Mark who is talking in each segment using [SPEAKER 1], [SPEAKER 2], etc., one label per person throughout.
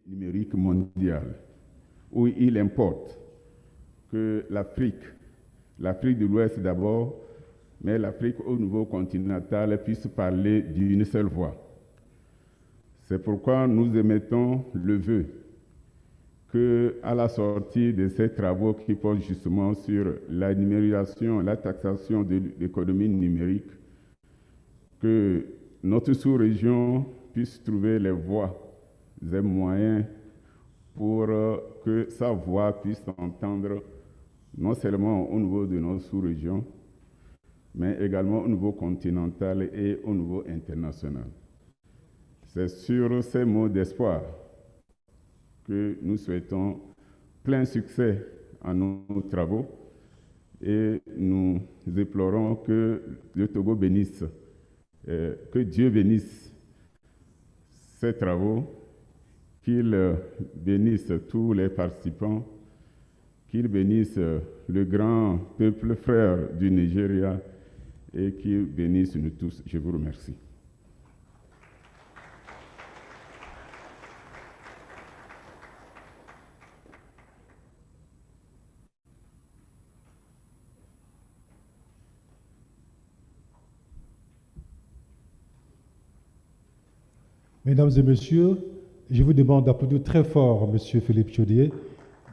[SPEAKER 1] numérique mondiale, où il importe que l'Afrique de l'Ouest d'abord, mais l'Afrique au niveau continental puisse parler d'une seule voix. C'est pourquoi nous émettons le vœu qu'à la sortie de ces travaux qui portent justement sur la numérisation, la taxation de l'économie numérique, que notre sous-région puisse trouver les voies et moyens pour que sa voix puisse s'entendre non seulement au niveau de nos sous-régions, mais également au niveau continental et au niveau international. C'est sur ces mots d'espoir que nous souhaitons plein succès à nos travaux et nous déplorons que le Togo bénisse, que Dieu bénisse ces travaux, qu'il bénisse tous les participants, qu'il bénisse le grand peuple frère du Nigeria et qu'il bénisse nous tous. Je vous remercie.
[SPEAKER 2] Mesdames et messieurs, je vous demande d'applaudir très fort M. Philippe Chaudier,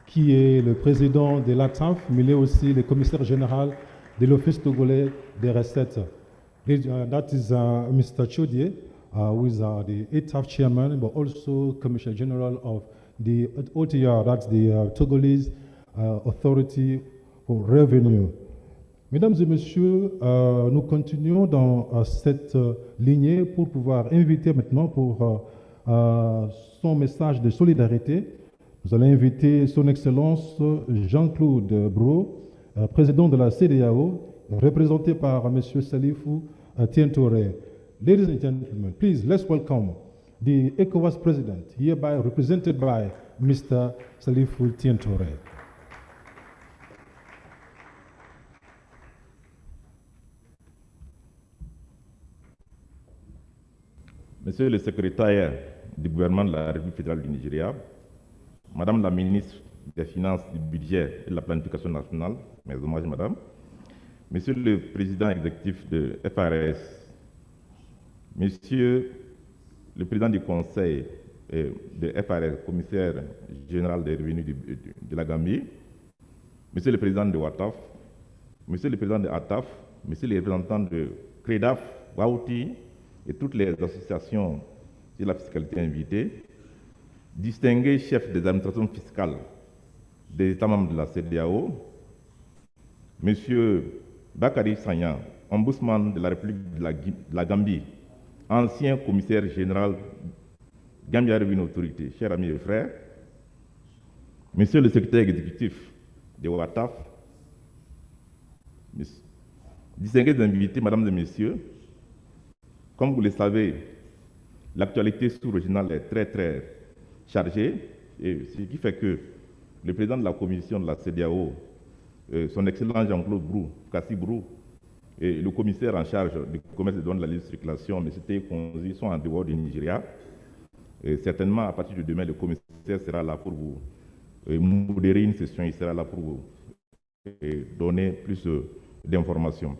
[SPEAKER 2] qui est le président de l'Ataf, mais il est aussi le commissaire général de l'Office togolais des recettes. That is Mr. Chaudier, who is the Ataf chairman, but also Commissioner General of the OTR, that's the Togolese Authority for Revenue. Mesdames et messieurs, nous continuons dans cette lignée pour pouvoir inviter maintenant pour son message de solidarité. Nous allons inviter son Excellence Jean-Claude Bro, président de la CEDEAO, représenté par M. Salifou Tientore. Ladies and gentlemen, please let's welcome the ECOWAS president, hereby represented by Mr. Salifou Tientore.
[SPEAKER 3] Monsieur le secrétaire du gouvernement de la République fédérale du Nigeria, Madame la ministre des Finances, du Budget et de la Planification nationale, mes hommages, Madame, Monsieur le président exécutif de FRS, Monsieur le président du conseil de FRS, commissaire général des revenus de la Gambie, Monsieur le président de Wataf, Monsieur le président de Ataf, Monsieur les représentants de CREDAF, WAUTI, et toutes les associations de la fiscalité invitées, distingués chefs des administrations fiscales des États membres de la CEDEAO, M. Bakary Sagnan, ombudsman de la République de la Gambie, ancien commissaire général Gambia Revenue Authority, chers amis et frères, M. le secrétaire exécutif de Wataf, distingués invités, Mesdames et Messieurs, comme vous le savez, l'actualité sous-régionale est très chargée, et ce qui fait que le président de la commission de la CEDEAO, son excellent Jean-Claude Kassi Brou, et le commissaire en charge du commerce et de la libre circulation, M. Teye Konzi, sont en dehors du Nigeria. Et certainement, à partir de demain, le commissaire sera là pour vous modérer une session, il sera là pour vous donner plus d'informations.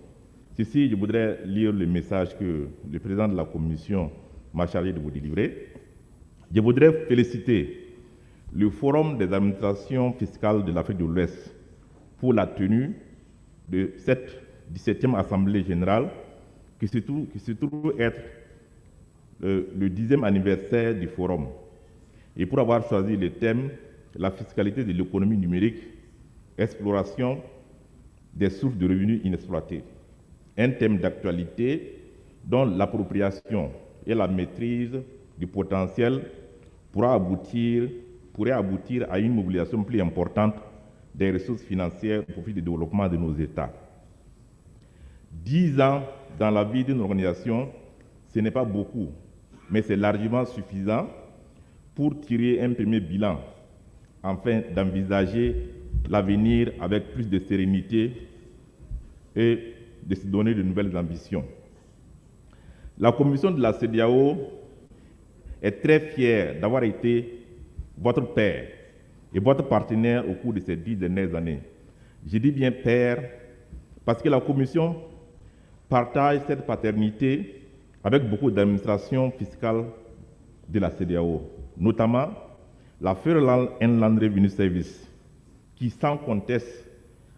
[SPEAKER 3] Ici, je voudrais lire le message que le président de la commission m'a chargé de vous délivrer. Je voudrais féliciter le Forum des administrations fiscales de l'Afrique de l'Ouest pour la tenue de cette 17e Assemblée générale qui se trouve être le 10e anniversaire du Forum. Et pour avoir choisi le thème « La fiscalité de l'économie numérique, exploration des sources de revenus inexploitées ». Un thème d'actualité dont l'appropriation et la maîtrise du potentiel pourrait aboutir à une mobilisation plus importante des ressources financières au profit du développement de nos États. 10 ans dans la vie d'une organisation, ce n'est pas beaucoup, mais c'est largement suffisant pour tirer un premier bilan, afin d'envisager l'avenir avec plus de sérénité et de se donner de nouvelles ambitions. La commission de la CEDEAO est très fière d'avoir été votre père et votre partenaire au cours de ces 10 dernières années. Je dis bien père parce que la Commission partage cette paternité avec beaucoup d'administrations fiscales de la CEDEAO, notamment la Federal Inland Revenue Service, qui sans conteste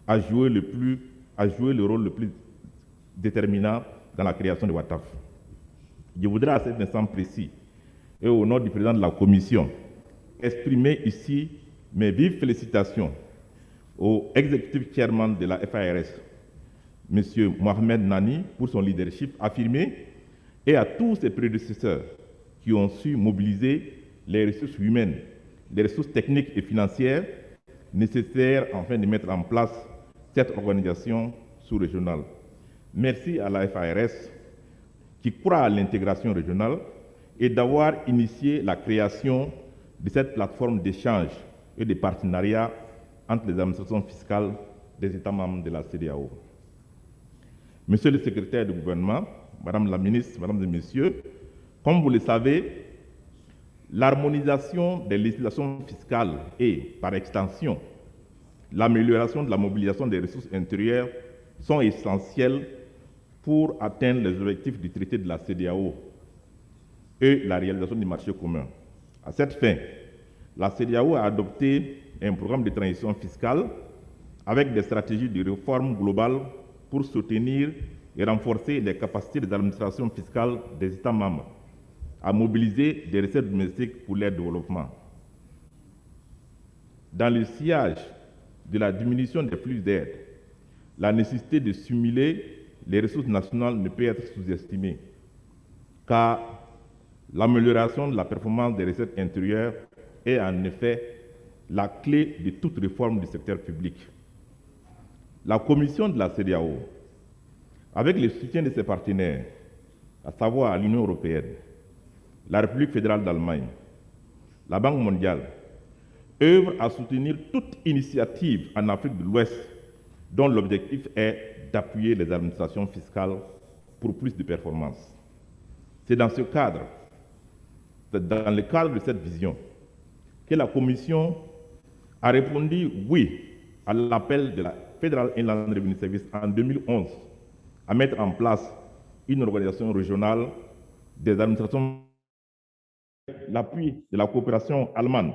[SPEAKER 3] a joué le rôle le plus déterminant dans la création de Wataf. Je voudrais à cet instant précis et au nom du président de la Commission exprimer ici mes vives félicitations au executive chairman de la FARS, M. Mohamed Nani, pour son leadership affirmé et à tous ses prédécesseurs qui ont su mobiliser les ressources humaines, les ressources techniques et financières nécessaires afin de mettre en place cette organisation sous-régionale. Merci à la FARS qui croit à l'intégration régionale et d'avoir initié la création de cette plateforme d'échange et de partenariat entre les administrations fiscales des États membres de la CEDEAO. Monsieur le secrétaire du gouvernement, Madame la ministre, Mesdames et Messieurs, comme vous le savez, l'harmonisation des législations fiscales et, par extension, l'amélioration de la mobilisation des ressources intérieures sont essentielles pour atteindre les objectifs du traité de la CEDEAO et la réalisation du marché commun. À cette fin, la CEDEAO a adopté un programme de transition fiscale avec des stratégies de réforme globale pour soutenir et renforcer les capacités des administrations fiscales des États membres à mobiliser des recettes domestiques pour leur développement. Dans le sillage de la diminution des flux d'aide, la nécessité de stimuler les ressources nationales ne peut être sous-estimée, car l'amélioration de la performance des recettes intérieures est en effet la clé de toute réforme du secteur public. La Commission de la CEDEAO, avec le soutien de ses partenaires, à savoir l'Union européenne, la République fédérale d'Allemagne, la Banque mondiale, œuvre à soutenir toute initiative en Afrique de l'Ouest dont l'objectif est d'appuyer les administrations fiscales pour plus de performance. C'est dans le cadre de cette vision, que la Commission a répondu oui à l'appel de la Federal Inland Revenue Service en 2011 à mettre en place une organisation régionale des administrations. L'appui de la coopération allemande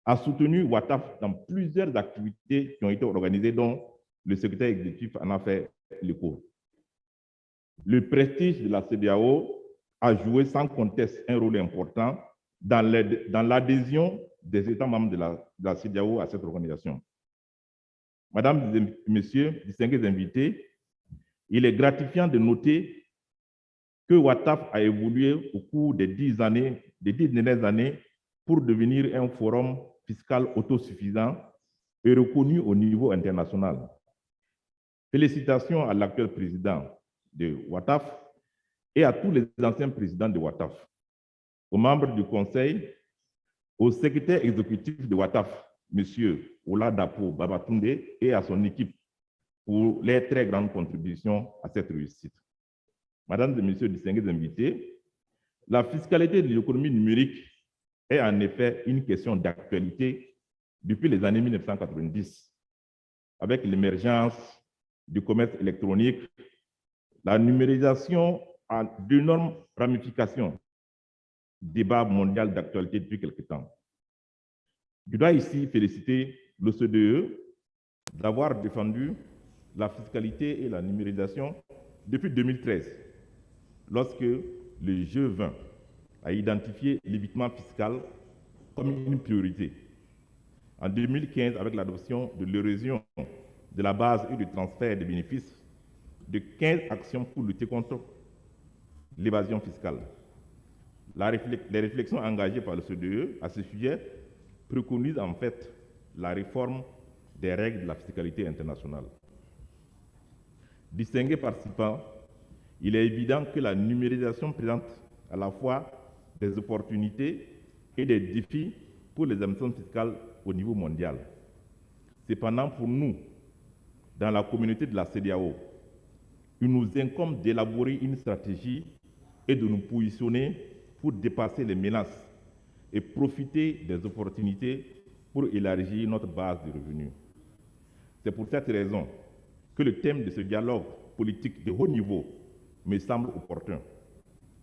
[SPEAKER 3] a soutenu Wataf dans plusieurs activités qui ont été organisées, dont le secrétaire exécutif en a fait l'écho. Le prestige de la CEDEAO a joué sans conteste un rôle important dans l'adhésion des États membres de la CEDEAO à cette organisation. Mesdames et Messieurs, distingués invités, il est gratifiant de noter que Wataf a évolué au cours des 10 dernières années pour devenir un forum fiscal autosuffisant et reconnu au niveau international. Félicitations à l'actuel président de Wataf et à tous les anciens présidents de Wataf, aux membres du conseil, au secrétaire exécutif de Wataf, M. Oladapo Babatunde, et à son équipe pour les très grandes contributions à cette réussite. Mesdames et Messieurs distingués invités, la fiscalité de l'économie numérique est en effet une question d'actualité depuis les années 1990, avec l'émergence du commerce électronique, la numérisation a d'énormes ramifications, débat mondial d'actualité depuis quelque temps. Je dois ici féliciter l'OCDE d'avoir défendu la fiscalité et la numérisation depuis 2013, lorsque le G20 a identifié l'évitement fiscal comme une priorité. En 2015, avec l'adoption de l'érosion de la base et du transfert des bénéfices, de 15 actions pour lutter contre l'évasion fiscale. Les réflexions engagées par le CDE à ce sujet préconisent en fait la réforme des règles de la fiscalité internationale. Distingués participants, il est évident que la numérisation présente à la fois des opportunités et des défis pour les administrations fiscales au niveau mondial. Cependant, pour nous, dans la communauté de la CEDEAO, il nous incombe d'élaborer une stratégie et de nous positionner pour dépasser les menaces et profiter des opportunités pour élargir notre base de revenus. C'est pour cette raison que le thème de ce dialogue politique de haut niveau me semble opportun.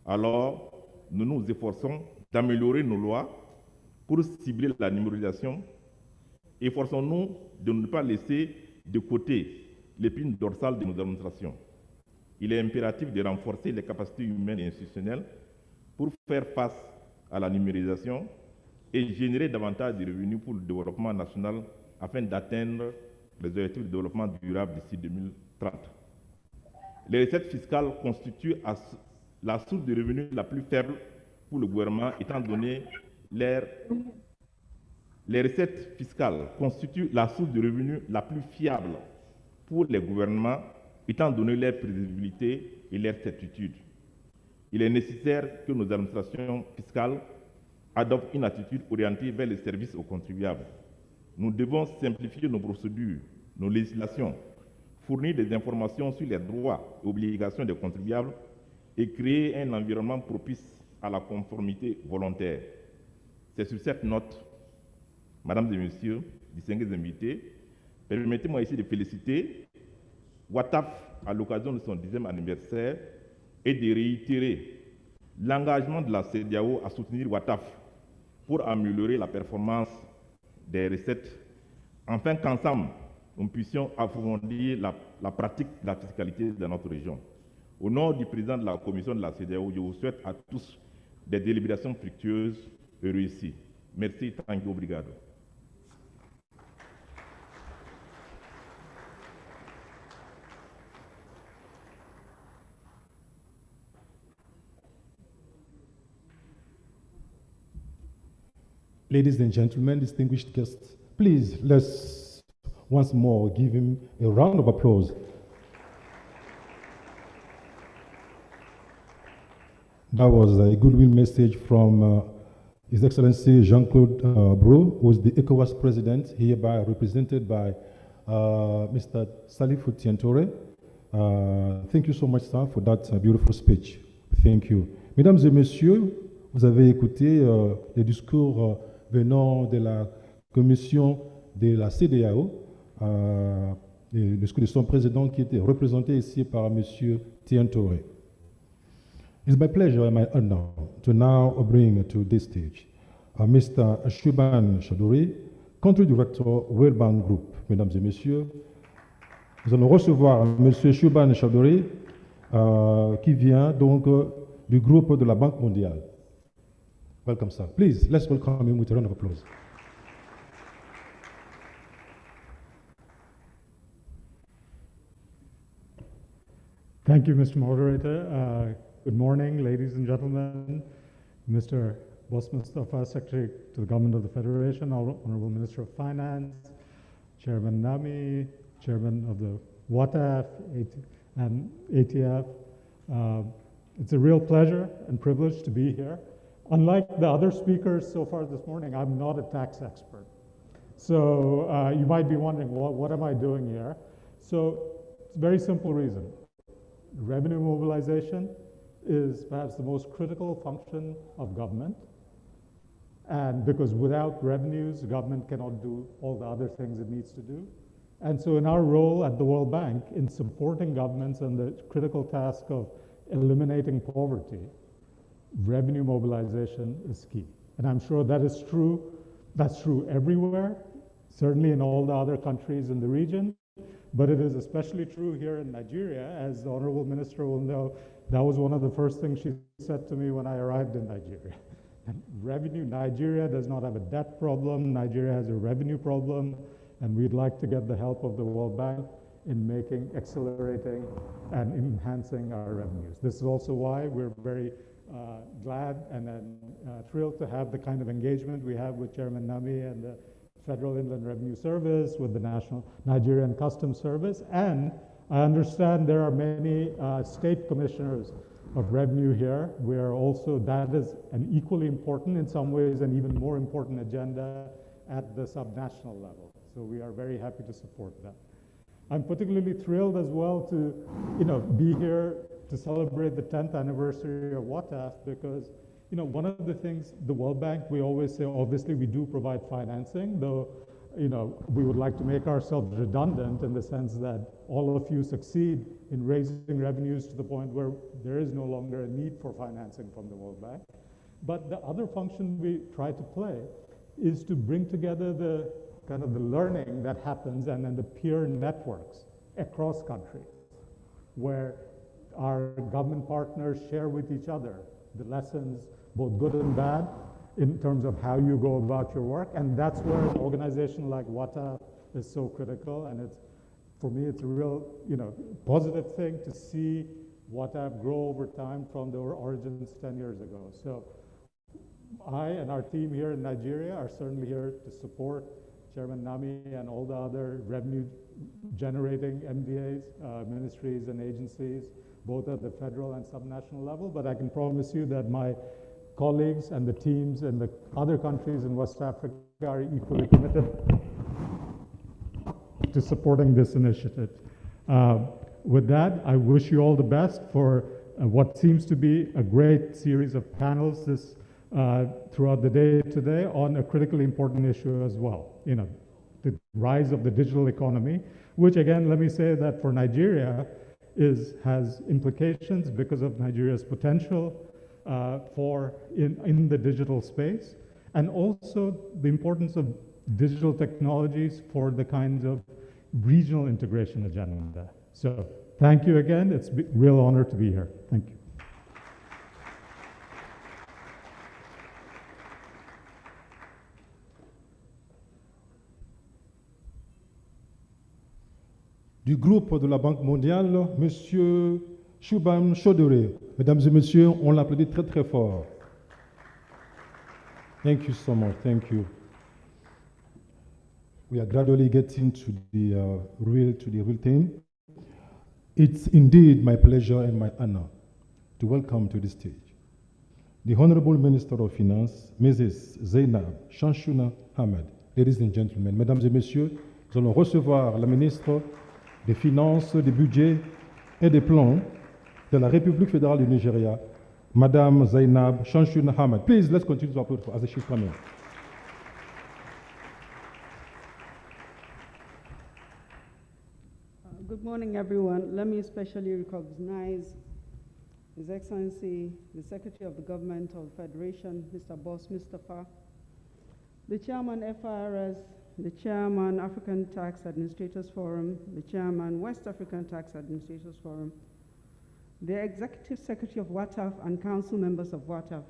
[SPEAKER 3] Alors, nous nous efforçons d'améliorer nos lois pour cibler la numérisation. Efforçons-nous de ne pas laisser de côté l'épine dorsale de nos administrations. Il est impératif de renforcer les capacités humaines et institutionnelles pour faire face à la numérisation et générer davantage de revenus pour le développement national afin d'atteindre les objectifs de développement durable d'ici 2030. Les recettes fiscales constituent la source de revenus la plus faible pour le gouvernement, étant donné les recettes fiscales constituent la source de revenus la plus fiable pour les gouvernements, étant donné leur prévisibilité et leur certitude. Il est nécessaire que nos administrations fiscales adoptent une attitude orientée vers les services aux contribuables. Nous devons simplifier nos procédures, nos législations, fournir des informations sur les droits et obligations des contribuables et créer un environnement propice à la conformité volontaire. C'est sur cette note, Mesdames et Messieurs, distingués invités, permettez-moi ici de féliciter Wataf à l'occasion de son 10e anniversaire et de réitérer l'engagement de la CEDEAO à soutenir Wataf pour améliorer la performance des recettes, afin qu'ensemble, nous puissions approfondir la pratique de la fiscalité dans notre région. Au nom du président de la commission de la CEDEAO, je vous souhaite à tous des délibérations fructueuses et réussies. Merci, thank you, obrigado.
[SPEAKER 2] Ladies and gentlemen, distinguished guests, please let's once more give him a round of applause. That was a goodwill message from His Excellency Jean-Claude Bro, who is the ECOWAS president, hereby represented by Mr. Salifou Tientore. Thank you so much, sir, for that beautiful speech. Thank you. Mesdames et messieurs, vous avez écouté les discours venant de la commission de la CEDEAO, le discours de son président qui était représenté ici par M. Tientore. It's my pleasure and my honor to now bring to this stage Mr. Shuban Chaudhuri, Country Director, World Bank Group. Mesdames et messieurs, nous allons recevoir M. Shuban Chaudhuri, qui vient donc du groupe de la Banque mondiale. Welcome, sir. Please, let's welcome him with a round of applause.
[SPEAKER 4] Thank you, Mr. Moderator. Good morning, ladies and gentlemen. Mr. Boss Mustafa, Secretary to the Government of the Federation, Honorable Minister of Finance, Chairman Nami, Chairman of the Wataf and ATF. It's a real pleasure and privilege to be here. Unlike the other speakers so far this morning, I'm not a tax expert. So you might be wondering, what am I doing here? So it's a very simple reason. Revenue mobilization is perhaps the most critical function of government. And because without revenues, government cannot do all the other things it needs to do. And so in our role at the World Bank in supporting governments and the critical task of eliminating poverty, revenue mobilization is key. And I'm sure that is true. That's true everywhere, certainly in all the other countries in the region. But it is especially true here in Nigeria, as the Honorable Minister will know. That was one of the first things she said to me when I arrived in Nigeria. Revenue, Nigeria does not have a debt problem. Nigeria has a revenue problem. And we'd like to get the help of the World Bank in accelerating and enhancing our revenues. This is also why we're very glad and thrilled to have the kind of engagement we have with Chairman Nami and the Federal Inland Revenue Service, with the National Nigerian Customs Service. And I understand there are many state commissioners of revenue here. We are also, that is an equally important, in some ways, an even more important agenda at the subnational level. So we are very happy to support that. I'm particularly thrilled as well to be here to celebrate the 10th anniversary of Wataf, because one of the things, the World Bank, we always say, obviously we do provide financing, though, we would like to make ourselves redundant in the sense that all of you succeed in raising revenues to the point where there is no longer a need for financing from the World Bank. But the other function we try to play is to bring together the kind of the learning that happens and then the peer networks across countries, where our government partners share with each other the lessons, both good and bad, in terms of how you go about your work. And that's where an organization like Wataf is so critical. And for me, it's a real, positive thing to see Wataf grow over time from their origins 10 years ago. So I and our team here in Nigeria are certainly here to support Chairman Nami and all the other revenue-generating MDAs, ministries and agencies, both at the federal and subnational level. But I can promise you that my colleagues and the teams in the other countries in West Africa are equally committed to supporting this initiative. With that, I wish you all the best for what seems to be a great series of panels throughout the day today on a critically important issue as well, the rise of the digital economy, which again, let me say that for Nigeria has implications because of Nigeria's potential in the digital space, and also the importance of digital technologies for the kinds of regional integration agenda. So thank you again. It's a real honor to be here. Thank you.
[SPEAKER 2] Du groupe de la Banque mondiale, Monsieur Shubham Chaudhary. Mesdames et messieurs, on l'applaudit très très fort. Thank you so much. Thank you. We are gradually getting to the real thing. It's indeed my pleasure and my honor to welcome to the stage the Honorable Minister of Finance, Mrs. Zainab Shamsuna Ahmed. Ladies and gentlemen, mesdames et messieurs, nous allons recevoir la ministre des Finances, des Budgets et des Plans de la République fédérale du Nigeria, Madame Zainab Shamsuna Ahmed. Please, let's continue to applaud as she's coming.
[SPEAKER 5] Good morning, everyone. Let me especially recognize His Excellency, the Secretary of the Government of the Federation, Mr. Boss Mustafa, the Chairman FIRS, the Chairman African Tax Administrators Forum, the Chairman West African Tax Administrators Forum, the Executive Secretary of Wataf and Council members of Wataf,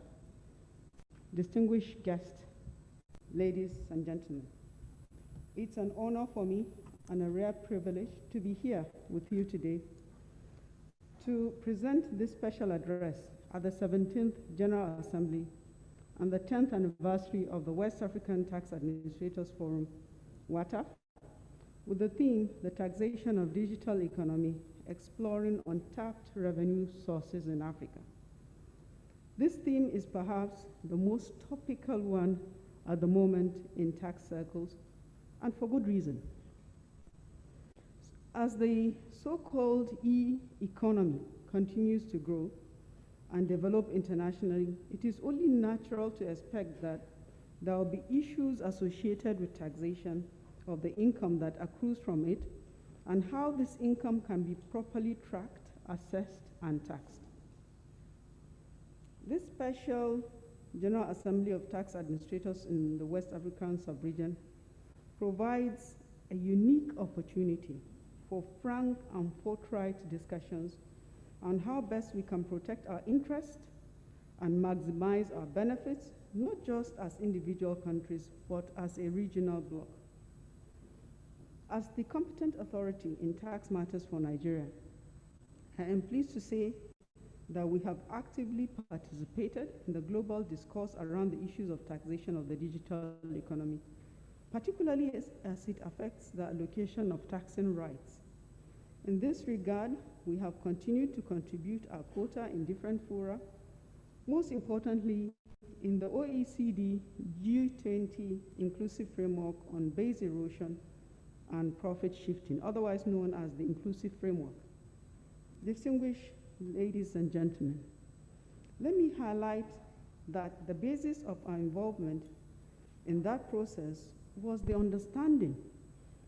[SPEAKER 5] distinguished guests, ladies and gentlemen. It's an honor for me and a rare privilege to be here with you today to present this special address at the 17th General Assembly and the 10th anniversary of the West African Tax Administrators Forum, Wataf, with the theme, The Taxation of Digital Economy, Exploring Untapped Revenue Sources in Africa. This theme is perhaps the most topical one at the moment in tax circles, and for good reason. As the so-called e-economy continues to grow and develop internationally, it is only natural to expect that there will be issues associated with taxation of the income that accrues from it and how this income can be properly tracked, assessed, and taxed. This special General Assembly of Tax Administrators in the West African sub-region provides a unique opportunity for frank and forthright discussions on how best we can protect our interests and maximize our benefits, not just as individual countries, but as a regional bloc. As the competent authority in tax matters for Nigeria, I am pleased to say that we have actively participated in the global discourse around the issues of taxation of the digital economy, particularly as it affects the allocation of taxing rights. In this regard, we have continued to contribute our quota in different fora, most importantly in the OECD G20 Inclusive Framework on Base Erosion and Profit Shifting, otherwise known as the Inclusive Framework. Distinguished ladies and gentlemen, let me highlight that the basis of our involvement in that process was the understanding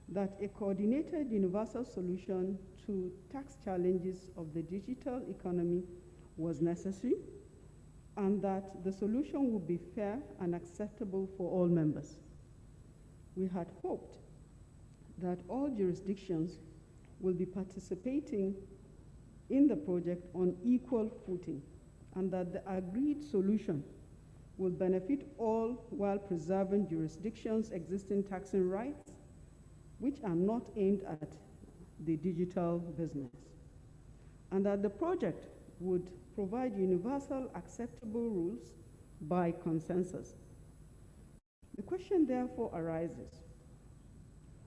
[SPEAKER 5] that a coordinated universal solution to tax challenges of the digital economy was necessary, and that the solution would be fair and acceptable for all members. We had hoped that all jurisdictions will be participating in the project on equal footing, and that the agreed solution will benefit all while preserving jurisdictions' existing taxing rights, which are not aimed at the digital business, and that the project would provide universal acceptable rules by consensus. The question therefore arises,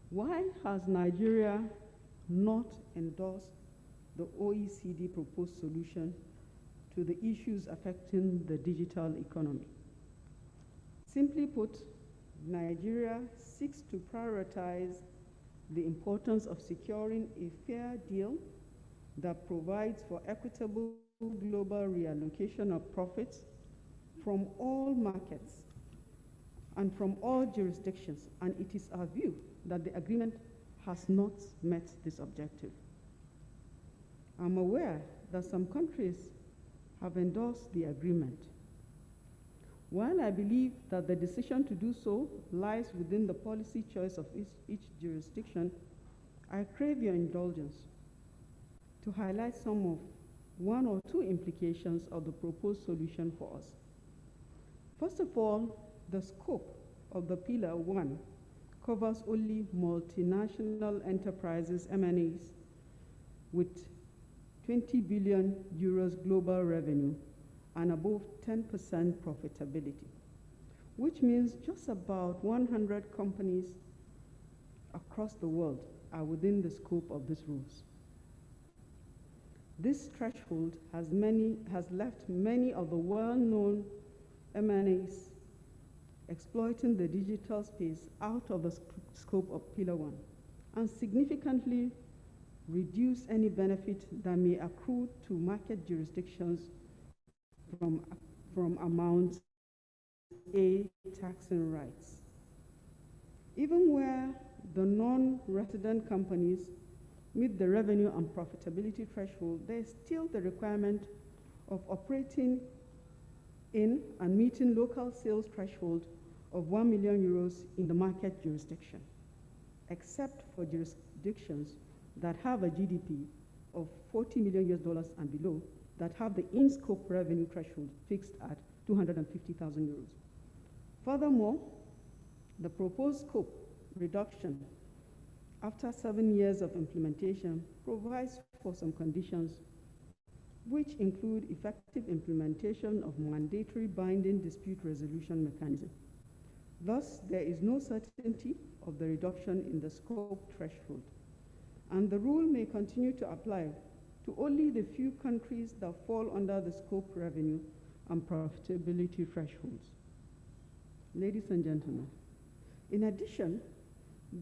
[SPEAKER 5] why has Nigeria not endorsed the OECD proposed solution to the issues affecting the digital economy? Simply put, Nigeria seeks to prioritize the importance of securing a fair deal that provides for equitable global reallocation of profits from all markets and from all jurisdictions, and it is our view that the agreement has not met this objective. I'm aware that some countries have endorsed the agreement. While I believe that the decision to do so lies within the policy choice of each jurisdiction, I crave your indulgence to highlight some of one or two implications of the proposed solution for us. First of all, the scope of the Pillar 1 covers only multinational enterprises, M&As, with 20 billion euros global revenue and above 10% profitability, which means just about 100 companies across the world are within the scope of these rules. This threshold has left many of the well-known M&As exploiting the digital space out of the scope of Pillar 1 and significantly reduce any benefit that may accrue to market jurisdictions from Amount A taxing rights. Even where the non-resident companies meet the revenue and profitability threshold, there is still the requirement of operating in and meeting local sales threshold of 1 million euros in the market jurisdiction, except for jurisdictions that have a GDP of $40 million and below, that have the in-scope revenue threshold fixed at 250,000 euros. Furthermore, the proposed scope reduction after 7 years of implementation provides for some conditions which include effective implementation of mandatory binding dispute resolution mechanism. Thus, there is no certainty of the reduction in the scope threshold, and the rule may continue to apply to only the few countries that fall under the scope revenue and profitability thresholds. Ladies and gentlemen, in addition,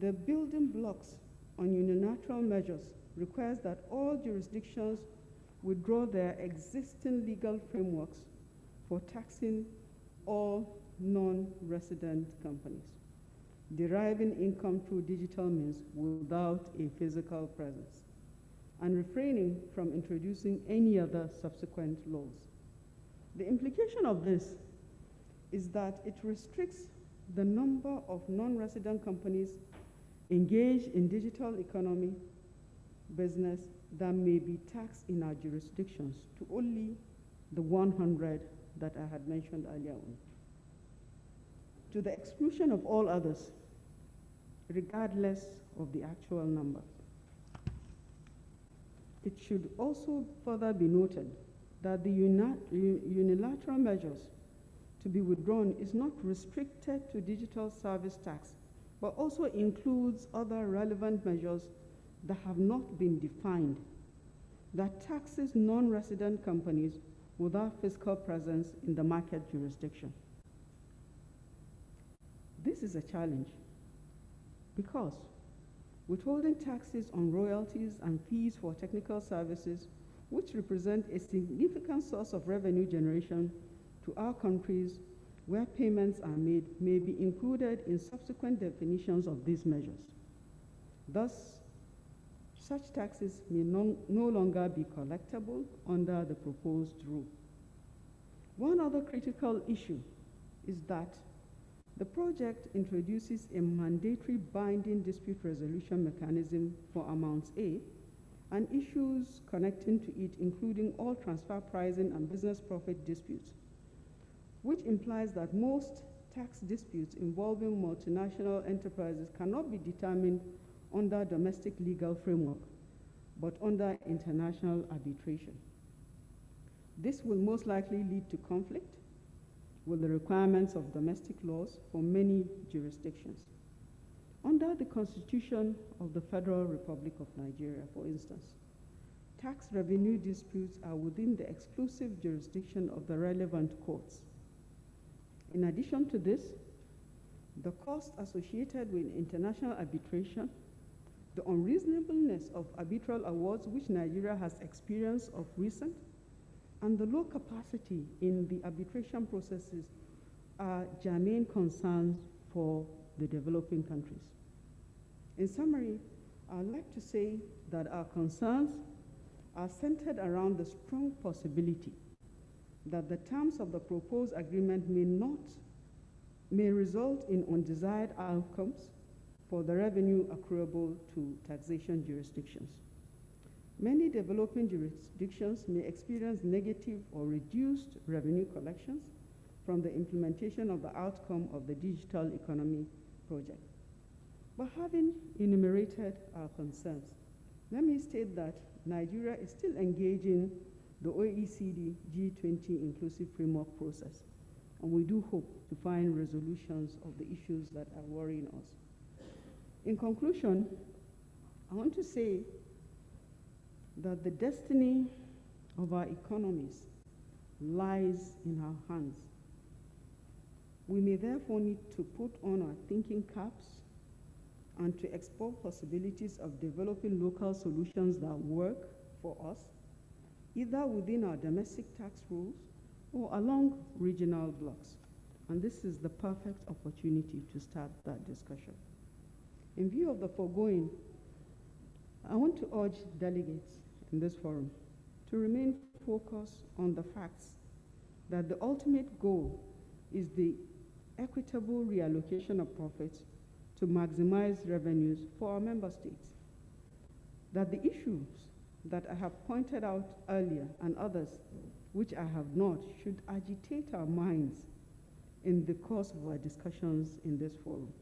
[SPEAKER 5] the building blocks on unilateral measures requires that all jurisdictions withdraw their existing legal frameworks for taxing all non-resident companies, deriving income through digital means without a physical presence, and refraining from introducing any other subsequent laws. The implication of this is that it restricts the number of non-resident companies engaged in digital economy business that may be taxed in our jurisdictions to only the 100 that I had mentioned earlier on, to the exclusion of all others, regardless of the actual number. It should also further be noted that the unilateral measures to be withdrawn is not restricted to digital service tax, but also includes other relevant measures that have not been defined, that taxes non-resident companies without physical presence in the market jurisdiction. This is a challenge because withholding taxes on royalties and fees for technical services, which represent a significant source of revenue generation to our countries where payments are made may be included in subsequent definitions of these measures. Thus, such taxes may no longer be collectible under the proposed rule. One other critical issue is that the project introduces a mandatory binding dispute resolution mechanism for amounts A and issues connecting to it, including all transfer pricing and business profit disputes, which implies that most tax disputes involving multinational enterprises cannot be determined under domestic legal framework, but under international arbitration. This will most likely lead to conflict with the requirements of domestic laws for many jurisdictions. Under the Constitution of the Federal Republic of Nigeria, for instance, tax revenue disputes are within the exclusive jurisdiction of the relevant courts. In addition to this, the cost associated with international arbitration, the unreasonableness of arbitral awards which Nigeria has experienced of recent, and the low capacity in the arbitration processes are germane concerns for the developing countries. In summary, I'd like to say that our concerns are centered around the strong possibility that the terms of the proposed agreement may result in undesired outcomes for the revenue accruable to taxation jurisdictions. Many developing jurisdictions may experience negative or reduced revenue collections from the implementation of the outcome of the digital economy project. But having enumerated our concerns, let me state that Nigeria is still engaging the OECD G20 inclusive framework process, and we do hope to find resolutions of the issues that are worrying us. In conclusion, I want to say that the destiny of our economies lies in our hands. We may therefore need to put on our thinking caps and to explore possibilities of developing local solutions that work for us, either within our domestic tax rules or along regional blocks. And this is the perfect opportunity to start that discussion. In view of the foregoing, I want to urge delegates in this forum to remain focused on the facts that the ultimate goal is the equitable reallocation of profits to maximize revenues for our member states. That the issues that I have pointed out earlier and others which I have not should agitate our minds in the course of our discussions in this forum.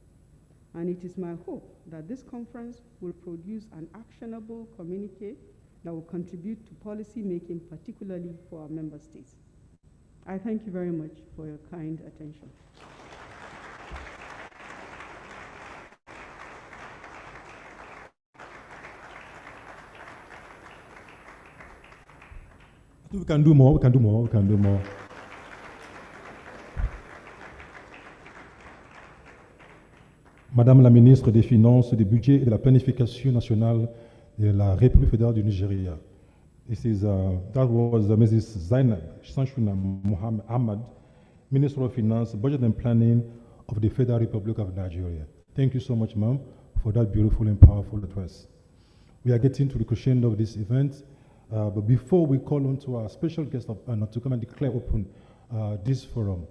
[SPEAKER 5] And it is my hope that this conference will produce an actionable communique that will contribute to policy making, particularly for our member states. I thank you very much for your kind attention.
[SPEAKER 2] We can do more, we can do more, we can do more. Madame la ministre des Finances, du Budget et de la Planification nationale de la République fédérale du Nigeria. That was Mrs. Zainab Sanshuna Muhammad Ahmad, Minister of Finance, Budget and Planning of the Federal Republic of Nigeria. Thank you so much, ma'am, for that beautiful and powerful address. We are getting to the crescendo of this event, but before we call on to our special guest to come and declare open this forum,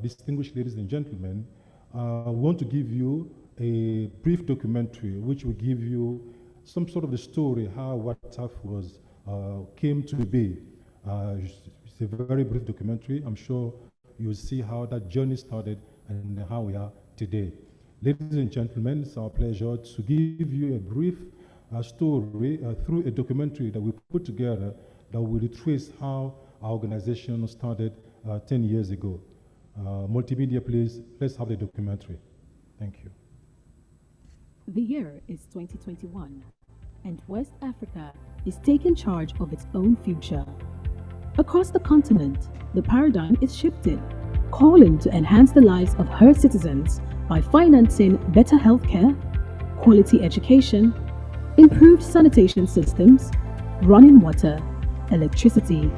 [SPEAKER 2] distinguished ladies and gentlemen, I want to give you a brief documentary which will give you some sort of the story how Wataf came to be. It's a very brief documentary. I'm sure you'll see how that journey started and how we are today. Ladies and gentlemen, it's our pleasure to give you a brief story through a documentary that we put together that will retrace how our organization started 10 years ago. Multimedia, please, let's have the documentary. Thank you.
[SPEAKER 6] The year is 2021, and West Africa is taking charge of its own future. Across the continent, the paradigm is shifting, calling to enhance the lives of her citizens by financing better healthcare, quality education, improved sanitation systems, running water, electricity,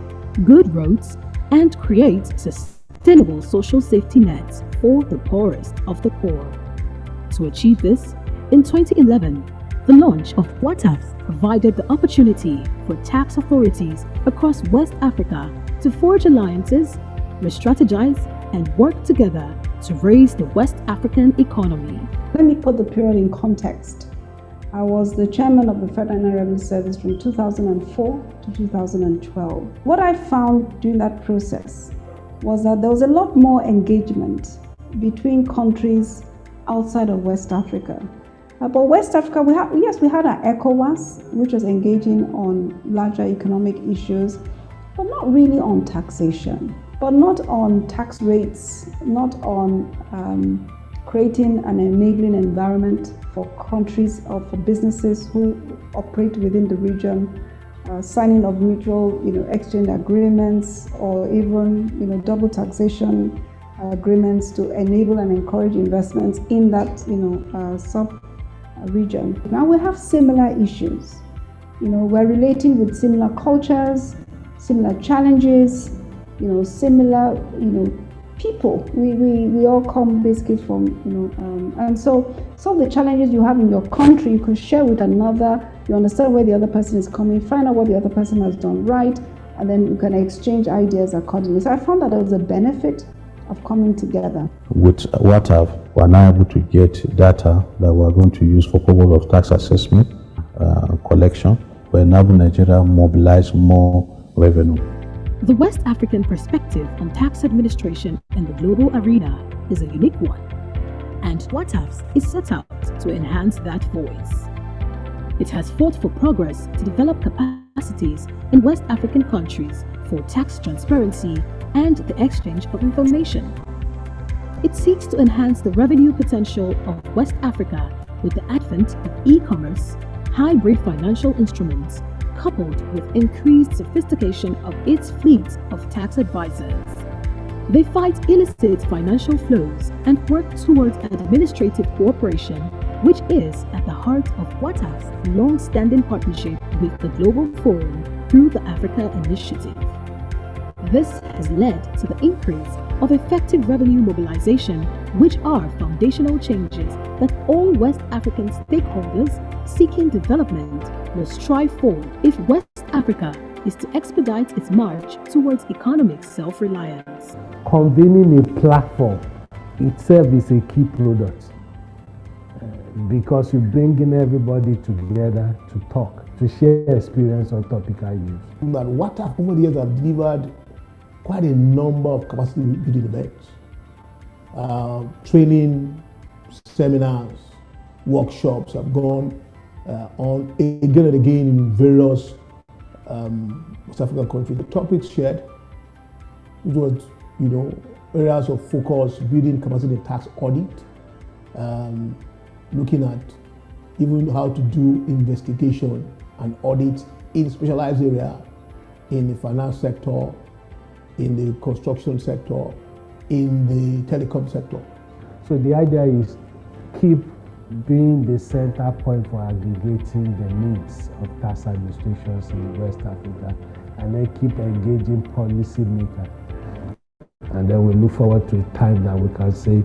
[SPEAKER 6] good roads, and create sustainable social safety nets for the poorest of the poor. To achieve this, in 2011, the launch of Wataf provided the opportunity for tax authorities across West Africa to forge alliances, re-strategize, and work together to raise the West African economy.
[SPEAKER 7] Let me put the period in context. I was the chairman of the Federal Inland Revenue Service from 2004 to 2012. What I found during that process was that there was a lot more engagement between countries outside of West Africa. But West Africa, we had our ECOWAS, which was engaging on larger economic issues, but not really on taxation, but not on tax rates, not on creating an enabling environment for countries or for businesses who operate within the region, signing of mutual exchange agreements, or even double taxation agreements to enable and encourage investments in that sub-region. Now we have similar issues. We're relating with similar cultures, similar challenges, similar people. We all come basically from and so some of the challenges you have in your country you can share with another. You understand where the other person is coming, find out what the other person has done right, and then you can exchange ideas accordingly. So I found that there was a benefit of coming together.
[SPEAKER 8] With Wataf, we are now able to get data that we are going to use for purpose of tax assessment, collection, to enable Nigeria mobilize more revenue.
[SPEAKER 6] The West African perspective on tax administration in the global arena is a unique one, and Wataf is set out to enhance that voice. It has fought for progress to develop capacities in West African countries for tax transparency and the exchange of information. It seeks to enhance the revenue potential of West Africa with the advent of e-commerce, hybrid financial instruments, coupled with increased sophistication of its fleet of tax advisors. They fight illicit financial flows and work towards administrative cooperation, which is at the heart of Wataf's long-standing partnership with the Global Forum through the Africa Initiative. This has led to the increase of effective revenue mobilization, which are foundational changes that all West African stakeholders seeking development will strive for if West Africa is to expedite its march towards economic self-reliance.
[SPEAKER 9] Convening a platform itself is a key product because you're bringing everybody together to talk, to share experience on topical issues.
[SPEAKER 10] But Wataf over the years have delivered quite a number of capacity building events, training, seminars, workshops have gone on again and again in various West African countries. The topics shared, which was areas of focus, building capacity in tax audit, looking at even how to do investigation and audit in specialized area in the finance sector, in the construction sector, in the telecom sector.
[SPEAKER 9] So the idea is keep being the center point for aggregating the needs of tax administrations in West Africa, and then keep engaging policy makers. And then we look forward to a time that we can say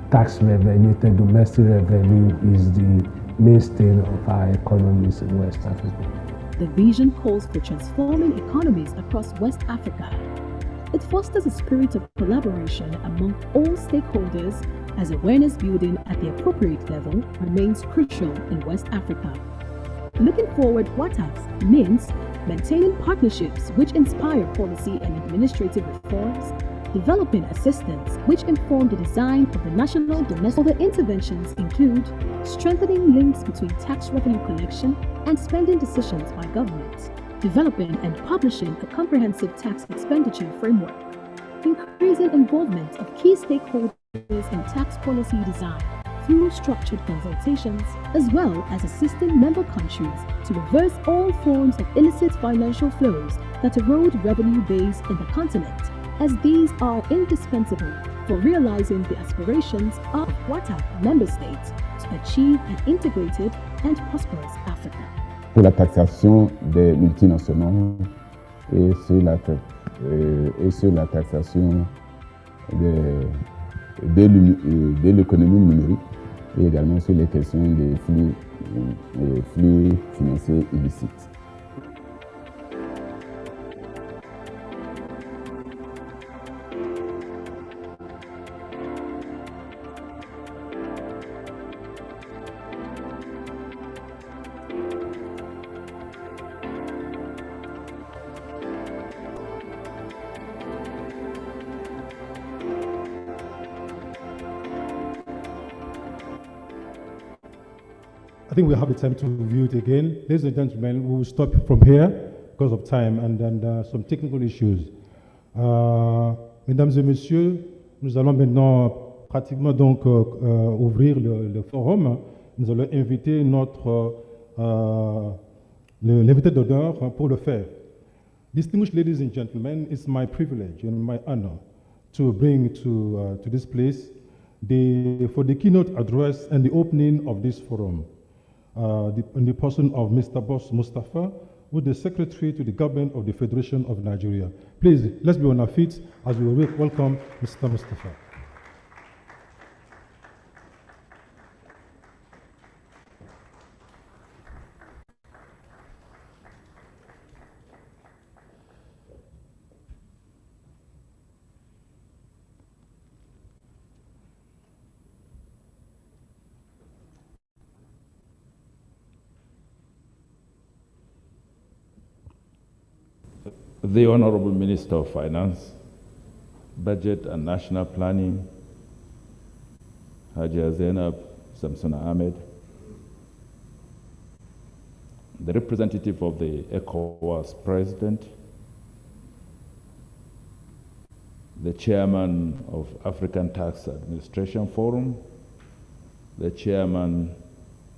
[SPEAKER 9] tax revenue, the domestic revenue is the mainstay of our economies in West Africa.
[SPEAKER 6] The vision calls for transforming economies across West Africa. It fosters a spirit of collaboration among all stakeholders as awareness building at the appropriate level remains crucial in West Africa. Looking forward, Wataf means maintaining partnerships which inspire policy and administrative reforms, developing assistance which inform the design of the national domestic. Other interventions include strengthening links between tax revenue collection and spending decisions by government, developing and publishing a comprehensive tax expenditure framework, increasing involvement of key stakeholders in tax policy design through structured consultations, as well as assisting member countries to reverse all forms of illicit financial flows that erode revenue base in the continent, as these are indispensable for realizing the aspirations of Wataf member states to achieve an integrated and prosperous Africa.
[SPEAKER 1] Pour la taxation des multinationales et sur et sur la taxation de l'économie numérique et également sur les questions des flux financiers illicites.
[SPEAKER 2] I think we have the time to review it again. Ladies and gentlemen, we will stop from here because of time and then some technical issues. Mesdames et messieurs, nous allons maintenant pratiquement donc ouvrir le forum. Nous allons inviter l'invité d'honneur pour le faire. Distinguished ladies and gentlemen, it's my privilege and my honor to bring to this place for the keynote address and the opening of this forum. In the person of Mr. Boss Mustafa, who is the Secretary to the Government of the Federation of Nigeria. Please, let's be on our feet as we welcome Mr. Mustafa.
[SPEAKER 11] The Honorable Minister of Finance, Budget and National Planning, Hajia Zainab Samsona Ahmed, the representative of the ECOWAS President, the Chairman of African Tax Administration Forum, the Chairman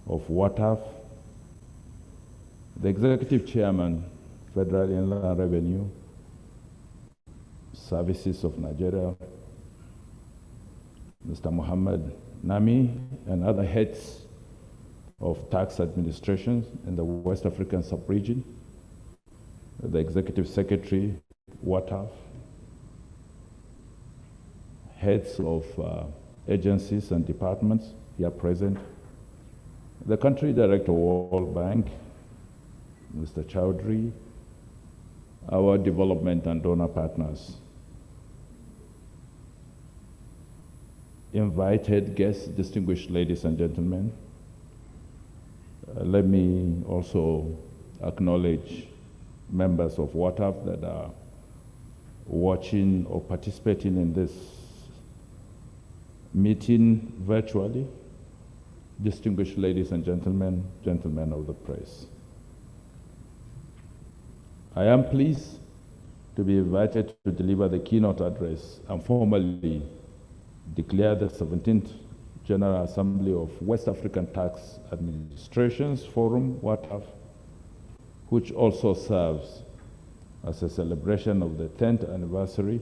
[SPEAKER 11] of Wataf, the Executive Chairman, Federal Inland Revenue Services of Nigeria, Mr. Muhammad Nami, and other heads of tax administrations in the West African sub-region, the Executive Secretary, Wataf, heads of agencies and departments here present, the Country Director of World Bank, Mr. Chowdhury, our development and donor partners, invited guests, distinguished ladies and gentlemen. Let me also acknowledge members of Wataf that are watching or participating in this meeting virtually. Distinguished ladies and gentlemen, gentlemen of the press. I am pleased to be invited to deliver the keynote address and formally declare the 17th General Assembly of West African Tax Administrations Forum, Wataf, which also serves as a celebration of the 10th anniversary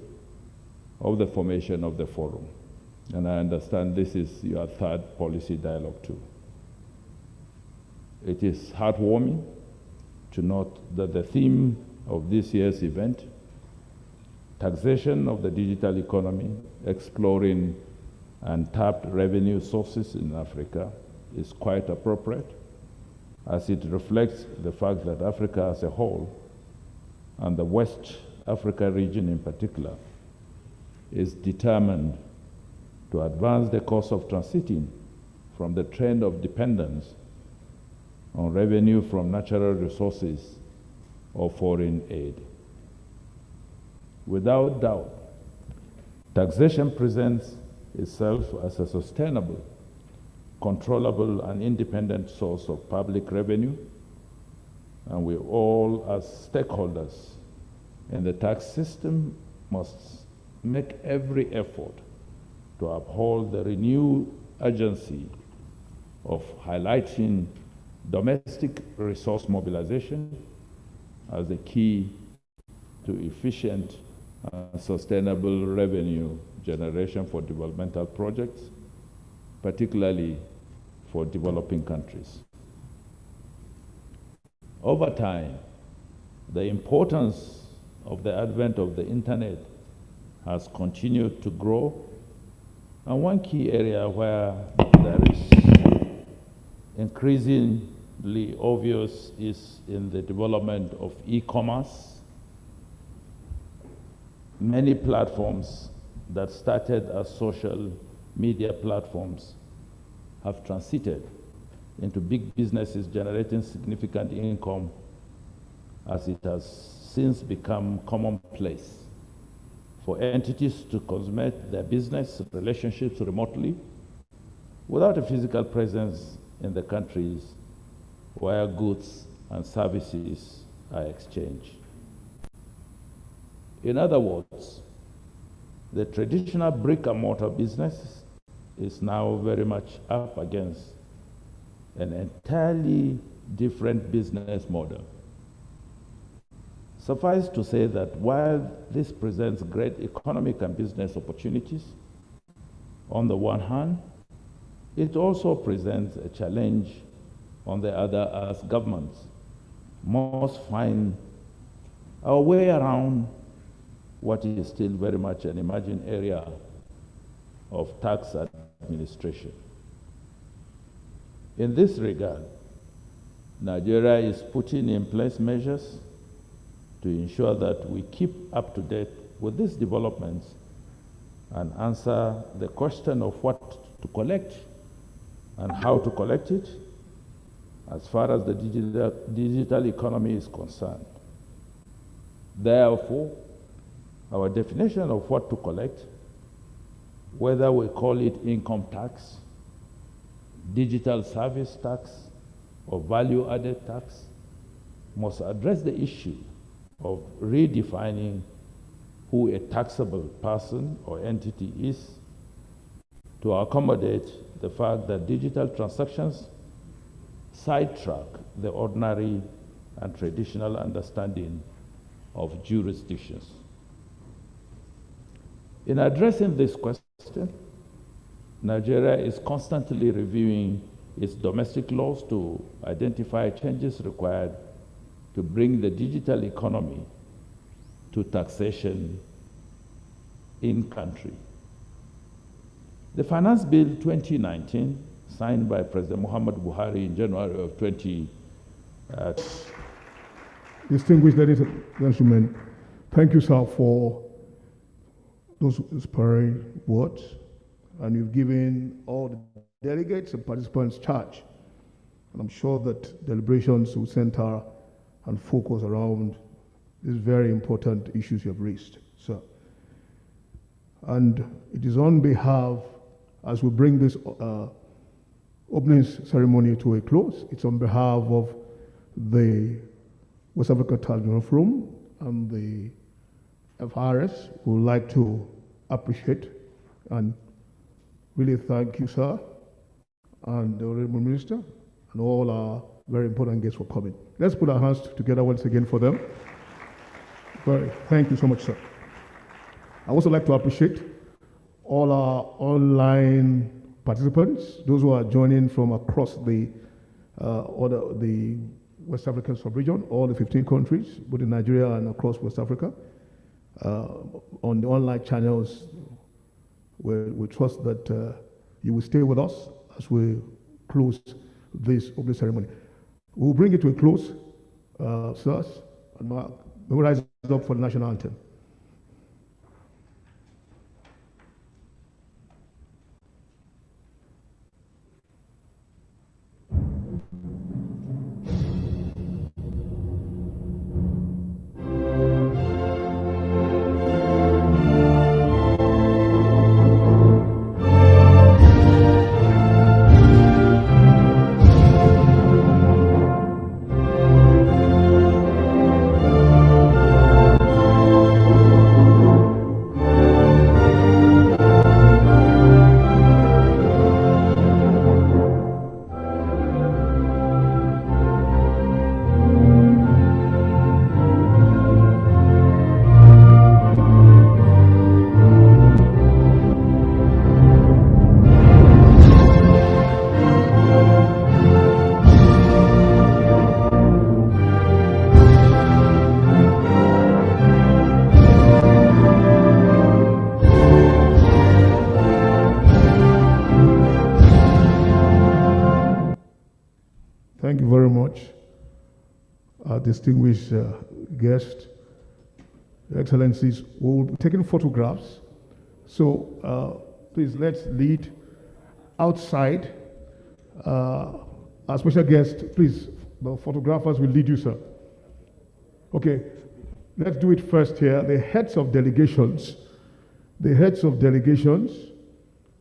[SPEAKER 11] of the formation of the forum. And I understand this is your third policy dialogue too. It is heartwarming to note that the theme of this year's event, taxation of the digital economy, exploring untapped revenue sources in Africa, is quite appropriate, as it reflects the fact that Africa as a whole, and the West Africa region in particular, is determined to advance the course of transiting from the trend of dependence on revenue from natural resources or foreign aid. Without doubt, taxation presents itself as a sustainable, controllable, and independent source of public revenue, and we all, as stakeholders in the tax system, must make every effort to uphold the renewed urgency of highlighting domestic resource mobilization as the key to efficient and sustainable revenue generation for developmental projects, particularly for developing countries. Over time, the importance of the advent of the internet has continued to grow. And one key area where there is increasingly obvious is in the development of e-commerce. Many platforms that started as social media platforms have transited into big businesses generating significant income, as it has since become commonplace for entities to consummate their business relationships remotely without a physical presence in the countries where goods and services are exchanged. In other words, the traditional brick-and-mortar business is now very much up against an entirely different business model. Suffice to say that while this presents great economic and business opportunities, on the one hand, it also presents a challenge on the other, as governments must find a way around what is still very much an emerging area of tax administration. In this regard, Nigeria is putting in place measures to ensure that we keep up to date with these developments and answer the question of what to collect and how to collect it as far as the digital economy is concerned. Therefore, our definition of what to collect, whether we call it income tax, digital service tax, or value-added tax, must address the issue of redefining who a taxable person or entity is to accommodate the fact that digital transactions sidetrack the ordinary and traditional understanding of jurisdictions. In addressing this question, Nigeria is constantly reviewing its domestic laws to identify changes required to bring the digital economy to taxation in country. The Finance Bill 2019, signed by President Muhammad Buhari in January of 20.
[SPEAKER 10] Distinguished ladies and gentlemen, thank you, sir, for those inspiring words. And you've given all the delegates and participants charge. And I'm sure that deliberations will center and focus around these very important issues you have raised, sir. And it is on behalf, as we bring this opening ceremony to a close, it's on behalf of the West Africa Traditional Forum and the FRS who would like to appreciate and really thank you, sir, and the Honorable Minister, and all our very important guests for coming. Let's put our hands together once again for them. Thank you so much, sir. I also like to appreciate all our online participants, those who are joining from across the West African sub-region, all the 15 countries, both in Nigeria and across West Africa, on the online channels. We trust that you will stay with us as we close this opening ceremony. We'll bring it to a close, sirs, and we'll rise up for the national anthem. Thank you very much, our distinguished guest. Your Excellencies, we'll be taking photographs. So please let's lead outside. Our special guest, please, the photographers will lead you, sir. Okay, let's do it first here. The heads of delegations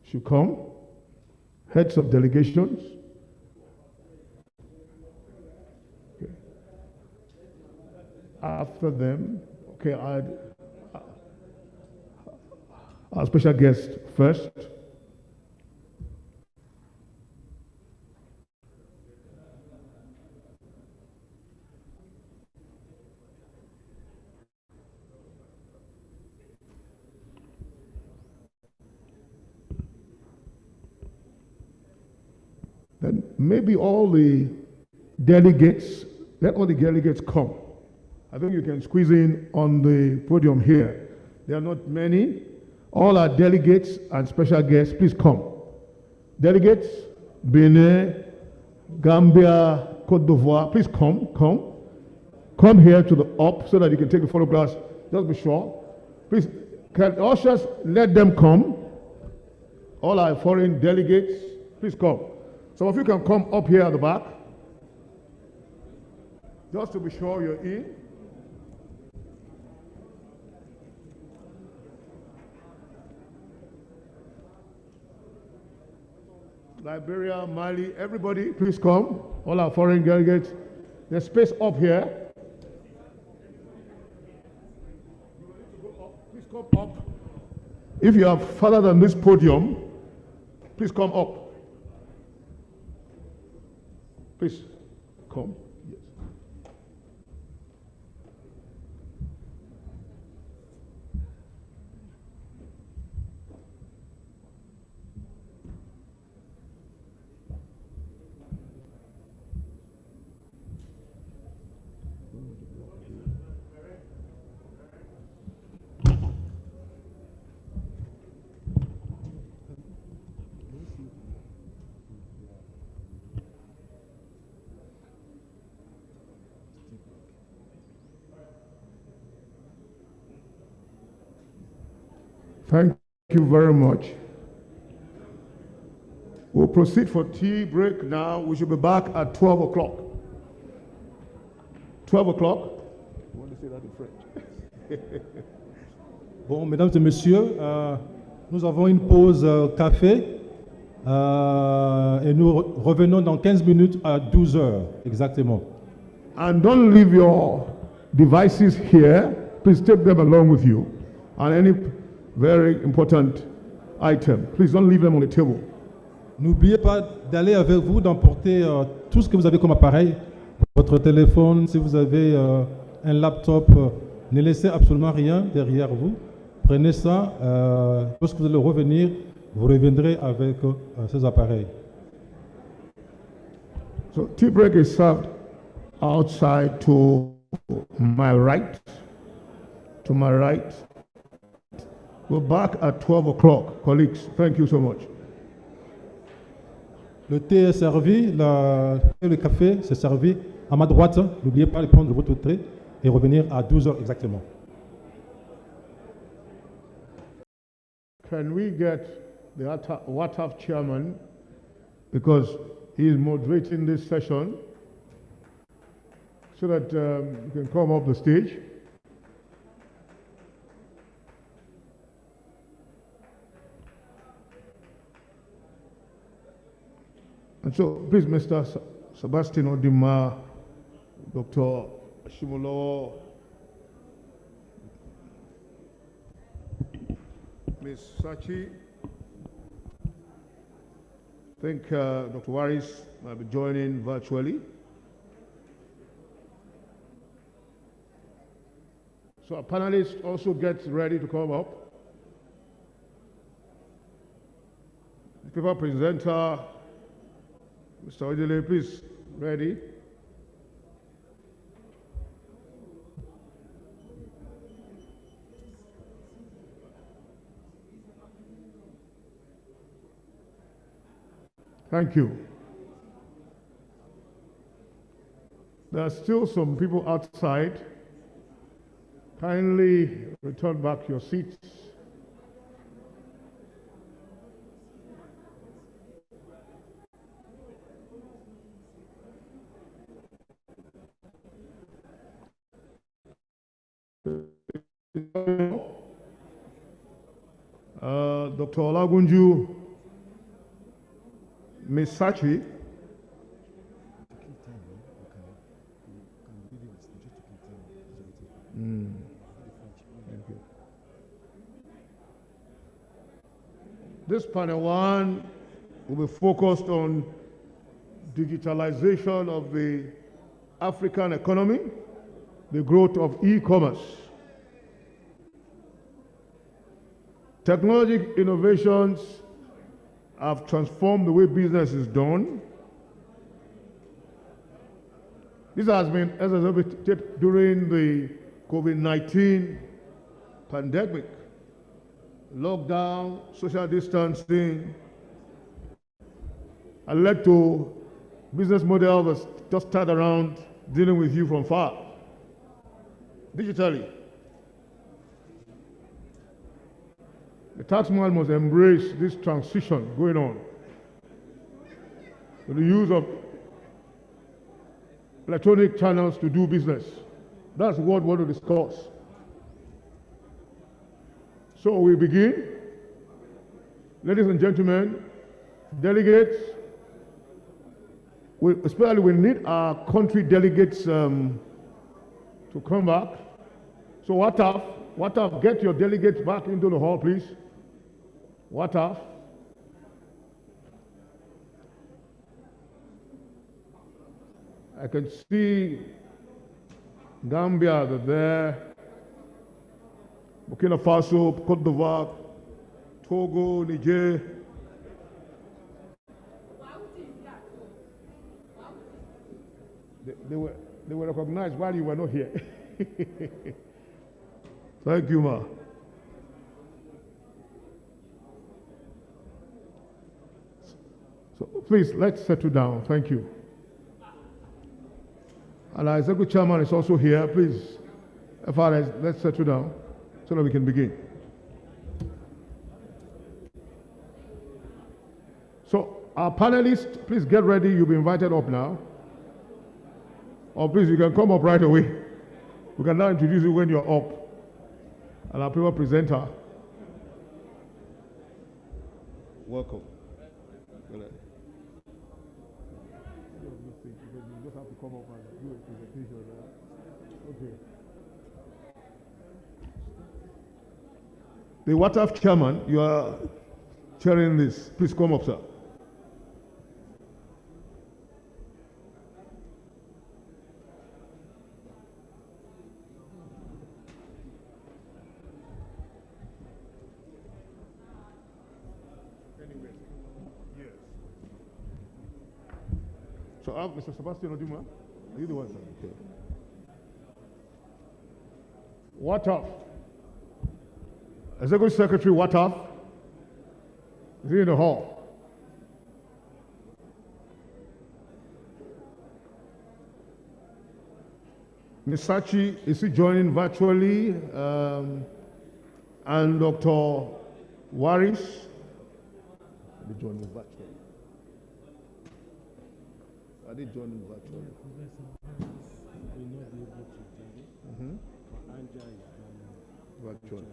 [SPEAKER 10] should come. Heads of delegations. Okay. After them, okay, our special guest first. Then maybe all the delegates, let all the delegates come. I think you can squeeze in on the podium here. There are not many. All our delegates and special guests, please come. Delegates, Benin, Gambia, Cote d'Ivoire, please come. Come here to the up so that you can take the photographs. Just be sure. Please, can ushers let them come? All our foreign delegates, please come. Some of you can come up here at the back. Just to be sure you're in. Liberia, Mali, everybody, please come. All our foreign delegates. There's space up here. Please come up. If you are further than this podium, please come up. Please come. Yes. Thank you very much. We'll proceed for tea break now. We should be back at 12 o'clock. 12 o'clock? You want to say that in French?
[SPEAKER 2] Bon, mesdames et messieurs, nous avons une pause café et nous revenons dans 15 minutes à 12 heures exactement.
[SPEAKER 10] And don't leave your devices here. Please take them along with you. And any very important item, please don't leave them on the table.
[SPEAKER 2] N'oubliez pas d'aller avec vous, d'emporter tout ce que vous avez comme appareil, votre téléphone, si vous avez un laptop, ne laissez absolument rien derrière vous. Prenez ça, lorsque vous allez revenir, vous reviendrez avec ces appareils.
[SPEAKER 10] So tea break is served outside to my right. To my right. We're back at 12 o'clock, colleagues. Thank you so much.
[SPEAKER 2] Le thé est servi, le café c'est servi à ma droite. N'oubliez pas de prendre votre thé et revenir à 12 heures exactement.
[SPEAKER 10] Can we get the Wataf chairman, because he is moderating this session, so that you can come up the stage. And so, please, Mr. Sebastian Odima, Dr. Shimolo, Ms. Sachi, I think Dr. Waris might be joining virtually. So our panelists also get ready to come up. The paper presenter, Mr. Odile, please, ready. Thank you. There are still some people outside. Kindly return back to your seats. Dr. Olagunju Misachi. Thank you. This panel one will be focused on digitalization of the African economy, the growth of e-commerce. Technology innovations have transformed the way business is done. This has been exhibited during the COVID-19 pandemic, lockdown, social distancing, and led to business model that's just start around dealing with you from far, digitally. The taxman must embrace this transition going on with the use of electronic channels to do business. That's what we want to discuss. So we begin. Ladies and gentlemen, delegates, especially we need our country delegates to come back. So Wataf, get your delegates back into the hall, please. Wataf. I can see Gambia, they're there. Burkina Faso, Côte d'Ivoire, Togo, Niger. They were recognized while you were not here. Thank you, Ma. So please, let's settle down. Thank you. And our executive chairman is also here. Please, FRS, let's settle down so that we can begin. So our panelists, please get ready. You'll be invited up now. Or please, you can come up right away. We can now introduce you when you're up. And our paper presenter. Welcome. You just have to come up and do a presentation. Okay. The Wataf chairman, you are chairing this. Please come up, sir. So, Mr. Sebastian Oduma, are you the one, sir? Okay. Wataf. Executive Secretary Wataf is he in the hall. Ms. Sachi, is he joining virtually? And Dr. Waris, are they joining virtually? Are they joining virtually? Virtually.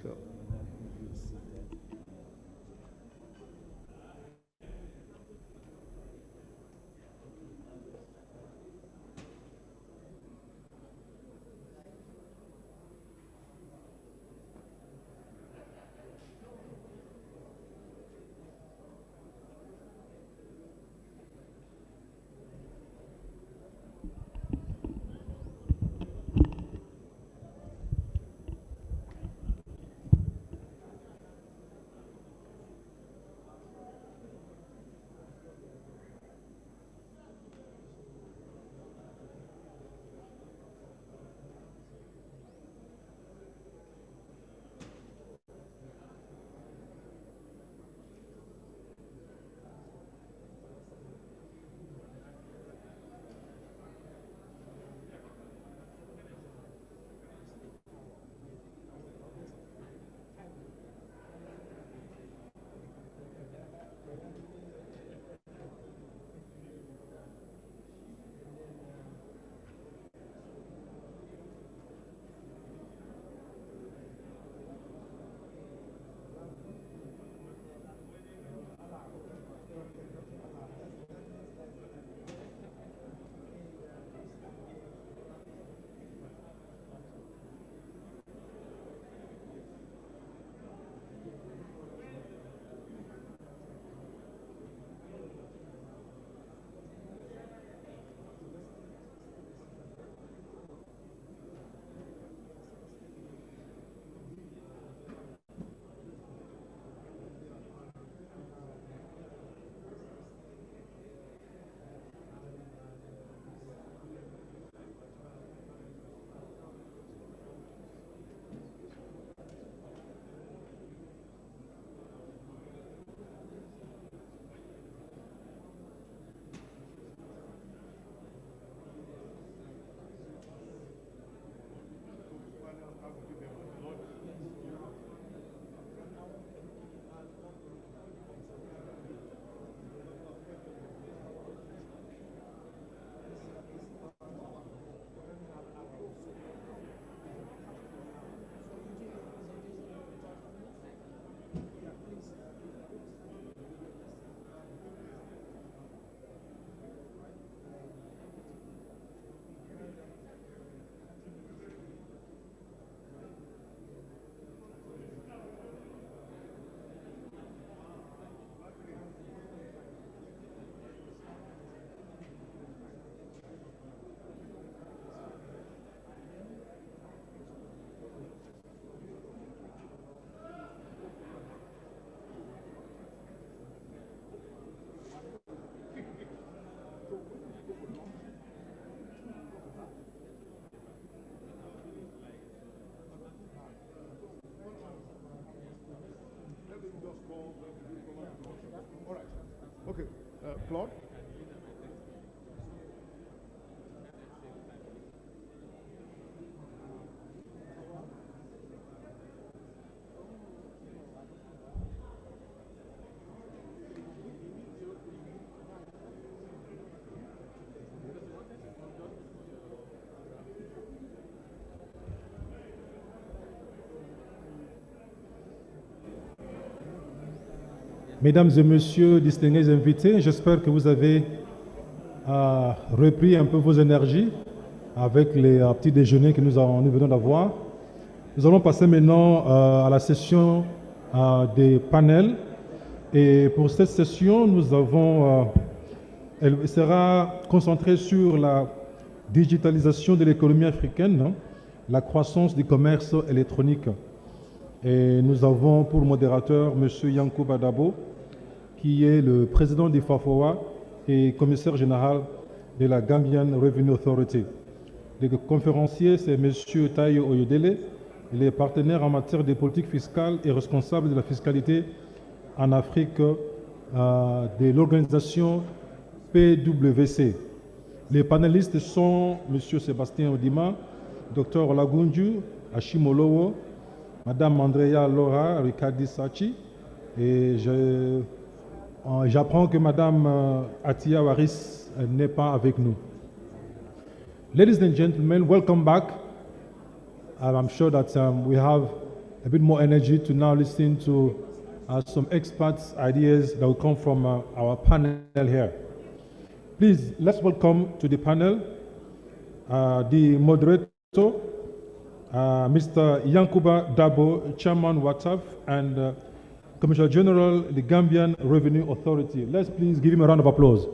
[SPEAKER 10] Sure. All right. Okay. Claude?
[SPEAKER 2] Mesdames et messieurs, distingués invités, j'espère que vous avez repris un peu vos énergies avec les petits déjeuners que nous venons d'avoir. Nous allons passer maintenant à la session des panels. Et pour cette session, elle sera concentrée sur la digitalisation de l'économie africaine, la croissance du commerce électronique. Et nous avons pour modérateur M. Yankuba Dabo, qui est le président du FAFOA et commissaire général de la Gambian Revenue Authority. Le conférencier, c'est M. Tayo Oyedele, il est partenaire en matière de politique fiscale et responsable de la fiscalité en Afrique de l'organisation PwC. Les panélistes sont M. Sébastien Odima, Dr Olagunju Ashimolowo, Madame Andrea Laura Ricardi Sachi, et j'apprends que Madame Atia Waris n'est pas avec nous. Ladies and gentlemen, welcome back. I'm sure that we have a bit more energy to now listen to some experts' ideas that will come from our panel here. Please, let's welcome to the panel the moderator, Mr. Yankuba Dabo, Chairman Wataf, and Commissioner General, the Gambian Revenue Authority. Let's please give him a round of applause.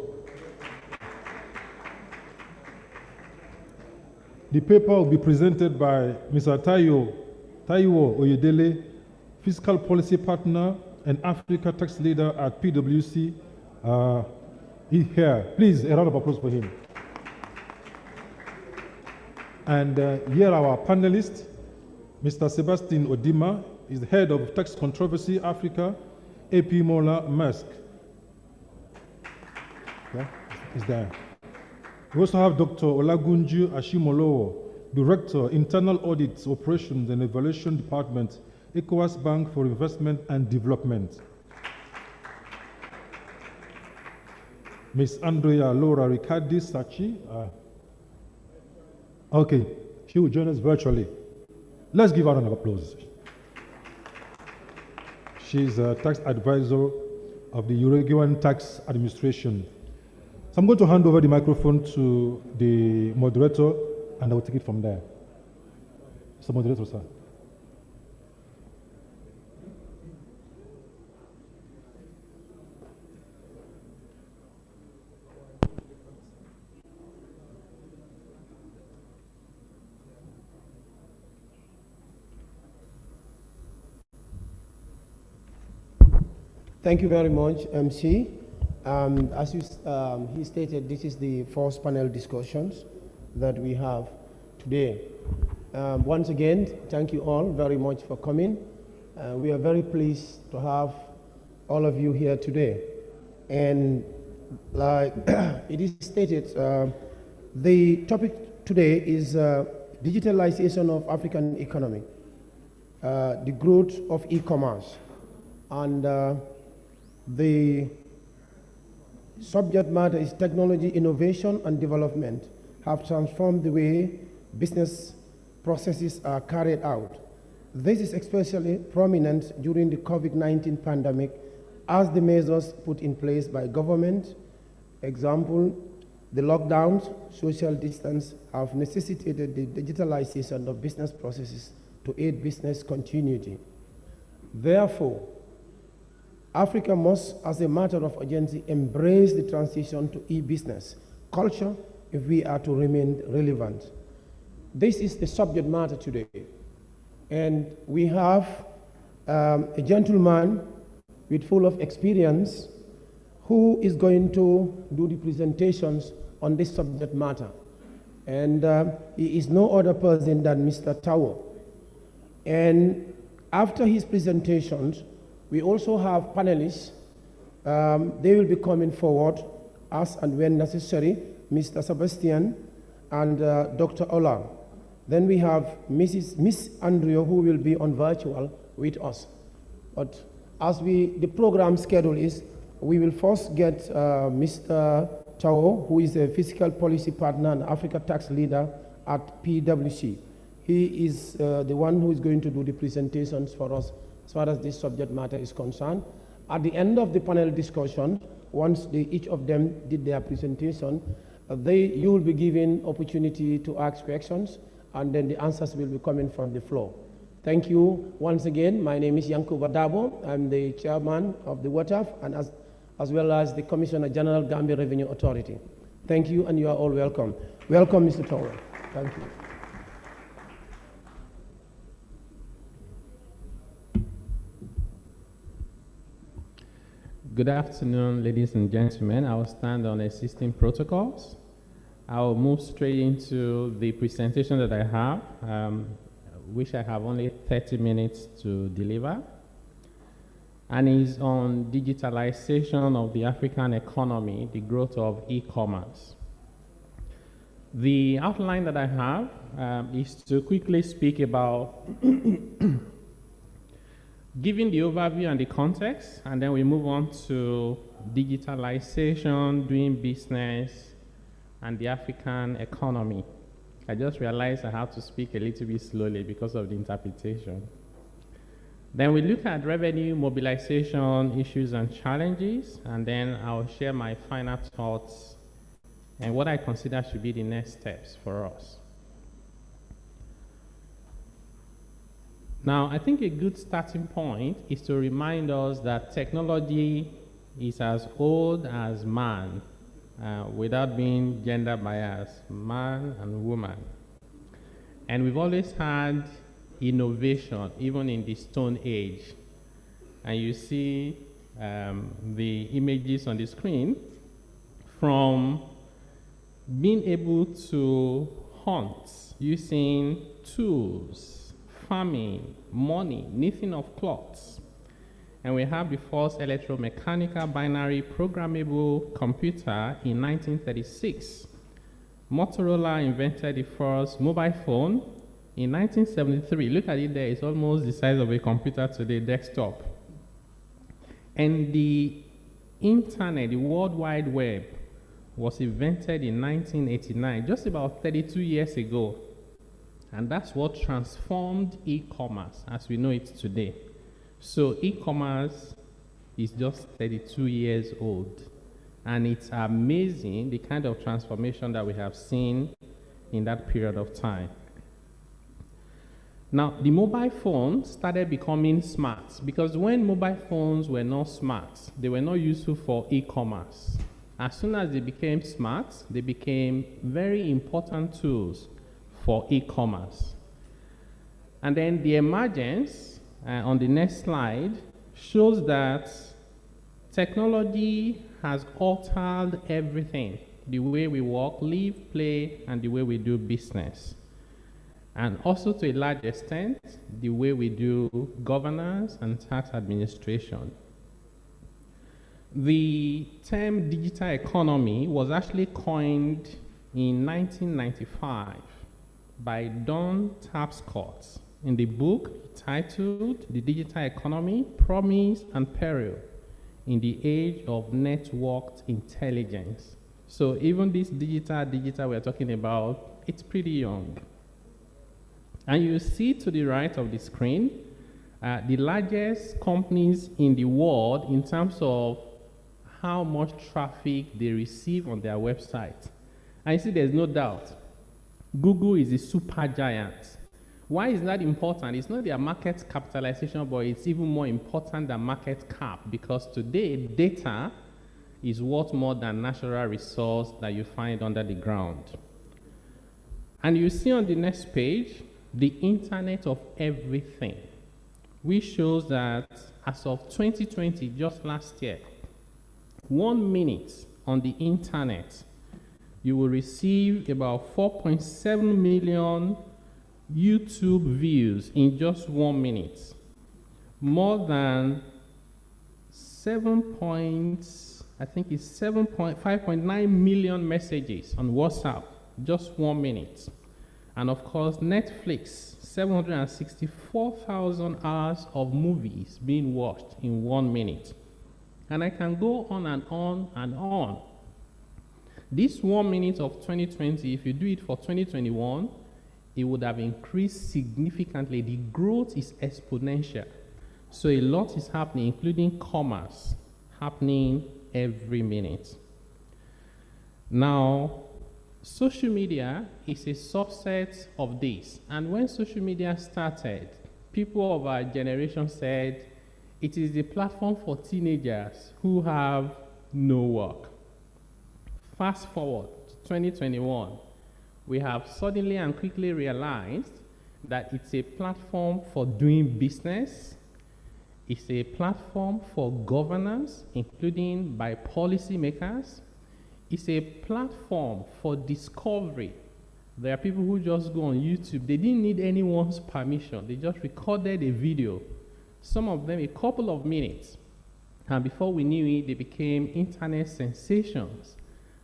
[SPEAKER 2] The paper will be presented by Mr. Taiwo Oyedele, Fiscal Policy Partner and Africa Tax Leader at PwC. He's here. Please, a round of applause for him. And here our panelist, Mr. Sebastian Odima, is the head of Tax Controversy Africa, AP Mola Maersk. Yeah, he's there. We also have Dr. Olagunju Ashimolowo, Director, Internal Audit, Operations and Evaluation Department, ECOWAS Bank for Investment and Development. Ms. Andrea Laura Ricardi Sachi. Okay, she will join us virtually. Let's give her an applause. She's a tax advisor of the Uruguayan Tax Administration. So I'm going to hand over the microphone to the moderator, and I will take it from there. Mr. Moderator, sir.
[SPEAKER 12] Thank you very much, MC. As he stated, this is the first panel discussions that we have today. Once again, thank you all very much for coming. We are very pleased to have all of you here today. And like it is stated, the topic today is digitalization of African economy, the growth of e-commerce, and the subject matter is technology, innovation, and development have transformed the way business processes are carried out. This is especially prominent during the COVID-19 pandemic as the measures put in place by government, example, the lockdowns, social distance, have necessitated the digitalization of business processes to aid business continuity. Therefore, Africa must, as a matter of urgency, embrace the transition to e-business culture if we are to remain relevant. This is the subject matter today. And we have a gentleman with full of experience who is going to do the presentations on this subject matter. And he is no other person than Mr. Tawo. And after his presentations, We also have panelists. They will be coming forward as and when necessary, Mr. Sebastian and Dr. Ola. Then we have Miss Andrea, who will be on virtual with us. But as the program schedule is, we will first get Mr. Chao, who is a fiscal policy partner and Africa tax leader at PwC. He is the one who is going to do the presentations for us as far as this subject matter is concerned. At the end of the panel discussion, once each of them did their presentation, you will be given opportunity to ask questions, and then the answers will be coming from the floor. Thank you once again. My name is Yankuba Dabo. I'm the chairman of the Wataf, and as well as the Commissioner General Gambia Revenue Authority. Thank you, and you are all welcome. Welcome, Mr. Tower. Thank you.
[SPEAKER 13] Good afternoon, ladies and gentlemen. I will stand on existing protocols. I will move straight into the presentation that I have, which I have only 30 minutes to deliver, and is on digitalization of the African economy, the growth of e-commerce. The outline that I have is to quickly speak about giving the overview and the context, and then we move on to digitalization, doing business, and the African economy. I just realized I have to speak a little bit slowly because of the interpretation. Then we look at revenue mobilization issues and challenges, and then I'll share my final thoughts and what I consider should be the next steps for us. Now, I think a good starting point is to remind us that technology is as old as man, without being gender biased, man and woman. And we've always had innovation, even in the Stone Age. And you see the images on the screen from being able to hunt using tools, farming, money, knitting of cloths. And we have the first electromechanical binary programmable computer in 1936. Motorola invented the first mobile phone in 1973. Look at it there, it's almost the size of a computer today, desktop. And the internet, the World Wide Web, was invented in 1989, just about 32 years ago. And that's what transformed e-commerce as we know it today. So e-commerce is just 32 years old. And it's amazing the kind of transformation that we have seen in that period of time. Now, the mobile phone started becoming smart because when mobile phones were not smart, they were not useful for e-commerce. As soon as they became smart, they became very important tools for e-commerce. And then the emergence on the next slide shows that technology has altered everything, the way we work, live, play, and the way we do business. And also to a large extent, the way we do governance and tax administration. The term digital economy was actually coined in 1995 by Don Tapscott in the book titled The Digital Economy, Promise and Peril in the Age of Networked Intelligence. So even this digital we're talking about, it's pretty young. And you see to the right of the screen, the largest companies in the world in terms of how much traffic they receive on their website. And you see there's no doubt, Google is a super giant. Why is that important? It's not their market capitalization, but it's even more important than market cap, because today data is worth more than natural resource that you find under the ground. And you see on the next page, the Internet of Everything, which shows that as of 2020, just last year, 1 minute on the internet, you will receive about 4.7 million YouTube views in just 1 minute, more than 5.9 million messages on WhatsApp, just 1 minute. And of course, Netflix, 764,000 hours of movies being watched in 1 minute. And I can go on and on and on. This 1 minute of 2020, if you do it for 2021, it would have increased significantly. The growth is exponential. So a lot is happening, including commerce, happening every minute. Now, social media is a subset of this. And when social media started, people of our generation said it is the platform for teenagers who have no work. Fast forward to 2021, we have suddenly and quickly realized that it's a platform for doing business. It's a platform for governance, including by policymakers. It's a platform for discovery. There are people who just go on YouTube. They didn't need anyone's permission. They just recorded a video, some of them a couple of minutes. And before we knew it, they became internet sensations.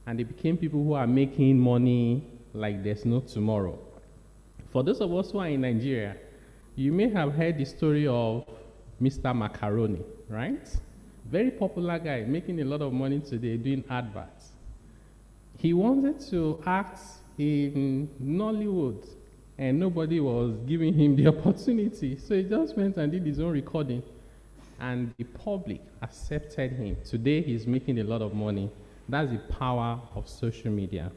[SPEAKER 13] And they became people who are making money like there's no tomorrow. For those of us who are in Nigeria, you may have heard the story of Mr. Macaroni, right? Very popular guy, making a lot of money today doing adverts. He wanted to act in Nollywood, and nobody was giving him the opportunity. So he just went and did his own recording, and the public accepted him. Today, he's making a lot of money. That's the power of social media.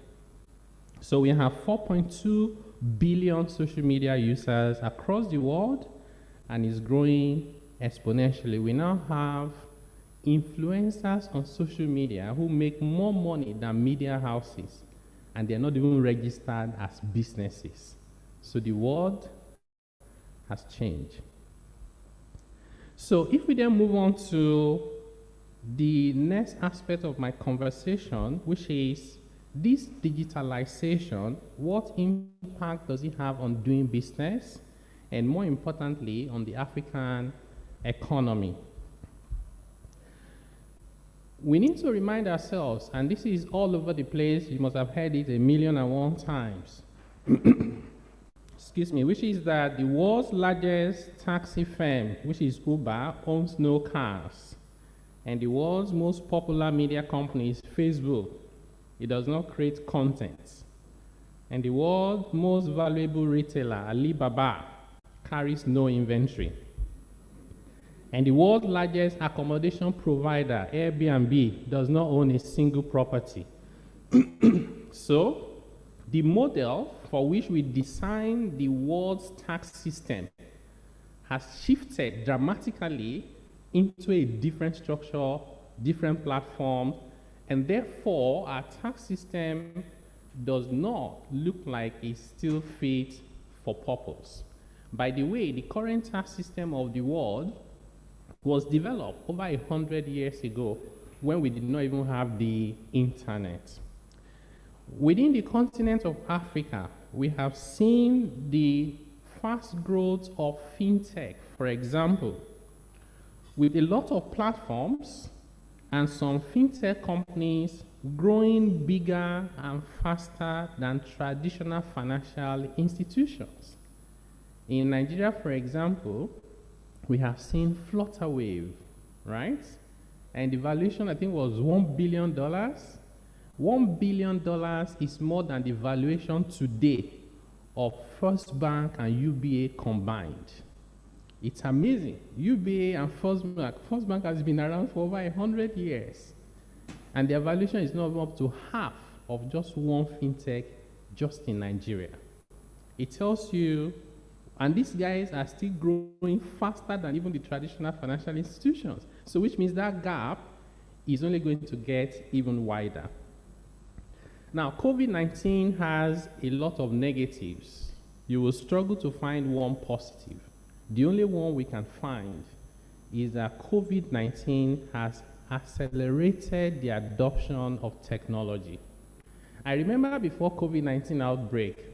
[SPEAKER 13] So we have 4.2 billion social media users across the world, and it's growing exponentially. We now have influencers on social media who make more money than media houses, and they're not even registered as businesses. So the world has changed. So if we then move on to the next aspect of my conversation, which is this digitalization, what impact does it have on doing business, and more importantly, on the African economy? We need to remind ourselves, and this is all over the place, you must have heard it 1,000,001 times, excuse me, which is that the world's largest taxi firm, which is Uber, owns no cars. And the world's most popular media company is Facebook. It does not create content. And the world's most valuable retailer, Alibaba, carries no inventory. And the world's largest accommodation provider, Airbnb, does not own a single property. So, the model for which we design the world's tax system has shifted dramatically into a different structure, different platform, and therefore our tax system does not look like it's still fit for purpose. By the way, the current tax system of the world was developed over 100 years ago when we did not even have the internet. Within the continent of Africa, we have seen the fast growth of fintech, for example, with a lot of platforms and some fintech companies growing bigger and faster than traditional financial institutions. In Nigeria, for example, we have seen Flutterwave, right? And the valuation, I think, was $1 billion. $1 billion is more than the valuation today of First Bank and UBA combined. It's amazing. UBA and First Bank has been around for over 100 years. And their valuation is not up to half of just one fintech just in Nigeria. It tells you, and these guys are still growing faster than even the traditional financial institutions. So which means that gap is only going to get even wider. Now, COVID-19 has a lot of negatives. You will struggle to find one positive. The only one we can find is that COVID-19 has accelerated the adoption of technology. I remember before COVID-19 outbreak,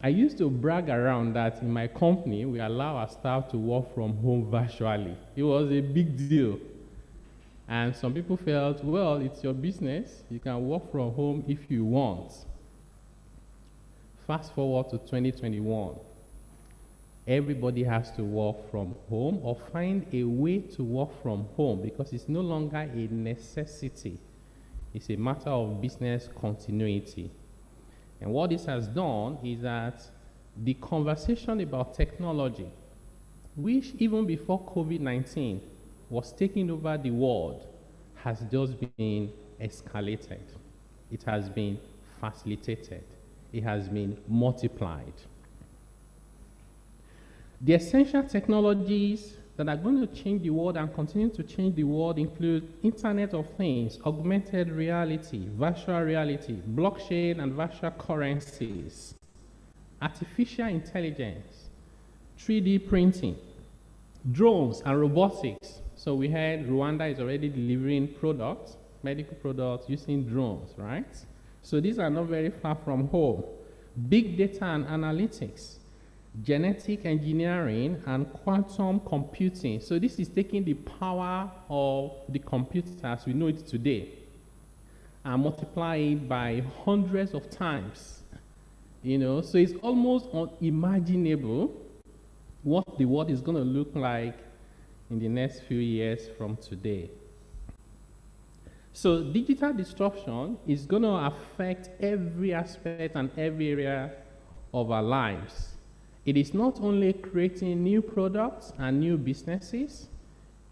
[SPEAKER 13] I used to brag around that in my company, we allow our staff to work from home virtually. It was a big deal. And some people felt, well, it's your business. You can work from home if you want. Fast forward to 2021. Everybody has to work from home or find a way to work from home because it's no longer a necessity. It's a matter of business continuity. And what this has done is that the conversation about technology, which even before COVID-19 was taking over the world, has just been escalated. It has been facilitated. It has been multiplied. The essential technologies that are going to change the world and continue to change the world include Internet of Things, augmented reality, virtual reality, blockchain and virtual currencies, artificial intelligence, 3D printing, drones and robotics. So we heard Rwanda is already delivering products, medical products using drones, right? So these are not very far from home. Big data and analytics, genetic engineering and quantum computing. So this is taking the power of the computer as we know it today and multiply it by hundreds of times. So it's almost unimaginable what the world is going to look like in the next few years from today. So digital disruption is going to affect every aspect and every area of our lives. It is not only creating new products and new businesses,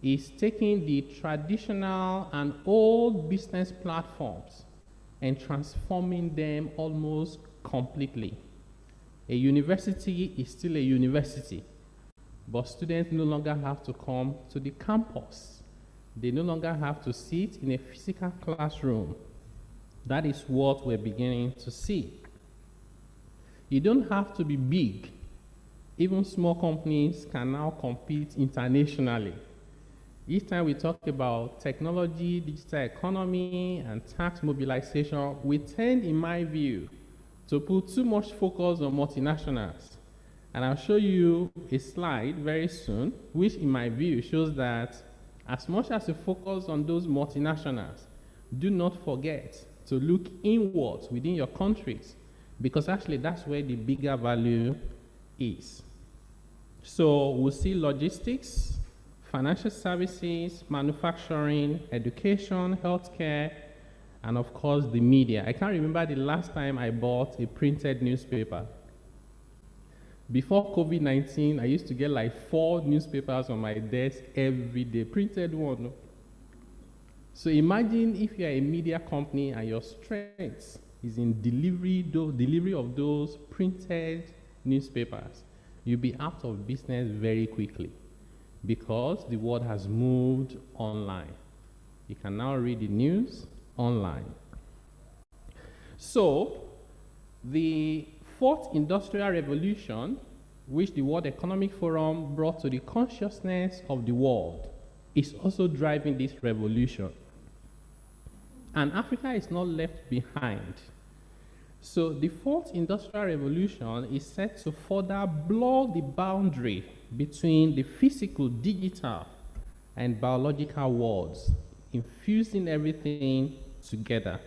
[SPEAKER 13] it's taking the traditional and old business platforms and transforming them almost completely. A university is still a university, but students no longer have to come to the campus. They no longer have to sit in a physical classroom. That is what we're beginning to see. You don't have to be big. Even small companies can now compete internationally. Each time we talk about technology, digital economy, and tax mobilization, we tend, in my view, to put too much focus on multinationals. And I'll show you a slide very soon, which in my view shows that as much as you focus on those multinationals, do not forget to look inwards within your countries, because actually that's where the bigger value is. So we'll see logistics, financial services, manufacturing, education, healthcare, and of course the media. I can't remember the last time I bought a printed newspaper. Before COVID-19, I used to get like 4 newspapers on my desk every day, printed one. So imagine if you're a media company and your strength is in delivery of those printed newspapers. You'll be out of business very quickly because the world has moved online. You can now read the news online. So, the 4th Industrial Revolution, which the World Economic Forum brought to the consciousness of the world, is also driving this revolution. And Africa is not left behind. So the 4th Industrial Revolution is set to further blur the boundary between the physical, digital, and biological worlds, infusing everything together.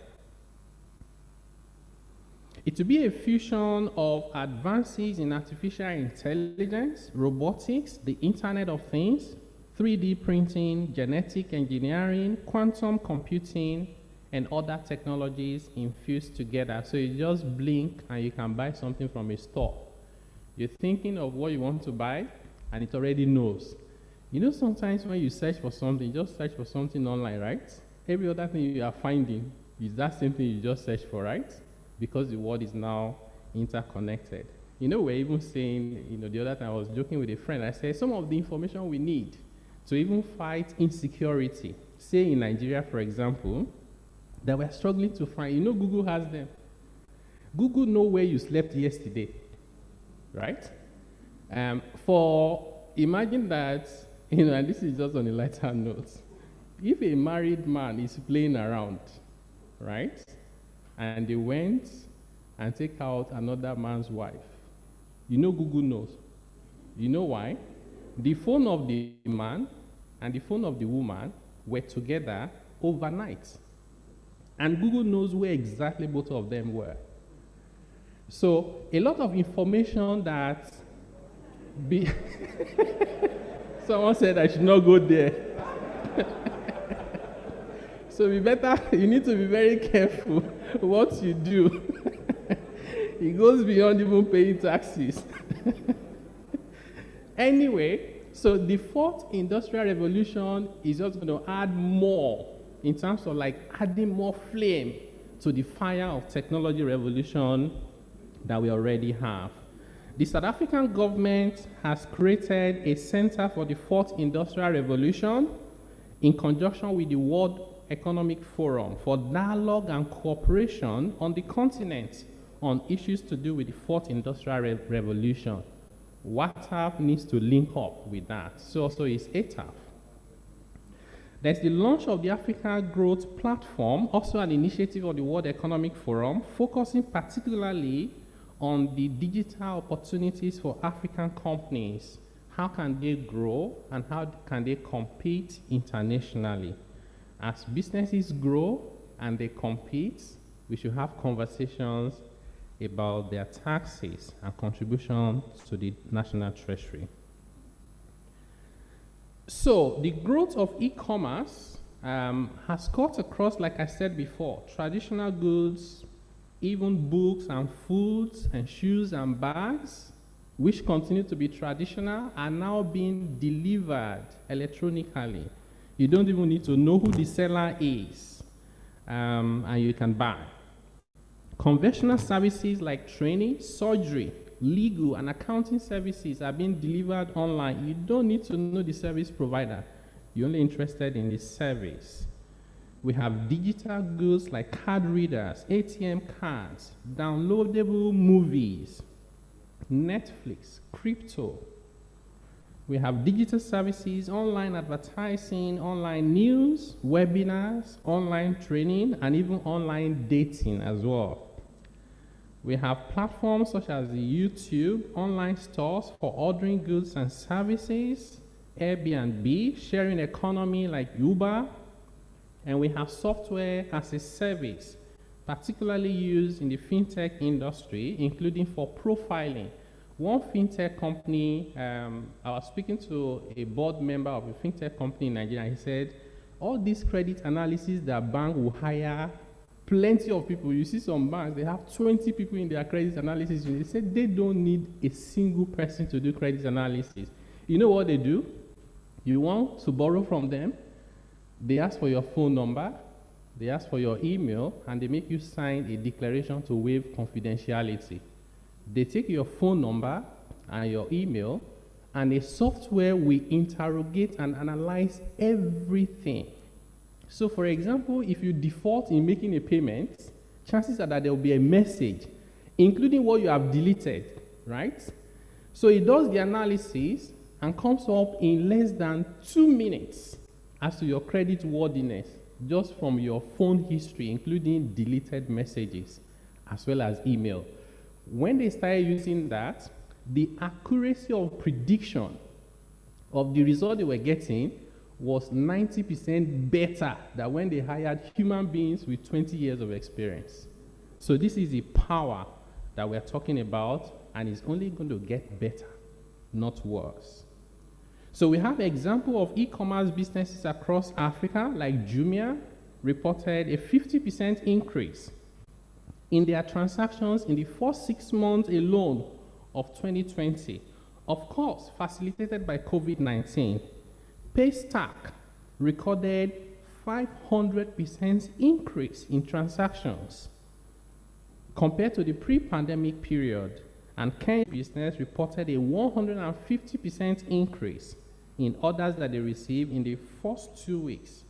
[SPEAKER 13] It will be a fusion of advances in artificial intelligence, robotics, the Internet of Things, 3D printing, genetic engineering, quantum computing, and other technologies infused together. So you just blink and you can buy something from a store. You're thinking of what you want to buy and it already knows. Sometimes when you search for something, you just search for something online, right? Every other thing you are finding is that same thing you just searched for, right? Because the world is now interconnected. We're even saying, the other time I was joking with a friend, I said some of the information we need to even fight insecurity, say in Nigeria, for example, that we're struggling to find. Google has them. Google know where you slept yesterday, right? Imagine that, and this is just on a lighter note. If a married man is playing around, right, and they went and take out another man's wife, Google knows. You know why? The phone of the man and the phone of the woman were together overnight. And Google knows where exactly both of them were. So a lot of information that someone said I should not go there. So you need to be very careful what you do. It goes beyond even paying taxes. Anyway, so the fourth industrial revolution is just going to add more in terms of like adding more flame to the fire of technology revolution that we already have. The South African government has created a Center for the Fourth Industrial Revolution in conjunction with the World Economic Forum for dialogue and cooperation on the continent on issues to do with the Fourth Industrial Revolution. Wataf needs to link up with that. So also is ATAF. There's the launch of the Africa Growth Platform, also an initiative of the World Economic Forum, focusing particularly on the digital opportunities for African companies. How can they grow and how can they compete internationally? As businesses grow and they compete, we should have conversations about their taxes and contributions to the national treasury. So the growth of e-commerce has cut across, like I said before, traditional goods, even books and foods and shoes and bags, which continue to be traditional, are now being delivered electronically. You don't even need to know who the seller is, and you can buy. Conventional services like training, surgery, legal, and accounting services are being delivered online. You don't need to know the service provider. You're only interested in the service. We have digital goods like card readers, ATM cards, downloadable movies, Netflix, crypto. We have digital services, online advertising, online news, webinars, online training, and even online dating as well. We have platforms such as the YouTube, online stores for ordering goods and services, Airbnb, sharing economy like Uber, and we have software as a service, particularly used in the fintech industry, including for profiling. One fintech company, I was speaking to a board member of a fintech company in Nigeria. He said, all this credit analysis that bank will hire plenty of people. You see some banks, they have 20 people in their credit analysis. They said they don't need a single person to do credit analysis. You know what they do? You want to borrow from them, they ask for your phone number, they ask for your email, and they make you sign a declaration to waive confidentiality. They take your phone number and your email, and a software will interrogate and analyze everything. So for example, if you default in making a payment, chances are that there will be a message, including what you have deleted, right? So it does the analysis and comes up in less than 2 minutes as to your credit worthiness, just from your phone history, including deleted messages, as well as email. When they started using that, the accuracy of prediction of the result they were getting was 90% better than when they hired human beings with 20 years of experience. So this is the power that we're talking about, and it's only going to get better, not worse. So we have an example of e-commerce businesses across Africa, like Jumia, reported a 50% increase in their transactions in the first 6 months alone of 2020, of course, facilitated by COVID-19. Paystack recorded 500% increase in transactions compared to the pre-pandemic period, and Kenya business reported a 150% increase in orders that they received in the first weeks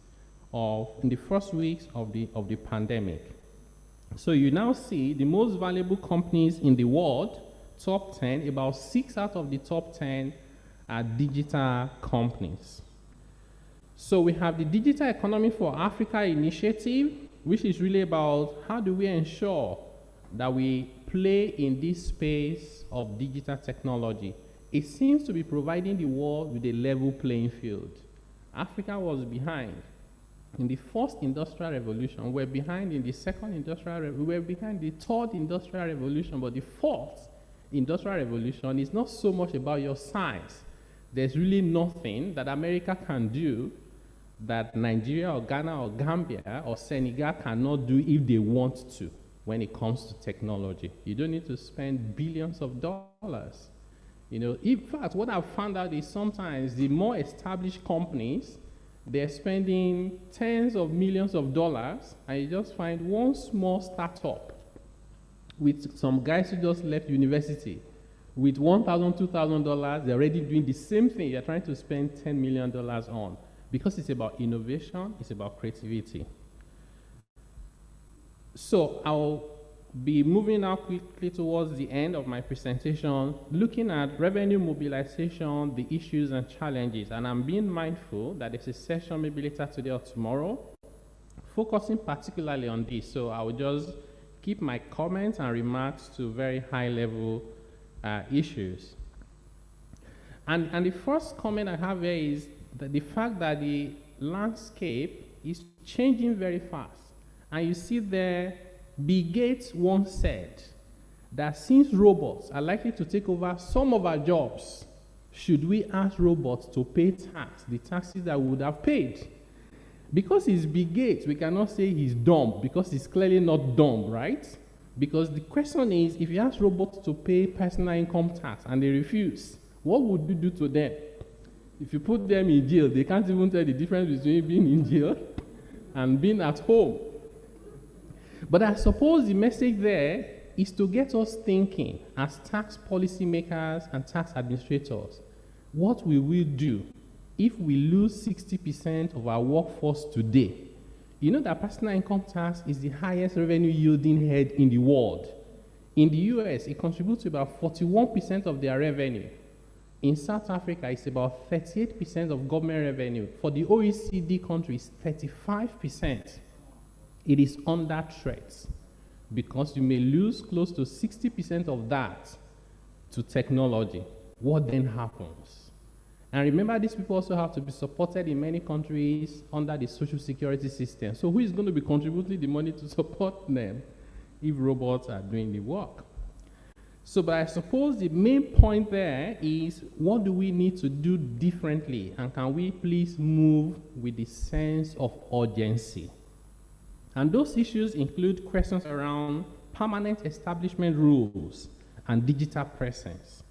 [SPEAKER 13] of the pandemic. So you now see the most valuable companies in the world, top 10, about 6 out of the top 10 are digital companies. So we have the Digital Economy for Africa initiative, which is really about how do we ensure that we play in this space of digital technology. It seems to be providing the world with a level playing field. Africa was behind. in the first industrial revolution, we're behind in the second industrial revolution, we're behind the third industrial revolution, but the fourth industrial revolution is not so much about your size. There's really nothing that America can do that Nigeria or Ghana or Gambia or Senegal cannot do if they want to when it comes to technology. You don't need to spend billions of dollars. You know, in fact, what I've found out is sometimes the more established companies, they're spending tens of millions of dollars, and you just find one small startup with some guys who just left university with $1,000, $2,000, they're already doing the same thing you're trying to spend $10 million on, because it's about innovation, it's about creativity. So I'll be moving now quickly towards the end of my presentation, looking at revenue mobilization, the issues and challenges, and I'm being mindful that there's a session maybe later today or tomorrow, focusing particularly on this. So I will just keep my comments and remarks to very high-level issues. And the first comment I have here is that the fact that the landscape is changing very fast. And you see there, Bill Gates once said that since robots are likely to take over some of our jobs, should we ask robots to pay tax, the taxes that we would have paid? Because he's Bill Gates, we cannot say he's dumb, because he's clearly not dumb, right? Because the question is, if you ask robots to pay personal income tax and they refuse, what would you do to them? If you put them in jail, they can't even tell the difference between being in jail and being at home. But I suppose the message there is to get us thinking as tax policymakers and tax administrators, what will we do if we lose 60% of our workforce today? You know that personal income tax is the highest revenue yielding head in the world. In the US, it contributes to about 41% of their revenue. In South Africa, it's about 38% of government revenue. For the OECD countries, 35%. It is under threat because you may lose close to 60% of that to technology. What then happens? And remember, these people also have to be supported in many countries under the social security system. So who is going to be contributing the money to support them if robots are doing the work? So, but I suppose the main point there is, what do we need to do differently? And can we please move with the sense of urgency? And those issues include questions around permanent establishment rules and digital presence,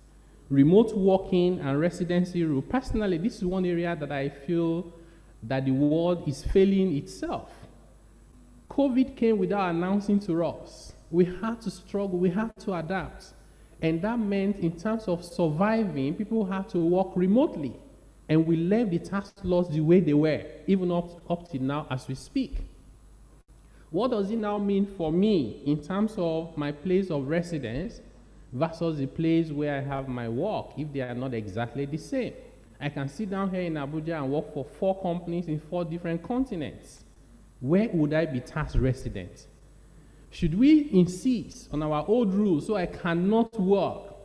[SPEAKER 13] remote working and residency rule. Personally, this is one area that I feel that the world is failing itself. COVID came without announcing to us. We had to struggle, we had to adapt. And that meant in terms of surviving, people had to work remotely. And we left the tax laws the way they were, even up till now as we speak. What does it now mean for me in terms of my place of residence versus the place where I have my work, if they are not exactly the same? I can sit down here in Abuja and work for 4 companies in 4 different continents. Where would I be tax resident? Should we insist on our old rules so I cannot work?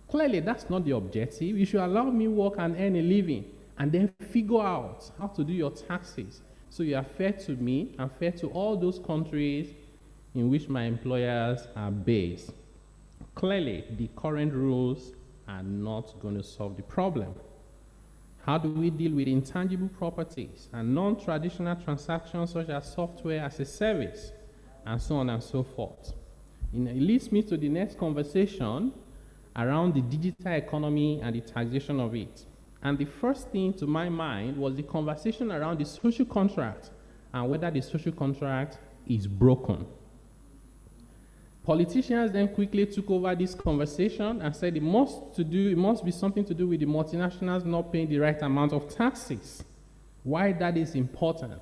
[SPEAKER 13] Clearly, that's not the objective. You should allow me work and earn a living and then figure out how to do your taxes so you are fair to me and fair to all those countries in which my employers are based. Clearly, the current rules are not going to solve the problem. How do we deal with intangible properties and non-traditional transactions such as software as a service, and so on and so forth? It leads me to the next conversation around the digital economy and the taxation of it. And the first thing to my mind was the conversation around the social contract and whether the social contract is broken. Politicians then quickly took over this conversation and said it must be something to do with the multinationals not paying the right amount of taxes. Why that is important?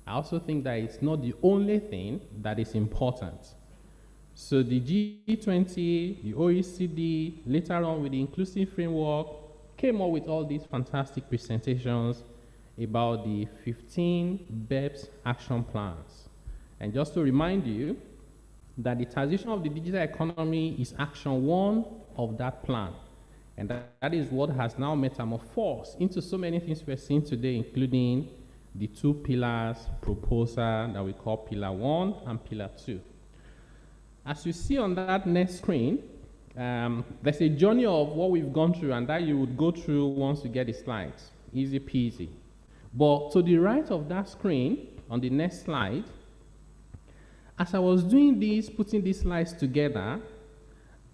[SPEAKER 13] I also think that it's not the only thing that is important. So the G20, the OECD, later on with the inclusive framework, came up with all these fantastic presentations about the 15 BEPS action plans. And just to remind you that the taxation of the digital economy is action 1 of that plan. And that is what has now metamorphosed into so many things we're seeing today, including the two pillars proposal that we call Pillar 1 and Pillar 2. As you see on that next screen, there's a journey of what we've gone through, and that you would go through once you get the slides. Easy peasy. But to the right of that screen, on the next slide, as I was doing this, putting these slides together,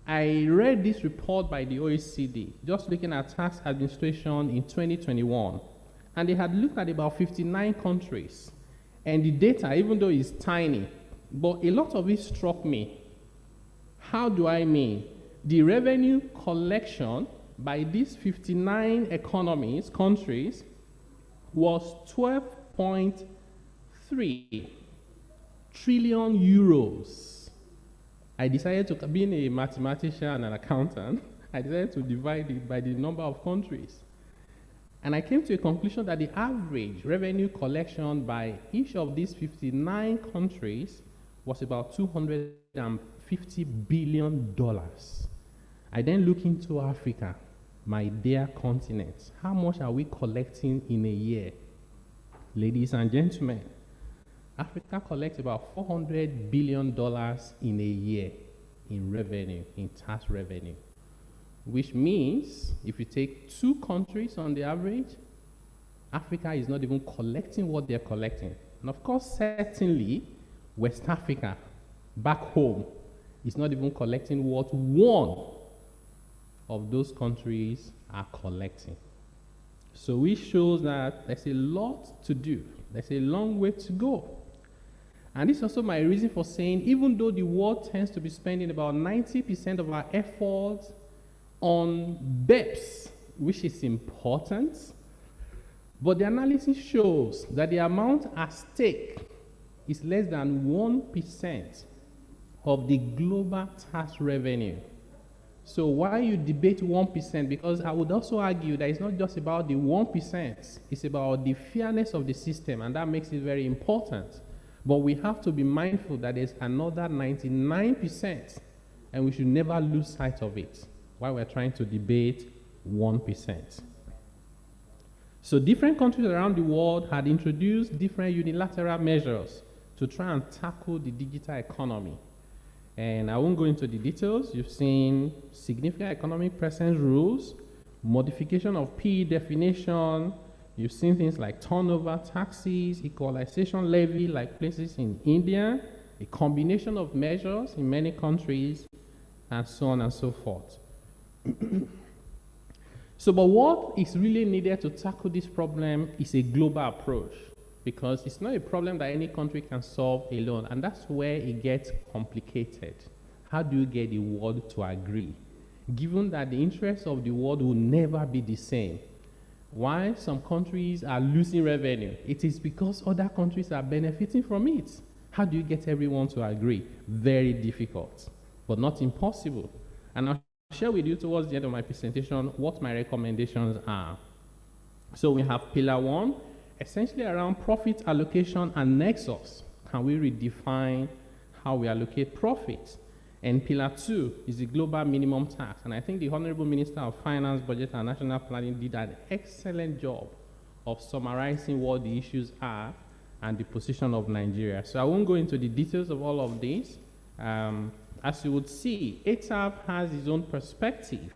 [SPEAKER 13] I read this report by the OECD, just looking at tax administration in 2021. And they had looked at about 59 countries. And the data, even though it's tiny, but a lot of it struck me. How do I mean? The revenue collection by these 59 countries, was 12.3 trillion euros. I decided to, being a mathematician and an accountant, I decided to divide it by the number of countries. And I came to a conclusion that the average revenue collection by each of these 59 countries was about $250 billion. I then look into Africa, my dear continent. How much are we collecting in a year? Ladies and gentlemen, Africa collects about $400 billion in a year in revenue, in tax revenue. Which means, if you take two countries on the average, Africa is not even collecting what they're collecting. And of course, certainly, West Africa, back home, is not even collecting what one of those countries are collecting. So which shows that there's a lot to do. There's a long way to go. And this is also my reason for saying, even though the world tends to be spending about 90% of our efforts on BEPS, which is important, but the analysis shows that the amount at stake is less than 1% of the global tax revenue. So why you debate 1%? Because I would also argue that it's not just about the 1%, it's about the fairness of the system, and that makes it very important. But we have to be mindful that there's another 99%, and we should never lose sight of it while we're trying to debate 1%. So different countries around the world had introduced different unilateral measures to try and tackle the digital economy. And I won't go into the details. You've seen significant economic presence rules, modification of PE definition. You've seen things like turnover taxes, equalization levy like places in India, a combination of measures in many countries, and so on and so forth. So, but what is really needed to tackle this problem is a global approach, because it's not a problem that any country can solve alone, and that's where it gets complicated. How do you get the world to agree? Given that the interests of the world will never be the same. Why some countries are losing revenue? It is because other countries are benefiting from it. How do you get everyone to agree? Very difficult, but not impossible. And I'll share with you towards the end of my presentation what my recommendations are. So we have Pillar 1, essentially around profit allocation and nexus. Can we redefine how we allocate profits? And Pillar 2 is the global minimum tax. And I think the Honorable Minister of Finance, Budget and National Planning did an excellent job of summarizing what the issues are and the position of Nigeria. So I won't go into the details of all of this. As you would see, ATAP has its own perspective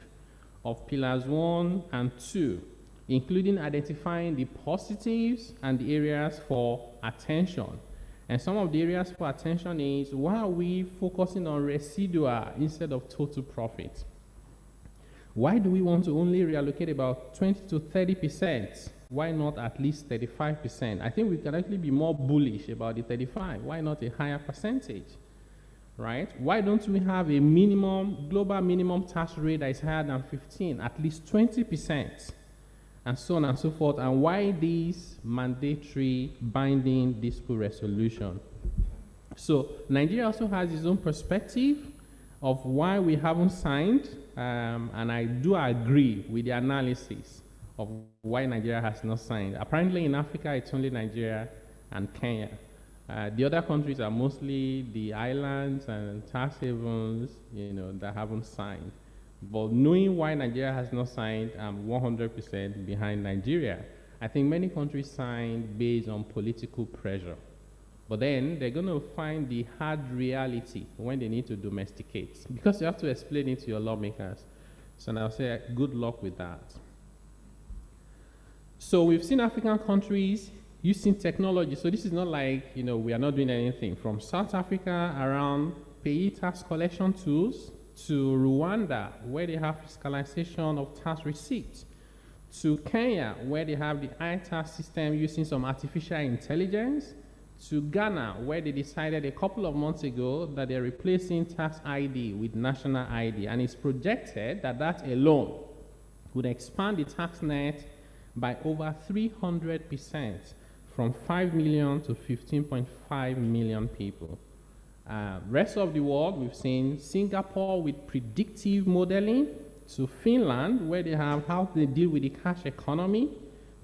[SPEAKER 13] of Pillars 1 and 2, including identifying the positives and the areas for attention. And some of the areas for attention is, why are we focusing on residual instead of total profit? Why do we want to only reallocate about 20 to 30%? Why not at least 35%? I think we can actually be more bullish about the 35. Why not a higher percentage? Right? Why don't we have a minimum, global minimum tax rate that is higher than 15, at least 20%, and so on and so forth? And why this mandatory binding dispute resolution? So Nigeria also has its own perspective of why we haven't signed, and I do agree with the analysis of why Nigeria has not signed. Apparently in Africa, it's only Nigeria and Kenya. The other countries are mostly the islands and tax havens, that haven't signed. But knowing why Nigeria has not signed, I'm 100% behind Nigeria. I think many countries signed based on political pressure. But then they're going to find the hard reality when they need to domesticate, because you have to explain it to your lawmakers. So I'll say good luck with that. So we've seen African countries using technology. So this is not like, we are not doing anything. From South Africa around payee tax collection tools, to Rwanda, where they have fiscalization of tax receipts, to Kenya, where they have the iTax system using some artificial intelligence, to Ghana, where they decided a couple of months ago that they're replacing tax ID with national ID. And it's projected that that alone would expand the tax net by over 300%, from 5 million to 15.5 million people. Rest of the world, we've seen Singapore with predictive modeling, to Finland, where they have how they deal with the cash economy,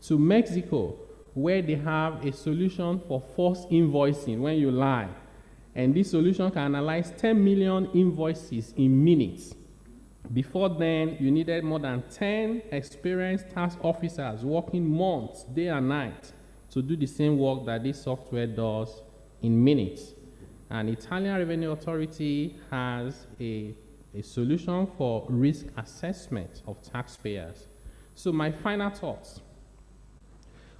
[SPEAKER 13] to Mexico, where they have a solution for false invoicing when you lie. And this solution can analyze 10 million invoices in minutes. Before then, you needed more than 10 experienced tax officers working months, day and night, to do the same work that this software does in minutes. And Italian Revenue Authority has a solution for risk assessment of taxpayers. So my final thoughts.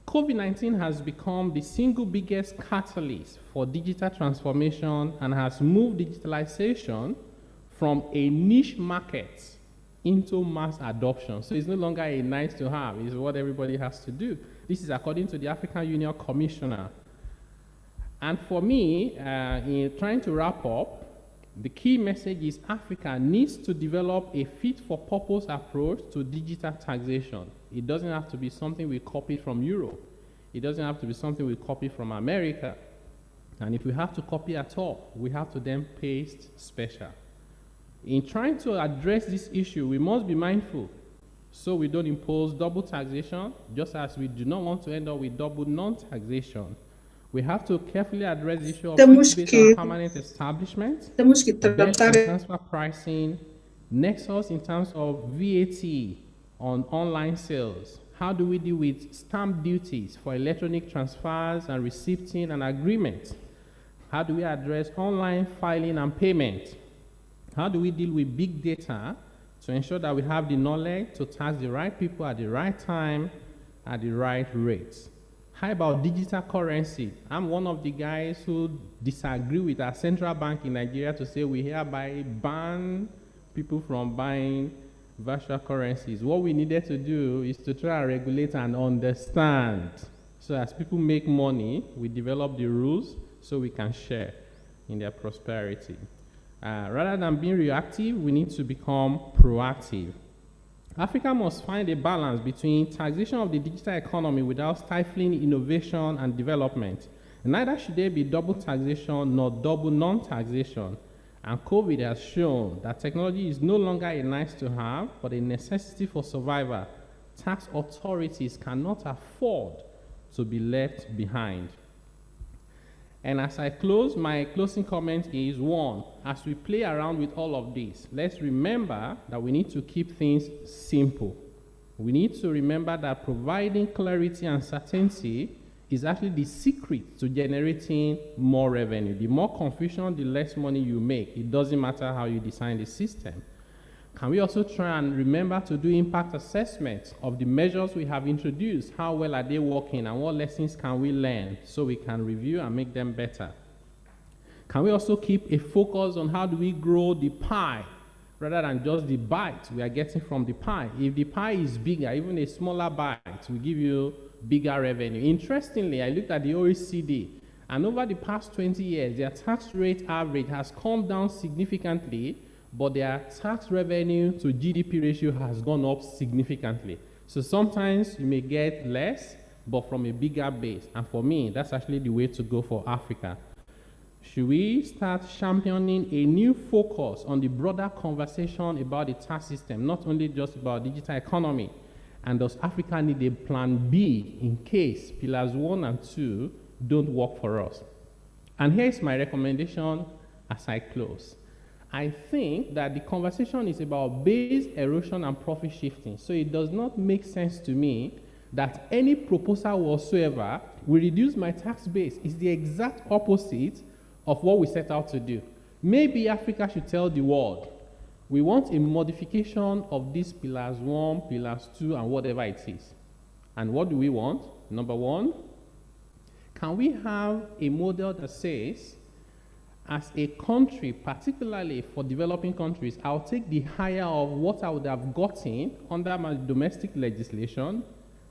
[SPEAKER 13] COVID-19 has become the single biggest catalyst for digital transformation and has moved digitalization from a niche market into mass adoption. So it's no longer a nice to have, it's what everybody has to do. This is according to the African Union Commissioner. And for me, in trying to wrap up, the key message is Africa needs to develop a fit-for-purpose approach to digital taxation. It doesn't have to be something we copy from Europe. It doesn't have to be something we copy from America. And if we have to copy at all, we have to then paste special. In trying to address this issue, we must be mindful so we don't impose double taxation, just as we do not want to end up with double non-taxation. We have to carefully address the issue of fixed-based permanent establishment, best transfer pricing, nexus in terms of VAT on online sales. How do we deal with stamp duties for electronic transfers and receipting and agreements? How do we address online filing and payment? How do we deal with big data to ensure that we have the knowledge to tax the right people at the right time at the right rates? How about digital currency? I'm one of the guys who disagree with our central bank in Nigeria to say we hereby ban people from buying virtual currencies. What we needed to do is to try and regulate and understand. So as people make money, we develop the rules so we can share in their prosperity. Rather than being reactive, we need to become proactive. Africa must find a balance between taxation of the digital economy without stifling innovation and development. Neither should there be double taxation nor double non-taxation. And COVID has shown that technology is no longer a nice to have, but a necessity for survival. Tax authorities cannot afford to be left behind. And as I close, my closing comment is, one, as we play around with all of this, let's remember that we need to keep things simple. We need to remember that providing clarity and certainty is actually the secret to generating more revenue. The more confusion, the less money you make. It doesn't matter how you design the system. Can we also try and remember to do impact assessment of the measures we have introduced? How well are they working and what lessons can we learn so we can review and make them better? Can we also keep a focus on how do we grow the pie rather than just the bite we are getting from the pie? If the pie is bigger, even a smaller bite will give you bigger revenue. Interestingly, I looked at the OECD, and over the past 20 years, their tax rate average has come down significantly, but their tax revenue to GDP ratio has gone up significantly. So sometimes you may get less, but from a bigger base. And for me, that's actually the way to go for Africa. Should we start championing a new focus on the broader conversation about the tax system, not only just about digital economy? And does Africa need a plan B in case pillars 1 and 2 don't work for us? And here's my recommendation as I close. I think that the conversation is about base erosion and profit shifting. So it does not make sense to me that any proposal whatsoever will reduce my tax base. It's the exact opposite of what we set out to do. Maybe Africa should tell the world, we want a modification of these pillars 1, pillars 2, and whatever it is. And what do we want? Number one, can we have a model that says, as a country, particularly for developing countries, I'll take the higher of what I would have gotten under my domestic legislation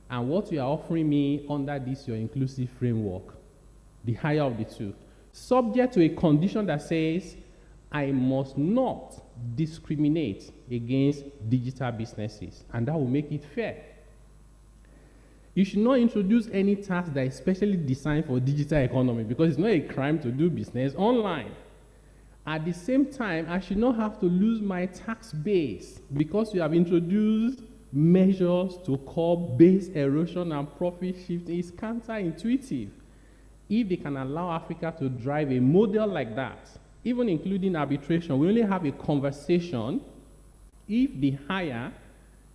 [SPEAKER 13] and what you are offering me under this your inclusive framework, the higher of the two, subject to a condition that says, I must not discriminate against digital businesses, and that will make it fair. You should not introduce any tax that is specially designed for digital economy, because it's not a crime to do business online. At the same time, I should not have to lose my tax base because you have introduced measures to curb base erosion and profit shifting. It's counterintuitive. If they can allow Africa to drive a model like that, even including arbitration, we only have a conversation if the higher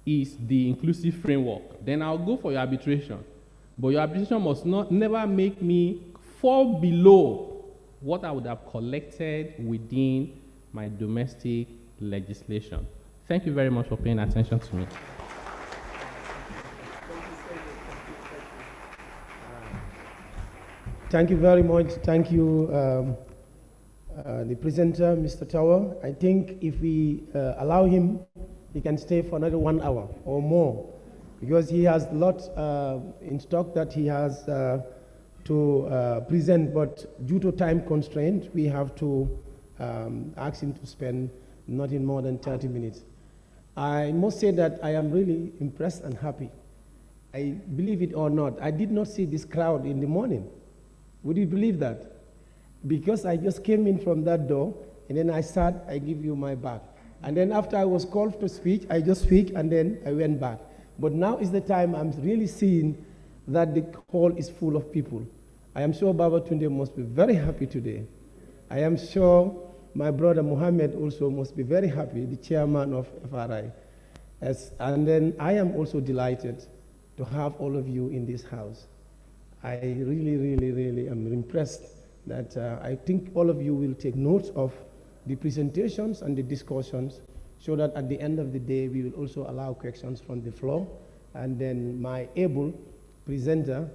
[SPEAKER 13] is the inclusive framework, then I'll go for your arbitration. But your arbitration must never make me fall below what I would have collected within my domestic legislation. Thank you very much for paying attention to me.
[SPEAKER 12] Thank you very much. Thank you, the presenter, Mr. Tower. I think if we allow him, he can stay for another 1 hour or more, because he has a lot in stock that he has to present, but due to time constraint, we have to ask him to spend nothing more than 30 minutes. I must say that I am really impressed and happy. I believe it or not, I did not see this crowd in the morning. Would you believe that? Because I just came in from that door, and then I sat, I give you my back. And then after I was called to speak, I just speak, and then I went back. But now is the time I'm really seeing that the hall is full of people. I am sure Baba Tunde must be very happy today. I am sure my brother Mohammed also must be very happy, the chairman of FRI. And then I am also delighted to have all of you in this house. I really am impressed that I think all of you will take notes of the presentations and the discussions, so that at the end of the day, we will also allow questions from the floor, and then my able presenter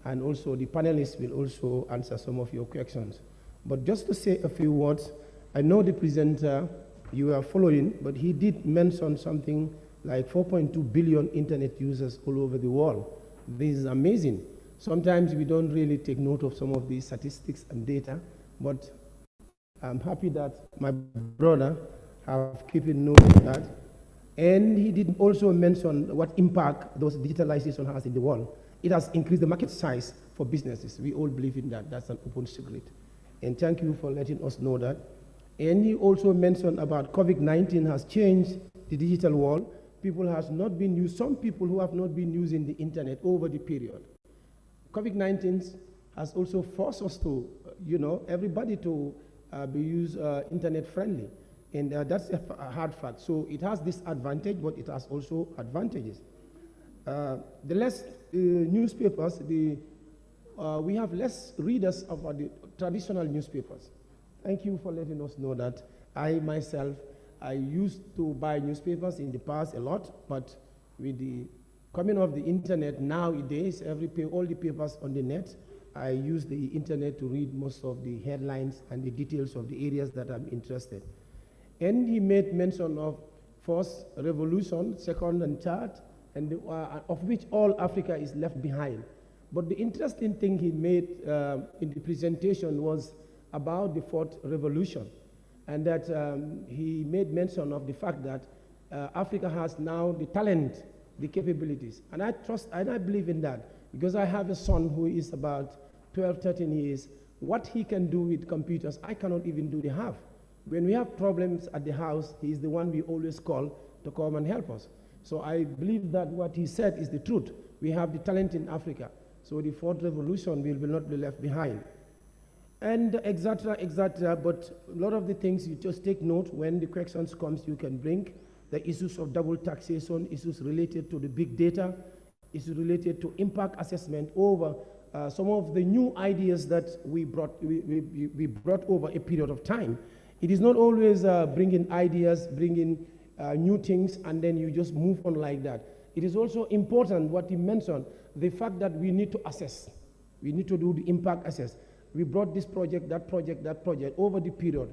[SPEAKER 12] and also the panelists will also answer some of your questions. But just to say a few words, I know the presenter you are following, but he did mention something like 4.2 billion internet users all over the world. This is amazing. Sometimes we don't really take note of some of these statistics and data, but I'm happy that my brother have keeping note of that. And he did also mention what impact those digitalization has in the world. It has increased the market size for businesses. We all believe in that. That's an open secret. And thank you for letting us know that. And he also mentioned about COVID-19 has changed the digital world. Some people who have not been using the internet over the period. COVID-19 has also forced us to, everybody to be internet friendly. And that's a hard fact. So it has this advantage, but it has also advantages. The less newspapers, we have less readers of the traditional newspapers. Thank you for letting us know that. I used to buy newspapers in the past a lot, but with the coming of the internet nowadays, all the papers on the net, I use the internet to read most of the headlines and the details of the areas that I'm interested. And he made mention of first revolution, second and third, and of which all Africa is left behind. But the interesting thing he made in the presentation was about the fourth revolution, and that he made mention of the fact that Africa has now the talent, the capabilities. And I trust, and I believe in that, because I have a son who is about 12, 13 years. What he can do with computers, I cannot even do the half. When we have problems at the house, he is the one we always call to come and help us. So I believe that what he said is the truth. We have the talent in Africa. So the fourth revolution will not be left behind. And et cetera, but a lot of the things you just take note when the questions comes, you can bring the issues of double taxation, issues related to the big data, is related to impact assessment over some of the new ideas that we brought over a period of time. It is not always bringing ideas, bringing new things, and then you just move on like that. It is also important what you mentioned, the fact that we need to assess. We need to do the impact assess. We brought this project, that project, that project over the period.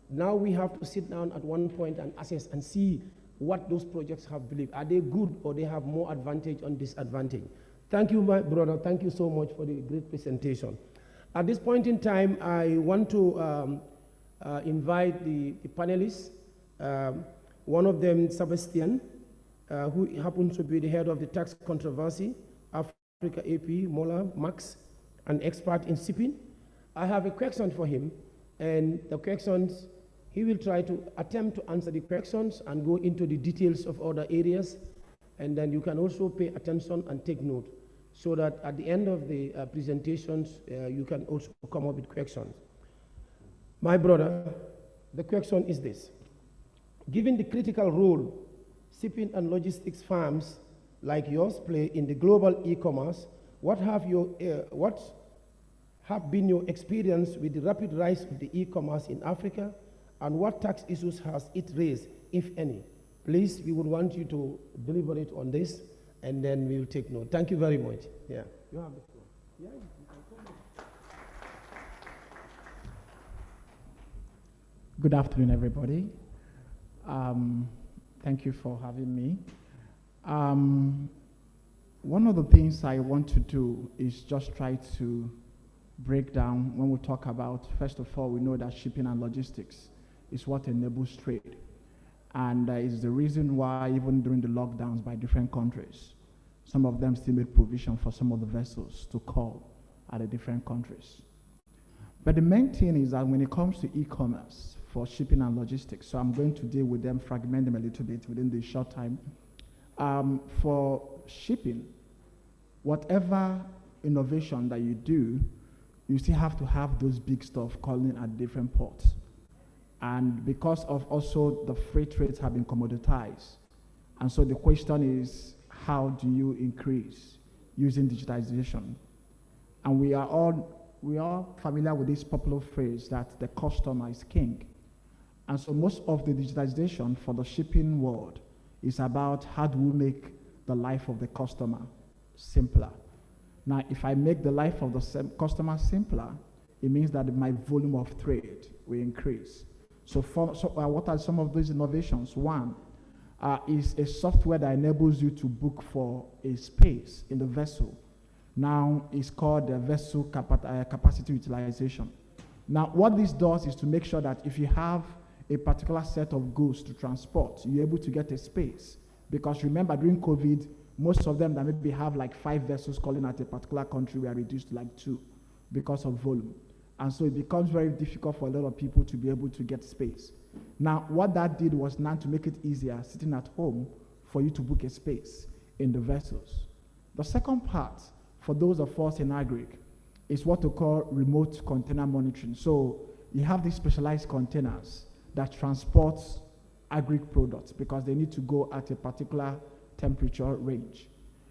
[SPEAKER 12] Now we have to sit down at one point and assess and see what those projects have believed. Are they good or they have more advantage or disadvantage? Thank you, my brother. Thank you so much for the great presentation. At this point in time, I want to invite the panelists. One of them, Sebastian, who happens to be the head of the tax controversy, Africa AP, Mola, Max, an expert in shipping. I have a question for him, and the questions, he will try to attempt to answer the questions and go into the details of other areas, and then you can also pay attention and take note, so that at the end of the presentations, you can also come up with questions. My brother, the question is this. Given the critical role shipping and logistics firms like yours play in the global e-commerce, what have been your experience with the rapid rise of the e-commerce in Africa, and what tax issues has it raised, if any? Please, we would want you to deliberate on this, and then we will take note. Thank you very much. Yeah, you have the floor. Yeah, you can come.
[SPEAKER 14] Good afternoon, everybody. Thank you for having me. One of the things I want to do is just try to break down when we talk about, first of all, we know that shipping and logistics is what enables trade. And it's the reason why even during the lockdowns by different countries, some of them still made provision for some of the vessels to call at the different countries. But the main thing is that when it comes to e-commerce for shipping and logistics, so I'm going to deal with them, fragment them a little bit within the short time. For shipping, whatever innovation that you do, you still have to have those big stuff calling at different ports. And because of also the freight rates have been commoditized. And so the question is, how do you increase using digitization? And we are all familiar with this popular phrase that the customer is king. And so most of the digitization for the shipping world is about how do we make the life of the customer simpler. Now, if I make the life of the customer simpler, it means that my volume of trade will increase. So what are some of those innovations? One is a software that enables you to book for a space in the vessel. Now, it's called the vessel capacity utilization. Now, what this does is to make sure that if you have a particular set of goods to transport, you're able to get a space. Because remember, during COVID, most of them that maybe have like 5 vessels calling at a particular country were reduced to like 2 because of volume. And so it becomes very difficult for a lot of people to be able to get space. Now, what that did was now to make it easier sitting at home for you to book a space in the vessels. The second part, for those of us in agri, is what we call remote container monitoring. So you have these specialized containers that transport agri products because they need to go at a particular temperature range.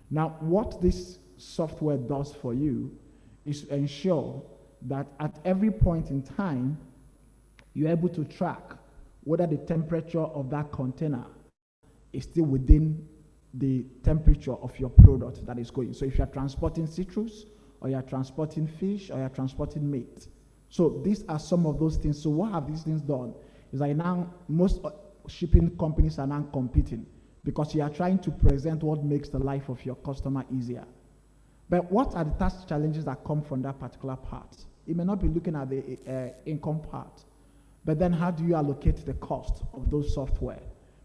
[SPEAKER 14] Now, what this software does for you is to ensure that at every point in time, you're able to track whether the temperature of that container is still within the temperature of your product that is going. So if you're transporting citrus, or you're transporting fish, or you're transporting meat. So these are some of those things. So what have these things done? Is that now most shipping companies are now competing because you are trying to present what makes the life of your customer easier. But what are the task challenges that come from that particular part? It may not be looking at the income part, but then how do you allocate the cost of those software?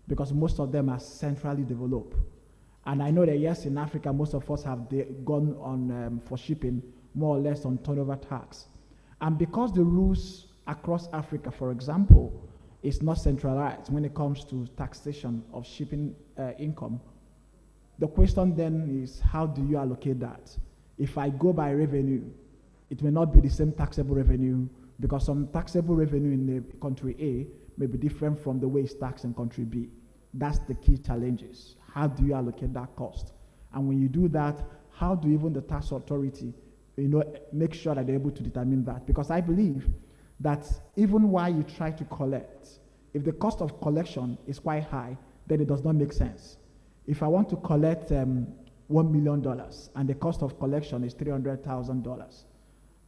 [SPEAKER 14] Because most of them are centrally developed. And I know that yes, in Africa, most of us have gone on for shipping more or less on turnover tax. And because the rules across Africa, for example, is not centralized when it comes to taxation of shipping income, the question then is, how do you allocate that? If I go by revenue, it may not be the same taxable revenue because some taxable revenue in the country A may be different from the way it's taxed in country B. That's the key challenges. How do you allocate that cost? And when you do that, how do even the tax authority, make sure that they're able to determine that? Because I believe that even while you try to collect, if the cost of collection is quite high, then it does not make sense. If I want to collect $1 million and the cost of collection is $300,000,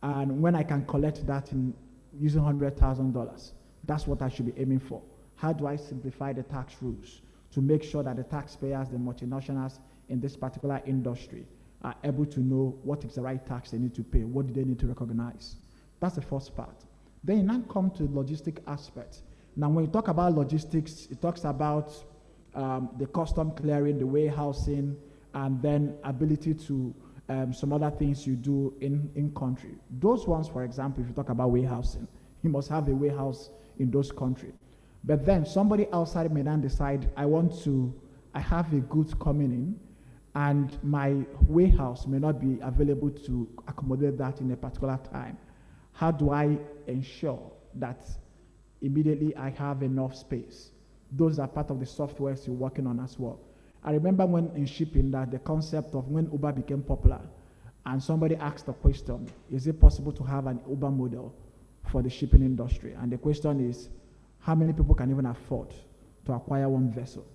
[SPEAKER 14] and when I can collect that in using $100,000, that's what I should be aiming for. How do I simplify the tax rules to make sure that the taxpayers, the multinationals in this particular industry are able to know what is the right tax they need to pay, what do they need to recognize? That's the first part. Then you now come to the logistic aspect. Now, when you talk about logistics, it talks about the custom clearing, the warehousing, and then ability to some other things you do in country. Those ones, for example, if you talk about warehousing, you must have a warehouse in those countries. But then somebody outside may then decide, I have a goods coming in, and my warehouse may not be available to accommodate that in a particular time. How do I ensure that immediately I have enough space? Those are part of the softwares you're working on as well. I remember when in shipping that the concept of when Uber became popular and somebody asked the question, is it possible to have an Uber model for the shipping industry? And the question is, how many people can even afford to acquire one vessel?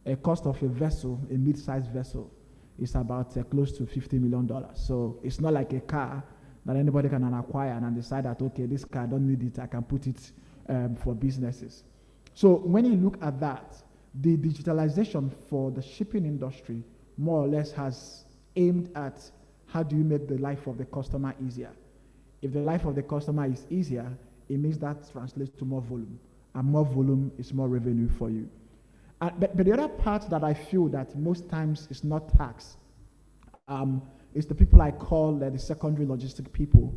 [SPEAKER 14] A cost of a vessel, a mid-sized vessel, is about close to $50 million. So it's not like a car that anybody can acquire and decide that, okay, this car, I don't need it, I can put it for businesses. So when you look at that, the digitalization for the shipping industry more or less has aimed at how do you make the life of the customer easier. If the life of the customer is easier, it means that translates to more volume, and more volume is more revenue for you. But the other part that I feel that most times is not tax is the people I call the secondary logistic people,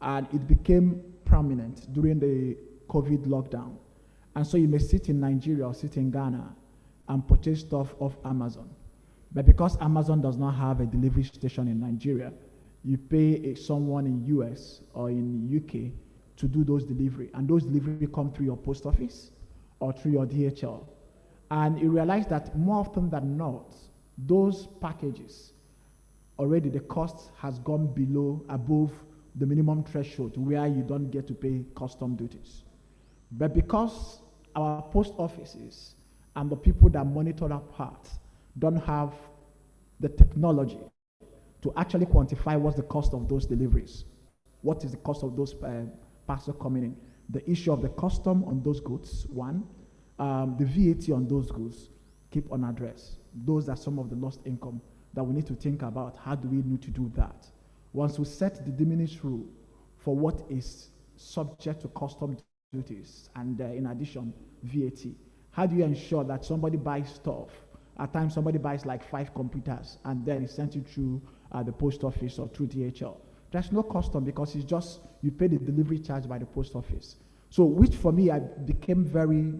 [SPEAKER 14] and it became prominent during the COVID lockdown. And so you may sit in Nigeria or sit in Ghana and purchase stuff off Amazon. But because Amazon does not have a delivery station in Nigeria, you pay someone in US or in UK to do those delivery. And those delivery come through your post office or through your DHL. And you realize that more often than not, those packages, already the cost has gone above the minimum threshold where you don't get to pay custom duties. But because our post offices and the people that monitor that part don't have the technology to actually quantify what's the cost of those deliveries, what is the cost of those parcels coming in, the issue of the custom on those goods, one, the VAT on those goods, keep unaddressed. Those are some of the lost income that we need to think about. How do we need to do that? Once we set the diminished rule for what is subject to custom duties and in addition, VAT, how do you ensure that somebody buys stuff? At times somebody buys like 5 computers and then it's sent it through the post office or through DHL. There's no custom because it's just, you pay the delivery charge by the post office. So which for me, I became very,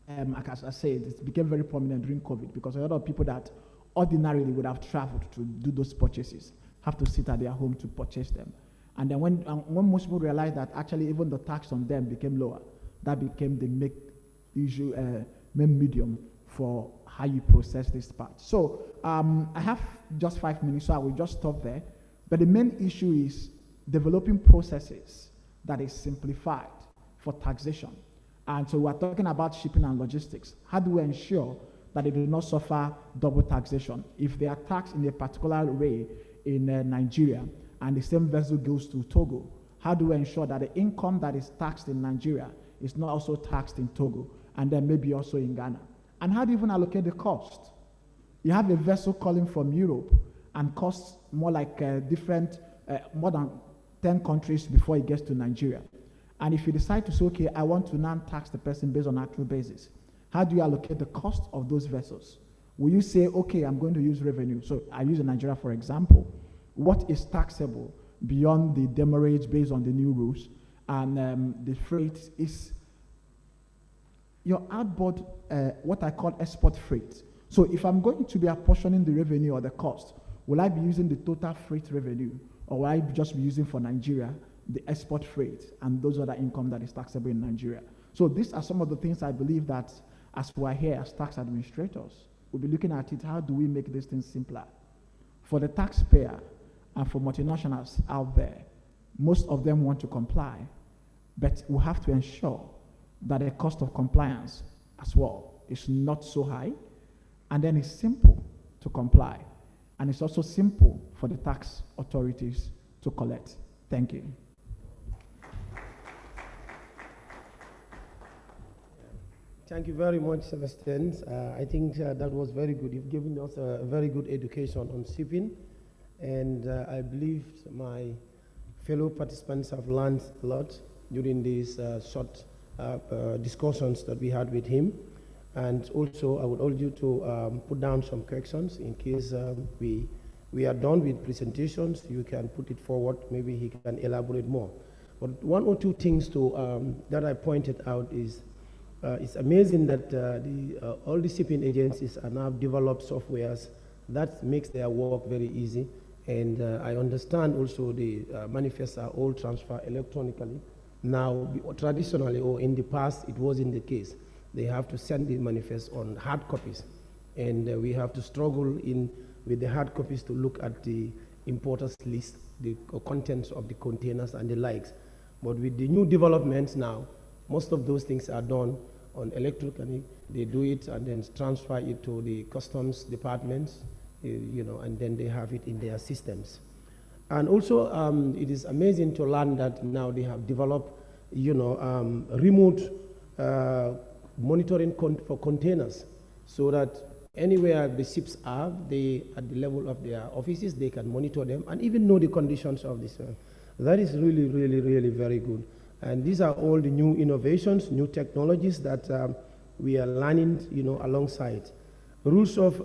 [SPEAKER 14] as I said, it became very prominent during COVID because a lot of people that ordinarily would have traveled to do those purchases have to sit at their home to purchase them. And then when most people realized that actually even the tax on them became lower, that became the main medium for how you process this part. So I have just 5 minutes, so I will just stop there. But the main issue is developing processes that is simplified for taxation. And so we're talking about shipping and logistics. How do we ensure that they do not suffer double taxation? If they are taxed in a particular way in Nigeria and the same vessel goes to Togo, how do we ensure that the income that is taxed in Nigeria is not also taxed in Togo and then maybe also in Ghana? And how do you even allocate the cost? You have a vessel calling from Europe and costs more like more than 10 countries before it gets to Nigeria. And if you decide to say, okay, I want to now tax the person based on actual basis, how do you allocate the cost of those vessels? Will you say, okay, I'm going to use revenue? So I use Nigeria, for example. What is taxable beyond the demurrage based on the new rules? And the freight is your outboard, what I call export freight. So if I'm going to be apportioning the revenue or the cost, will I be using the total freight revenue, or will I just be using for Nigeria the export freight and those other income that is taxable in Nigeria? So these are some of the things I believe that as we are here as tax administrators, we'll be looking at it, how do we make these things simpler? For the taxpayer and for multinationals out there, most of them want to comply, but we have to ensure that the cost of compliance as well is not so high, and then it's simple to comply, and it's also simple for the tax authorities to collect. Thank you.
[SPEAKER 12] Thank you very much, Sebastian. I think that was very good. You've given us a very good education on shipping, and I believe my fellow participants have learned a lot during these short discussions that we had with him. And also, I would urge you to put down some corrections in case we are done with presentations. You can put it forward. Maybe he can elaborate more. But one or two things that I pointed out is it's amazing that all the shipping agencies are now developed softwares that makes their work very easy. And I understand also the manifests are all transferred electronically. Now, traditionally or in the past, it wasn't the case. They have to send the manifest on hard copies. And we have to struggle with the hard copies to look at the importers list, the contents of the containers and the likes. But with the new developments now, most of those things are done on electronically. They do it and then transfer it to the customs departments, and then they have it in their systems. And also, it is amazing to learn that now they have developed, remote monitoring for containers, so that anywhere the ships are, at the level of their offices, they can monitor them and even know the conditions of this. That is really, really, really very good. And these are all the new innovations, new technologies that we are learning, alongside. Rules of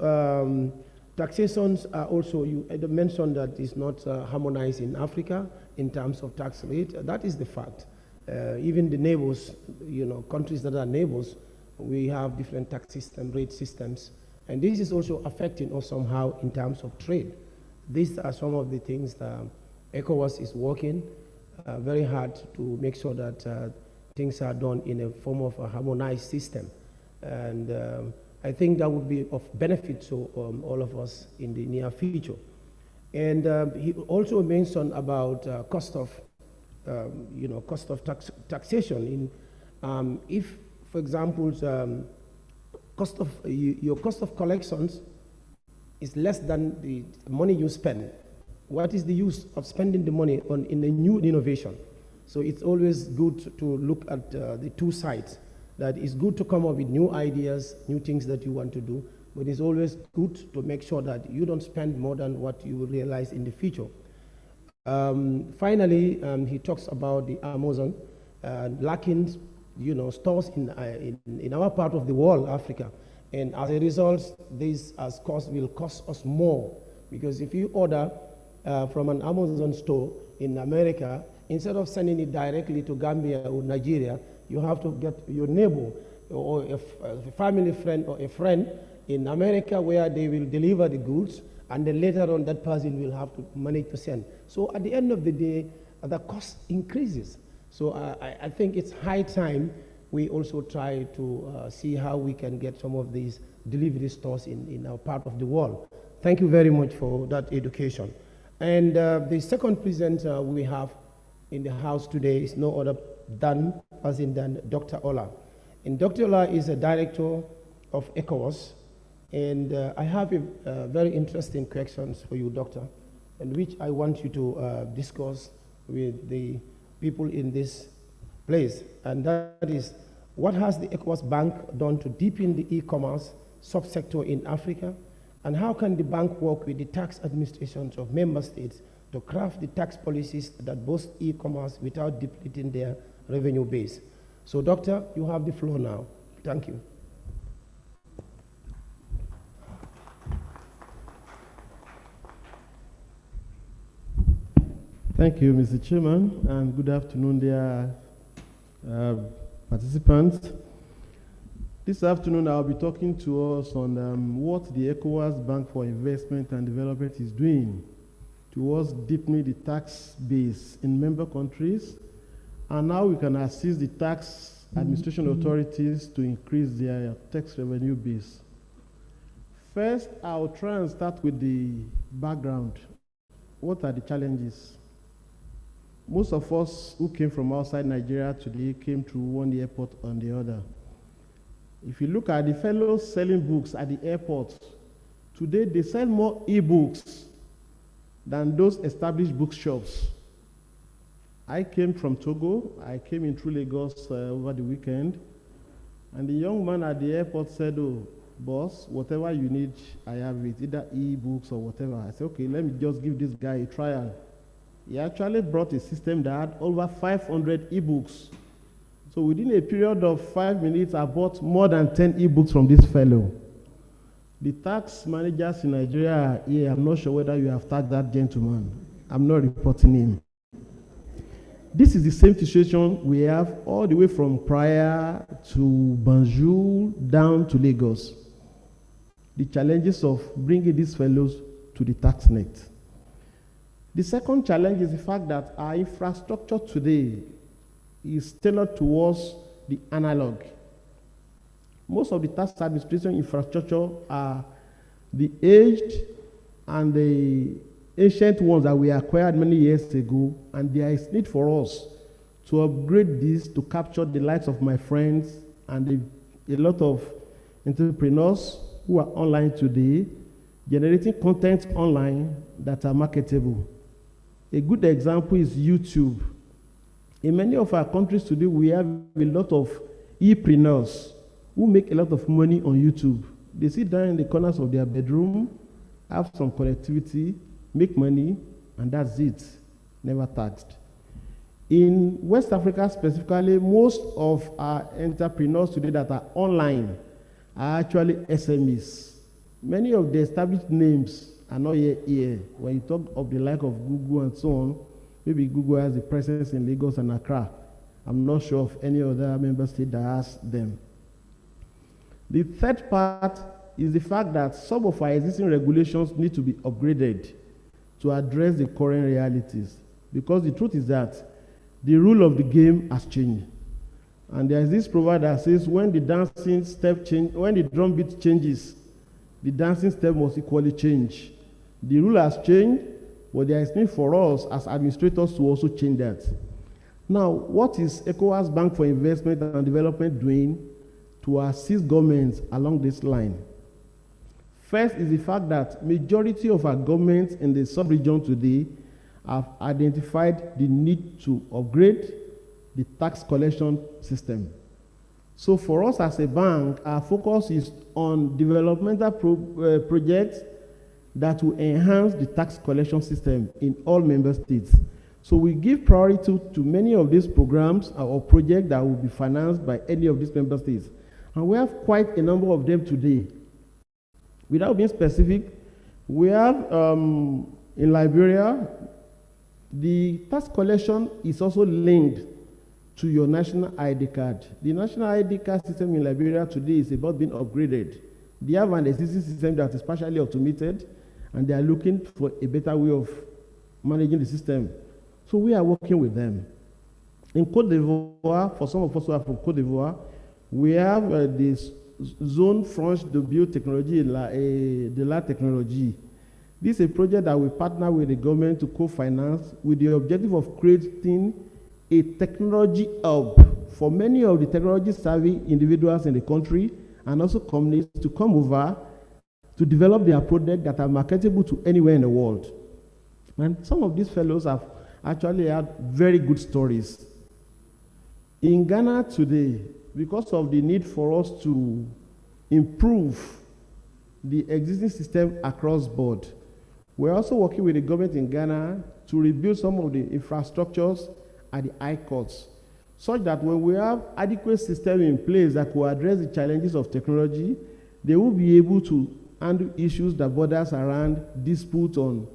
[SPEAKER 12] taxations are also, you mentioned that it's not harmonized in Africa in terms of tax rate. That is the fact. Even the neighbors, countries that are neighbors, we have different tax system, rate systems. And this is also affecting us somehow in terms of trade. These are some of the things that ECOWAS is working very hard to make sure that things are done in a form of a harmonized system. And I think that would be of benefit to all of us in the near future. And he also mentioned about cost of taxation. If, for example, your cost of collections is less than the money you spend, what is the use of spending the money in a new innovation? So it's always good to look at the two sides. That it's good to come up with new ideas, new things that you want to do, but it's always good to make sure that you don't spend more than what you will realize in the future. Finally, he talks about the Amazon lacking, stores in our part of the world, Africa, and as a result, this will cost us more, because if you order from an Amazon store in America, instead of sending it directly to Gambia or Nigeria, you have to get your neighbor or a family friend or a friend in America where they will deliver the goods, and then later on that person will have to manage to send. So at the end of the day, the cost increases. So I think it's high time we also try to see how we can get some of these delivery stores in our part of the world. Thank you very much for that education. And the second presenter we have in the house today is no other than Dr. Ola. And Dr. Ola is a director of ECOWAS. And I have a very interesting questions for you, Doctor, and which I want you to discuss with the people in this place. And that is, what has the ECOWAS Bank done to deepen the e-commerce subsector in Africa? And how can the bank work with the tax administrations of member states to craft the tax policies that boost e-commerce without depleting their revenue base? So, Doctor, you have the floor now. Thank you.
[SPEAKER 15] Thank you, Mr. Chairman, and good afternoon, dear participants. This afternoon, I'll be talking to us on what the ECOWAS Bank for Investment and Development is doing towards deepening the tax base in member countries, and how we can assist the tax administration authorities to increase their tax revenue base. First, I'll try and start with the background. What are the challenges? Most of us who came from outside Nigeria today came through one airport or the other. If you look at the fellows selling books at the airport, today they sell more e-books than those established bookshops. I came from Togo. I came in through Lagos over the weekend. And the young man at the airport said, "Oh, boss, whatever you need, I have it, either e-books or whatever." I said, "Okay, let me just give this guy a trial." He actually brought a system that had over 500 e-books. So within a period of 5 minutes, I bought more than 10 e-books from this fellow. The tax managers in Nigeria are here. I'm not sure whether you have tagged that gentleman. I'm not reporting him. This is the same situation we have all the way from Praia to Banjul down to Lagos. The challenges of bringing these fellows to the tax net. The second challenge is the fact that our infrastructure today is tailored towards the analog. Most of the tax administration infrastructure are the aged and the ancient ones that we acquired many years ago, and there is need for us to upgrade this to capture the likes of my friends and a lot of entrepreneurs who are online today, generating content online that are marketable. A good example is YouTube. In many of our countries today, we have a lot of e-preneurs who make a lot of money on YouTube. They sit down in the corners of their bedroom, have some connectivity, make money, and that's it, never taxed. In West Africa specifically, most of our entrepreneurs today that are online are actually SMEs. Many of the established names are not yet here. When you talk of the like of Google and so on, maybe Google has a presence in Lagos and Accra. I'm not sure of any other member state that has them. The third part is the fact that some of our existing regulations need to be upgraded to address the current realities. Because the truth is that the rule of the game has changed. And there is this proverb that says when the dancing step change, when the drum beat changes, the dancing step must equally change. The rule has changed, but there is need for us as administrators to also change that. Now, what is ECOWAS Bank for Investment and Development doing to assist governments along this line? First is the fact that majority of our governments in the sub-region today have identified the need to upgrade the tax collection system. So for us as a bank, our focus is on developmental projects that will enhance the tax collection system in all member states. So we give priority to many of these programs or projects that will be financed by any of these member states. And we have quite a number of them today. Without being specific, we have in Liberia, the tax collection is also linked to your national ID card. The national ID card system in Liberia today is about being upgraded. They have an existing system that is partially automated, and they are looking for a better way of managing the system. So we are working with them. In Côte d'Ivoire, for some of us who are from Côte d'Ivoire, we have this Zone Franche de Biotechnologie, de la Technologie. This is a project that we partner with the government to co-finance with the objective of creating a technology hub for many of the technology-savvy individuals in the country and also companies to come over to develop their product that are marketable to anywhere in the world. And some of these fellows have actually had very good stories. In Ghana today, because of the need for us to improve the existing system across board, we're also working with the government in Ghana to rebuild some of the infrastructures at the high courts, such that when we have adequate system in place that will address the challenges of technology, they will be able to handle issues that borders around dispute on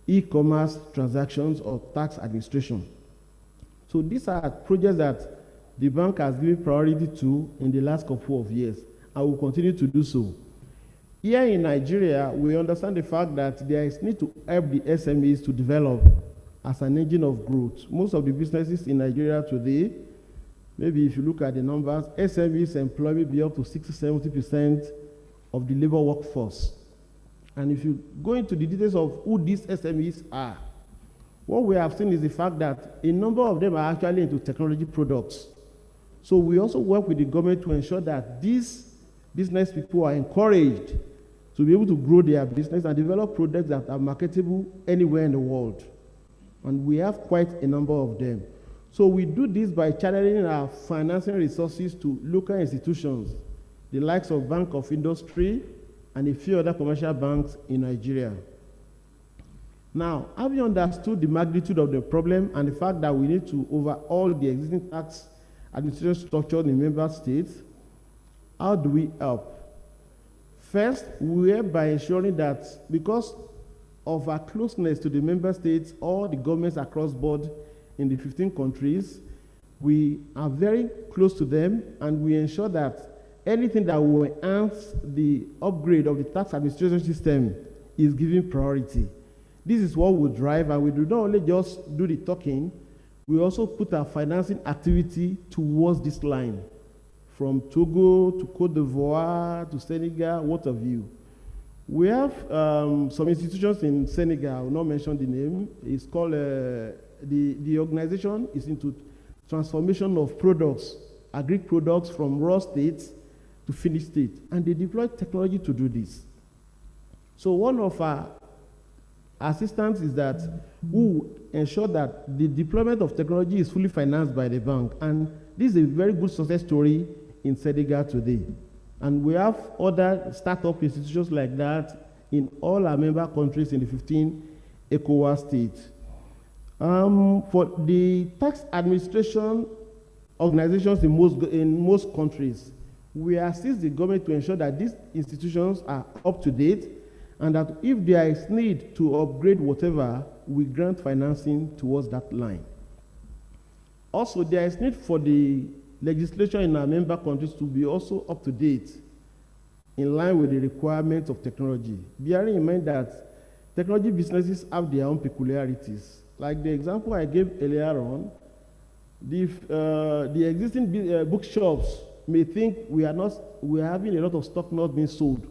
[SPEAKER 15] e-commerce transactions or tax administration. So these are projects that the bank has given priority to in the last couple of years and will continue to do so. Here in Nigeria, we understand the fact that there is need to help the SMEs to develop as an engine of growth. Most of the businesses in Nigeria today, maybe if you look at the numbers, SMEs employ maybe up to 60-70% of the labor workforce. And if you go into the details of who these SMEs are, what we have seen is the fact that a number of them are actually into technology products. So we also work with the government to ensure that these business people are encouraged to be able to grow their business and develop products that are marketable anywhere in the world. And we have quite a number of them. So we do this by channeling our financing resources to local institutions, the likes of Bank of Industry and a few other commercial banks in Nigeria. Now, having understood the magnitude of the problem and the fact that we need to overhaul the existing tax administration structure in member states, how do we help? First, we are by ensuring that because of our closeness to the member states, all the governments across board in the 15 countries, we are very close to them, and we ensure that anything that will enhance the upgrade of the tax administration system is given priority. This is what we drive, and we do not only just do the talking, we also put our financing activity towards this line, from Togo to Cote d'Ivoire to Senegal, what have you. We have some institutions in Senegal, I will not mention the name. It's called, the organization is into transformation of products, agri products from raw states to finished state. And they deploy technology to do this. So one of our assistants is that who ensure that the deployment of technology is fully financed by the bank. And this is a very good success story in Senegal today. And we have other startup institutions like that in all our member countries in the 15 ECOWAS states. For the tax administration organizations in most countries, we assist the government to ensure that these institutions are up to date, and that if there is need to upgrade whatever, we grant financing towards that line. Also, there is need for the legislation in our member countries to be also up to date in line with the requirements of technology, bearing in mind that technology businesses have their own peculiarities. Like the example I gave earlier on, the existing bookshops may think we are having a lot of stock not being sold.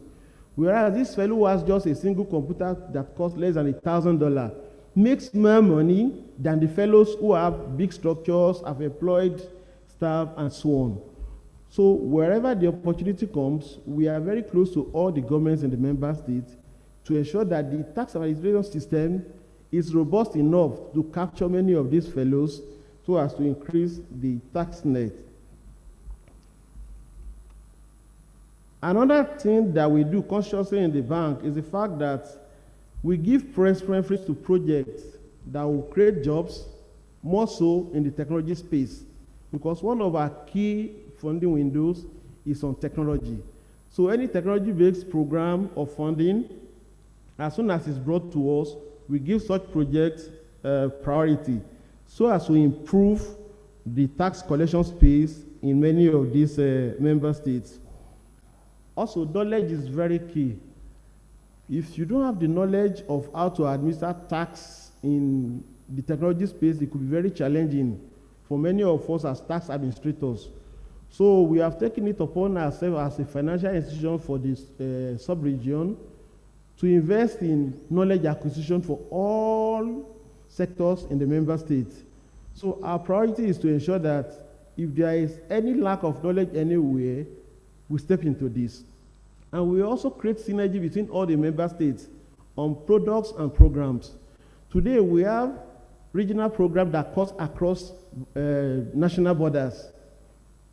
[SPEAKER 15] Whereas this fellow who has just a single computer that costs less than $1,000 makes more money than the fellows who have big structures, have employed staff, and so on. So wherever the opportunity comes, we are very close to all the governments in the member states to ensure that the tax administration system is robust enough to capture many of these fellows so as to increase the tax net. Another thing that we do consciously in the bank is the fact that we give preference to projects that will create jobs, more so in the technology space, because one of our key funding windows is on technology. So any technology-based program of funding, as soon as it's brought to us, we give such projects priority so as to improve the tax collection space in many of these member states. Also, knowledge is very key. If you don't have the knowledge of how to administer tax in the technology space, it could be very challenging for many of us as tax administrators. So we have taken it upon ourselves as a financial institution for this sub-region to invest in knowledge acquisition for all sectors in the member states. So our priority is to ensure that if there is any lack of knowledge anywhere, we step into this. And we also create synergy between all the member states on products and programs. Today, we have regional programs that cut across national borders.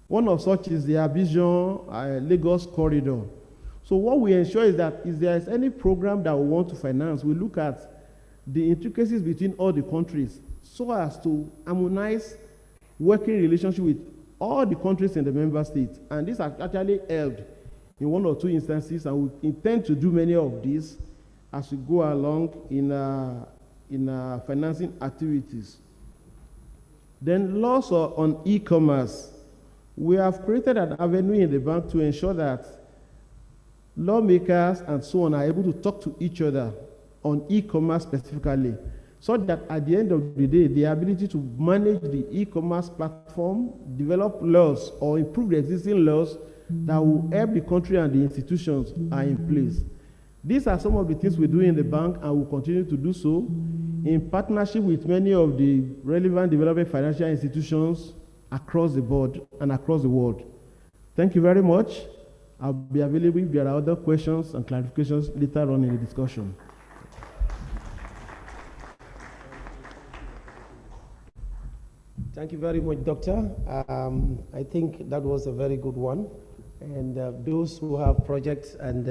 [SPEAKER 15] One of such is the Abidjan-Lagos corridor. So what we ensure is that if there is any program that we want to finance, we look at the intricacies between all the countries so as to harmonize working relationship with all the countries in the member states. And this has actually helped in one or two instances, and we intend to do many of these as we go along in our financing activities. Then laws on e-commerce. We have created an avenue in the bank to ensure that lawmakers and so on are able to talk to each other on e-commerce specifically, so that at the end of the day, the ability to manage the e-commerce platform, develop laws or improve the existing laws that will help the country and the institutions are in place. These are some of the things we do in the bank and will continue to do so in partnership with many of the relevant developing financial institutions across the board and across the world. Thank you very much. I'll be available if there are other questions and clarifications later on in the discussion.
[SPEAKER 12] Thank you very much, Doctor. I think that was a very good one. And those who have projects and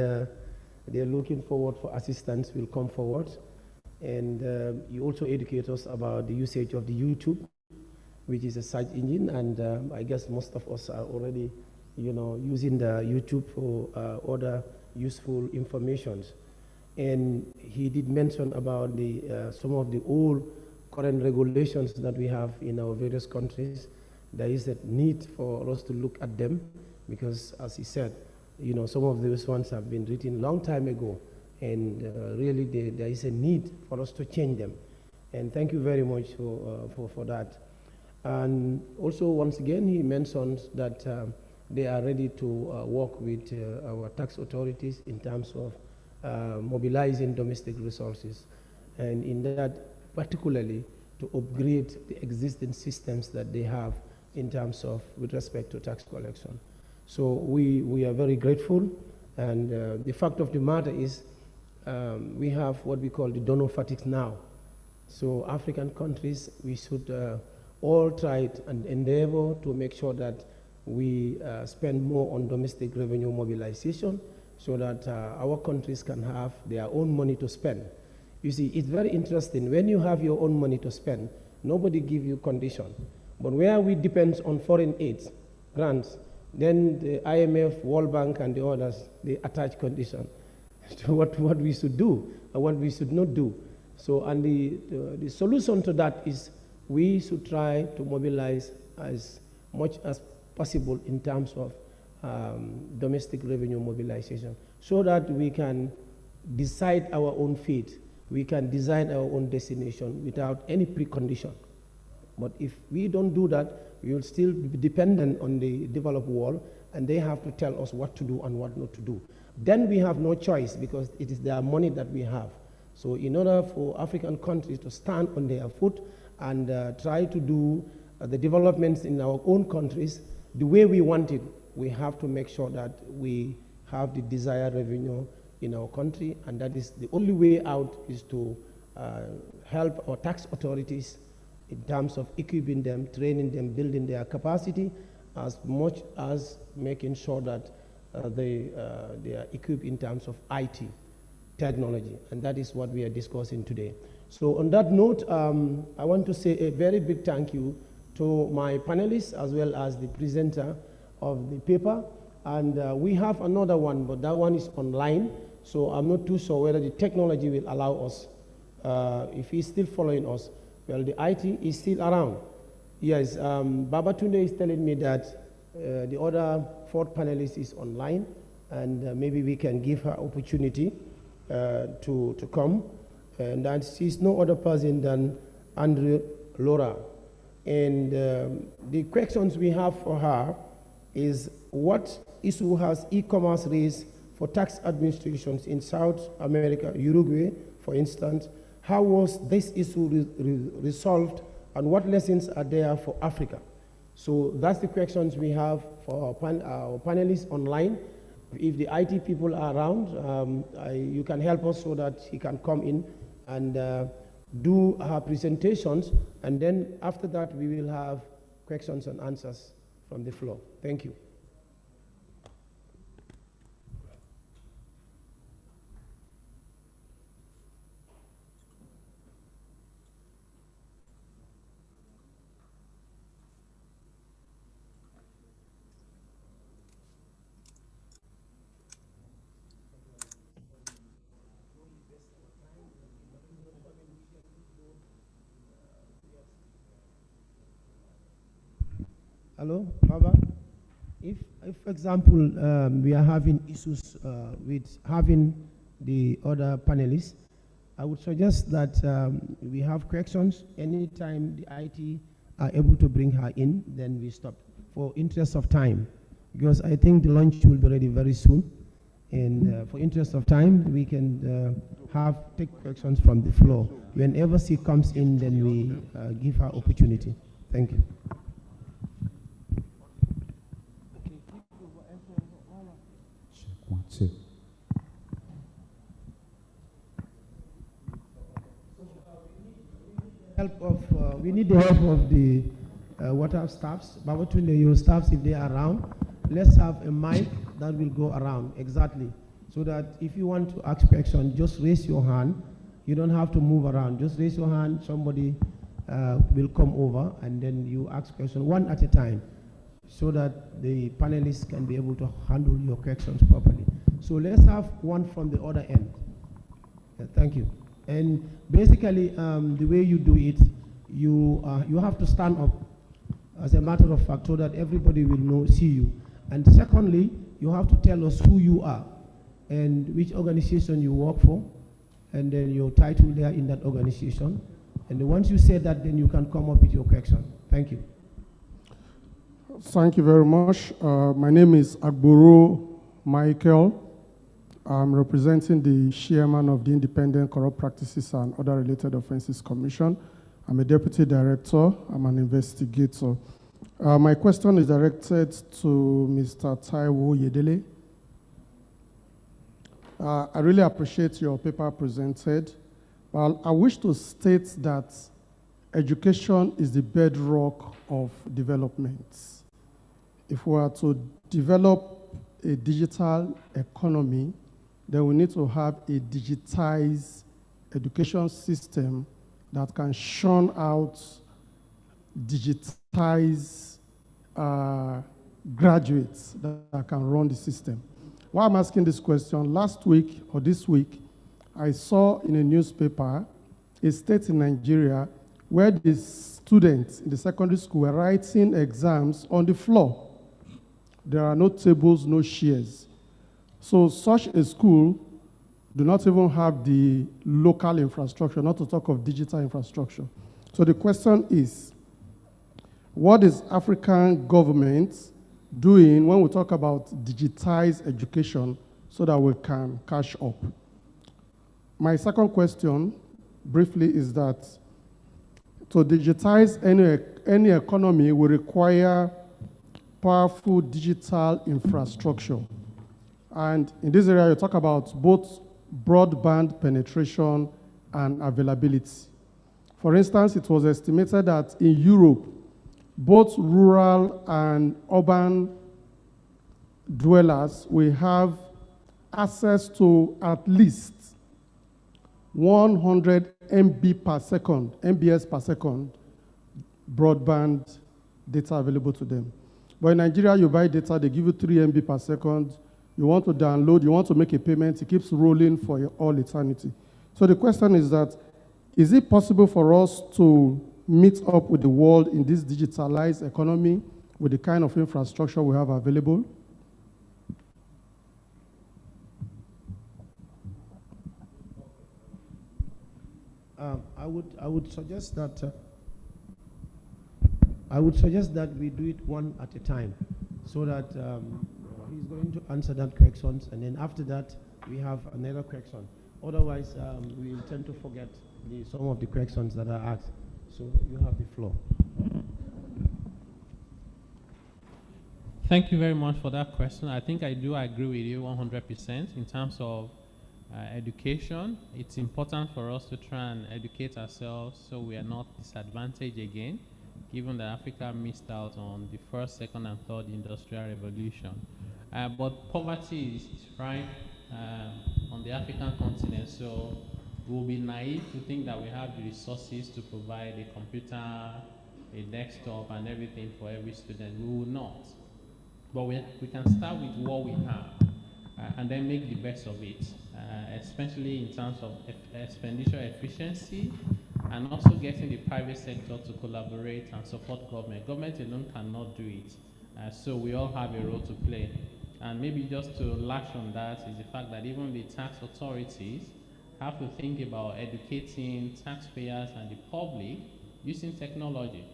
[SPEAKER 12] they're looking forward for assistance will come forward. And you also educate us about the usage of the YouTube, which is a search engine. And I guess most of us are already, using the YouTube for other useful informations. And he did mention about the some of the old current regulations that we have in our various countries. There is a need for us to look at them because, as he said, some of those ones have been written long time ago, and really there is a need for us to change them. And thank you very much for that. And also, once again, he mentions that they are ready to work with our tax authorities in terms of mobilizing domestic resources, and in that particularly to upgrade the existing systems that they have in terms of with respect to tax collection. So we are very grateful, and the fact of the matter is we have what we call the donor fatigue now. So African countries, we should all try and endeavor to make sure that we spend more on domestic revenue mobilization so that our countries can have their own money to spend. You see, it's very interesting. When you have your own money to spend, nobody gives you condition. But where we depend on foreign aid, grants, then the IMF, World Bank, and the others, they attach condition to what we should do and what we should not do. So, and the solution to that is we should try to mobilize as much as possible in terms of domestic revenue mobilization so that we can decide our own fate. We can design our own destination without any precondition. But if we don't do that, we will still be dependent on the developed world, and they have to tell us what to do and what not to do. Then we have no choice because it is their money that we have. So in order for African countries to stand on their foot and try to do the developments in our own countries the way we want it, we have to make sure that we have the desired revenue in our country, and that is the only way out is to help our tax authorities in terms of equipping them, training them, building their capacity, as much as making sure that they are equipped in terms of IT technology, and that is what we are discussing today. So on that note, I want to say a very big thank you to my panelists as well as the presenter of the paper, and we have another one, but that one is online. So I'm not too sure whether the technology will allow us, if he's still following us. Well, the IT is still around. Yes, Babatunde is telling me that the other fourth panelist is online, and maybe we can give her opportunity to come. And that she's no other person than Andrew Laura. And the questions we have for her is, what issue has e-commerce raised for tax administrations in South America, Uruguay, for instance? How was this issue resolved, and what lessons are there for Africa? So that's the questions we have for our panelists online. If the IT people are around, you can help us so that he can come in and do her presentations, and then after that we will have questions and answers from the floor. Thank you. Hello, Baba. If for example, we are having issues with having the other panelists, I would suggest that we have questions. Anytime the IT are able to bring her in, then we stop for interest of time, because I think the lunch will be ready very soon. And for interest of time, we can take questions from the floor. Whenever she comes in, then we give her opportunity. Thank you. We need the help of the Wataf staffs, Babatunde, your staffs, if they are around. Let's have a mic that will go around, exactly. So that if you want to ask question, just raise your hand. You don't have to move around. Just raise your hand, somebody will come over, and then you ask question one at a time, so that the panelists can be able to handle your questions properly. So let's have one from the other end. Thank you. And basically, the way you do it, you have to stand up, as a matter of fact, so that everybody will see you. And secondly, you have to tell us who you are and which organization you work for, and then your title there in that organization. And once you say that, then you can come up with your question. Thank you.
[SPEAKER 16] Thank you very much. My name is Agboro Michael. I'm representing the chairman of the Independent Corrupt Practices and Other Related Offenses Commission. I'm a deputy director. I'm an investigator. My question is directed to Mr. Taiwo Yedele. I really appreciate your paper presented. Well, I wish to state that education is the bedrock of development. If we are to develop a digital economy, then we need to have a digitized education system that can churn out digitized graduates that can run the system. Why I'm asking this question, last week or this week, I saw in a newspaper a state in Nigeria where the students in the secondary school were writing exams on the floor. There are no tables, no chairs. So such a school do not even have the local infrastructure, not to talk of digital infrastructure. So the question is, what is African government doing when we talk about digitized education so that we can catch up? My second question, briefly, is that to digitize any economy will require powerful digital infrastructure. And in this area, you talk about both broadband penetration and availability. For instance, it was estimated that in Europe, both rural and urban dwellers will have access to at least 100 MBs per second broadband data available to them. But in Nigeria, you buy data, they give you 3 MB per second. You want to download, you want to make a payment, it keeps rolling for all eternity. So the question is that, is it possible for us to meet up with the world in this digitalized economy with the kind of infrastructure we have available?
[SPEAKER 12] I would suggest that we do it one at a time, so that he's going to answer that question, and then after that we have another question. Otherwise, we will tend to forget some of the questions that are asked. So you have the floor.
[SPEAKER 13] Thank you very much for that question. I think I do agree with you 100% in terms of education. It's important for us to try and educate ourselves so we are not disadvantaged again, given that Africa missed out on the first, second, and third industrial revolution. But poverty is rife on the African continent, so we'll be naive to think that we have the resources to provide a computer, a desktop, and everything for every student. We will not. But we can start with what we have and then make the best of it, especially in terms of expenditure efficiency and also getting the private sector to collaborate and support government. Government alone cannot do it. So we all have a role to play. And maybe just to latch on that is the fact that even the tax authorities have to think about educating taxpayers and the public using technology.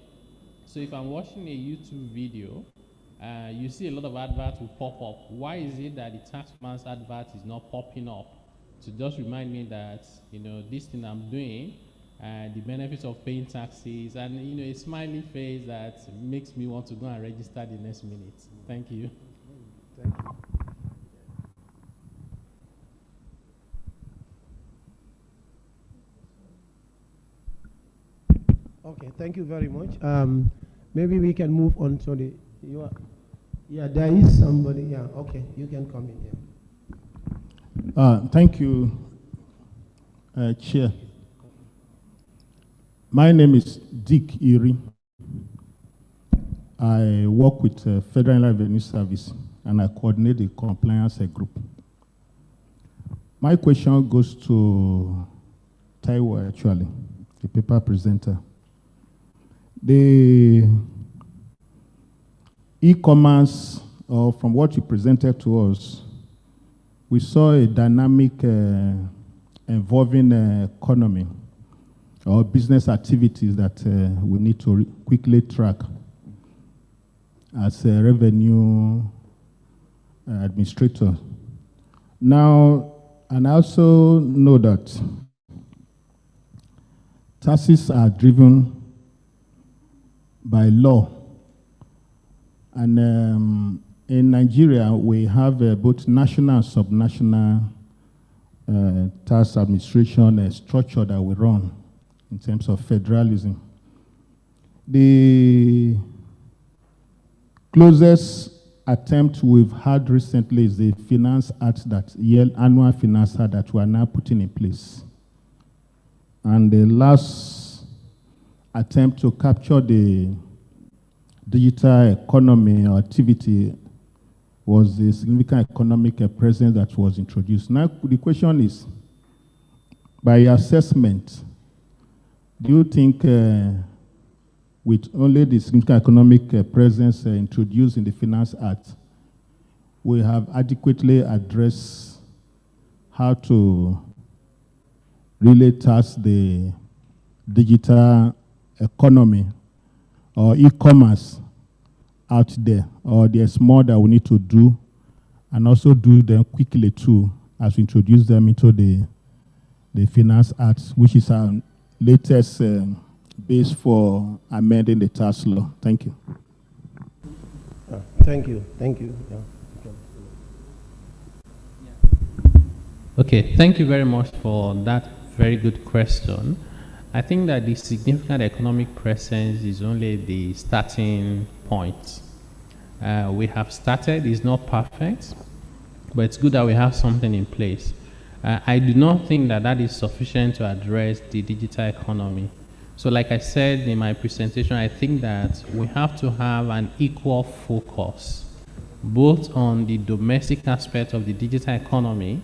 [SPEAKER 13] So if I'm watching a YouTube video you see a lot of adverts will pop up. Why is it that the taxman's advert is not popping up? To just remind me that, this thing I'm doing, the benefits of paying taxes, and, a smiley face that makes me want to go and register the next minute. Thank you.
[SPEAKER 12] Thank you. Okay, thank you very much. Maybe we can move on to the. There is somebody. Yeah, okay, you can come in here.
[SPEAKER 17] Thank you, Chair. My name is Dick Erie. I work with Federal Revenue Service and I coordinate the compliance group. My question goes to Taiwo, actually, the paper presenter. The e-commerce, or from what you presented to us, we saw a dynamic evolving economy or business activities that we need to quickly track as a revenue administrator. Now, and I also know that taxes are driven by law. And in Nigeria, we have both national and subnational tax administration structure that we run in terms of federalism. The closest attempt we've had recently is the Finance Act, annual Finance Act that we are now putting in place. And the last attempt to capture the digital economy or activity was the significant economic presence that was introduced. Now, the question is, by your assessment, do you think with only the significant economic presence introduced in the Finance Act, we have adequately addressed how to really tax the digital economy or e-commerce out there, or there's more that we need to do, and also do them quickly too, as we introduce them into the Finance Act, which is our latest base for amending the tax law. Thank you.
[SPEAKER 12] Thank you. Thank you.
[SPEAKER 13] Okay, thank you very much for that very good question. I think that the significant economic presence is only the starting point. We have started, it's not perfect, but it's good that we have something in place. I do not think that that is sufficient to address the digital economy. So like I said in my presentation, I think that we have to have an equal focus, both on the domestic aspect of the digital economy,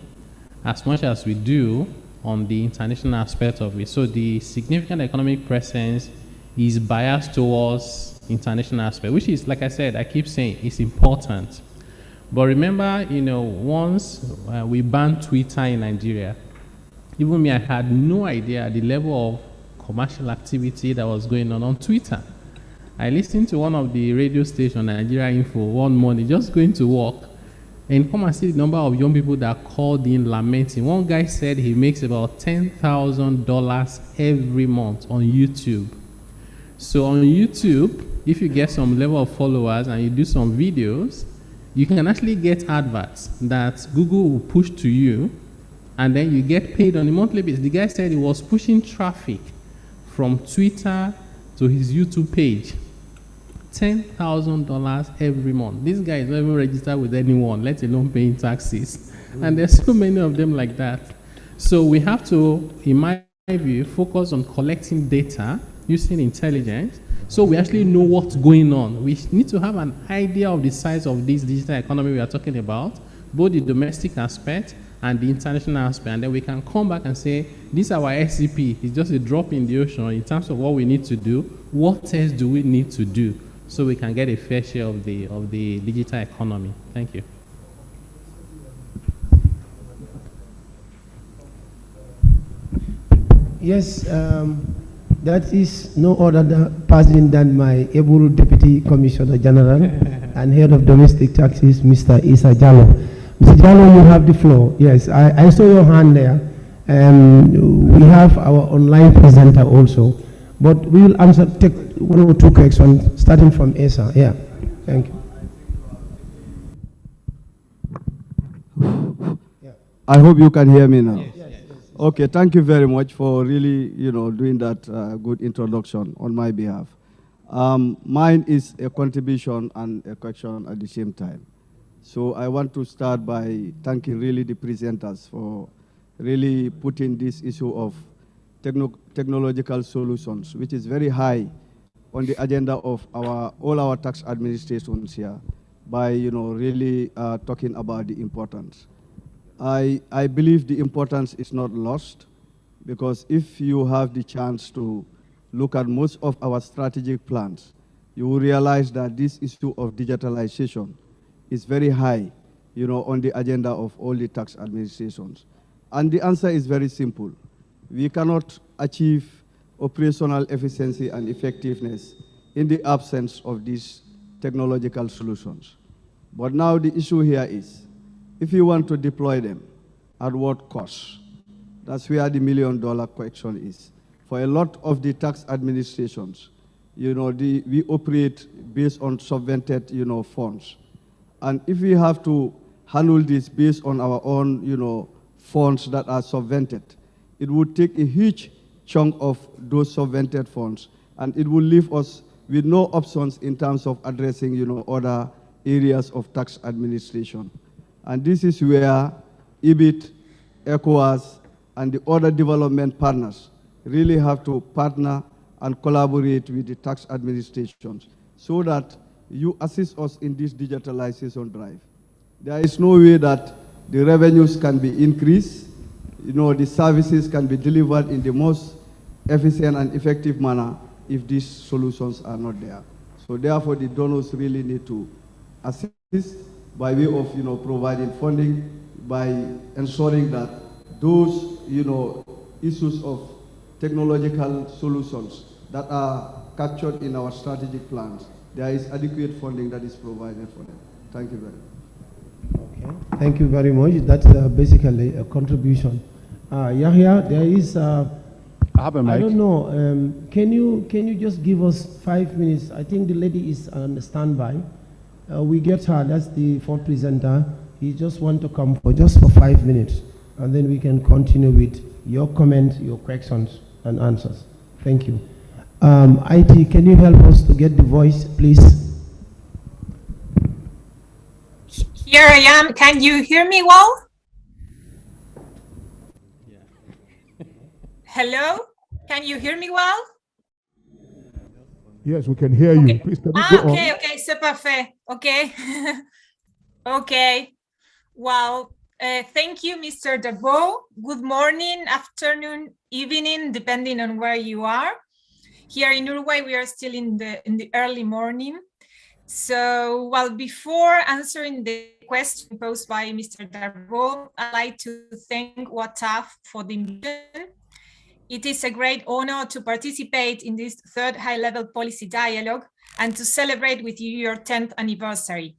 [SPEAKER 13] as much as we do on the international aspect of it. So the significant economic presence is biased towards international aspect, which is, like I said, I keep saying, it's important. But remember, once we banned Twitter in Nigeria, even me, I had no idea the level of commercial activity that was going on Twitter. I listened to one of the radio stations, Nigeria Info, one morning, just going to work, and come and see the number of young people that called in lamenting. One guy said he makes about $10,000 every month on YouTube. So on YouTube, if you get some level of followers and you do some videos, you can actually get adverts that Google will push to you, and then you get paid on a monthly basis. The guy said he was pushing traffic from Twitter to his YouTube page. $10,000 every month. This guy is not even registered with anyone, let alone paying taxes. And there's so many of them like that. So we have to, in my view, focus on collecting data using intelligence, so we actually know what's going on. We need to have an idea of the size of this digital economy we are talking about, both the domestic aspect and the international aspect, and then we can come back and say, this is our SCP, it's just a drop in the ocean in terms of what we need to do. What else do we need to do so we can get a fair share of the digital economy? Thank you.
[SPEAKER 12] Yes, that is no other person than my able Deputy Commissioner General, and Head of Domestic Taxes, Mr. Isa Jallo. Mr. Jallo, you have the floor. Yes, I saw your hand there. We have our online presenter also, but we will take one or two questions starting from Isa. Yeah, thank you.
[SPEAKER 18] I hope you can hear me now. Yes. Okay, thank you very much for really, doing that good introduction on my behalf. Mine is a contribution and a question at the same time. So I want to start by thanking really the presenters for really putting this issue of technological solutions, which is very high on the agenda of all our tax administrations here, by really talking about the importance. I believe the importance is not lost, because if you have the chance to look at most of our strategic plans, you will realize that this issue of digitalization is very high, on the agenda of all the tax administrations. And the answer is very simple. We cannot achieve operational efficiency and effectiveness in the absence of these technological solutions. But now the issue here is, if you want to deploy them, at what cost? That's where the million-dollar question is. For a lot of the tax administrations, we operate based on subvented, funds. And if we have to handle this based on our own, funds that are subvented, it would take a huge chunk of those subvented funds, and it will leave us with no options in terms of addressing, other areas of tax administration. And this is where EBIT, ECOWAS, and the other development partners really have to partner and collaborate with the tax administrations so that you assist us in this digitalization drive. There is no way that the revenues can be increased, the services can be delivered in the most efficient and effective manner if these solutions are not there. So therefore, the donors really need to assist by way of providing funding, by ensuring that those issues of technological solutions that are captured in our strategic plans, there is adequate funding that is provided for them. Thank you very much.
[SPEAKER 12] Okay, thank you very much. That's basically a contribution. Yahya, there is. I have a mic. I don't know. Can you just give us 5 minutes? I think the lady is on standby. We get her. That's the fourth presenter. He just want to come for 5 minutes, and then we can continue with your comments, your questions, and answers. Thank you. IT, can you help us to get the voice, please?
[SPEAKER 19] Here I am. Can you hear me well? Hello? Can you hear me well?
[SPEAKER 10] Yes, we can hear you. Please, can you go on?
[SPEAKER 19] Okay, c'est parfait. Okay. Okay. Well, thank you, Mr. Dabo. Good morning, afternoon, evening, depending on where you are. Here in Uruguay, we are still in the early morning. So, well, before answering the question posed by Mr. Dabo, I'd like to thank Wataf for the invitation. It is a great honor to participate in this third high-level policy dialogue and to celebrate with you your 10th anniversary.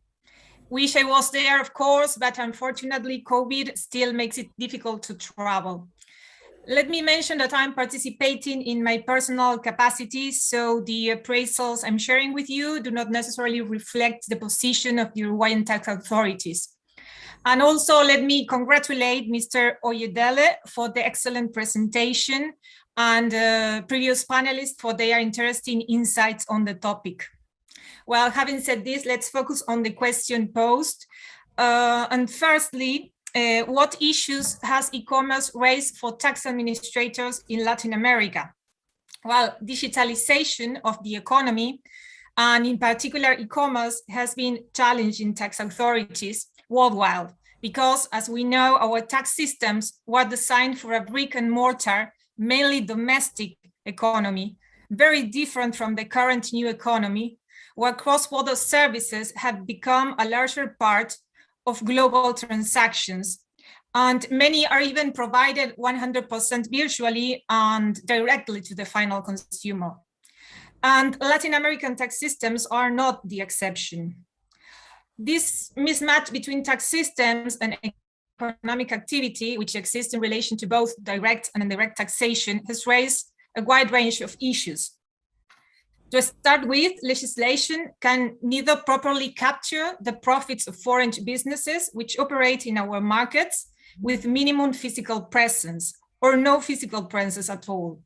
[SPEAKER 19] Wish I was there, of course, but unfortunately, COVID still makes it difficult to travel. Let me mention that I'm participating in my personal capacity, so the appraisals I'm sharing with you do not necessarily reflect the position of the Uruguayan tax authorities. And also, let me congratulate Mr. Oyedele for the excellent presentation and previous panelists for their interesting insights on the topic. Well, having said this, let's focus on the question posed. And firstly, what issues has e-commerce raised for tax administrators in Latin America? Well, digitalization of the economy, and in particular e-commerce, has been challenging tax authorities worldwide because, as we know, our tax systems were designed for a brick and mortar, mainly domestic economy, very different from the current new economy, where cross-border services have become a larger part of global transactions. And many are even provided 100% virtually and directly to the final consumer. And Latin American tax systems are not the exception. This mismatch between tax systems and economic activity, which exists in relation to both direct and indirect taxation, has raised a wide range of issues. To start with, legislation can neither properly capture the profits of foreign businesses which operate in our markets with minimum physical presence or no physical presence at all,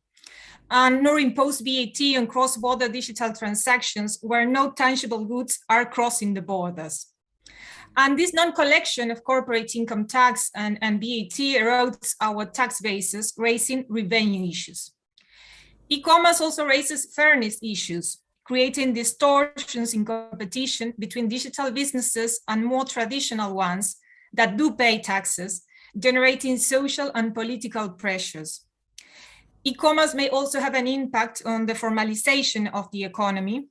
[SPEAKER 19] and nor impose VAT on cross-border digital transactions where no tangible goods are crossing the borders. And this non-collection of corporate income tax and VAT erodes our tax bases, raising revenue issues. E-commerce also raises fairness issues, creating distortions in competition between digital businesses and more traditional ones that do pay taxes, generating social and political pressures. E-commerce may also have an impact on the formalization of the economy.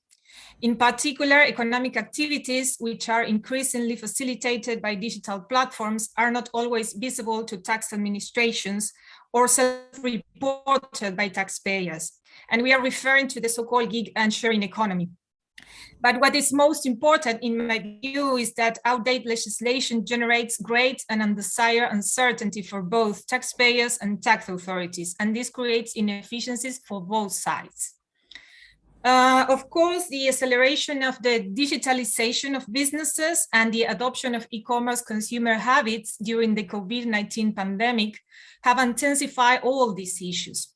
[SPEAKER 19] In particular, economic activities which are increasingly facilitated by digital platforms are not always visible to tax administrations or self-reported by taxpayers. And we are referring to the so-called gig and sharing economy. But what is most important in my view is that outdated legislation generates great and undesired uncertainty for both taxpayers and tax authorities, and this creates inefficiencies for both sides. Of course, the acceleration of the digitalization of businesses and the adoption of e-commerce consumer habits during the COVID-19 pandemic have intensified all these issues.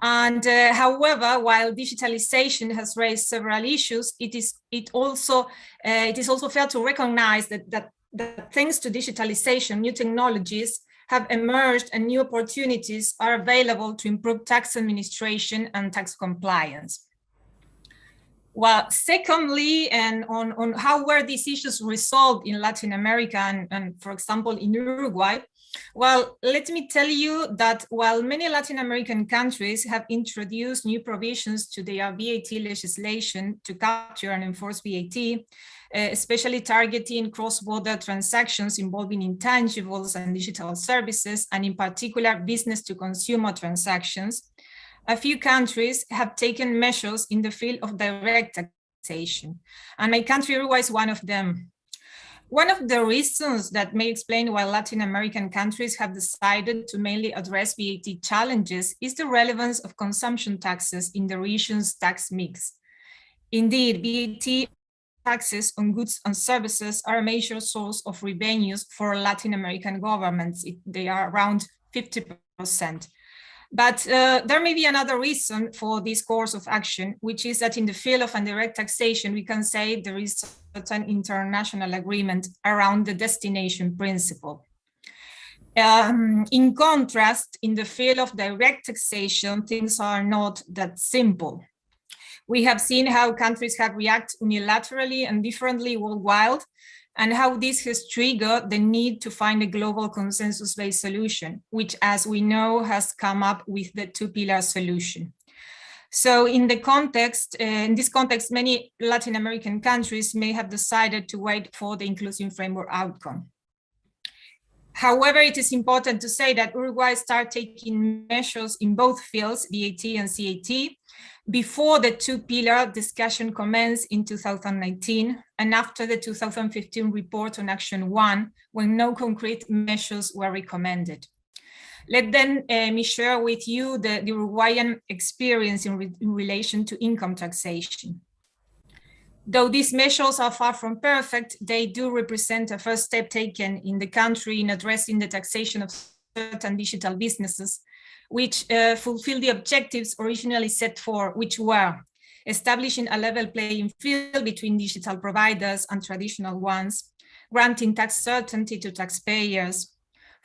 [SPEAKER 19] And however, while digitalization has raised several issues, it is also fair to recognize that thanks to digitalization, new technologies have emerged and new opportunities are available to improve tax administration and tax compliance. Well, secondly, and on how were these issues resolved in Latin America and for example, in Uruguay, well, let me tell you that while many Latin American countries have introduced new provisions to their VAT legislation to capture and enforce VAT, especially targeting cross-border transactions involving intangibles and digital services, and in particular, business-to-consumer transactions, a few countries have taken measures in the field of direct taxation, and my country, Uruguay, is one of them. One of the reasons that may explain why Latin American countries have decided to mainly address VAT challenges is the relevance of consumption taxes in the region's tax mix. Indeed, VAT taxes on goods and services are a major source of revenues for Latin American governments. They are around 50%. But there may be another reason for this course of action, which is that in the field of indirect taxation, we can say there is certain international agreement around the destination principle. In contrast, in the field of direct taxation, things are not that simple. We have seen how countries have reacted unilaterally and differently worldwide, and how this has triggered the need to find a global consensus-based solution, which, as we know, has come up with the two-pillar solution. So in this context, many Latin American countries may have decided to wait for the inclusive framework outcome. However, it is important to say that Uruguay started taking measures in both fields, VAT and CAT, before the two-pillar discussion commenced in 2019 and after the 2015 report on Action 1, when no concrete measures were recommended. Let then me share with you the Uruguayan experience in relation to income taxation. Though these measures are far from perfect, they do represent a first step taken in the country in addressing the taxation of certain digital businesses, which fulfill the objectives originally set for, which were establishing a level playing field between digital providers and traditional ones, granting tax certainty to taxpayers,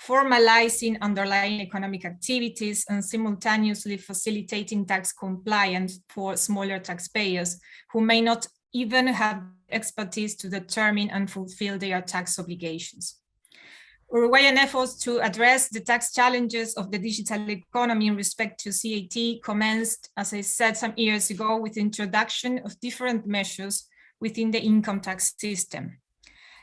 [SPEAKER 19] formalizing underlying economic activities, and simultaneously facilitating tax compliance for smaller taxpayers who may not even have expertise to determine and fulfill their tax obligations. Uruguayan efforts to address the tax challenges of the digital economy in respect to CAT commenced, as I said, some years ago with the introduction of different measures within the income tax system.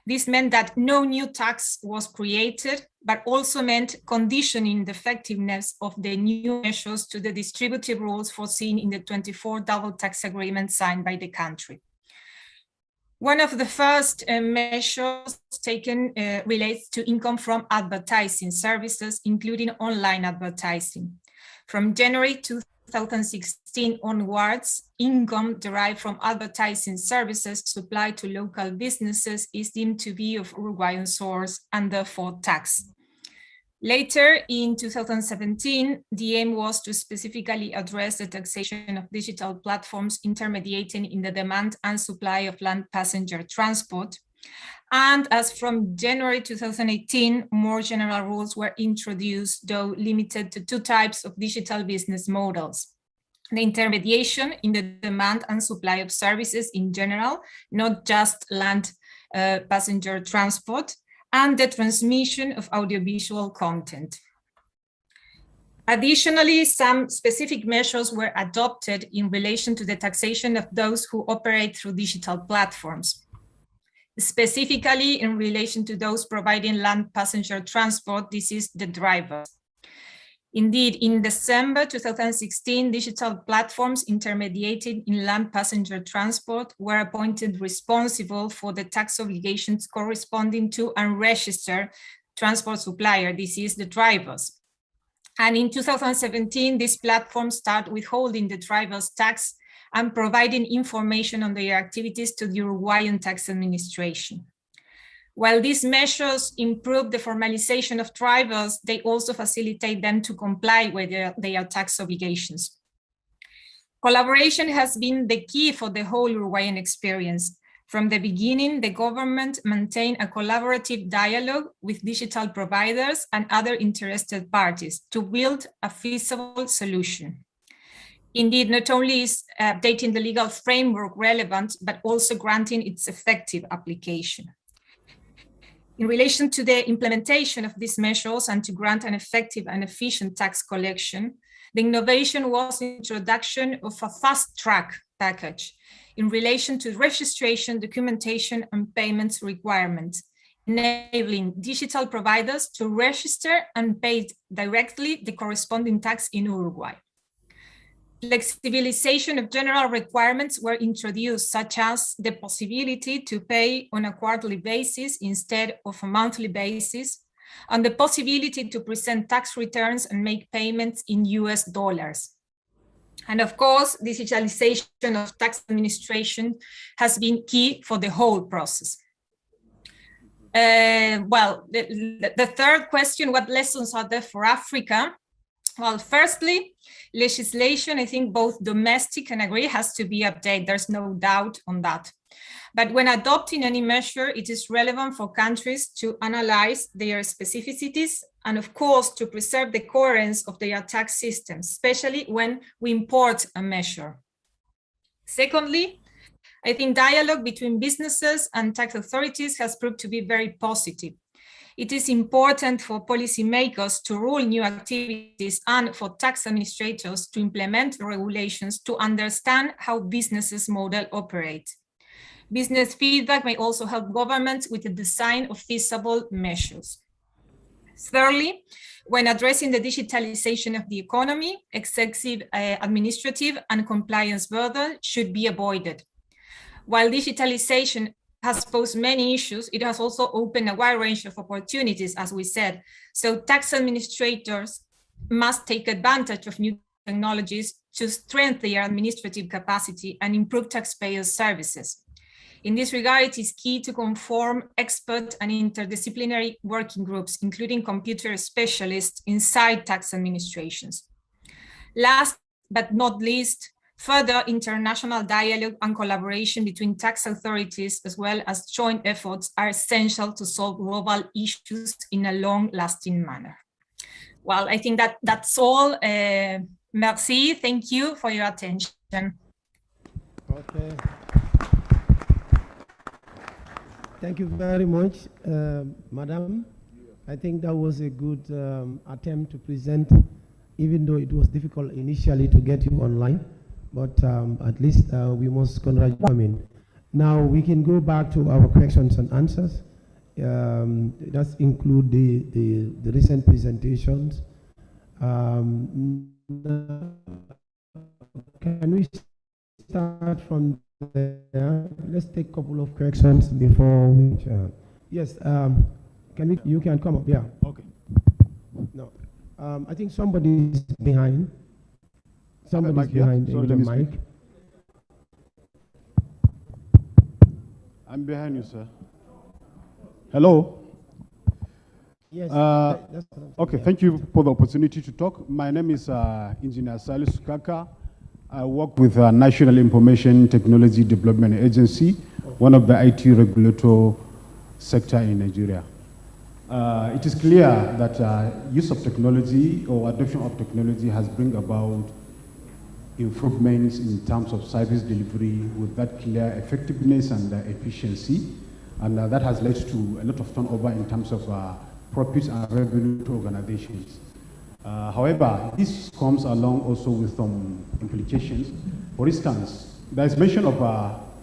[SPEAKER 19] This meant that no new tax was created, but also meant conditioning the effectiveness of the new measures to the distributive rules foreseen in the 24 double tax agreements signed by the country. One of the first measures taken relates to income from advertising services, including online advertising. From January 2016 onwards, income derived from advertising services supplied to local businesses is deemed to be of Uruguayan source and therefore taxed. Later, in 2017, the aim was to specifically address the taxation of digital platforms intermediating in the demand and supply of land passenger transport. And as from January 2018, more general rules were introduced, though limited to two types of digital business models: the intermediation in the demand and supply of services in general, not just land passenger transport, and the transmission of audiovisual content. Additionally, some specific measures were adopted in relation to the taxation of those who operate through digital platforms, specifically in relation to those providing land passenger transport. This is the drivers. Indeed, in December 2016, digital platforms intermediated in land passenger transport were appointed responsible for the tax obligations corresponding to unregistered transport supplier. This is the drivers. And in 2017, these platforms start withholding the drivers' tax and providing information on their activities to the Uruguayan tax administration. While these measures improve the formalization of drivers, they also facilitate them to comply with their tax obligations. Collaboration has been the key for the whole Uruguayan experience. From the beginning, the government maintained a collaborative dialogue with digital providers and other interested parties to build a feasible solution. Indeed, not only is updating the legal framework relevant, but also granting its effective application. In relation to the implementation of these measures and to grant an effective and efficient tax collection, the innovation was the introduction of a fast-track package in relation to registration, documentation, and payments requirements, enabling digital providers to register and pay directly the corresponding tax in Uruguay. Flexibilization of general requirements were introduced, such as the possibility to pay on a quarterly basis instead of a monthly basis, and the possibility to present tax returns and make payments in US dollars. And of course, digitalization of tax administration has been key for the whole process. The third question, what lessons are there for Africa? Well, firstly, legislation, I think both domestic and agri has to be updated. There's no doubt on that. But when adopting any measure, it is relevant for countries to analyze their specificities and of course to preserve the coherence of their tax systems, especially when we import a measure. Secondly, I think dialogue between businesses and tax authorities has proved to be very positive. It is important for policymakers to rule new activities and for tax administrators to implement regulations to understand how businesses model operate. Business feedback may also help governments with the design of feasible measures. Thirdly, when addressing the digitalization of the economy, excessive administrative and compliance burden should be avoided. While digitalization has posed many issues, it has also opened a wide range of opportunities, as we said. So tax administrators must take advantage of new technologies to strengthen their administrative capacity and improve taxpayers' services. In this regard, it is key to conform expert and interdisciplinary working groups, including computer specialists inside tax administrations. Last but not least, further international dialogue and collaboration between tax authorities, as well as joint efforts, are essential to solve global issues in a long-lasting manner. Well, I think that's all. Merci, thank you for your attention.
[SPEAKER 12] Okay. Thank you very much, Madam. I think that was a good attempt to present, even though it was difficult initially to get you online. But at least we must congratulate you. Now we can go back to our questions and answers. That include the recent presentations. Can we start from there. Let's take a couple of corrections before we. Yes, you can come up, yeah.
[SPEAKER 20] Okay.
[SPEAKER 12] No, I think somebody's behind. Somebody's behind the mic.
[SPEAKER 20] I'm behind you, sir. Hello?
[SPEAKER 12] Yes.
[SPEAKER 20] Okay, thank you for the opportunity to talk. My name is Engineer Salisu Kaka. I work with the National Information Technology Development Agency, one of the IT regulator sector in Nigeria. It is clear that use of technology or adoption of technology has brought about improvements in terms of service delivery with that clear effectiveness and efficiency, and that has led to a lot of turnover in terms of profits and revenue to organizations. However, this comes along also with some implications. For instance, there is mention of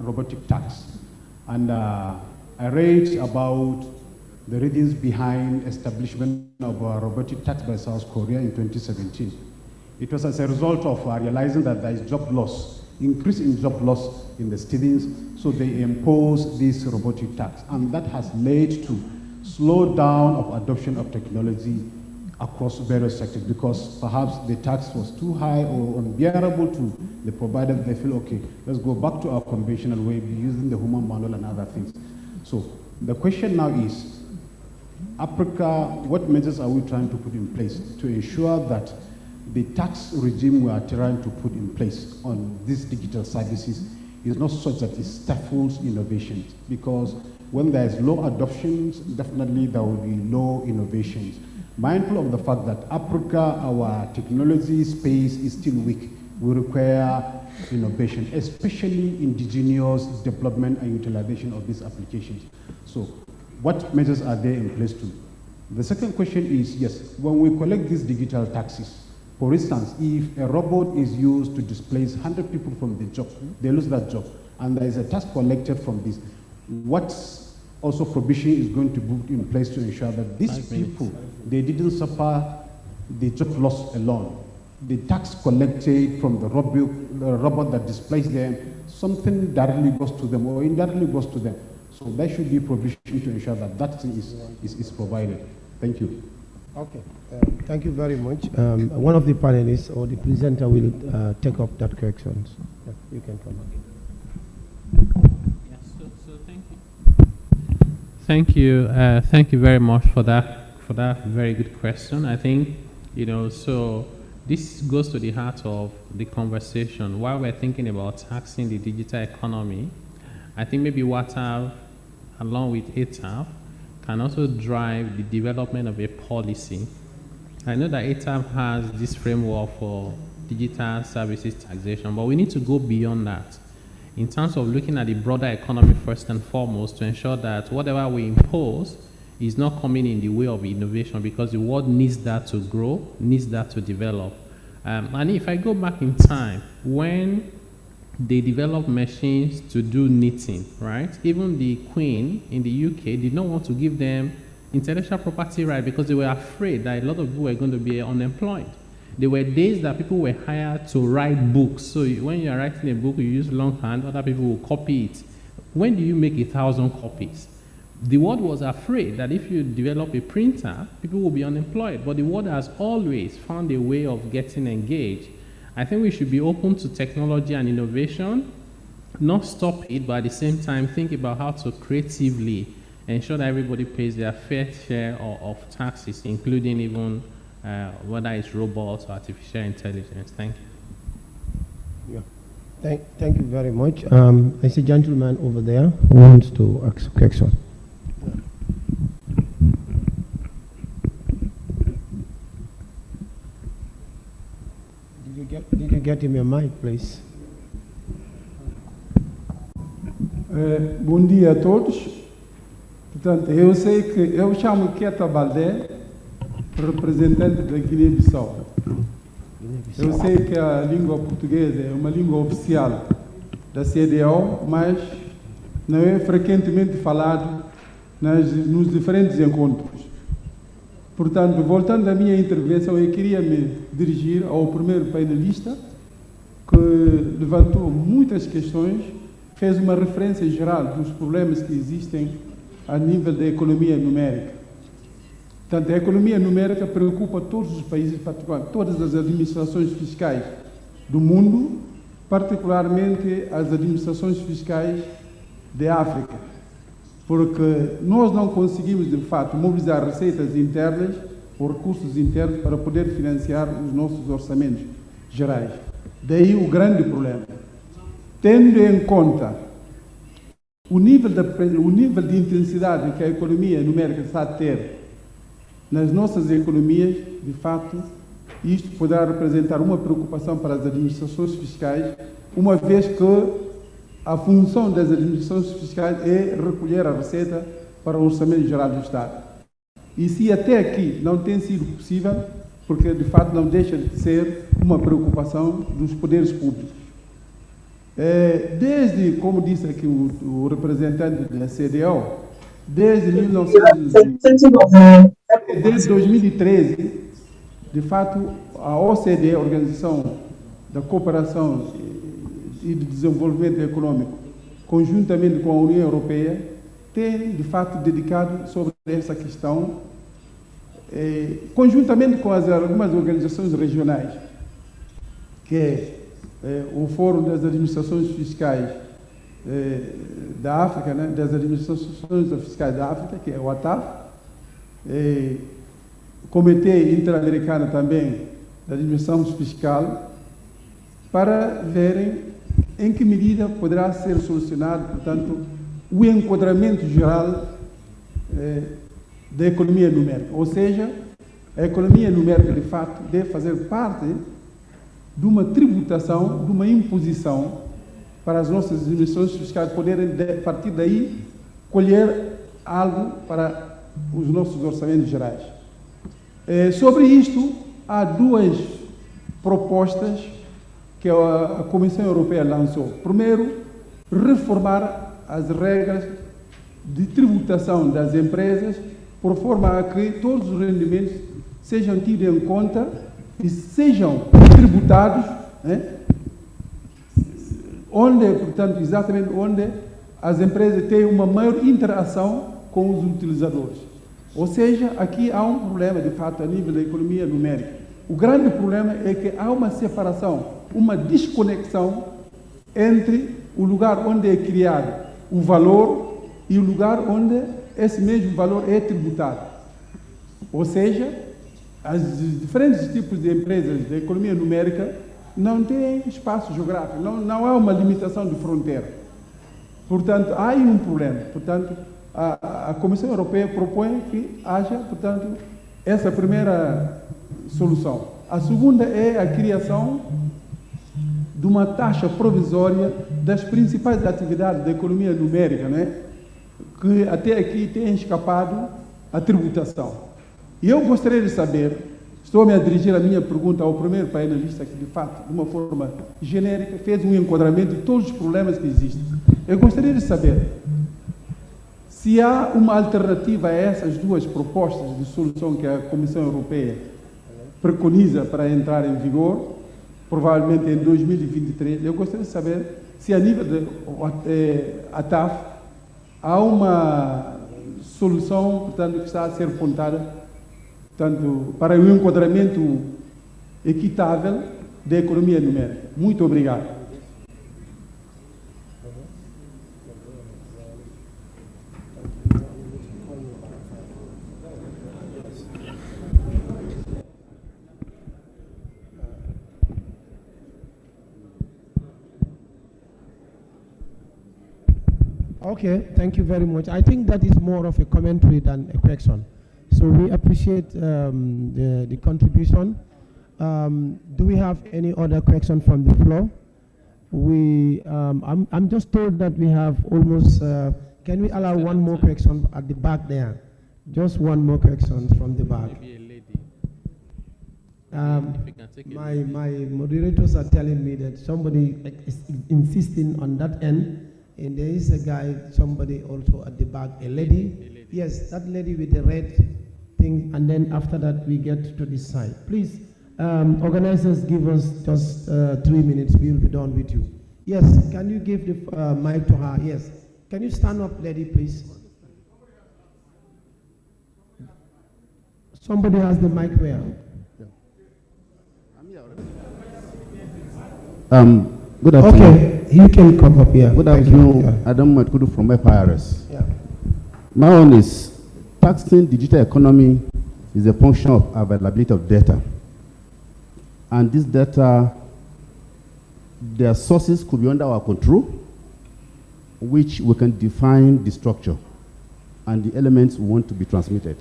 [SPEAKER 20] robotic tax, and I read about the reasons behind establishment of robotic tax by South Korea in 2017. It was as a result of realizing that there is job loss, increase in job loss in the students, so they imposed this robotic tax, and that has led to slow down of adoption of technology across various sectors, because perhaps the tax was too high or unbearable to the provider. They feel, okay, let's go back to our conventional way, using the human manual and other things. So the question now is, Africa, what measures are we trying to put in place to ensure that the tax regime we are trying to put in place on these digital services is not such that it stifles innovations? Because when there is low adoptions, definitely there will be low innovations. Mindful of the fact that Africa, our technology space is still weak, we require innovation, especially indigenous development and utilization of these applications. So what measures are there in place too? The second question is, yes, when we collect these digital taxes, for instance, if a robot is used to displace 100 people from the job, they lose that job, and there is a tax collected from this, what also provision is going to be put in place to ensure that these people, they didn't suffer the job loss alone. The tax collected from the robot that displaced them, something directly goes to them or indirectly goes to them. So there should be provision to ensure that that thing is provided. Thank you.
[SPEAKER 12] Okay, thank you very much. One of the panelists or the presenter will take up that correction. Yeah, you can come back.
[SPEAKER 13] So thank you. Thank you very much for that very good question. I think, so this goes to the heart of the conversation. While we're thinking about taxing the digital economy, I think maybe Wataf, along with ETAF, can also drive the development of a policy. I know that ETAF has this framework for digital services taxation, but we need to go beyond that in terms of looking at the broader economy first and foremost, to ensure that whatever we impose is not coming in the way of innovation, because the world needs that to grow, needs that to develop. And if I go back in time, when they developed machines to do knitting, right? Even the Queen in the UK did not want to give them intellectual property right because they were afraid that a lot of people were going to be unemployed. There were days that people were hired to write books. So when you are writing a book, you use longhand, other people will copy it. When do you make 1,000 copies? The world was afraid that if you develop a printer, people will be unemployed. But the world has always found a way of getting engaged. I think we should be open to technology and innovation, not stop it, but at the same time think about how to creatively ensure that everybody pays their fair share of taxes, including even whether it's robots or artificial intelligence. Thank you.
[SPEAKER 12] Yeah. Thank you very much. I see a gentleman over there who wants to ask a question. Did you get him a mic, please?
[SPEAKER 21] Bom dia a todos. Portanto, eu sei que eu chamo Keta Baldé, representante da Guiné-Bissau. Eu sei que a língua portuguesa é uma língua oficial da CEDEAO, mas não é frequentemente falado nos diferentes encontros. Portanto, voltando à minha intervenção, eu queria me dirigir ao primeiro painelista, que levantou muitas questões fez uma referência geral dos problemas que existem a nível da economia numérica. Portanto, a economia numérica preocupa todos os países, particularmente todas as administrações fiscais do mundo, particularmente as administrações fiscais da África, porque nós não conseguimos, de fato, mobilizar receitas internas ou recursos internos para poder financiar os nossos orçamentos gerais. Daí o grande problema. Tendo em conta o nível de intensidade que a economia numérica está a ter nas nossas economias, de fato, isto poderá representar uma preocupação para as administrações fiscais, uma vez que a função das administrações fiscais é recolher a receita para o Orçamento Geral do Estado. E se até aqui não tem sido possível, porque de fato não deixa de ser uma preocupação dos poderes públicos. Desde, como disse aqui o representante da CDO, desde 2013, de fato, a OCDE, a Organização da Cooperação e do Desenvolvimento Econômico, conjuntamente com a União Europeia, tem, de fato, dedicado sobre essa questão, conjuntamente com algumas organizações regionais, que é o Fórum das Administrações Fiscais da África, né, das Administrações Fiscais da África, que é o Wataf, o Comitê Interamericano também da Administração Fiscal, para verem em que medida poderá ser solucionado, portanto, o enquadramento geral da economia numérica. Ou seja, a economia numérica, de fato, deve fazer parte de uma tributação, de uma imposição para as nossas administrações fiscais poderem, a partir daí, colher algo para os nossos orçamentos gerais. Sobre isto, há duas propostas que a Comissão Europeia lançou. Primeiro, reformar as regras de tributação das empresas, por forma a que todos os rendimentos sejam tidos em conta e sejam tributados, né, onde, portanto, exatamente onde as empresas têm uma maior interação com os utilizadores. Ou seja, aqui há um problema, de fato, a nível da economia numérica. O grande problema é que há uma separação, uma desconexão entre o lugar onde é criado o valor e o lugar onde esse mesmo valor é tributado. Ou seja, os diferentes tipos de empresas da economia numérica não têm espaço geográfico, não há uma limitação de fronteira. Portanto, há aí um problema. Portanto, a Comissão Europeia propõe que haja, portanto, essa primeira solução. A segunda é a criação de uma taxa provisória das principais atividades da economia numérica, né, que até aqui tem escapado à tributação. E eu gostaria de saber, estou-me a dirigir a minha pergunta ao primeiro painelista que, de fato, de uma forma genérica, fez um enquadramento de todos os problemas que existem. Eu gostaria de saber se há uma alternativa a essas duas propostas de solução que a Comissão Europeia preconiza para entrar em vigor, provavelmente em 2023. Eu gostaria de saber se a nível da TAF há uma solução, portanto, que está a ser apontada, portanto, para o enquadramento equitável da economia numérica. Muito obrigado.
[SPEAKER 12] Okay, thank you very much. I think that is more of a commentary than a question. So we appreciate the contribution. Do we have any other question from the floor? I'm just told that we have almost, can we allow one more question at the back there? Just one more question from the back. My moderators are telling me that somebody is insisting on that end. And there is a guy, somebody also at the back, a lady. Yes, that lady with the red thing, and then after that we get to this side. Please, organizers, give us just 3 minutes, we will be done with you. Yes, can you give the mic to her? Yes. Can you stand up, lady, please? Somebody has the mic where?
[SPEAKER 3] Good afternoon.
[SPEAKER 12] Okay, you can come up here.
[SPEAKER 3] Good afternoon. Adam Matkudu from FIRS.
[SPEAKER 12] Yeah.
[SPEAKER 3] My own is taxing digital economy is a function of availability of data. And this data, their sources could be under our control, which we can define the structure and the elements we want to be transmitted.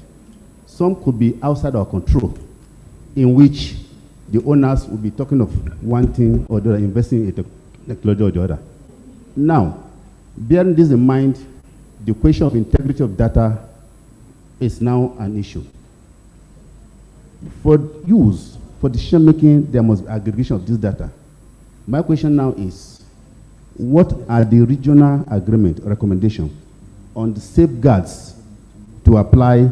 [SPEAKER 3] Some could be outside our control, in which the owners will be talking of one thing or the other, investing in a technology or the other. Now, bearing this in mind, the question of integrity of data is now an issue. For use, for decision making, there must be aggregation of this data. My question now is, what are the regional agreement recommendation on the safeguards to apply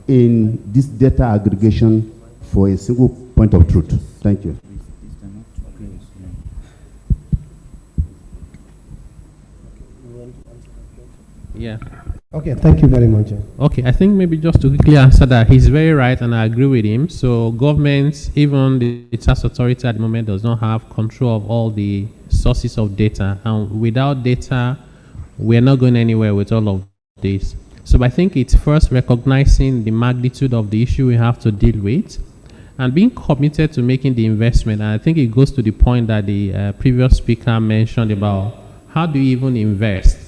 [SPEAKER 3] in this data aggregation for a single point of truth? Thank you.
[SPEAKER 13] Yeah.
[SPEAKER 12] Okay, thank you very much.
[SPEAKER 13] Okay, I think maybe just to quickly answer that, he's very right and I agree with him. So governments, even the tax authority at the moment, does not have control of all the sources of data. And without data, we're not going anywhere with all of this. So I think it's first recognizing the magnitude of the issue we have to deal with and being committed to making the investment. And I think it goes to the point that the previous speaker mentioned about how do you even invest?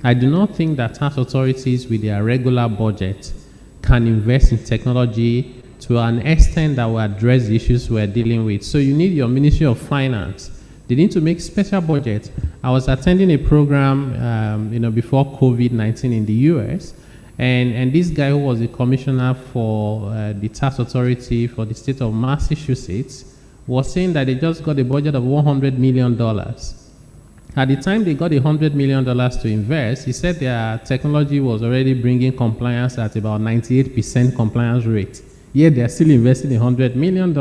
[SPEAKER 13] I do not think that tax authorities with their regular budget can invest in technology to an extent that will address the issues we're dealing with. So you need your Ministry of Finance. They need to make special budget. I was attending a program before COVID-19 in the US, and this guy who was the commissioner for the tax authority for the state of Massachusetts was saying that they just got a budget of $100 million. At the time they got $100 million to invest, he said their technology was already bringing compliance at about 98% compliance rate. Yet they're still investing $100 million.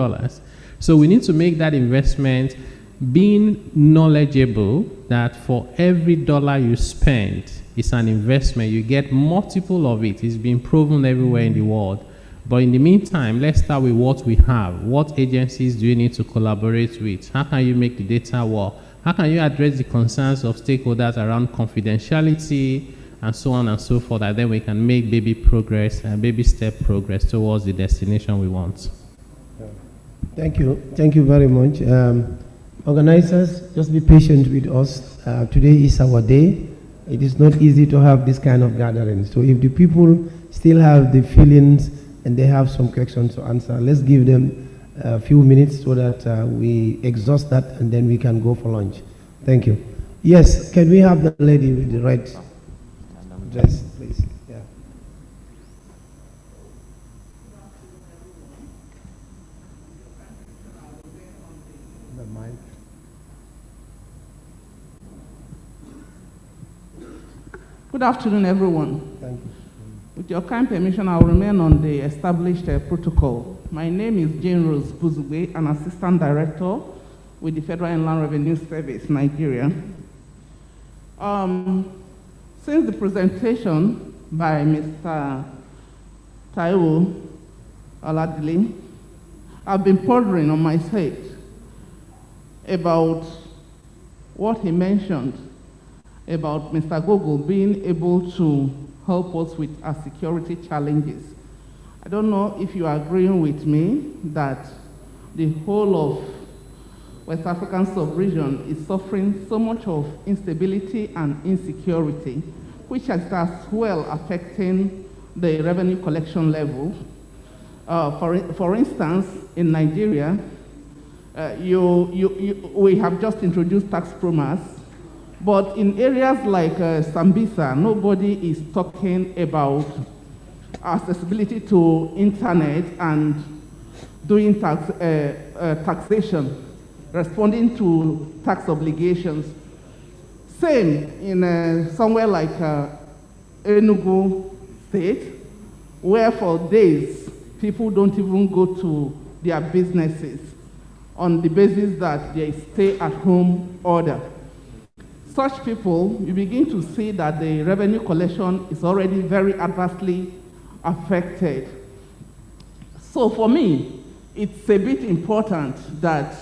[SPEAKER 13] So we need to make that investment being knowledgeable that for every dollar you spend, it's an investment. You get multiple of it. It's been proven everywhere in the world. But in the meantime, let's start with what we have. What agencies do you need to collaborate with? How can you make the data work? How can you address the concerns of stakeholders around confidentiality and so on and so forth, and then we can make baby progress and baby step progress towards the destination we want.
[SPEAKER 12] Thank you. Thank you very much. Organizers, just be patient with us. Today is our day. It is not easy to have this kind of gathering. So if the people still have the feelings and they have some questions to answer, let's give them a few minutes so that we exhaust that and then we can go for lunch. Thank you. Yes, can we have the lady with the red dress, please? Yeah. The mic.
[SPEAKER 22] Good afternoon, everyone.
[SPEAKER 12] Thank you.
[SPEAKER 22] With your kind permission, I will remain on the established protocol. My name is Jane Rose Buzugwe, an Assistant Director with the Federal Inland Revenue Service, Nigeria. Since the presentation by Mr. Taiwo Oladile, I've been pondering on my side about what he mentioned about Mr. Google being able to help us with our security challenges. I don't know if you are agreeing with me that the whole of West African sub-region is suffering so much of instability and insecurity, which is as well affecting the revenue collection level. For instance, in Nigeria, we have just introduced tax promas, but in areas like Sambisa, nobody is talking about accessibility to internet and doing taxation, responding to tax obligations. Same in somewhere like Enugu State, where for days people don't even go to their businesses on the basis that they stay at home order. such people, you begin to see that the revenue collection is already very adversely affected. So for me, it's a bit important that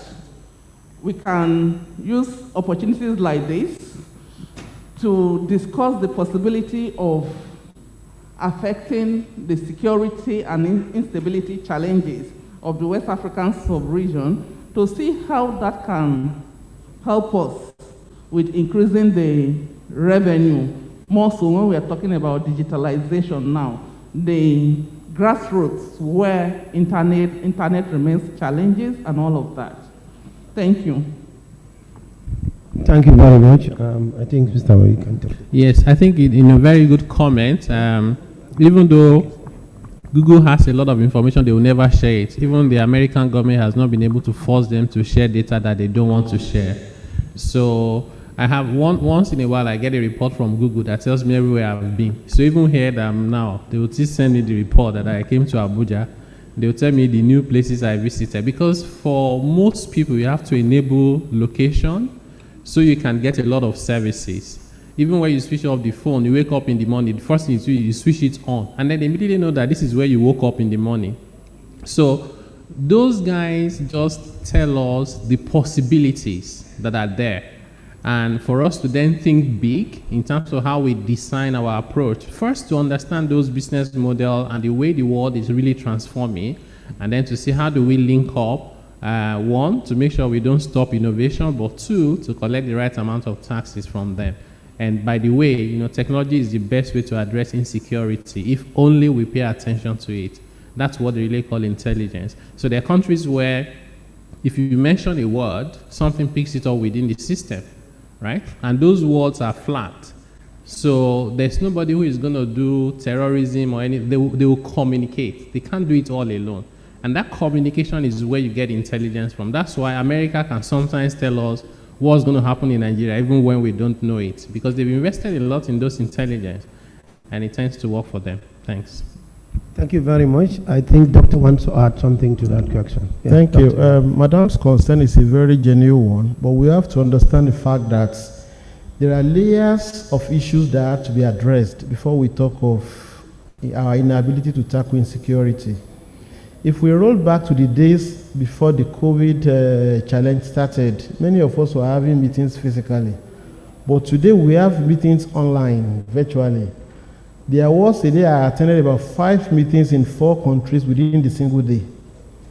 [SPEAKER 22] we can use opportunities like this to discuss the possibility of affecting the security and instability challenges of the West African sub-region, to see how that can help us with increasing the revenue, more so when we are talking about digitalization now, the grassroots where internet remains challenges and all of that. Thank you.
[SPEAKER 12] Thank you very much. I think Mr. Way can take it.
[SPEAKER 13] Yes, I think in a very good comment, even though Google has a lot of information, they will never share it. Even the American government has not been able to force them to share data that they don't want to share. So I have once in a while I get a report from Google that tells me everywhere I've been. So even here that I'm now, they will still send me the report that I came to Abuja. They will tell me the new places I visited, because for most people you have to enable location so you can get a lot of services. Even when you switch off the phone, you wake up in the morning, the first thing you do, you switch it on, and then they immediately know that this is where you woke up in the morning. So those guys just tell us the possibilities that are there. And for us to then think big in terms of how we design our approach, first to understand those business model and the way the world is really transforming, and then to see how do we link up, one, to make sure we don't stop innovation, but two, to collect the right amount of taxes from them. And by the way, you know, technology is the best way to address insecurity if only we pay attention to it. That's what they really call intelligence. So there are countries where if you mention a word, something picks it up within the system, right? And those words are flat. So there's nobody who is going to do terrorism or anything. They will communicate. They can't do it all alone. And that communication is where you get intelligence from. That's why America can sometimes tell us what's going to happen in Nigeria, even when we don't know it, because they've invested a lot in those intelligence, and it tends to work for them. Thanks.
[SPEAKER 12] Thank you very much. I think Doctor wants to add something to that question. Yeah,
[SPEAKER 15] Thank you. Madam's concern is a very genuine one, but we have to understand the fact that there are layers of issues that have to be addressed before we talk of our inability to tackle insecurity. If we roll back to the days before the COVID challenge started, many of us were having meetings physically. But today we have meetings online, virtually. There was a day I attended about 5 meetings in 4 countries within the single day.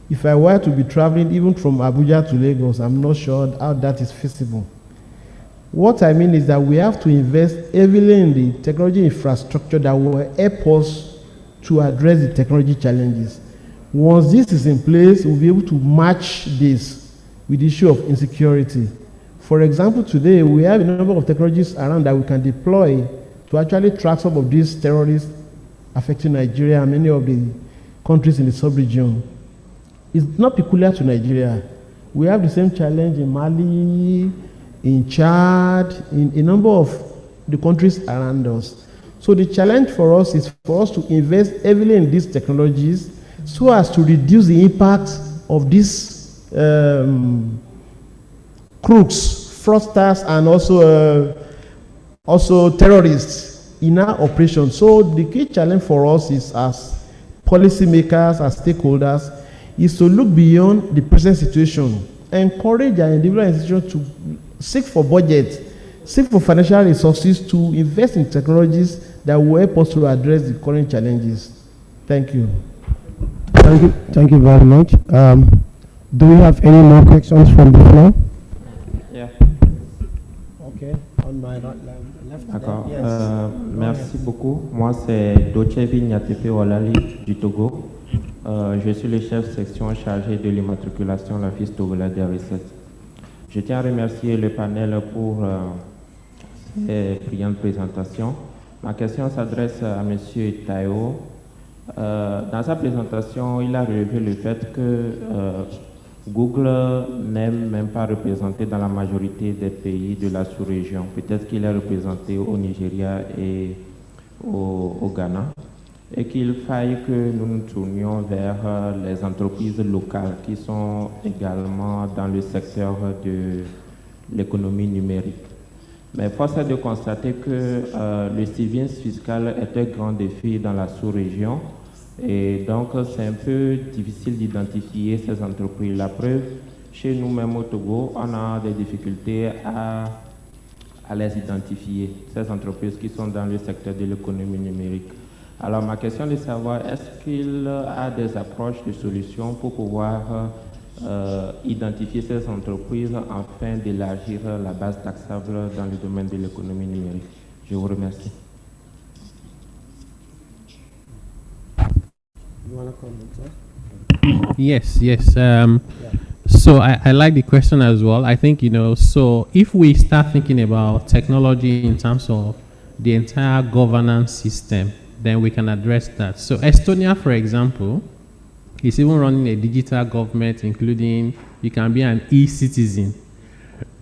[SPEAKER 15] If I were to be traveling even from Abuja to Lagos, I'm not sure how that is feasible. What I mean is that we have to invest heavily in the technology infrastructure that will help us to address the technology challenges. Once this is in place, we'll be able to match this with the issue of insecurity. For example, today we have a number of technologies around that we can deploy to actually track some of these terrorists affecting Nigeria and many of the countries in the sub-region. It's not peculiar to Nigeria. We have the same challenge in Mali, in Chad, in a number of the countries around us. So the challenge for us is for us to invest heavily in these technologies so as to reduce the impact of these crooks, fraudsters, and also terrorists in our operation. So the key challenge for us is, as policymakers, as stakeholders, is to look beyond the present situation, encourage our individual institutions to seek for budget, seek for financial resources to invest in technologies that will help us to address the current challenges. Thank you.
[SPEAKER 12] Thank you very much. Do we have any more questions from the floor?
[SPEAKER 4] Yeah.
[SPEAKER 12] Okay, on my right, left.
[SPEAKER 4] D'accord.
[SPEAKER 12] Yes.
[SPEAKER 4] Merci beaucoup. Moi, c'est Dochevi Nyatepe Olali du Togo. Je suis le chef section chargé de l'immatriculation de l'Office togolais des recettes. Je tiens à remercier le panel pour ces brillantes présentations. Ma question s'adresse à M. Tayo. Dans sa présentation, il a relevé le fait que Google n'aime même pas représenter dans la majorité des pays de la sous-région. Peut-être qu'il est représenté au Nigeria et au Ghana. Et qu'il faille que nous nous tournions vers les entreprises locales qui sont également dans le secteur de l'économie numérique. Mais force est de constater que le civisme fiscal est un grand défi dans la sous-région. Et donc, c'est un peu difficile d'identifier ces entreprises. La preuve, chez nous-mêmes au Togo, on a des difficultés à les identifier, ces entreprises qui sont dans le secteur de l'économie numérique. Alors, ma question est de savoir, est-ce qu'il y a des approches, des solutions pour pouvoir identifier ces entreprises afin d'élargir la base taxable dans le domaine de l'économie numérique? Je vous remercie.
[SPEAKER 12] You want to comment, sir?
[SPEAKER 13] Yes. So I like the question as well. I think, so if we start thinking about technology in terms of the entire governance system, then we can address that. So Estonia, for example, is even running a digital government, including you can be an e-citizen.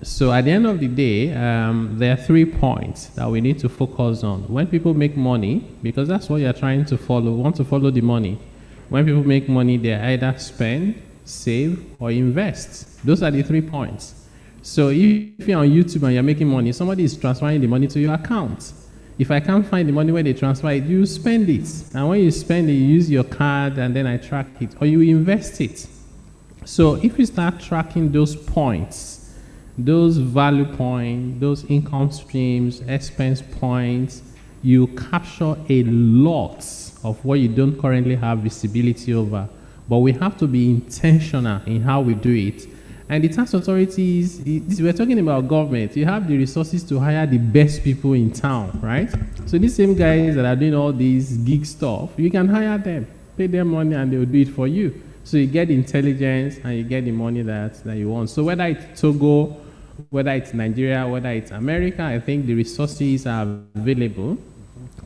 [SPEAKER 13] So at the end of the day, there are 3 points that we need to focus on. When people make money, because that's what you're trying to follow, want to follow the money. When people make money, they either spend, save, or invest. Those are the 3 points. So if you're on YouTube and you're making money, somebody is transferring the money to your account. If I can't find the money where they transfer it, you spend it. And when you spend it, you use your card and then I track it, or you invest it. So if you start tracking those points, those value points, those income streams, expense points, you capture a lot of what you don't currently have visibility over. But we have to be intentional in how we do it. And the tax authorities, we're talking about government, you have the resources to hire the best people in town, right? So these same guys that are doing all these gig stuff, you can hire them, pay them money, and they'll do it for you. So you get intelligence and you get the money that you want. So whether it's Togo, whether it's Nigeria, whether it's America, I think the resources are available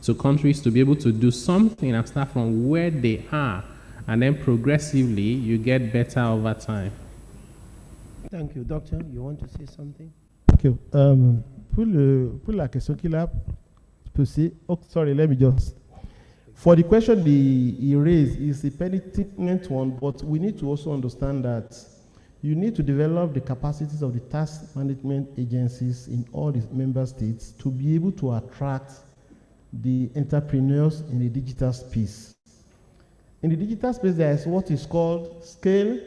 [SPEAKER 13] to countries to be able to do something and start from where they are. And then progressively, you get better over time.
[SPEAKER 12] Thank you. Doctor, you want to say something?
[SPEAKER 10] Thank you. Pour la question qu'il a posée, sorry, let me just. For the question he raised, is a pertinent one, but we need to also understand that you need to develop the capacities of the tax management agencies in all the member states to be able to attract the entrepreneurs in the digital space. In the digital space, there is what is called scale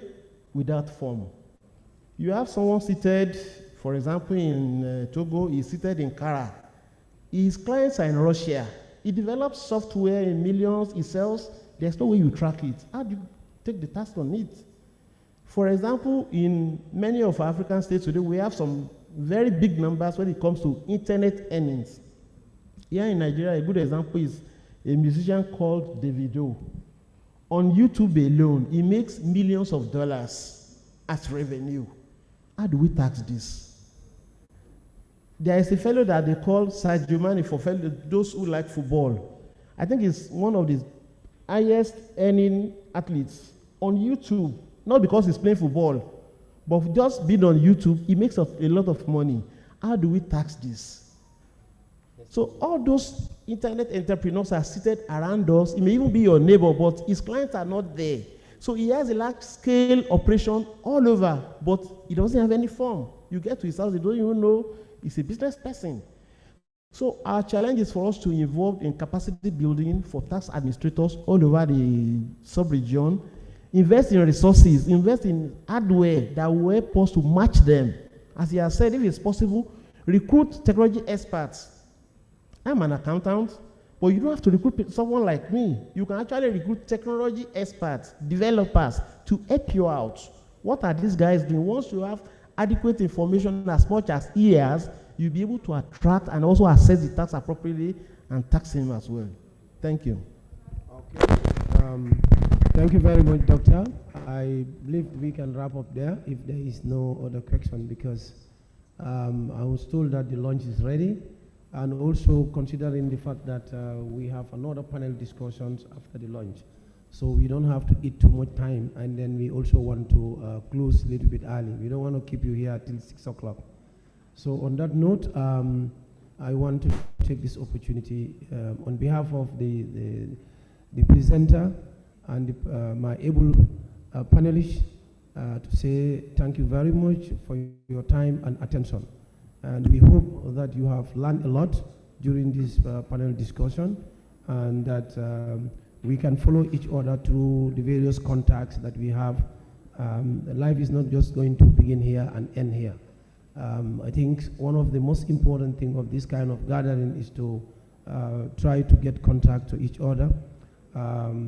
[SPEAKER 10] without form. You have someone seated, for example, in Togo, he's seated in Kara. His clients are in Russia. He develops software in millions, he sells. There's no way you track it. How do you take the tax on it? For example, in many of African states today, we have some very big numbers when it comes to internet earnings. Here in Nigeria, a good example is a musician called Davido. On YouTube alone, he makes millions of dollars as revenue. How do we tax this? There is a fellow that they call Sadio Mane for those who like football. I think he's one of the highest earning athletes on YouTube, not because he's playing football, but just being on YouTube, he makes a lot of money. How do we tax this? So all those internet entrepreneurs are seated around us. It may even be your neighbor, but his clients are not there. So he has a large-scale operation all over, but he doesn't have any form. You get to his house, you don't even know he's a business person. So our challenge is for us to involve in capacity building for tax administrators all over the sub-region, invest in resources, invest in hardware that will help us to match them. As he has said, if it's possible, recruit technology experts. I'm an accountant, but you don't have to recruit someone like me. You can actually recruit technology experts, developers, to help you out. What are these guys doing? Once you have adequate information as much as he has, you'll be able to attract and also assess the tax appropriately and tax him as well. Thank you.
[SPEAKER 12] Okay. Thank you very much, Doctor. I believe we can wrap up there if there is no other question, because I was told that the lunch is ready. And also considering the fact that we have another panel discussions after the lunch. So we don't have to eat too much time, and then we also want to close a little bit early. We don't want to keep you here till 6 o'clock. So on that note, I want to take this opportunity on behalf of the presenter and my able panelists to say thank you very much for your time and attention. And we hope that you have learned a lot during this panel discussion, and that we can follow each other through the various contacts that we have. Life is not just going to begin here and end here. I think one of the most important things of this kind of gathering is to try to get contact to each other,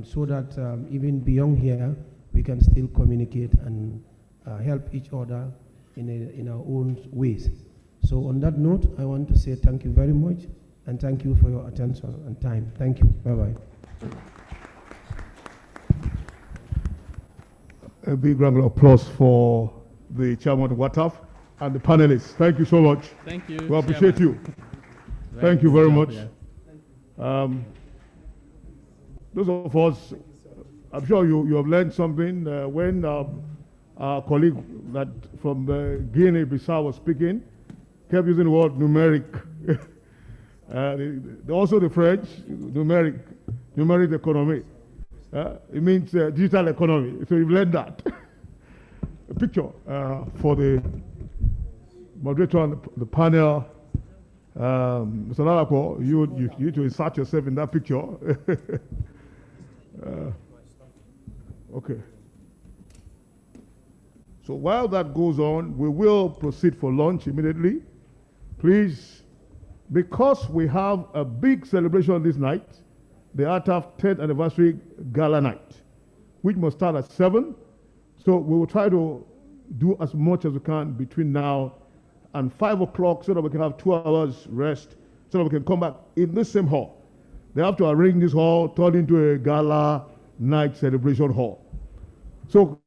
[SPEAKER 12] so that even beyond here, we can still communicate and help each other in our own ways. So on that note, I want to say thank you very much, and thank you for your attention and time. Thank you. Bye-bye.
[SPEAKER 5] A big round of applause for the chairman of Wataf and the panelists. Thank you so much.
[SPEAKER 13] Thank you.
[SPEAKER 5] We appreciate you. Thank you very much. Those of us, I'm sure you have learned something. When our colleague that from Guinea-Bissau was speaking, kept using the word numeric. Also the French, numeric economy. It means digital economy. So you've learned that. A picture for the moderator and the panel. Mr. Nalako, you need to insert yourself in that picture. Okay. So while that goes on, we will proceed for lunch immediately. Please, because we have a big celebration this night, the Wataf 10th anniversary gala night, which must start at 7. So we will try to do as much as we can between now and 5 o'clock so that we can have 2 hours rest, so that we can come back in this same hall. They have to arrange this hall, turn into a gala night celebration hall. So,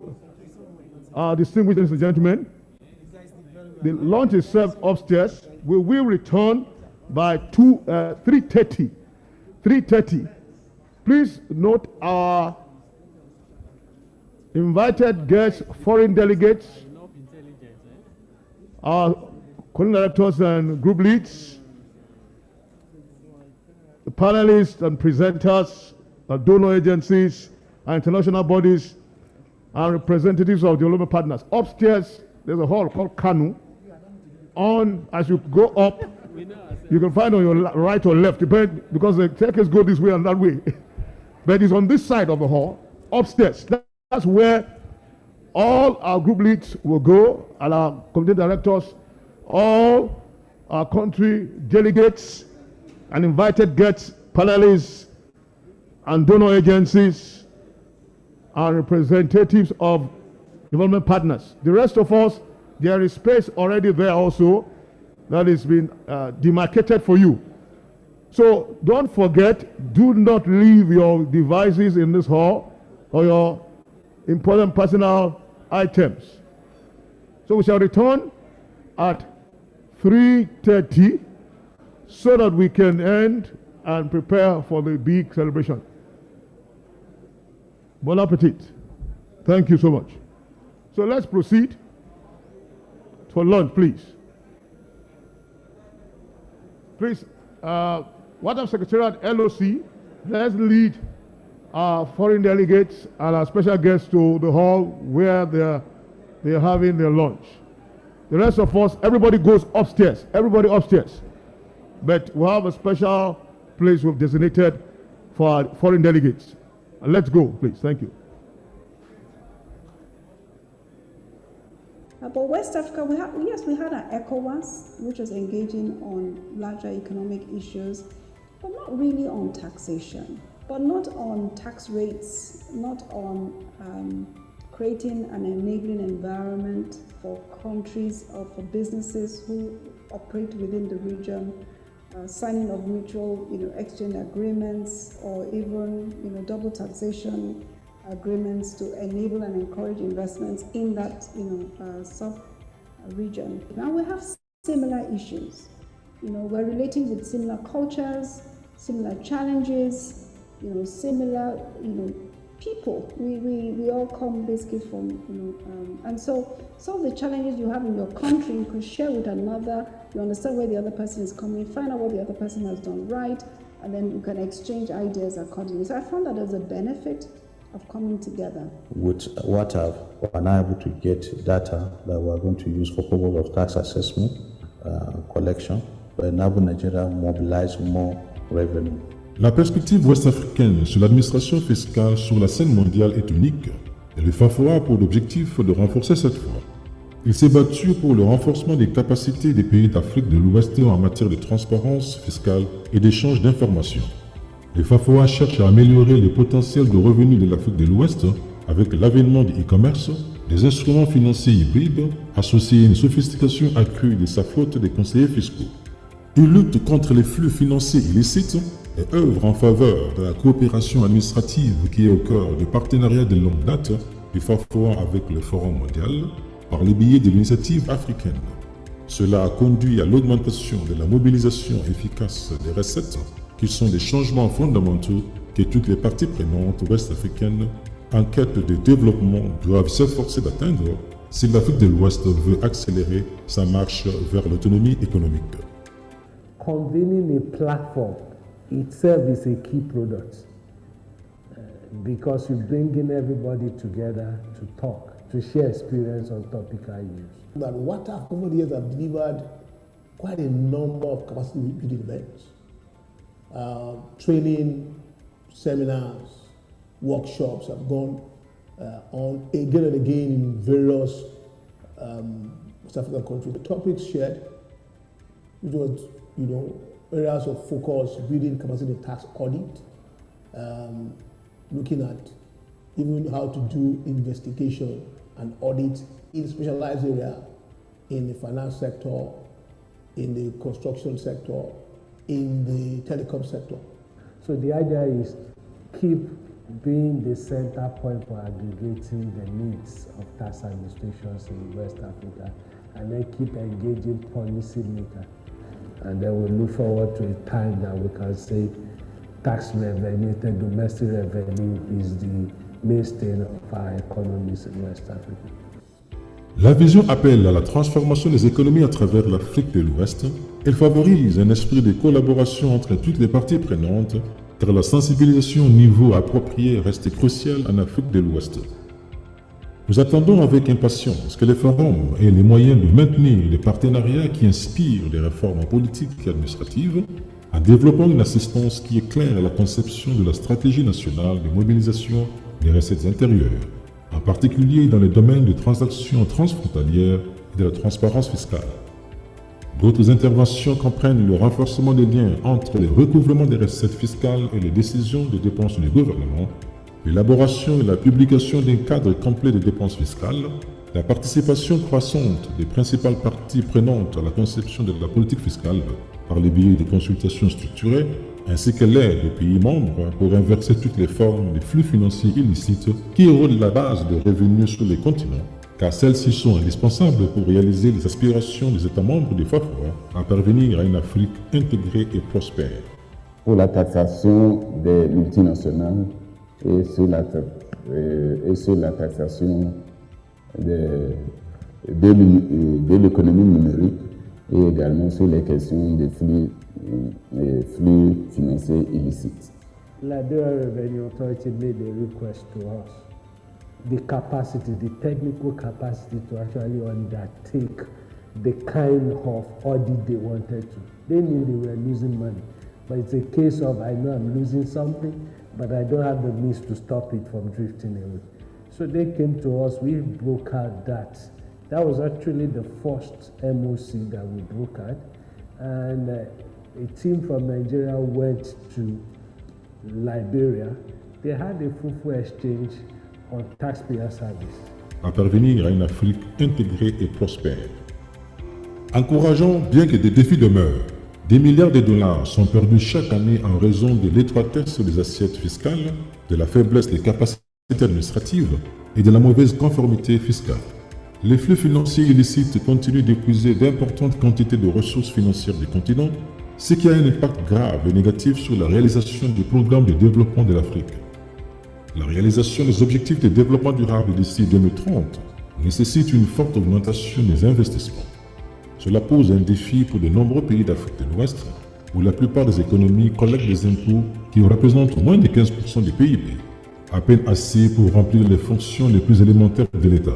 [SPEAKER 5] distinguished ladies and gentlemen, the lunch is served upstairs. We will return by 3:30. 3:30. Please note our invited guests, foreign delegates, our co-directors and group leads, the panelists and presenters, our donor agencies, our international bodies, and representatives of development partners. Upstairs, there's a hall called Kanu. As you go up, you can find on your right or left, because the staircase go this way and that way. But it's on this side of the hall, upstairs. That's where all our group leads will go, and our committee directors, all our country delegates, and invited guests, panelists, and donor agencies, and representatives of development partners. The rest of us, there is space already there also that has been demarcated for you. So don't forget, do not leave your devices in this hall or your important personal items. So we shall return at 3:30 so that we can end and prepare for the big celebration. Bon appetit. Thank you so much. So let's proceed for lunch, please. Please, Wataf Secretariat LOC, let's lead our foreign delegates and our special guests to the hall where they're having their lunch. The rest of us, everybody goes upstairs. Everybody upstairs. But we'll have a special place we've designated for our foreign delegates. And let's go, please. Thank you.
[SPEAKER 7] About West Africa, we had an ECOWAS, which was engaging on larger economic issues, but not really on taxation, but not on tax rates, not on creating an enabling environment for countries or for businesses who operate within the region, signing of mutual exchange agreements, or even double taxation agreements to enable and encourage investments in that sub-region. Now we have similar issues. We're relating with similar cultures, similar challenges, similar people. We all come basically from and so some of the challenges you have in your country you can share with another. You understand where the other person is coming, find out what the other person has done right, and then you can exchange ideas accordingly. So I found that there's a benefit of coming together.
[SPEAKER 8] With Wataf, we're now able to get data that we're going to use for purpose of tax assessment, collection will enable Nigeria to mobilize more revenue.
[SPEAKER 6] La perspective ouest-africaine sur l'administration fiscale sur la scène mondiale est unique et le FAFOA a pour objectif de renforcer cette foi. Il s'est battu pour le renforcement des capacités des pays d'Afrique de l'Ouest en matière de transparence fiscale et d'échange d'informations. Le FAFOA cherche à améliorer le potentiel de revenus de l'Afrique de l'Ouest avec l'avènement du e-commerce, des instruments financiers hybrides associés à une sophistication accrue de sa flotte de conseillers fiscaux. Il lutte contre les flux financiers illicites et œuvre en faveur de la coopération administrative qui est au cœur du partenariat de longue date du FAFOA avec le Forum mondial par le biais de l'initiative africaine. Cela a conduit à l'augmentation de la mobilisation efficace des recettes qui sont des changements fondamentaux que toutes les parties prenantes ouest-africaines en quête de développement doivent s'efforcer d'atteindre si l'Afrique de l'Ouest veut accélérer sa marche vers l'autonomie économique.
[SPEAKER 9] Convening a platform itself is a key product because you're bringing everybody together to talk, to share experience on topical issues.
[SPEAKER 10] That Wataf over the years have delivered quite a number of capacity building events, training, seminars, workshops have gone on again and again in various West African countries. The topics shared, which was, areas of focus, building capacity tax audit, looking at even how to do investigation and audit in specialized area, in the finance sector, in the construction sector, in the telecom sector.
[SPEAKER 9] So the idea is keep being the center point for aggregating the needs of tax administrations in West Africa, and then keep engaging policymakers. And then we look forward to a time that we can say tax revenue, the domestic revenue is the mainstay of our economies in West Africa.
[SPEAKER 6] La vision appelle à la transformation des économies à travers l'Afrique de l'Ouest. Elle favorise un esprit de collaboration entre toutes les parties prenantes, car la sensibilisation au niveau approprié reste cruciale en Afrique de l'Ouest. Nous attendons avec impatience que les forums aient les moyens de maintenir les partenariats qui inspirent des réformes politiques et administratives, en développant une assistance qui éclaire la conception de la stratégie nationale de mobilisation des recettes intérieures, en particulier dans les domaines de transactions transfrontalières et de la transparence fiscale. D'autres interventions comprennent le renforcement des liens entre le recouvrement des recettes fiscales et les décisions de dépenses du gouvernement, l'élaboration et la publication d'un cadre complet de dépenses fiscales, la participation croissante des principales parties prenantes à la conception de la politique fiscale par le biais des consultations structurées, ainsi que l'aide aux pays membres pour inverser toutes les formes de flux financiers illicites qui érodent la base de revenus sur les continents, car celles-ci sont indispensables pour réaliser les aspirations des États membres du FAFOA à parvenir à une Afrique intégrée et prospère.
[SPEAKER 1] Pour la taxation des multinationales et sur la taxation de l'économie numérique et également sur les questions des flux financiers illicites.
[SPEAKER 9] Liberia Revenue Authority made a request to us. The capacity, the technical capacity to actually undertake the kind of audit they wanted to. They knew they were losing money, but it's a case of I know I'm losing something, but I don't have the means to stop it from drifting away. So they came to us, we brokered that. That was actually the first MOC that we brokered, and a team from Nigeria went to Liberia. They had a fruitful exchange on taxpayer service.
[SPEAKER 6] À parvenir à une Afrique intégrée et prospère. Encourageant, bien que des défis demeurent, des milliards de dollars sont perdus chaque année en raison de l'étroitesse des assiettes fiscales, de la faiblesse des capacités administratives et de la mauvaise conformité fiscale. Les flux financiers illicites continuent d'épuiser d'importantes quantités de ressources financières du continent, ce qui a un impact grave et négatif sur la réalisation du programme de développement de l'Afrique. La réalisation des objectifs de développement durable d'ici 2030 nécessite une forte augmentation des investissements. Cela pose un défi pour de nombreux pays d'Afrique de l'Ouest, où la plupart des économies collectent des impôts qui représentent moins de 15% du PIB, à peine assez pour remplir les fonctions les plus élémentaires de l'État.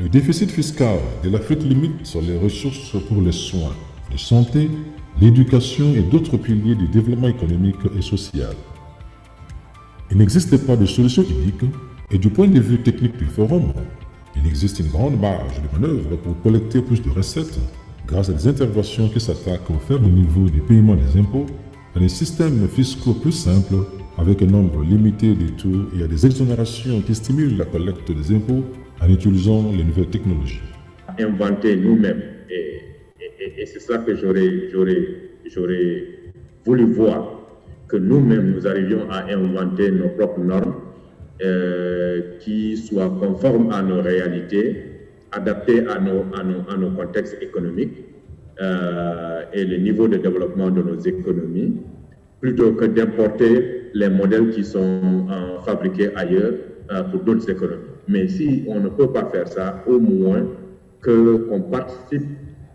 [SPEAKER 6] Le déficit fiscal de l'Afrique limite sur les ressources pour les soins, la santé, l'éducation et d'autres piliers du développement économique et social. Il n'existe pas de solution unique et du point de vue technique du forum, il existe une grande marge de manœuvre pour collecter plus de recettes grâce à des interventions qui s'attaquent au faible niveau du paiement des impôts, à des systèmes fiscaux plus simples avec un nombre limité de taux et à des exonérations qui stimulent la collecte des impôts en utilisant les nouvelles technologies.
[SPEAKER 2] Inventer nous-mêmes, et c'est ça que j'aurais voulu voir, que nous-mêmes nous arrivions à inventer nos propres normes qui soient conformes à nos réalités, adaptées à nos contextes économiques et le niveau de développement de nos économies, plutôt que d'importer les modèles qui sont fabriqués ailleurs pour d'autres économies. Mais si on ne peut pas faire ça, au moins qu'on participe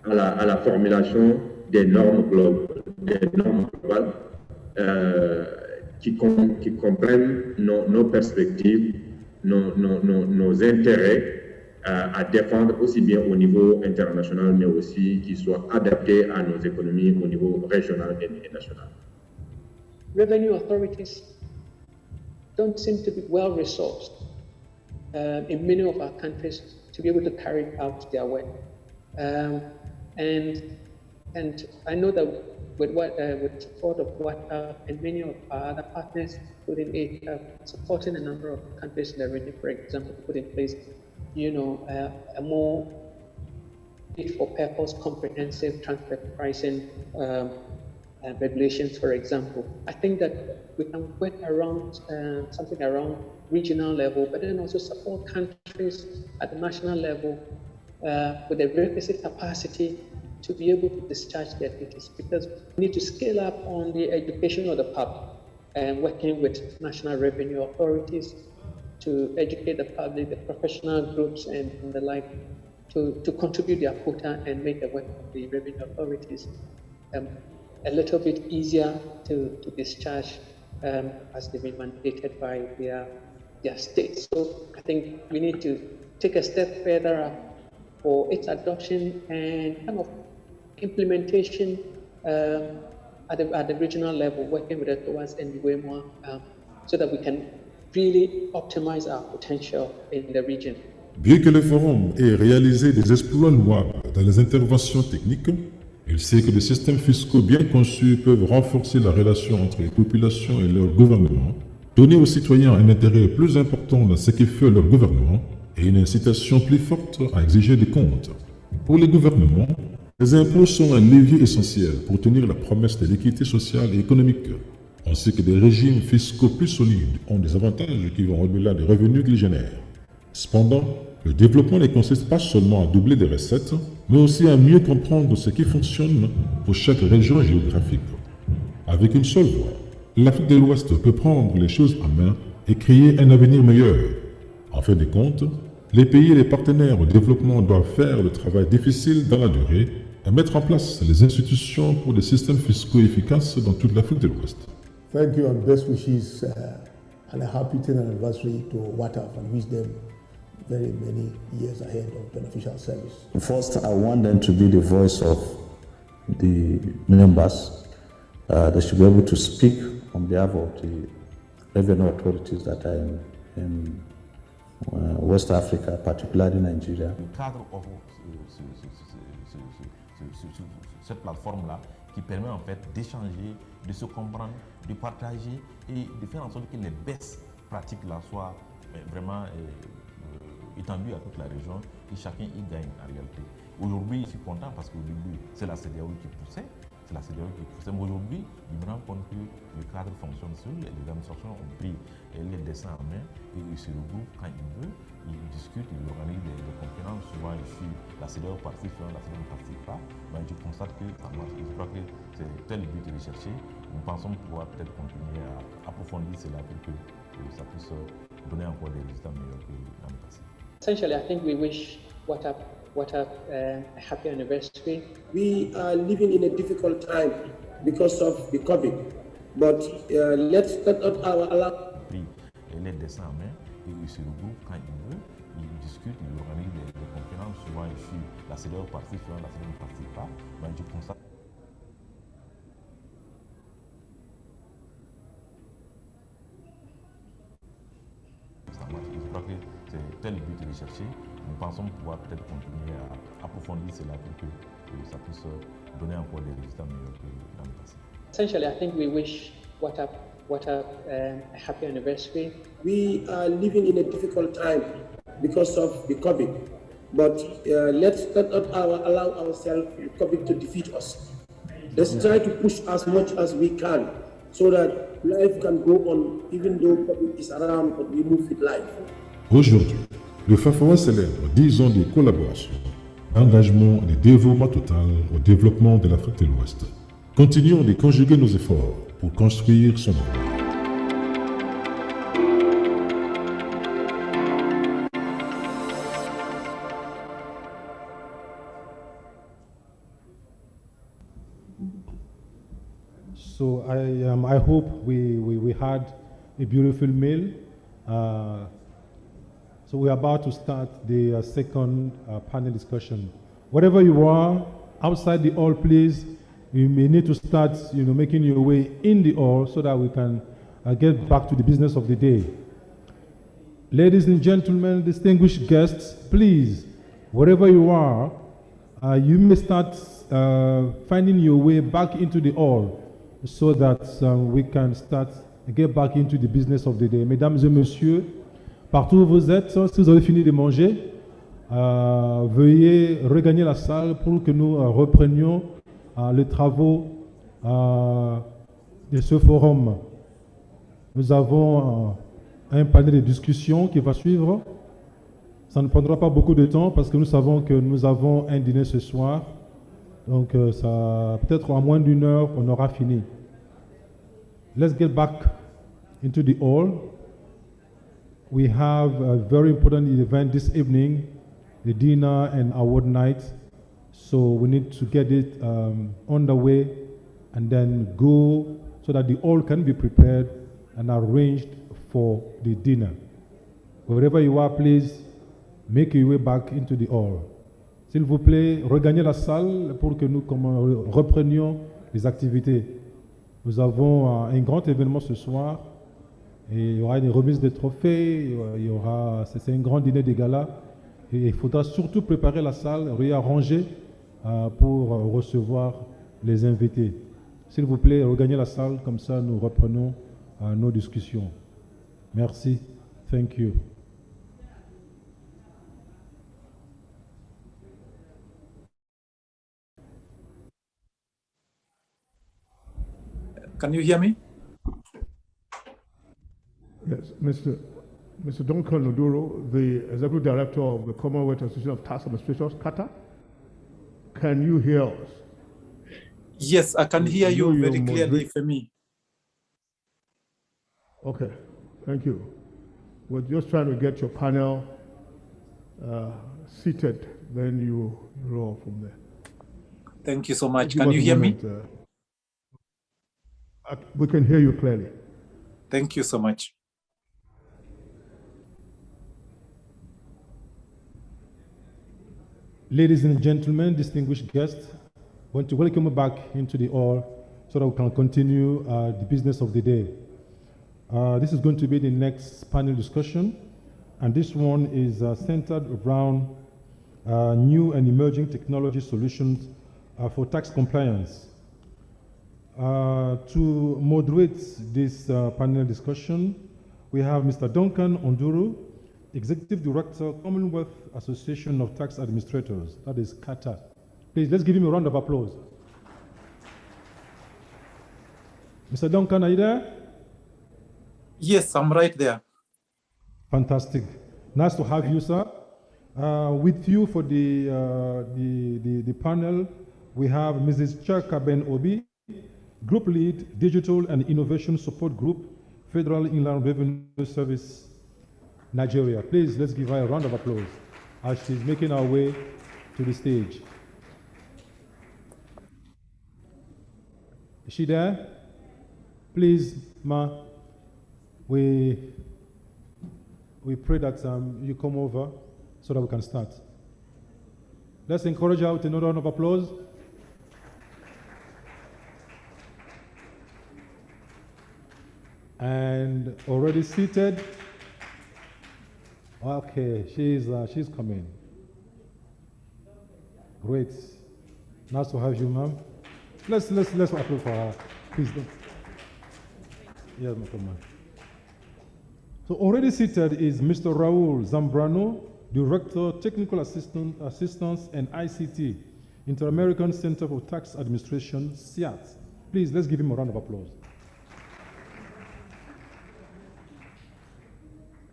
[SPEAKER 2] à la formulation des normes globales, qui comprennent nos perspectives, nos intérêts à défendre aussi bien au niveau international, mais aussi qui soient adaptés à nos économies au niveau régional et national.
[SPEAKER 11] Revenue authorities don't seem to be well resourced in many of our countries to be able to carry out their work. And I know that with support of Wataf and many of our other partners, including supporting a number of countries in the region, for example, put in place, a more fit-for-purpose, comprehensive transfer pricing regulations, for example. I think that we can work around something around regional level, but then also support countries at the national level with the requisite capacity to be able to discharge their duties, because we need to scale up on the education of the public and working with national revenue authorities to educate the public, the professional groups and the like, to contribute their quota and make the work of the revenue authorities a little bit easier to discharge as they've been mandated by their states. So I think we need to take a step further up for its adoption and kind of implementation at the regional level, working with ECOWAS and UEMOA, so that we can really optimize our potential in the region.
[SPEAKER 6] Bien que le forum ait réalisé des exploits louables dans les interventions techniques, il sait que des systèmes fiscaux bien conçus peuvent renforcer la relation entre les populations et leur gouvernement, donner aux citoyens un intérêt plus important dans ce qui fait leur gouvernement et une incitation plus forte à exiger des comptes. Pour les gouvernements, les impôts sont un levier essentiel pour tenir la promesse de l'équité sociale et économique, ainsi que des régimes fiscaux plus solides ont des avantages qui vont au-delà des revenus qu'ils génèrent. Cependant, le développement ne consiste pas seulement à doubler des recettes, mais aussi à mieux comprendre ce qui fonctionne pour chaque région géographique. Avec une seule voix, l'Afrique de l'Ouest peut prendre les choses en main et créer un avenir meilleur. En fin de compte, les pays et les partenaires au développement doivent faire le travail difficile dans la durée et mettre en place les institutions pour des systèmes fiscaux efficaces dans toute l'Afrique de l'Ouest.
[SPEAKER 10] Thank you and best wishes and a happy 10th anniversary to Wataf and wish them very many years ahead of beneficial service.
[SPEAKER 8] First, I want them to be the voice of the members. They should be able to speak on behalf of the revenue authorities that are in West Africa, particularly Nigeria.
[SPEAKER 23] Le cadre of cette plateforme-là qui permet en fait d'échanger, de se comprendre, de partager et de faire en sorte que les best pratiques-là soient vraiment étendues à toute la région et chacun y gagne en réalité. Aujourd'hui, je suis content parce qu'au début, c'est la CEDEAO qui poussait, mais aujourd'hui, je me rends compte que le cadre fonctionne seul, les administrations ont pris les dessins en main et ils se regroupent quand ils veulent, ils discutent, ils organisent des conférences. Souvent, ici, la CEDEAO participe, la CEDEAO ne participe pas. Mais je constate que ça marche. Je crois que c'est tel le but de rechercher. Nous pensons pouvoir peut-être continuer à approfondir cela pour que ça puisse donner encore des résultats meilleurs que dans le passé.
[SPEAKER 11] Essentially, I think we wish Wataf a happy anniversary.
[SPEAKER 12] We are living in a difficult time because of the COVID, but let's not allow.
[SPEAKER 23] Les dessins en main et ils se regroupent quand ils veulent, ils discutent, ils organisent des conférences. Souvent, je suis la CEDEAO participe, souvent la CEDEAO ne participe pas. Ben, je constate. Je crois que c'est tel but de chercher. Nous pensons pouvoir peut-être continuer à approfondir cela pour que ça puisse donner encore des résultats meilleurs que dans le passé.
[SPEAKER 11] Essentially, I think we wish Wataf a happy anniversary.
[SPEAKER 14] We are living in a difficult time because of the COVID, but let's not allow ourselves COVID to defeat us. Let's try to push as much as we can so that life can go on, even though COVID is around, but we move with life.
[SPEAKER 6] Aujourd'hui, le FAFOA célèbre 10 ans de collaboration, engagement et dévouement total au développement de l'Afrique de l'Ouest. Continuons de conjuguer nos efforts pour construire son avenir.
[SPEAKER 16] So I hope we had a beautiful meal. So we're about to start the second panel discussion. Wherever you are, outside the hall, please, you may need to start making your way in the hall so that we can get back to the business of the day. Ladies and gentlemen, distinguished guests, please, wherever you are, you may start finding your way back into the hall so that we can get back into the business of the day. Mesdames et messieurs, partout où vous êtes, si vous avez fini de manger, veuillez regagner la salle pour que nous reprenions les travaux de ce forum. Nous avons un panel de discussion qui va suivre. Ça ne prendra pas beaucoup de temps parce que nous savons que nous avons un dîner ce soir. Donc, peut-être en moins d'une heure, on aura fini. Let's get back into the hall. We have a very important event this evening, the dinner and award night. So we need to get it on the way and then go so that the hall can be prepared and arranged for the dinner. Wherever you are, please make your way back into the hall. S'il vous plaît, regagnez la salle pour que nous reprenions les activités. Nous avons un grand événement ce soir. Et il y aura une remise des trophées, c'est un grand dîner de gala. Et il faudra surtout préparer la salle, réarranger pour recevoir les invités. S'il vous plaît, regagnez la salle, comme ça nous reprenons nos discussions. Merci. Thank you.
[SPEAKER 17] Can you hear me?
[SPEAKER 5] Yes, Mr. Duncan Oduro, the Executive Director of the Commonwealth Association of Tax Administrators, Qatar. Can you hear us?
[SPEAKER 17] Yes, I can hear you very clearly, Femi.
[SPEAKER 5] Okay, thank you. We're just trying to get your panel seated, then you roll from there.
[SPEAKER 17] Thank you so much. Can you hear me?
[SPEAKER 5] We can hear you clearly.
[SPEAKER 17] Thank you so much.
[SPEAKER 16] Ladies and gentlemen, distinguished guests, I want to welcome you back into the hall so that we can continue the business of the day. This is going to be the next panel discussion, and this one is centered around new and emerging technology solutions for tax compliance. To moderate this panel discussion, we have Mr. Duncan Onduru, Executive Director, Commonwealth Association of Tax Administrators, that is Qatar. Please, let's give him a round of applause. Mr. Duncan, are you there?
[SPEAKER 17] Yes, I'm right there.
[SPEAKER 16] Fantastic. Nice to have you, sir. With you for the panel, we have Mrs. Chaka Ben Obi, Group Lead, Digital and Innovation Support Group, Federal Inland Revenue Service, Nigeria. Please, let's give her a round of applause as she's making her way to the stage. Is she there? Please, ma, we we pray that you come over so that we can start. Let's encourage her with another round of applause. And already seated. Okay, she's coming. Great. Nice to have you, ma'am. Let's applaud for her. Please don't. Yes, ma'am. So already seated is Mr. Raul Zambrano, Director, Technical Assistance and ICT, Inter-American Center for Tax Administration, SIAT. Please, let's give him a round of applause.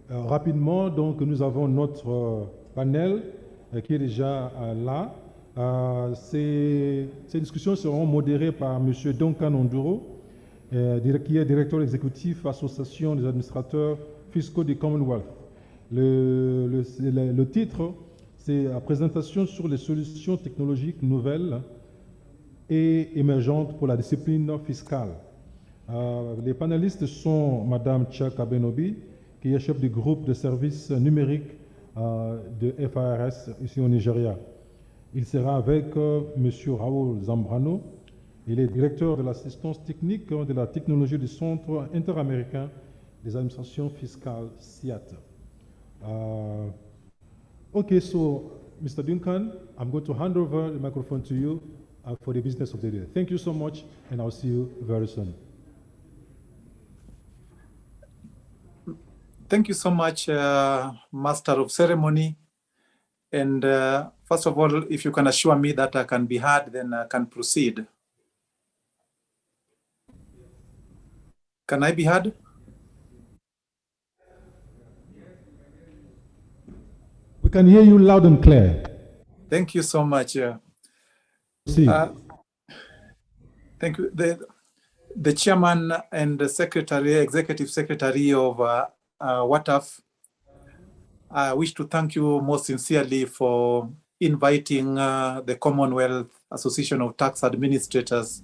[SPEAKER 16] Rapidement, donc, nous avons notre panel qui est déjà là. Ces discussions seront modérées par M. Duncan Onduro, qui est directeur exécutif Association des administrateurs fiscaux du Commonwealth. Le titre, c'est la présentation sur les solutions technologiques nouvelles et émergentes pour la discipline fiscale. Les panélistes sont Mme Chaka Benobi, qui est chef du groupe de services numériques de FARS ici au Nigeria. Il sera avec M. Raoul Zambrano. Il est directeur de l'assistance technique de la technologie du Centre interaméricain des administrations fiscales, SIAT. Okay, so Mr. Duncan, I'm going to hand over the microphone to you for the business of the day. Thank you so much, and I'll see you very soon.
[SPEAKER 18] Thank you so much, Master of Ceremony. And first of all, if you can assure me that I can be heard, then I can proceed. Can I be heard?
[SPEAKER 16] We can hear you loud and clear.
[SPEAKER 18] Thank you so much. Thank you. The chairman and the secretary, executive secretary of Wataf, I wish to thank you most sincerely for inviting the Commonwealth Association of Tax Administrators,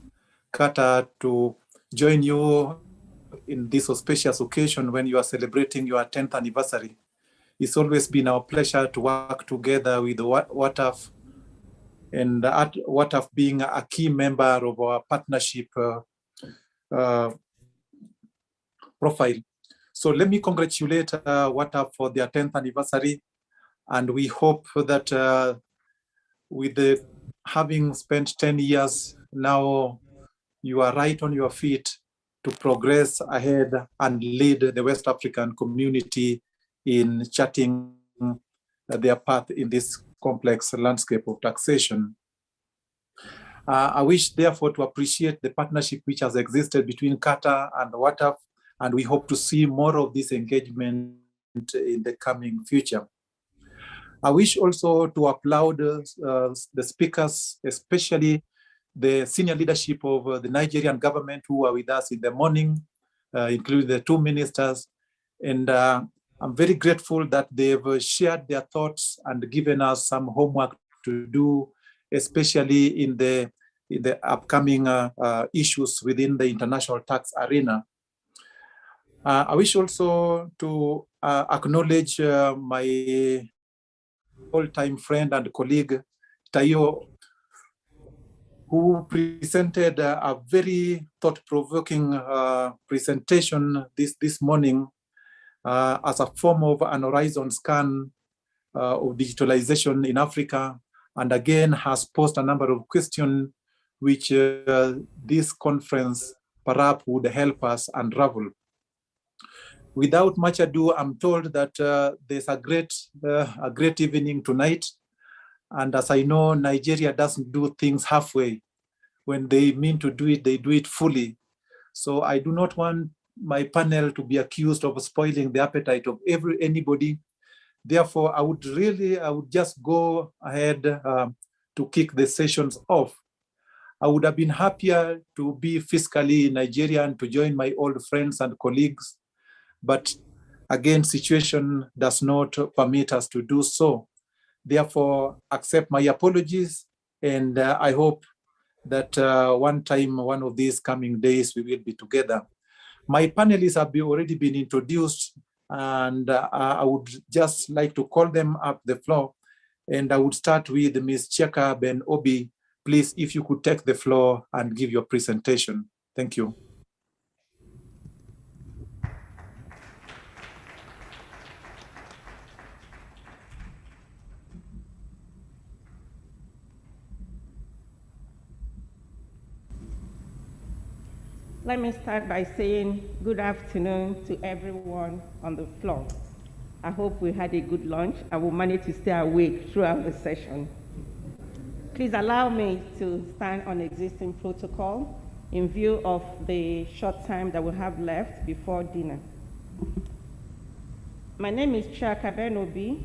[SPEAKER 18] CATA, to join you in this auspicious occasion when you are celebrating your 10th anniversary. It's always been our pleasure to work together with Wataf, and Wataf being a key member of our partnership profile. So let me congratulate Wataf for their 10th anniversary, and we hope that with having spent 10 years, now you are right on your feet to progress ahead and lead the West African community in charting their path in this complex landscape of taxation. I wish, therefore, to appreciate the partnership which has existed between CATA and Wataf, and we hope to see more of this engagement in the coming future. I wish also to applaud the speakers, especially the senior leadership of the Nigerian government who are with us in the morning, including the two ministers. And I'm very grateful that they've shared their thoughts and given us some homework to do, especially in the upcoming issues within the international tax arena. I wish also to acknowledge my all-time friend and colleague, Tayo, who presented a very thought-provoking presentation this morning as a form of an horizon scan of digitalization in Africa, and again has posed a number of questions which this conference perhaps would help us unravel. Without much ado, I'm told that there's a great evening tonight. And as I know, Nigeria doesn't do things halfway. When they mean to do it, they do it fully. So I do not want my panel to be accused of spoiling the appetite of anybody. Therefore, I would just go ahead to kick the sessions off. I would have been happier to be fiscally Nigerian, to join my old friends and colleagues. But again, situation does not permit us to do so. Therefore, accept my apologies, and I hope that one of these coming days, we will be together. My panelists have already been introduced, And I would just like to call them up the floor. And I would start with Ms. Cheka Ben Obi. Please, if you could take the floor and give your presentation. Thank you.
[SPEAKER 19] Let me start by saying good afternoon to everyone on the floor. I hope we had a good lunch and will manage to stay awake throughout the session. Please allow me to stand on existing protocol in view of the short time that we have left before dinner. My name is Cheka Ben Obi,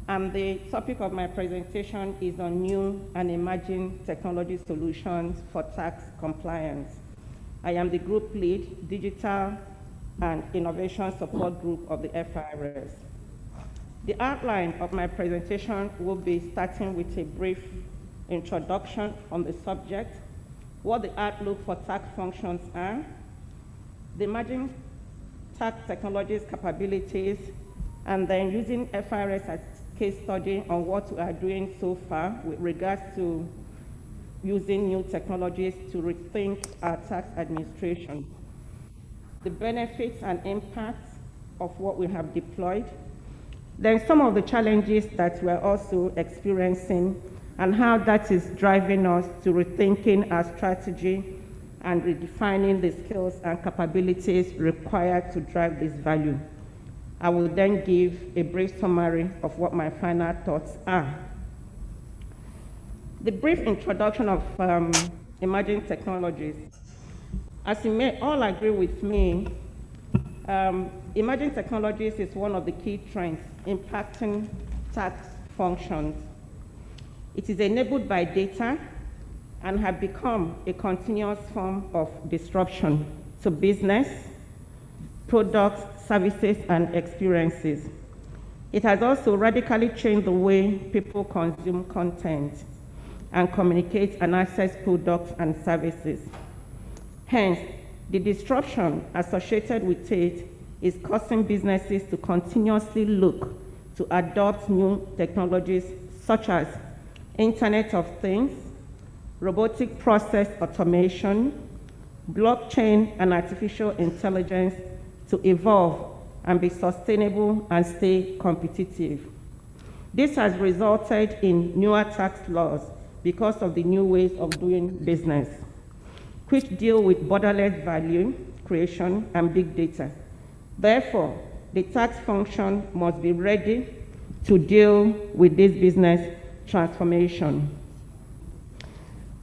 [SPEAKER 19] and the topic of my presentation is on new and emerging technology solutions for tax compliance. I am the group lead, Digital and Innovation Support Group of the FIRS. The outline of my presentation will be starting with a brief introduction on the subject, what the outlook for tax functions are, the emerging tax technologies capabilities, and then using FIRS as case study on what we are doing so far with regards to using new technologies to rethink our tax administration, the benefits and impacts of what we have deployed, then some of the challenges that we're also experiencing and how that is driving us to rethinking our strategy and redefining the skills and capabilities required to drive this value. I will then give a brief summary of what my final thoughts are. The brief introduction of emerging technologies. As you may all agree with me, emerging technologies is one of the key trends impacting tax functions. It is enabled by data and have become a continuous form of disruption to business, products, services, and experiences. It has also radically changed the way people consume content and communicate and access products and services. Hence, the disruption associated with it is causing businesses to continuously look to adopt new technologies such as Internet of Things, robotic process automation, blockchain, and artificial intelligence to evolve and be sustainable and stay competitive. This has resulted in newer tax laws because of the new ways of doing business, which deal with borderless value creation and big data. Therefore, the tax function must be ready to deal with this business transformation.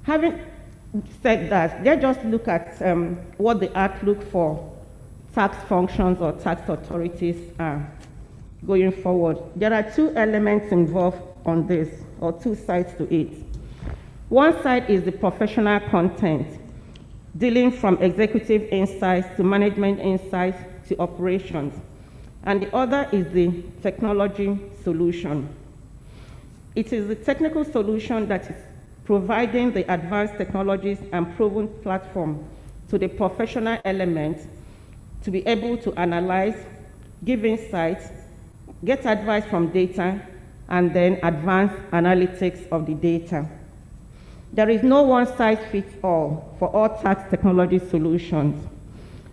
[SPEAKER 19] Having said that, let's just look at what the outlook for tax functions or tax authorities are going forward. There are two elements involved on this, or two sides to it. One side is the professional content, dealing from executive insights to management insights to operations. And the other is the technology solution. It is the technical solution that is providing the advanced technologies and proven platform to the professional element to be able to analyze, give insights, get advice from data, and then advance analytics of the data. There is no one-size-fits-all for all tax technology solutions.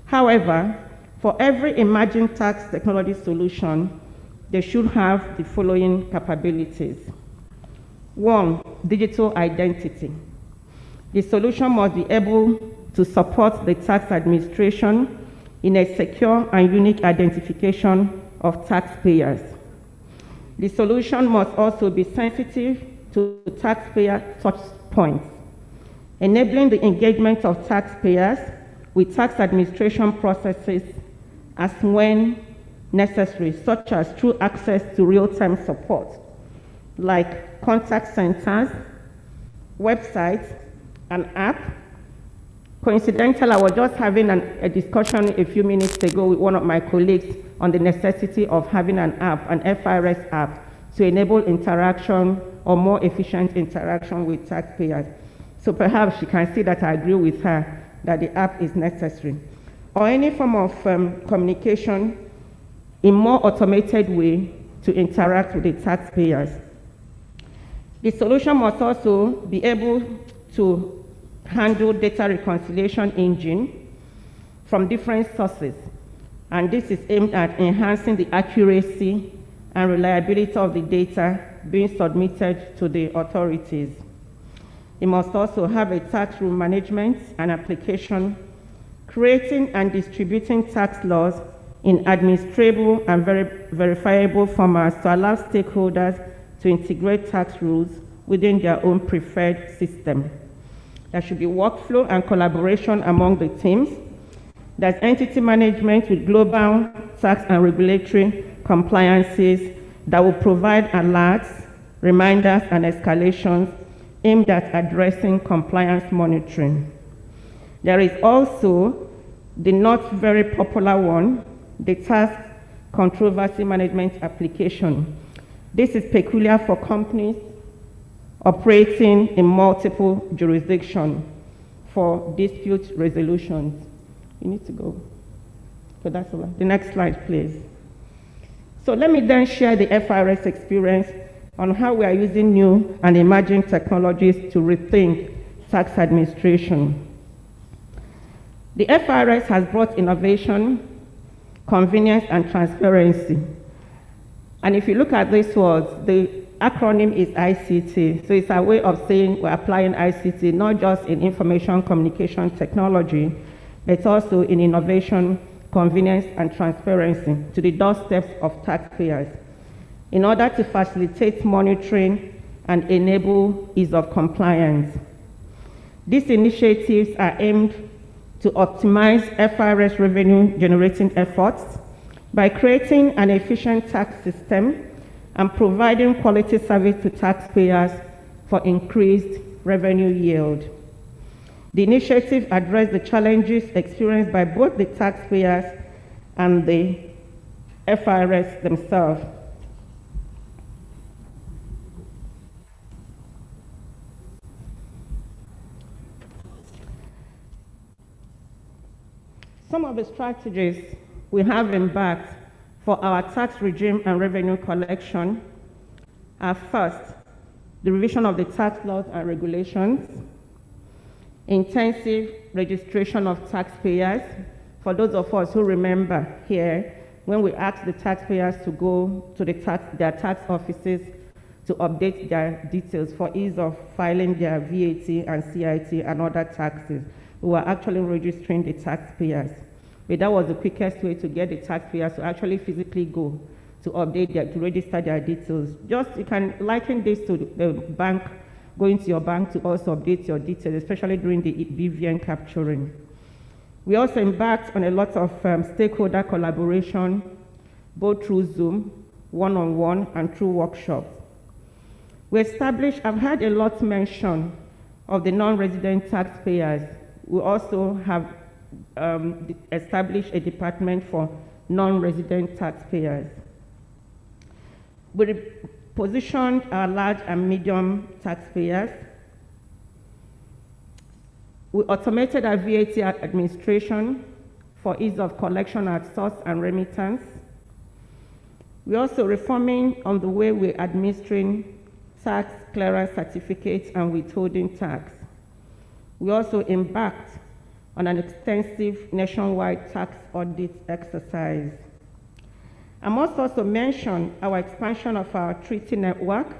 [SPEAKER 19] However, for every emerging tax technology solution, they should have the following capabilities. One, digital identity. The solution must be able to support the tax administration in a secure and unique identification of taxpayers. The solution must also be sensitive to taxpayer touch points, enabling the engagement of taxpayers with tax administration processes as when necessary, such as through access to real-time support, like contact centers, websites, an app. Coincidental, I was just having a discussion a few minutes ago with one of my colleagues on the necessity of having an app, an FIRS app, to enable interaction or more efficient interaction with taxpayers. So perhaps she can see that I agree with her that the app is necessary. Or any form of communication in more automated way to interact with the taxpayers. The solution must also be able to handle data reconciliation engine from different sources, and this is aimed at enhancing the accuracy and reliability of the data being submitted to the authorities. It must also have a tax rule management and application, creating and distributing tax laws in administrable and verifiable formats to allow stakeholders to integrate tax rules within their own preferred system. There should be workflow and collaboration among the teams. There's entity management with global tax and regulatory compliances that will provide alerts, reminders, and escalations aimed at addressing compliance monitoring. There is also the not very popular one, the tax controversy management application. This is peculiar for companies operating in multiple jurisdictions for dispute resolutions. You need to go. So that's all right. The next slide, please. So let me then share the FRS experience on how we are using new and emerging technologies to rethink tax administration. The FRS has brought innovation, convenience, and transparency. And if you look at these words, the acronym is ICT. So it's a way of saying we're applying ICT not just in information communication technology, but also in innovation, convenience, and transparency to the doorsteps of taxpayers in order to facilitate monitoring and enable ease of compliance. These initiatives are aimed to optimize FRS revenue generating efforts by creating an efficient tax system and providing quality service to taxpayers for increased revenue yield. The initiative addressed the challenges experienced by both the taxpayers and the FRS themselves. Some of the strategies we have embarked for our tax regime and revenue collection are: first, the revision of the tax laws and regulations, intensive registration of taxpayers. For those of us who remember here, when we asked the taxpayers to go to their tax offices to update their details for ease of filing their VAT and CIT and other taxes, we were actually registering the taxpayers. But that was the quickest way to get the taxpayers to actually physically go to update to register their details. Just, you can liken this to the bank, going to your bank to also update your details, especially during the BVN capturing. We also embarked on a lot of stakeholder collaboration, both through Zoom, one-on-one, and through workshops. We established, I've heard a lot mention of the non-resident taxpayers. We also have established a department for non-resident taxpayers. We positioned our large and medium taxpayers. We automated our VAT administration for ease of collection at source and remittance. We're also reforming on the way we're administering tax clearance certificates and withholding tax. We also embarked on an extensive nationwide tax audit exercise. I must also mention our expansion of our treaty network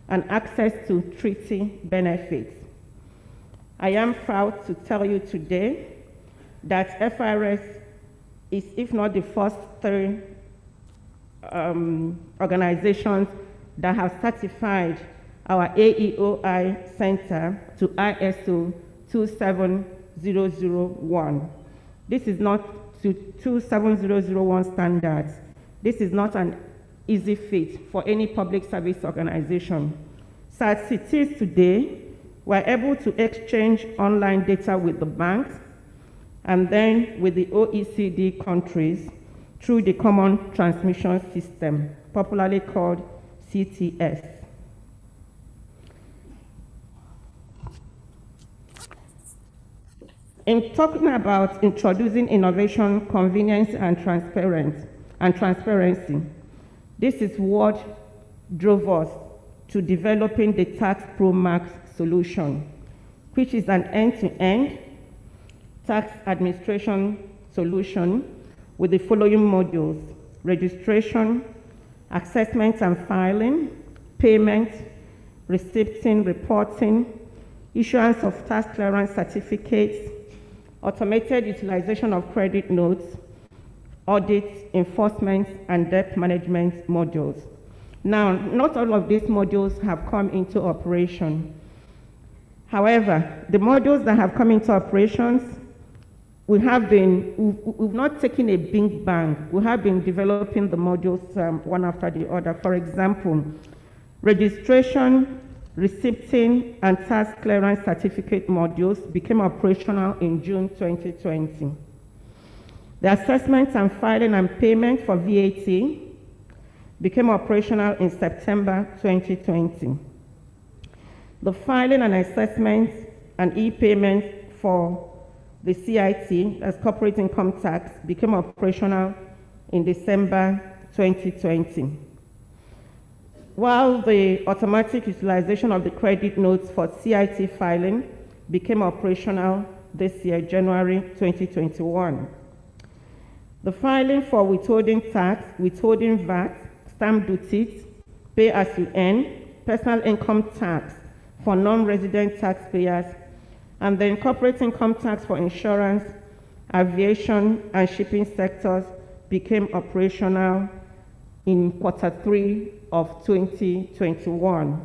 [SPEAKER 19] and access to treaty benefits. I am proud to tell you today that FRS is, if not the first 3 organizations that have certified our AEOI Center to ISO 27001. This is not to 27001 standards. This is not an easy feat for any public service organization. So as it is today, we're able to exchange online data with the banks and then with the OECD countries through the Common Transmission System, popularly called CTS. In talking about introducing innovation, convenience, and transparency, and transparency. This is what drove us to developing the Tax Pro Max solution, which is an end-to-end tax administration solution with the following modules: registration, assessment and filing, payment, receipting, reporting, issuance of tax clearance certificates, automated utilization of credit notes, audit, enforcement, and debt management modules. Now, not all of these modules have come into operation. However, the modules that have come into operations, we've not taken a big bang. We have been developing the modules one after the other. For example, registration, receipting, and tax clearance certificate modules became operational in June 2020. The assessment and filing and payment for VAT became operational in September 2020. The filing and assessment and e-payment for the CIT, as corporate income tax, became operational in December 2020. While the automatic utilization of the credit notes for CIT filing became operational this year, January 2021. The filing for withholding tax, withholding VAT, stamp duties, pay as you earn, personal income tax for non-resident taxpayers, and then corporate income tax for insurance, aviation, and shipping sectors became operational in Q3 of 2021.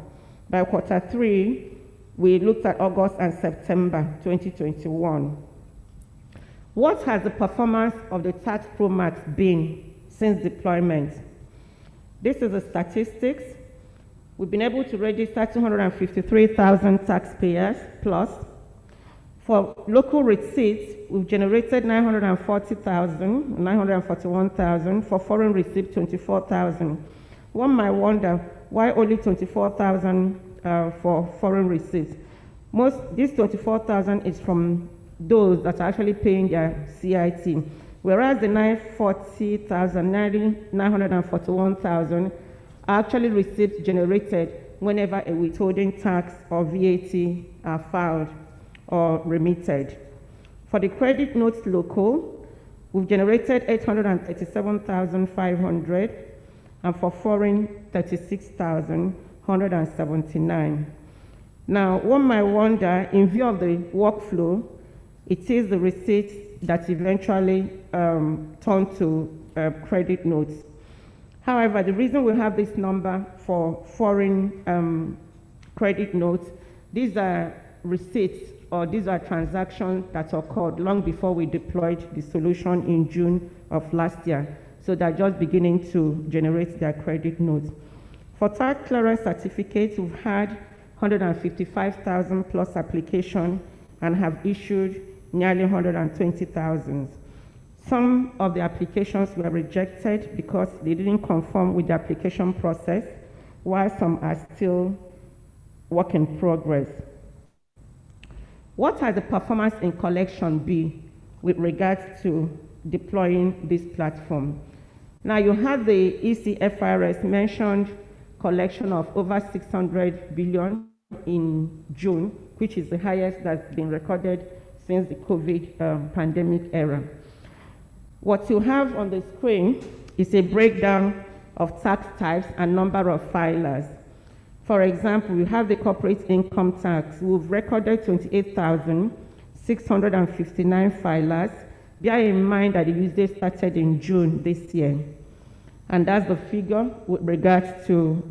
[SPEAKER 19] By Q3, we looked at August and September 2021. What has the performance of the Tax Pro Max been since deployment? This is the statistics. We've been able to register 253,000 taxpayers plus. For local receipts, we've generated 940,000, 941,000. For foreign receipts, 24,000. One might wonder why only 24,000 for foreign receipts. This 24,000 is from those that are actually paying their CIT, whereas the 940,000, 941,000 are actually receipts generated whenever a withholding tax or VAT are filed or remitted. For the credit notes local, we've generated 837,500, and for foreign, 36,179. Now, one might wonder, in view of the workflow, it is the receipts that eventually turn to credit notes. However, the reason we have this number for foreign credit notes, these are receipts or these are transactions that occurred long before we deployed the solution in June of last year. So they're just beginning to generate their credit notes. For tax clearance certificates, we've had 155,000 plus applications and have issued nearly 120,000. Some of the applications were rejected because they didn't conform with the application process, while some are still work in progress. What has the performance in collection been with regards to deploying this platform? Now, you have the ECFRS mentioned collection of over 600 billion in June, which is the highest that's been recorded since the COVID pandemic era. What you have on the screen is a breakdown of tax types and number of filers. For example, we have the corporate income tax. We've recorded 28,659 filers. Bear in mind that the use date started in June this year. And that's the figure with regards to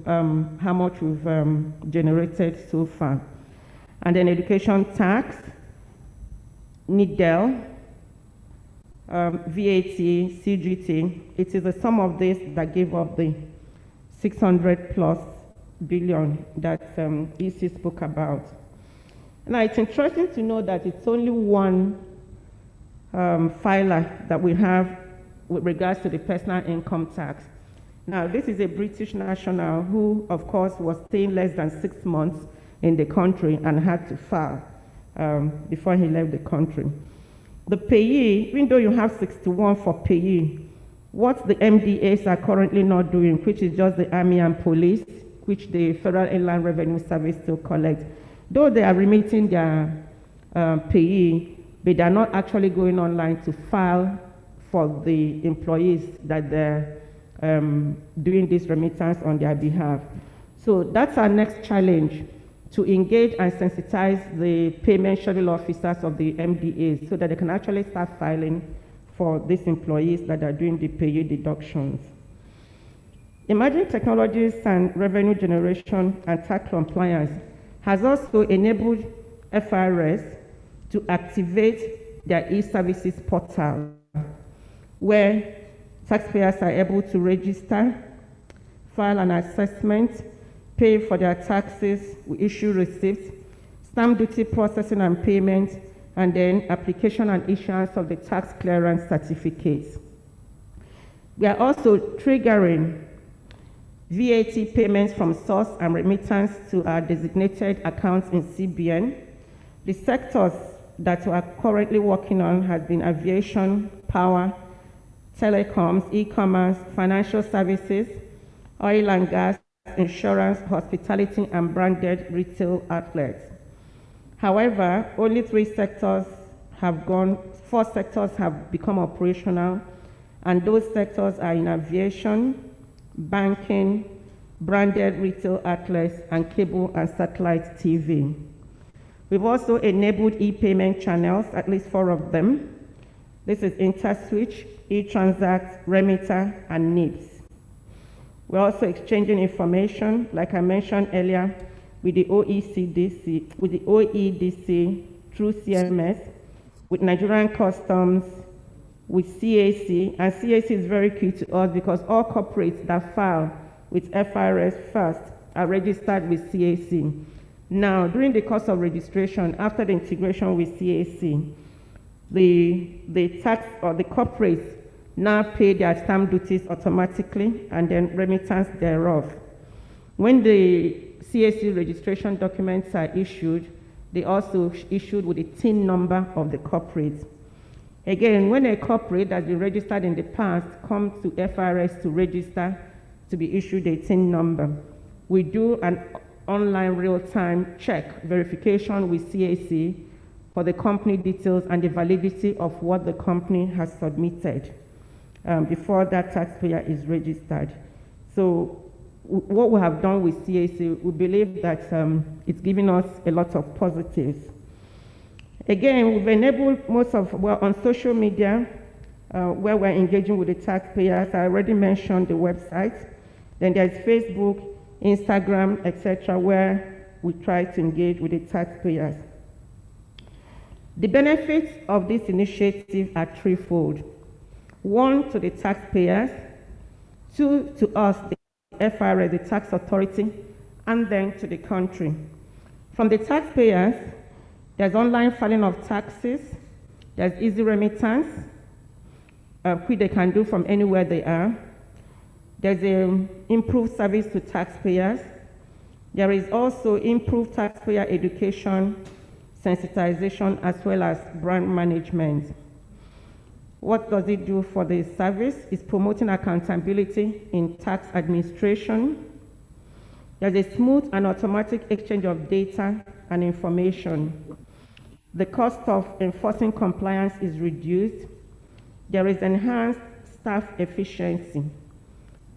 [SPEAKER 19] how much we've generated so far. And then education tax, NIDL, VAT, CGT, it is the sum of this that gave up the 600 plus billion that EC spoke about. Now, it's interesting to know that it's only one filer that we have with regards to the personal income tax. Now, this is a British national who, of course, was staying less than 6 months in the country and had to file before he left the country. The payee, even though you have 61 for payee, what the MDAs are currently not doing, which is just the Army and Police, which the Federal Inland Revenue Service still collects. Though they are remitting their payee, but they are not actually going online to file for the employees that they're doing this remittance on their behalf. So that's our next challenge, to engage and sensitize the payment schedule officers of the MDAs so that they can actually start filing for these employees that are doing the payee deductions. Emerging technologies and revenue generation and tax compliance has also enabled FRS to activate their e-services portal, where taxpayers are able to register, file an assessment, pay for their taxes, we issue receipts, stamp duty processing and payment, and then application and issuance of the tax clearance certificates. We are also triggering VAT payments from source and remittance to our designated accounts in CBN. The sectors that we are currently working on has been aviation, power, telecoms, e-commerce, financial services, oil and gas, insurance, hospitality, and branded retail outlets. However, only 4 sectors have become operational, and those sectors are in aviation, banking, branded retail outlets, and cable and satellite TV. We've also enabled e-payment channels, at least 4 of them. This is InterSwitch, eTransact, Remitter, and NIPS. We're also exchanging information, like I mentioned earlier, with the OEDC through CMS, with Nigerian Customs, with CAC, and CAC is very key to us because all corporates that file with FRS first are registered with CAC. Now, during the course of registration, after the integration with CAC, the tax or the corporates now pay their stamp duties automatically and then remittance thereof. When the CAC registration documents are issued, they also issued with the TIN number of the corporate. Again, when a corporate that's been registered in the past comes to FRS to register to be issued a TIN number, we do an online real-time check verification with CAC for the company details and the validity of what the company has submitted before that taxpayer is registered. So what we have done with CAC, we believe that it's giving us a lot of positives. Again, we've enabled most of, on social media, where we're engaging with the taxpayers. I already mentioned the website. Then there's Facebook, Instagram, etc., where we try to engage with the taxpayers. The benefits of this initiative are threefold. 1, to the taxpayers, 2, to us, the FRS, the tax authority, and then to the country. From the taxpayers, there's online filing of taxes, there's easy remittance, which they can do from anywhere they are. There's improved service to taxpayers. There is also improved taxpayer education, sensitization, as well as brand management. What does it do for the service? It's promoting accountability in tax administration. There's a smooth and automatic exchange of data and information. The cost of enforcing compliance is reduced. There is enhanced staff efficiency.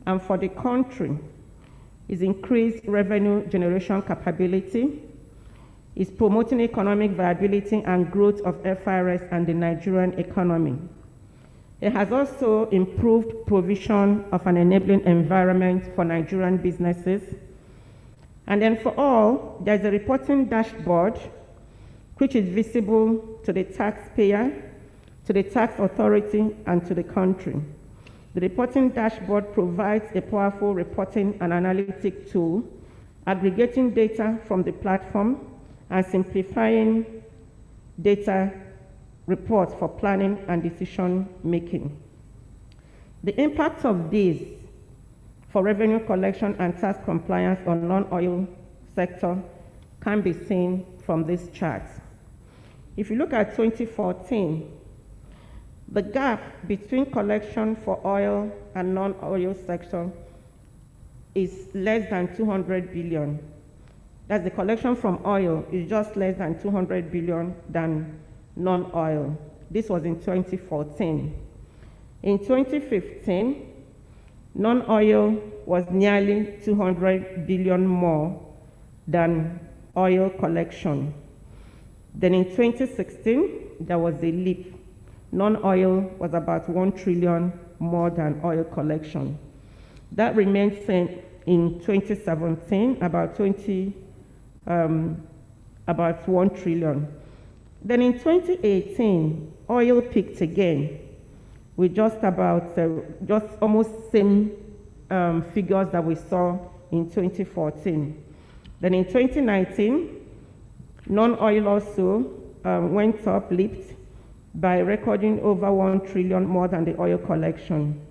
[SPEAKER 19] And for the country, is increased revenue generation capability, is promoting economic viability and growth of FRS and the Nigerian economy. It has also improved provision of an enabling environment for Nigerian businesses. And then for all, there's a reporting dashboard which is visible to the taxpayer, to the tax authority, and to the country. The reporting dashboard provides a powerful reporting and analytic tool, aggregating data from the platform and simplifying data reports for planning and decision making. The impact of this for revenue collection and tax compliance on non-oil sector can be seen from this chart. If you look at 2014, The gap between collection for oil and non-oil sector is less than 200 billion. That's the collection from oil is just less than 200 billion than non-oil. This was in 2014. In 2015, non-oil was nearly 200 billion more than oil collection. Then in 2016, there was a leap. Non-oil was about 1 trillion more than oil collection. That remained same in 2017, about 1 trillion. Then in 2018, oil peaked again with just almost same figures that we saw in 2014. Then in 2019, non-oil also went up, leaped by recording over 1 trillion more than the oil collection.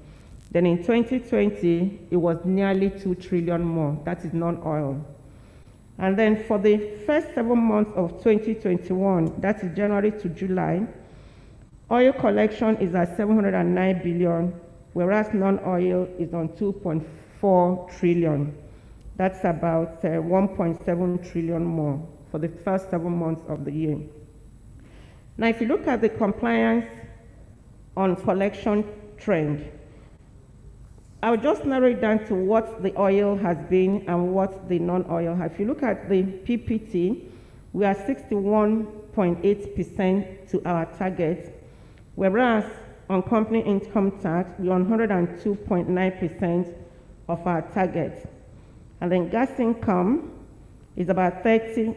[SPEAKER 19] Then in 2020, it was nearly 2 trillion more. That is non-oil. And then for the first 7 months of 2021, that is January to July, oil collection is at 709 billion, whereas non-oil is on 2.4 trillion. That's about 1.7 trillion more for the first 7 months of the year. Now, if you look at the compliance on collection trend, I'll just narrow it down to what the oil has been and what the non-oil has. If you look at the PPT, we are 61.8% to our target, whereas on company income tax, we're on 102.9% of our target. And then gas income is about 30%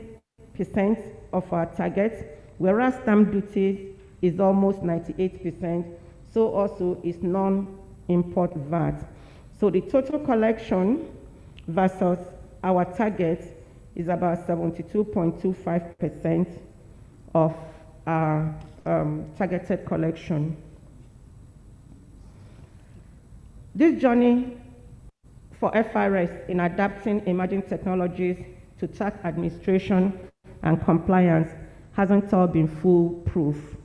[SPEAKER 19] of our target, whereas stamp duty is almost 98%, so also is non-import VAT. So the total collection versus our target is about 72.25% of our targeted collection. This journey for FRS in adapting emerging technologies to tax administration and compliance hasn't all been foolproof.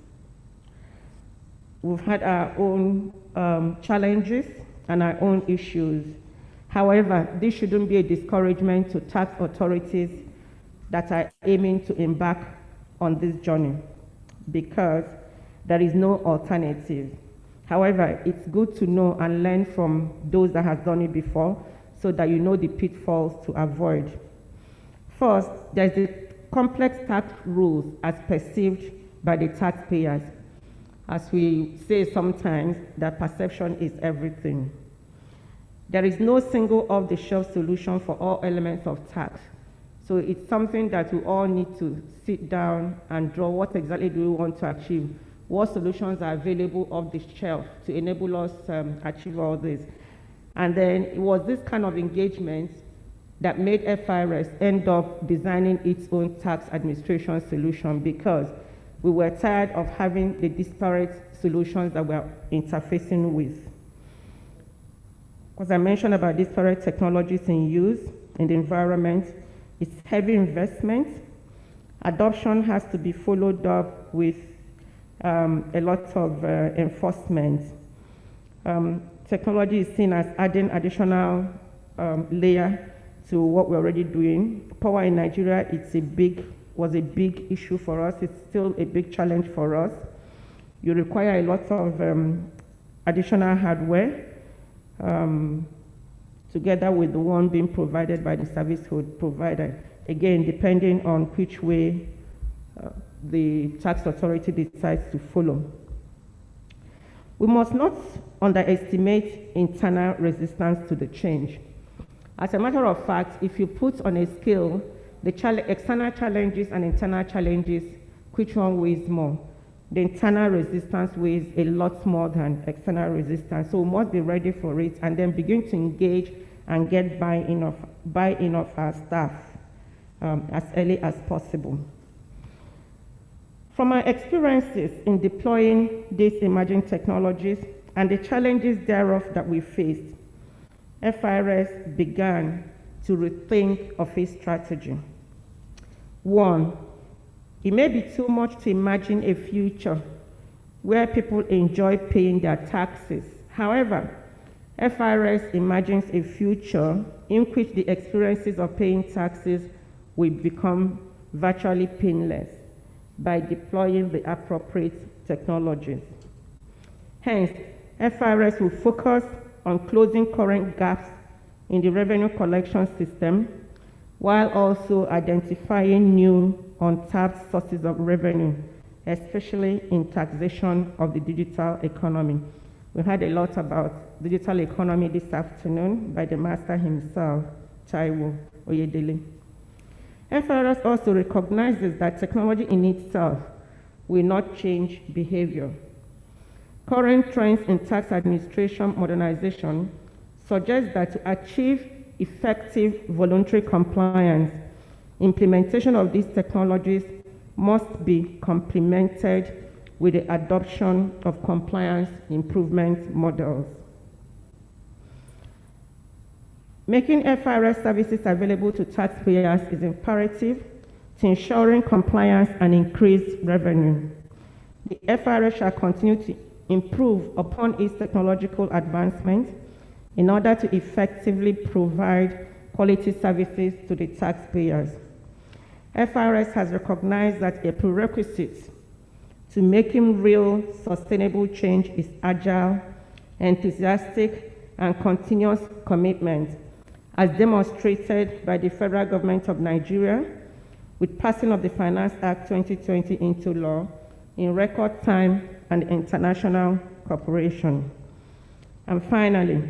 [SPEAKER 19] We've had our own challenges and our own issues. However, this shouldn't be a discouragement to tax authorities that are aiming to embark on this journey, because there is no alternative. However, it's good to know and learn from those that have done it before so that you know the pitfalls to avoid. First, there's the complex tax rules as perceived by the taxpayers. As we say sometimes, that perception is everything. There is no single off-the-shelf solution for all elements of tax. So it's something that we all need to sit down and draw. What exactly do we want to achieve? What solutions are available off the shelf to enable us achieve all this? And then it was this kind of engagement that made FIRS end up designing its own tax administration solution, because we were tired of having the disparate solutions that we're interfacing with. As I mentioned about disparate technologies in use in the environment, it's heavy investment. Adoption has to be followed up with a lot of enforcement. Technology is seen as adding additional layer to what we're already doing. Power in Nigeria, was a big issue for us. It's still a big challenge for us. You require a lot of additional hardware together with the one being provided by the service provider. Again, depending on which way the tax authority decides to follow. We must not underestimate internal resistance to the change. As a matter of fact, if you put on a scale the external challenges and internal challenges, which one weighs more? The internal resistance weighs a lot more than external resistance. So we must be ready for it and then begin to engage and get buy-in of our staff as early as possible. From our experiences in deploying these emerging technologies and the challenges thereof that we faced, FIRS began to rethink of its strategy. One, it may be too much to imagine a future where people enjoy paying their taxes. However, FRS imagines a future in which the experiences of paying taxes will become virtually painless by deploying the appropriate technologies. Hence, FRS will focus on closing current gaps in the revenue collection system, while also identifying new untapped sources of revenue, especially in taxation of the digital economy. We heard a lot about digital economy this afternoon by the master himself, Taiwo Oyedele. FRS also recognizes that technology in itself will not change behavior. Current trends in tax administration modernization suggest that to achieve effective voluntary compliance, implementation of these technologies must be complemented with the adoption of compliance improvement models. Making FRS services available to taxpayers is imperative to ensuring compliance and increased revenue. The FRS shall continue to improve upon its technological advancement in order to effectively provide quality services to the taxpayers. FRS has recognized that a prerequisite to making real sustainable change is agile, enthusiastic, and continuous commitment, as demonstrated by the federal government of Nigeria with passing of the Finance Act 2020 into law in record time and international cooperation. And finally,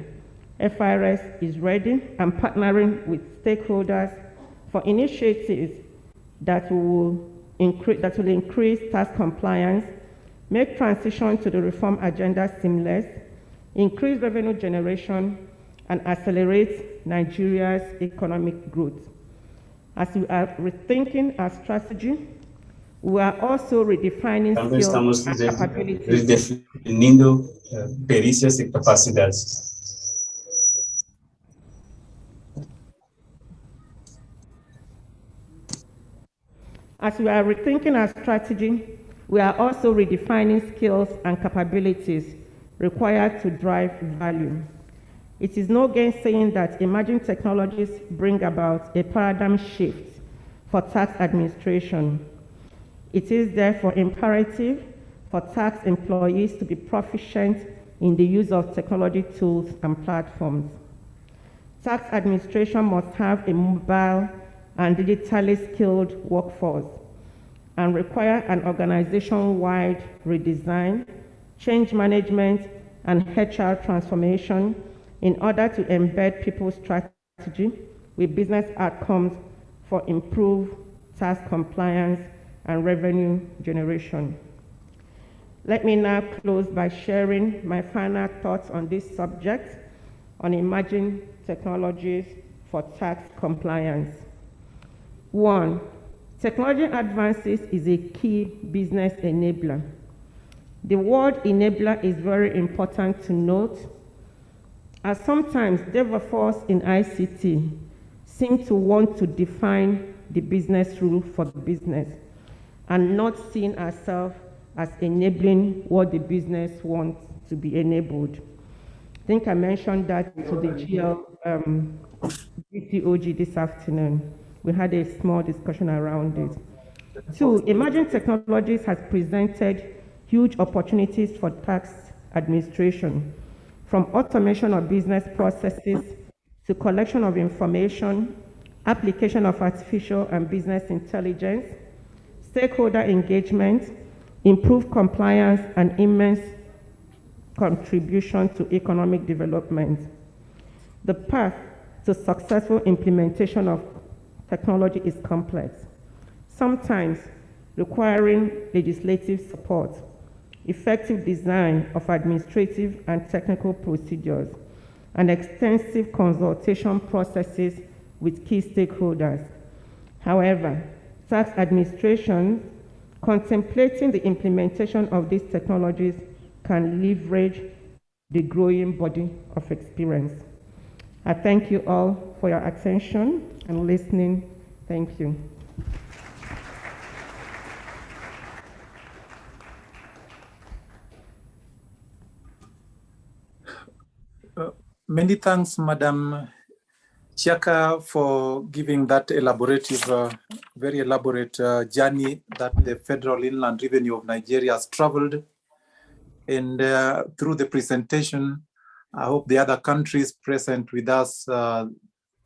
[SPEAKER 19] FRS is ready and partnering with stakeholders for initiatives that will increase tax compliance, make transition to the reform agenda seamless, increase revenue generation, and accelerate Nigeria's economic growth. As we are rethinking our strategy, we are also redefining skills and capabilities.
[SPEAKER 3] Redefinindo perícias e capacidades.
[SPEAKER 19] As we are rethinking our strategy, we are also redefining skills and capabilities required to drive value. It is no gainsaying that emerging technologies bring about a paradigm shift for tax administration. It is therefore imperative for tax employees to be proficient in the use of technology tools and platforms. Tax administration must have a mobile and digitally skilled workforce and require an organization-wide redesign, change management, and HR transformation in order to embed people's strategy with business outcomes for improved tax compliance and revenue generation. Let me now close by sharing my final thoughts on this subject on emerging technologies for tax compliance. 1, technology advances is a key business enabler. The word enabler is very important to note, as sometimes developers in ICT seem to want to define the business rule for the business and not seeing ourselves as enabling what the business wants to be enabled. I think I mentioned that to the GCOG this afternoon. We had a small discussion around it. 2, emerging technologies has presented huge opportunities for tax administration, from automation of business processes to collection of information, application of artificial and business intelligence, stakeholder engagement, improved compliance, and immense contribution to economic development. The path to successful implementation of technology is complex, sometimes requiring legislative support, effective design of administrative and technical procedures, and extensive consultation processes with key stakeholders. However, tax administration contemplating the implementation of these technologies can leverage the growing body of experience. I thank you all for your attention and listening. Thank you.
[SPEAKER 18] Many thanks, Madam Chiaka, for giving that elaborative, very elaborate journey that the Federal Inland Revenue of Nigeria has traveled. And through the presentation, I hope the other countries present with us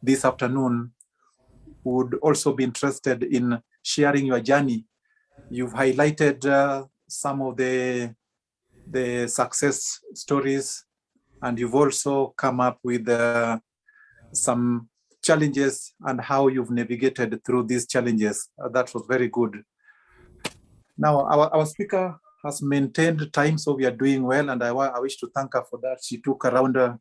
[SPEAKER 18] this afternoon would also be interested in sharing your journey. You've highlighted some of the success stories, and you've also come up with some challenges and how you've navigated through these challenges. That was very good. Now, our speaker has maintained time, so we are doing well, and I wish to thank her for that. She took around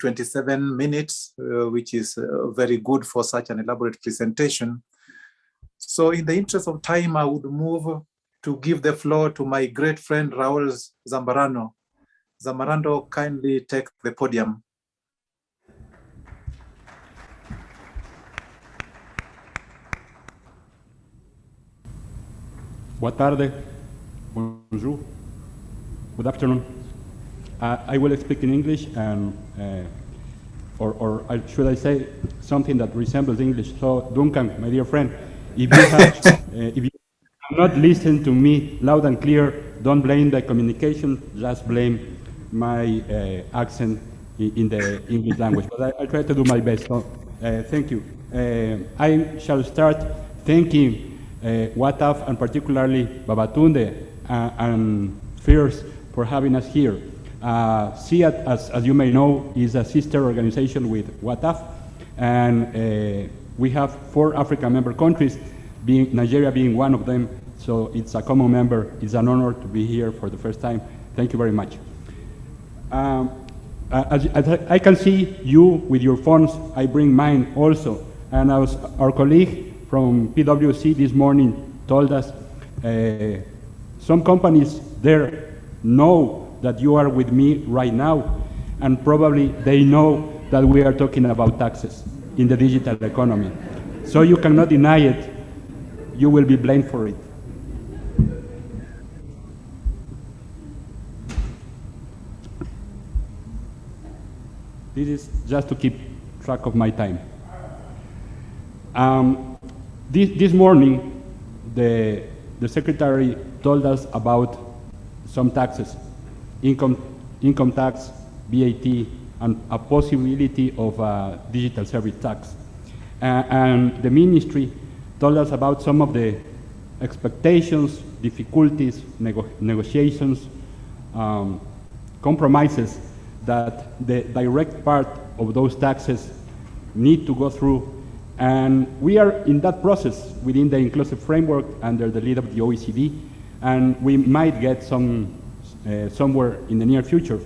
[SPEAKER 18] 27 minutes, which is very good for such an elaborate presentation. So in the interest of time, I would move to give the floor to my great friend, Raul Zambarano. Zambarano, kindly take the podium.
[SPEAKER 20] Boa tarde, bonjour, good afternoon. I will speak in English, and or should I say something that resembles English? So, Duncan, my dear friend, if you have, if you not listen to me loud and clear, don't blame the communication, just blame my accent in the English language. But I try to do my best. So, thank you. I shall start thanking Wataf, and particularly Babatunde and FIRST for having us here. CIAT, as you may know, is a sister organization with Wataf, and we have 4 African member countries, Nigeria being one of them, so it's a common member. It's an honor to be here for the first time. Thank you very much. As I can see you with your phones, I bring mine also, and as our colleague from PwC this morning told us, some companies there know that you are with me right now, and probably they know that we are talking about taxes in the digital economy. So you cannot deny it, you will be blamed for it. This is just to keep track of my time. This morning, the secretary told us about some taxes, income tax, VAT, and a possibility of a digital service tax. And the ministry told us about some of the expectations, difficulties, negotiations, compromises that the direct part of those taxes need to go through. And we are in that process within the inclusive framework under the lead of the OECD, and we might get some somewhere in the near future.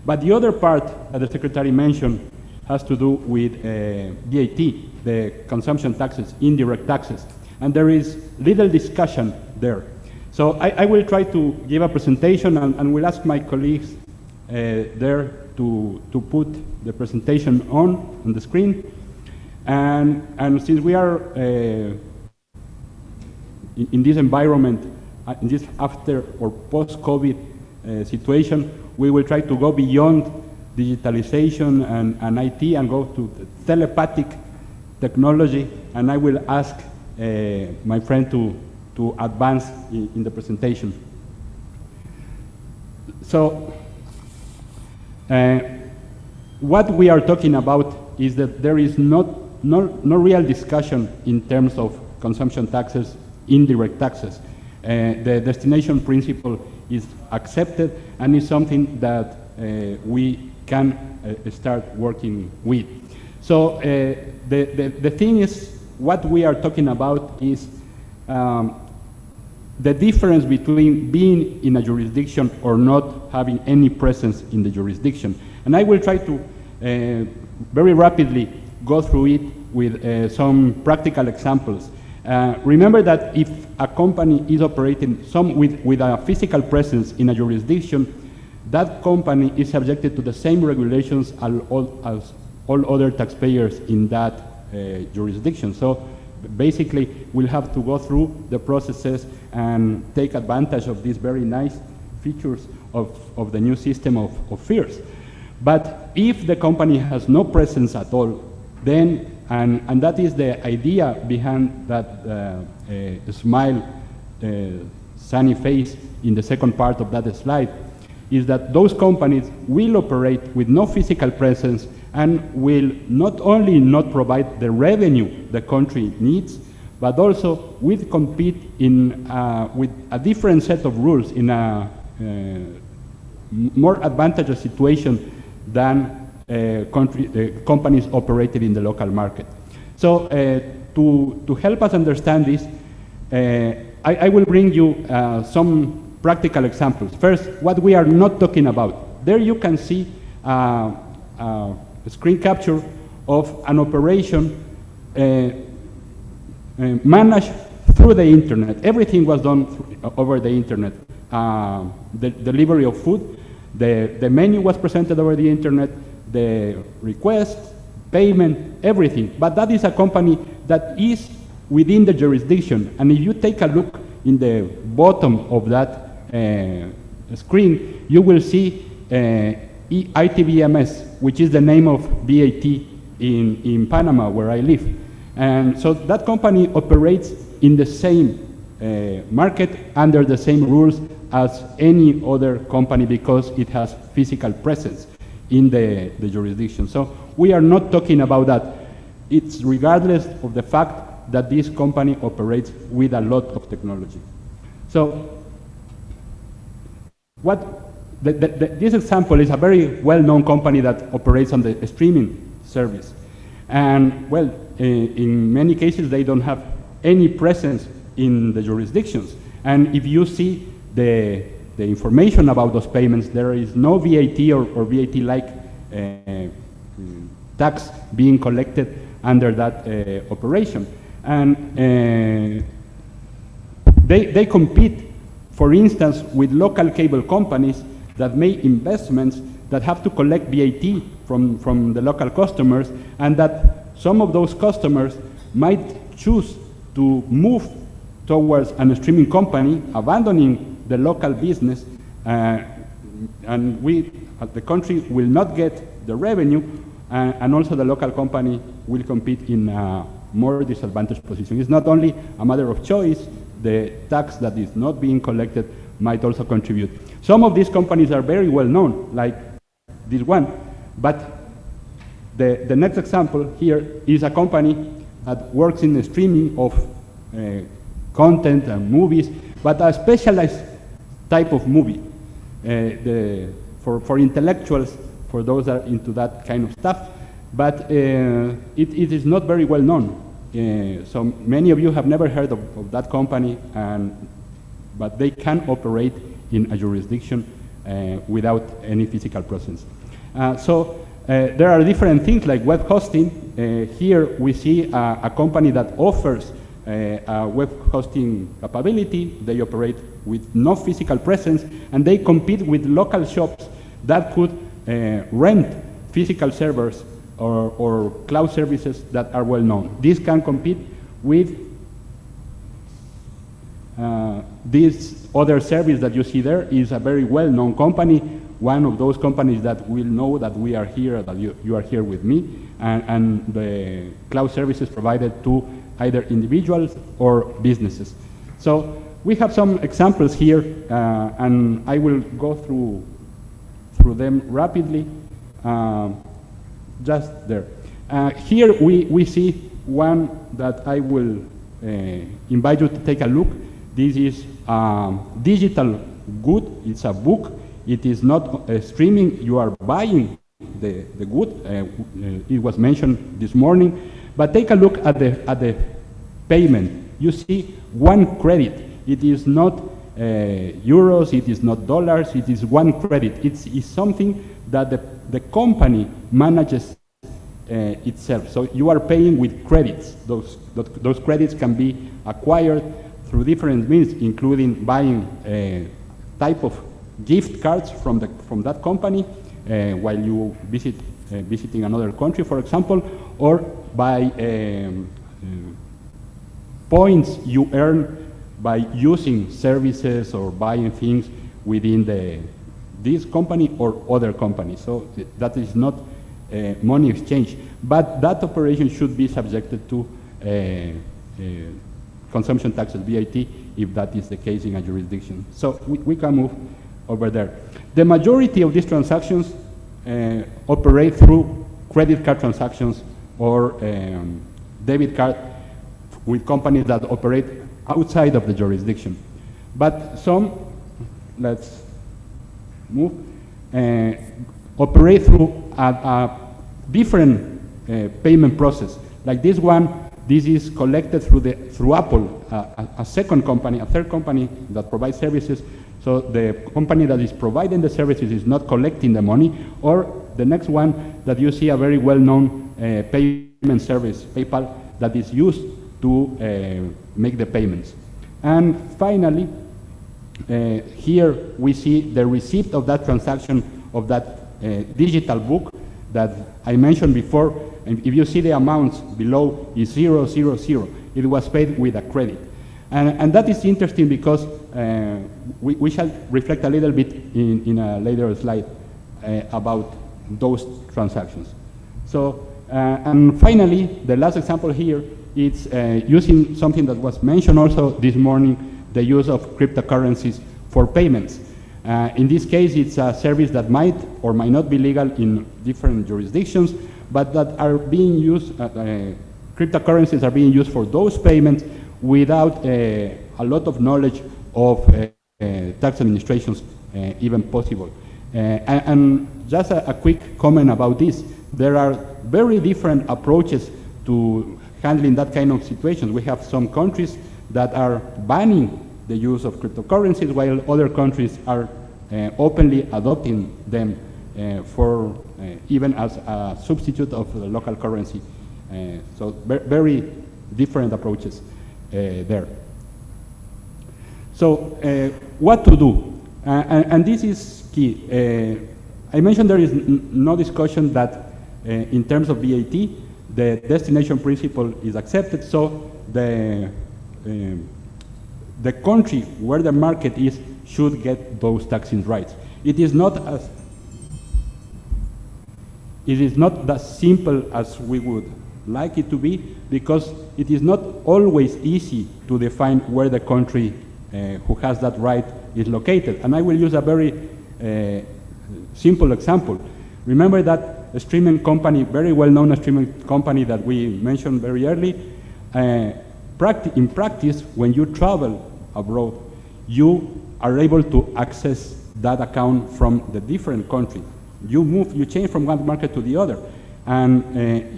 [SPEAKER 20] But the other part that the secretary mentioned has to do with VAT, the consumption taxes, indirect taxes, and there is little discussion there. So I will try to give a presentation, and will ask my colleagues there to put the presentation on the screen. And since we are in this environment, in this after or post-COVID situation, we will try to go beyond digitalization and IT and go to telepathic technology, and I will ask my friend to advance in the presentation. So, what we are talking about is that there is no real discussion in terms of consumption taxes, indirect taxes. The destination principle is accepted and is something that we can start working with. So the thing is, what we are talking about is the difference between being in a jurisdiction or not having any presence in the jurisdiction. And I will try to very rapidly go through it with some practical examples. Remember that if a company is operating with a physical presence in a jurisdiction, that company is subjected to the same regulations as all other taxpayers in that jurisdiction. So basically, we'll have to go through the processes and take advantage of these very nice features of the new system of FIRST. But if the company has no presence at all, then, and that is the idea behind that smile, sunny face in the second part of that slide, is that those companies will operate with no physical presence and will not only not provide the revenue the country needs, but also will compete in, with a different set of rules in a more advantageous situation than companies operated in the local market. So to help us understand this, I will bring you some practical examples. First, what we are not talking about. There you can see a screen capture of an operation managed through the internet. Everything was done over the internet. The delivery of food, the menu was presented over the internet, the request, payment, everything. But that is a company that is within the jurisdiction. And if you take a look in the bottom of that screen, you will see ITBMS, which is the name of VAT in Panama, where I live. And so that company operates in the same market under the same rules as any other company because it has physical presence in the jurisdiction. So we are not talking about that. It's regardless of the fact that this company operates with a lot of technology. So this example is a very well-known company that operates on the streaming service. And well, in many cases, they don't have any presence in the jurisdictions. And if you see the information about those payments, there is no VAT or VAT-like tax being collected under that operation. And they compete, for instance, with local cable companies that make investments that have to collect VAT from the local customers, and that some of those customers might choose to move towards a streaming company, abandoning the local business, and we, the country, will not get the revenue, and also the local company will compete in a more disadvantaged position. It's not only a matter of choice, the tax that is not being collected might also contribute. Some of these companies are very well known, like this one, but the next example here is a company that works in the streaming of content and movies, but a specialized type of movie for intellectuals, for those that are into that kind of stuff, but it is not very well known. So many of you have never heard of that company, but they can operate in a jurisdiction without any physical presence. So there are different things like web hosting. Here we see a company that offers a web hosting capability. They operate with no physical presence, and they compete with local shops that could rent physical servers or cloud services that are well known. This can compete with this other service that you see there is a very well-known company, one of those companies that will know that we are here, that you are here with me, and the cloud services provided to either individuals or businesses. So we have some examples here, and I will go through them rapidly. Just there. Here we see one that I will invite you to take a look. This is digital good. It's a book. It is not streaming. You are buying the good. It was mentioned this morning. But take a look at the payment. You see one credit. It is not euros. It is not dollars. It is one credit. It's something that the company manages itself. So you are paying with credits. Those credits can be acquired through different means, including buying a type of gift cards from that company while you visiting another country, for example, or by points you earn by using services or buying things within this company or other company. So that is not money exchange, but that operation should be subjected to consumption taxes, VAT, if that is the case in a jurisdiction. So we can move over there. The majority of these transactions operate through credit card transactions or debit card with companies that operate outside of the jurisdiction. But some, let's move, operate through a different payment process. Like this one, this is collected through Apple, a second company, a third company that provides services. So the company that is providing the services is not collecting the money, or the next one that you see, a very well-known payment service, PayPal, that is used to make the payments. And finally, here we see the receipt of that transaction, of that digital book that I mentioned before. And if you see the amounts below is 000, it was paid with a credit. And that is interesting because we shall reflect a little bit in a later slide about those transactions. So, and finally, the last example here is using something that was mentioned also this morning, the use of cryptocurrencies for payments. In this case, it's a service that might or might not be legal in different jurisdictions, but that are being used, cryptocurrencies are being used for those payments without a lot of knowledge of tax administrations even possible. And just a quick comment about this. There are very different approaches to handling that kind of situations. We have some countries that are banning the use of cryptocurrencies, while other countries are openly adopting them for even as a substitute of the local currency. So very different approaches there. So what to do? And this is key. I mentioned there is no discussion that in terms of VAT, the destination principle is accepted, so the country where the market is should get those taxing rights. It is not as simple as we would like it to be, because it is not always easy to define where the country who has that right is located. And I will use a very simple example. Remember that a streaming company, very well-known streaming company that we mentioned very early, in practice, when you travel abroad, you are able to access that account from the different country. You change from one market to the other. And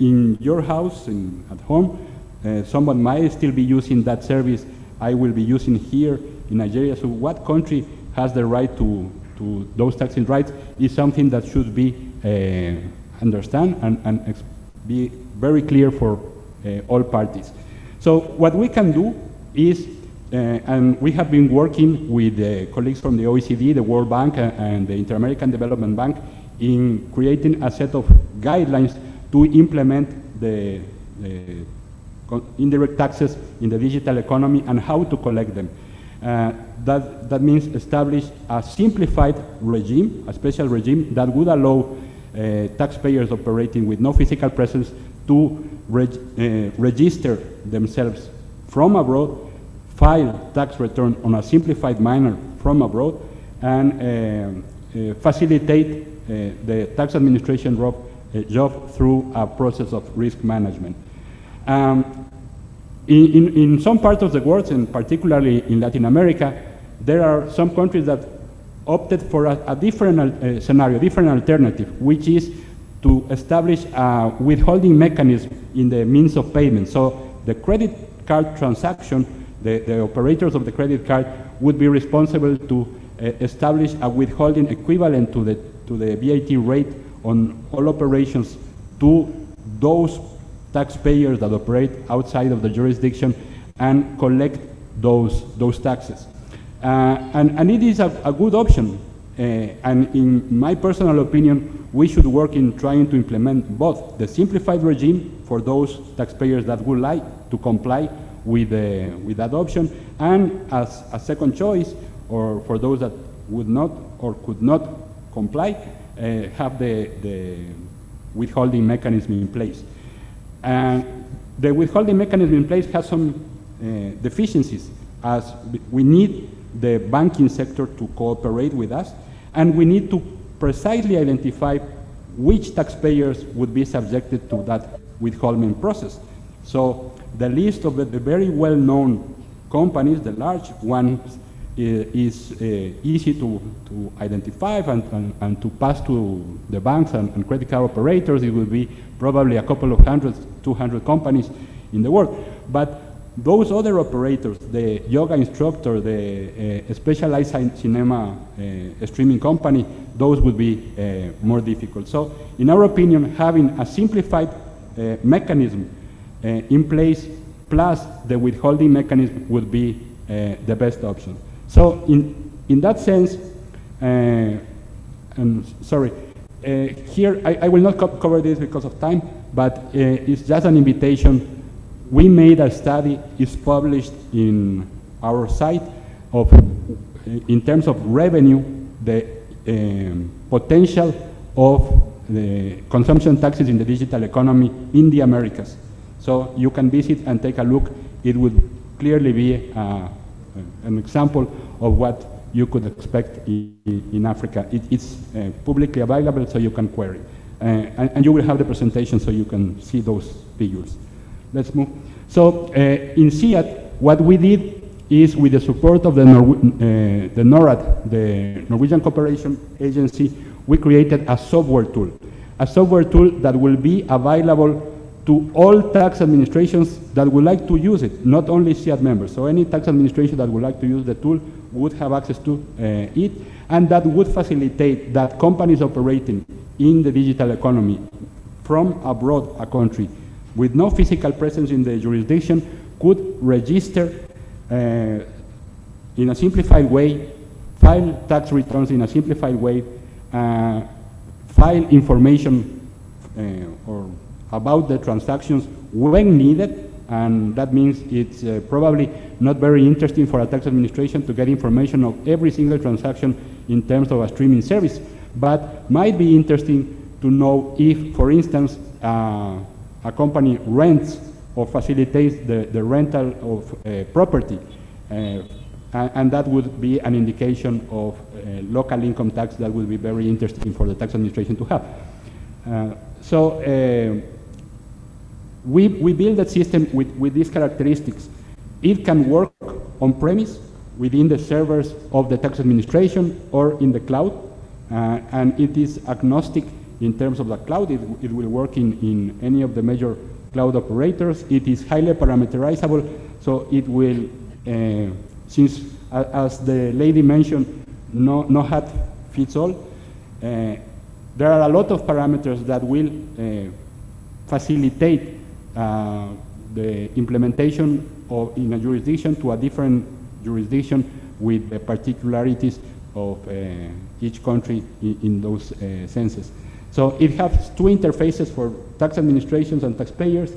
[SPEAKER 20] in your house, at home, someone might still be using that service I will be using here in Nigeria. So what country has the right to those taxing rights is something that should be understand and be very clear for all parties. So what we can do is, and we have been working with colleagues from the OECD, the World Bank, and the Inter-American Development Bank in creating a set of guidelines to implement the indirect taxes in the digital economy and how to collect them. That means establish a simplified regime, a special regime that would allow taxpayers operating with no physical presence to register themselves from abroad, file tax return on a simplified manner from abroad, and facilitate the tax administration job through a process of risk management. In some parts of the world, and particularly in Latin America, there are some countries that opted for a different scenario, different alternative, which is to establish a withholding mechanism in the means of payment. So the credit card transaction, the operators of the credit card would be responsible to establish a withholding equivalent to the VAT rate on all operations to those taxpayers that operate outside of the jurisdiction and collect those taxes. And it is a good option. And in my personal opinion, we should work in trying to implement both the simplified regime for those taxpayers that would like to comply with that option, and as a second choice, or for those that would not or could not comply, have the withholding mechanism in place. And the withholding mechanism in place has some deficiencies, as we need the banking sector to cooperate with us, and we need to precisely identify which taxpayers would be subjected to that withholding process. So the list of the very well-known companies, the large ones, is easy to identify and to pass to the banks and credit card operators. It will be probably a couple of hundreds, 200 companies in the world. But those other operators, the yoga instructor, the specialized cinema streaming company, those would be more difficult. So in our opinion, having a simplified mechanism in place plus the withholding mechanism would be the best option. So in that sense, sorry, here I will not cover this because of time, but it's just an invitation. We made a study, it's published in our site, of in terms of revenue, the potential of the consumption taxes in the digital economy in the Americas. So you can visit and take a look. It would clearly be an example of what you could expect in Africa. It's publicly available, so you can query. And you will have the presentation so you can see those figures. Let's move. So in CIAT, what we did is, with the support of the NORAD, the Norwegian Cooperation Agency, we created a software tool that will be available to all tax administrations that would like to use it, not only CIAT members. So any tax administration that would like to use the tool would have access to it, and that would facilitate that companies operating in the digital economy from abroad a country with no physical presence in the jurisdiction could register in a simplified way, file tax returns in a simplified way, file information or about the transactions when needed, and that means it's probably not very interesting for a tax administration to get information of every single transaction in terms of a streaming service, but might be interesting to know if, for instance, a company rents or facilitates the rental of property, and that would be an indication of local income tax that would be very interesting for the tax administration to have. So we build a system with these characteristics. It can work on-premise within the servers of the tax administration or in the cloud, and it is agnostic in terms of the cloud. It will work in any of the major cloud operators. It is highly parameterizable, so it will, since as the lady mentioned, no hat fits all, there are a lot of parameters that will facilitate the implementation of in a jurisdiction to a different jurisdiction with the particularities of each country in those senses. So it has two interfaces for tax administrations and taxpayers,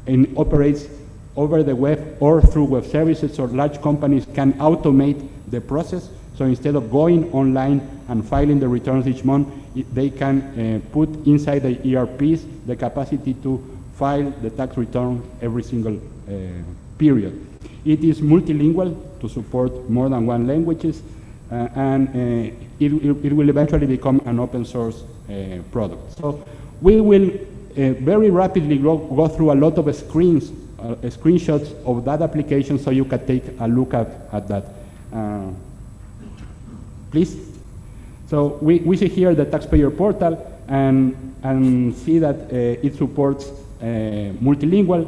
[SPEAKER 20] and operates over the web or through web services, or large companies can automate the process. So instead of going online and filing the returns each month, they can put inside the ERPs the capacity to file the tax return every single period. It is multilingual to support more than one languages, and it will eventually become an open source product. So we will very rapidly go through a lot of screenshots of that application, so you can take a look at that. Please. So we see here the taxpayer portal, and see that it supports multilingual,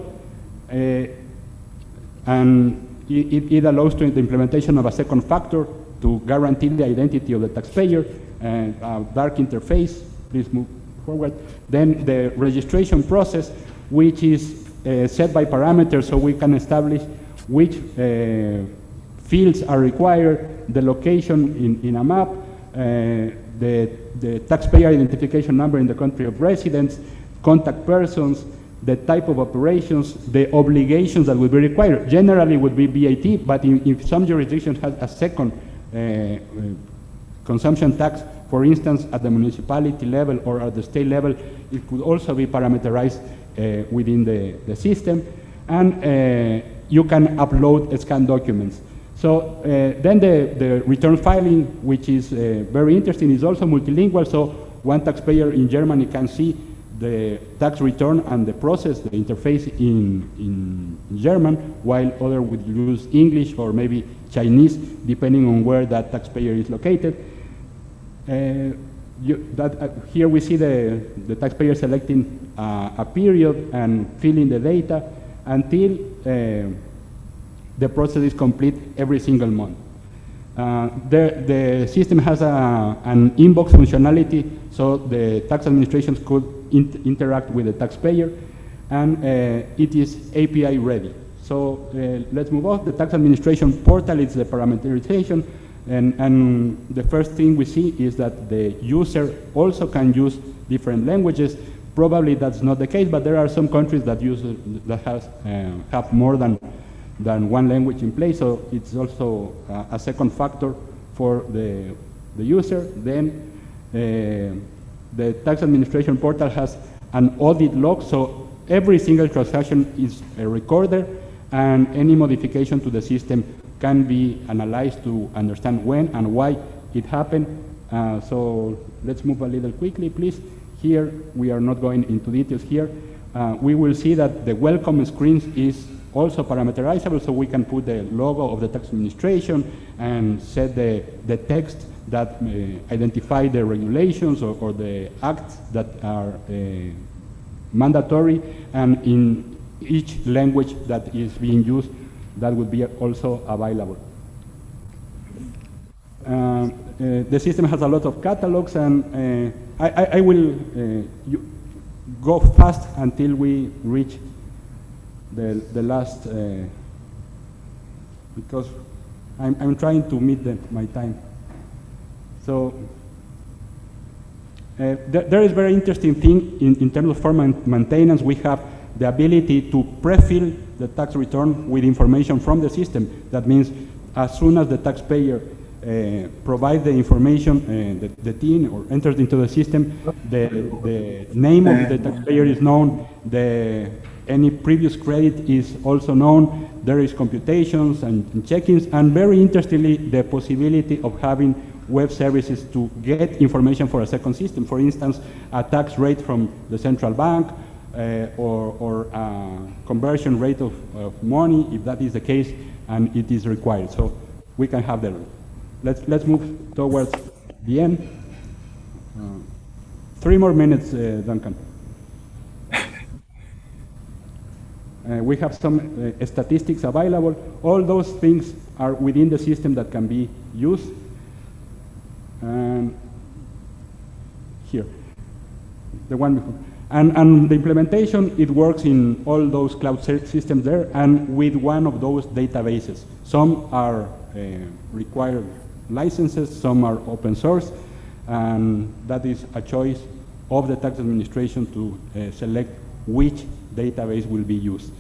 [SPEAKER 20] and it allows the implementation of a second factor to guarantee the identity of the taxpayer, and a dark interface. Please move forward. Then the registration process, which is set by parameters, so we can establish which fields are required, the location in a map, the taxpayer identification number in the country of residence, contact persons, the type of operations, the obligations that will be required. Generally would be VAT, but if some jurisdiction has a second consumption tax For instance, at the municipality level or at the state level, it could also be parameterized within the system. And you can upload scanned documents. So then the return filing, which is very interesting, is also multilingual. So one taxpayer in Germany can see the tax return and the process, the interface in German, while other would use English or maybe Chinese, depending on where that taxpayer is located. Here we see the taxpayer selecting a period and filling the data until the process is complete every single month. The system has an inbox functionality, so the tax administrations could interact with the taxpayer, and it is API ready. So let's move on. The tax administration portal is the parameterization, and the first thing we see is that the user also can use different languages. Probably that's not the case, but there are some countries that have more than one language in place, so it's also a second factor for the user. Then the tax administration portal has an audit log, so every single transaction is recorded, and any modification to the system can be analyzed to understand when and why it happened. So let's move a little quickly, please. Here, we are not going into details here. We will see that the welcome screens is also parameterizable, so we can put the logo of the tax administration and set the text that identify the regulations or the acts that are mandatory, and in each language that is being used, that would be also available. The system has a lot of catalogs, and I will go fast until we reach the last, because I'm trying to meet my time. So there is very interesting thing in terms of form maintenance. We have the ability to pre-fill the tax return with information from the system. That means as soon as the taxpayer provides the information, the TIN, or enters into the system, the name of the taxpayer is known, any previous credit is also known, there is computations and check-ins, and very interestingly, the possibility of having web services to get information for a second system. For instance, a tax rate from the central bank, or a conversion rate of money, if that is the case, and it is required. So we can have that. Let's move towards the end. 3 more minutes, Duncan. We have some statistics available. All those things are within the system that can be used. And here, the one before. And the implementation, it works in all those cloud systems there, and with one of those databases. Some are required licenses, some are open source, and that is a choice of the tax administration to select which database will be used.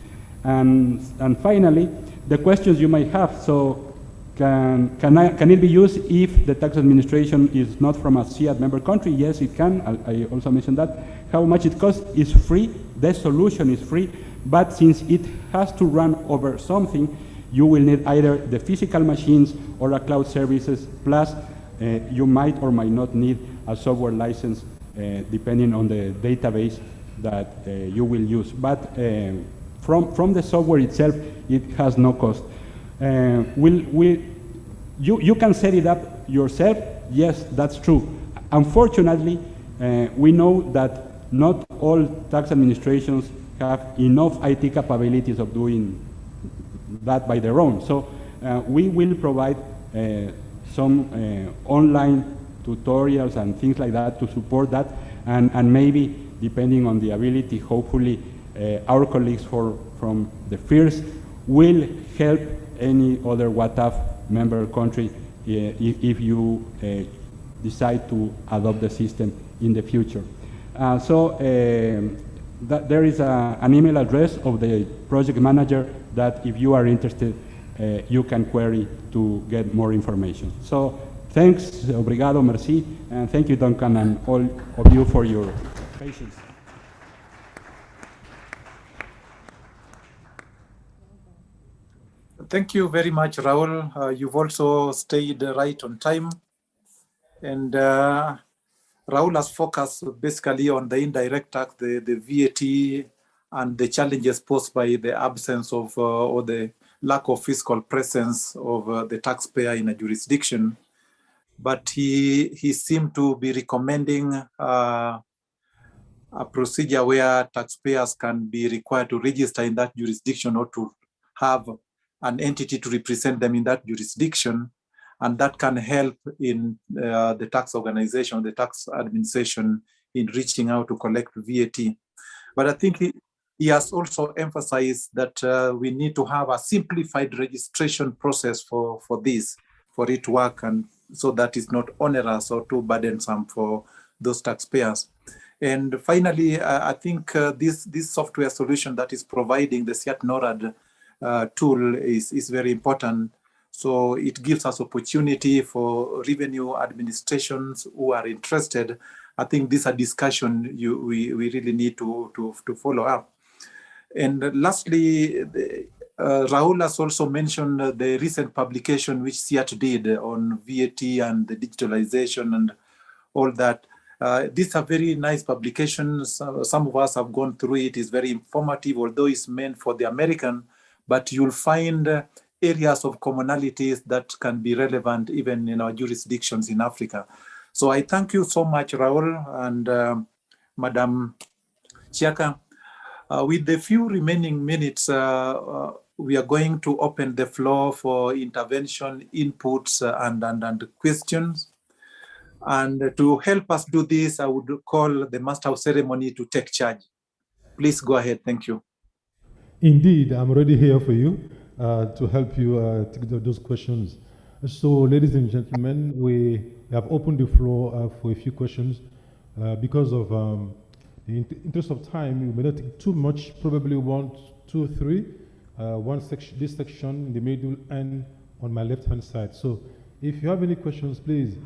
[SPEAKER 20] And finally, the questions you might have. So can it be used if the tax administration is not from a CIAT member country? Yes, it can. I also mentioned that. How much it costs is free. The solution is free, but since it has to run over something, you will need either the physical machines or a cloud services, plus you might or might not need a software license depending on the database that you will use. But from the software itself, it has no cost. You can set it up yourself. Yes, that's true. Unfortunately, we know that not all tax administrations have enough IT capabilities of doing that by their own. So we will provide some online tutorials and things like that to support that, and maybe, depending on the ability, hopefully our colleagues from the FIRS will help any other Wataf member country if you decide to adopt the system in the future. There is an email address of the project manager that if you are interested, you can query to get more information. So Thanks, obrigado, merci, and thank you, Duncan, and all of you for your patience.
[SPEAKER 18] Thank you very much, Raul. You've also stayed right on time. And Raul has focused basically on the indirect tax, the VAT, and the challenges posed by the absence of or the lack of fiscal presence of the taxpayer in a jurisdiction. But he seemed to be recommending a procedure where taxpayers can be required to register in that jurisdiction or to have an entity to represent them in that jurisdiction, and that can help in the tax organization, the tax administration in reaching out to collect VAT. But I think he has also emphasized that we need to have a simplified registration process for this, for it to work, and so that it's not onerous or too burdensome for those taxpayers. And finally, I think this software solution that is providing the SIAT NORAD tool is very important. So it gives us opportunity for revenue administrations who are interested. I think this is a discussion we really need to follow up. And lastly, Raul has also mentioned the recent publication which SIAT did on VAT and the digitalization and all that. These are very nice publications. Some of us have gone through it. It's very informative, although it's meant for the American, but you'll find areas of commonalities that can be relevant even in our jurisdictions in Africa. So I thank you so much, Raul and Madam Chiaka. With the few remaining minutes, we are going to open the floor for intervention, inputs, and questions. And to help us do this, I would call the Master of Ceremony to take charge. Please go ahead. Thank you.
[SPEAKER 16] Indeed, I'm already here for you to help you take those questions. So, ladies and gentlemen, we have opened the floor for a few questions. Because of the interest of time, we may not take too much, probably 1, 2, 3. This section in the middle and on my left-hand side. So, if you have any questions, please,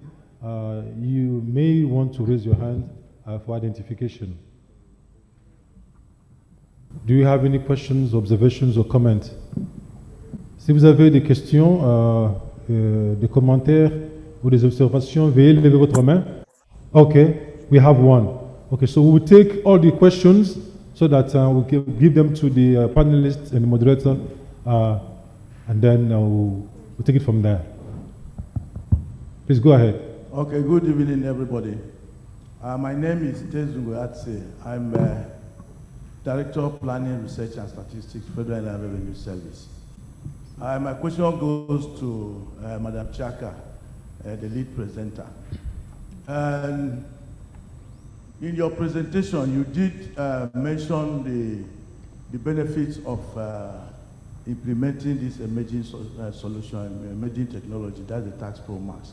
[SPEAKER 16] you may want to raise your hand for identification. Do you have any questions, observations, or comments? Si vous avez des questions, des commentaires ou des observations, veuillez lever votre main. Okay, we have one. Okay, so we will take all the questions so that we can give them to the panelists and the moderator, and then we'll take it from there. Please go ahead.
[SPEAKER 15] Okay, good evening, everybody. My name is Tezungu Atse. I'm Director of Planning, Research and Statistics, Federal Inland Revenue Service. My question goes to Madam Chiaka, the lead presenter. And in your presentation, you did mention the benefits of implementing this emerging solution, emerging technology, that's the tax pro max.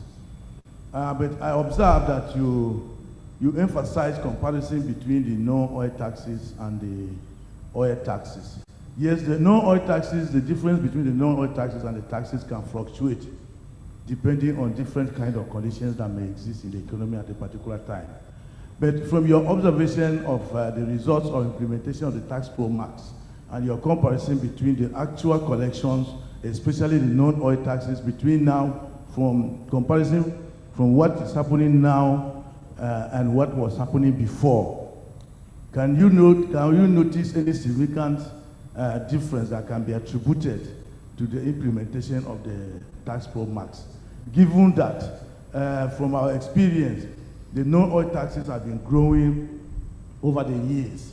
[SPEAKER 15] But I observed that you emphasize comparison between the non-oil taxes and the oil taxes. Yes, the non-oil taxes, the difference between the non-oil taxes and the taxes can fluctuate depending on different kind of conditions that may exist in the economy at a particular time. But from your observation of the results of implementation of the tax pro max and your comparison between the actual collections, especially the non-oil taxes, between now, from comparison from what is happening now and what was happening before, can you notice any significant difference that can be attributed to the implementation of the tax pro max? Given that, from our experience, the non-oil taxes have been growing over the years,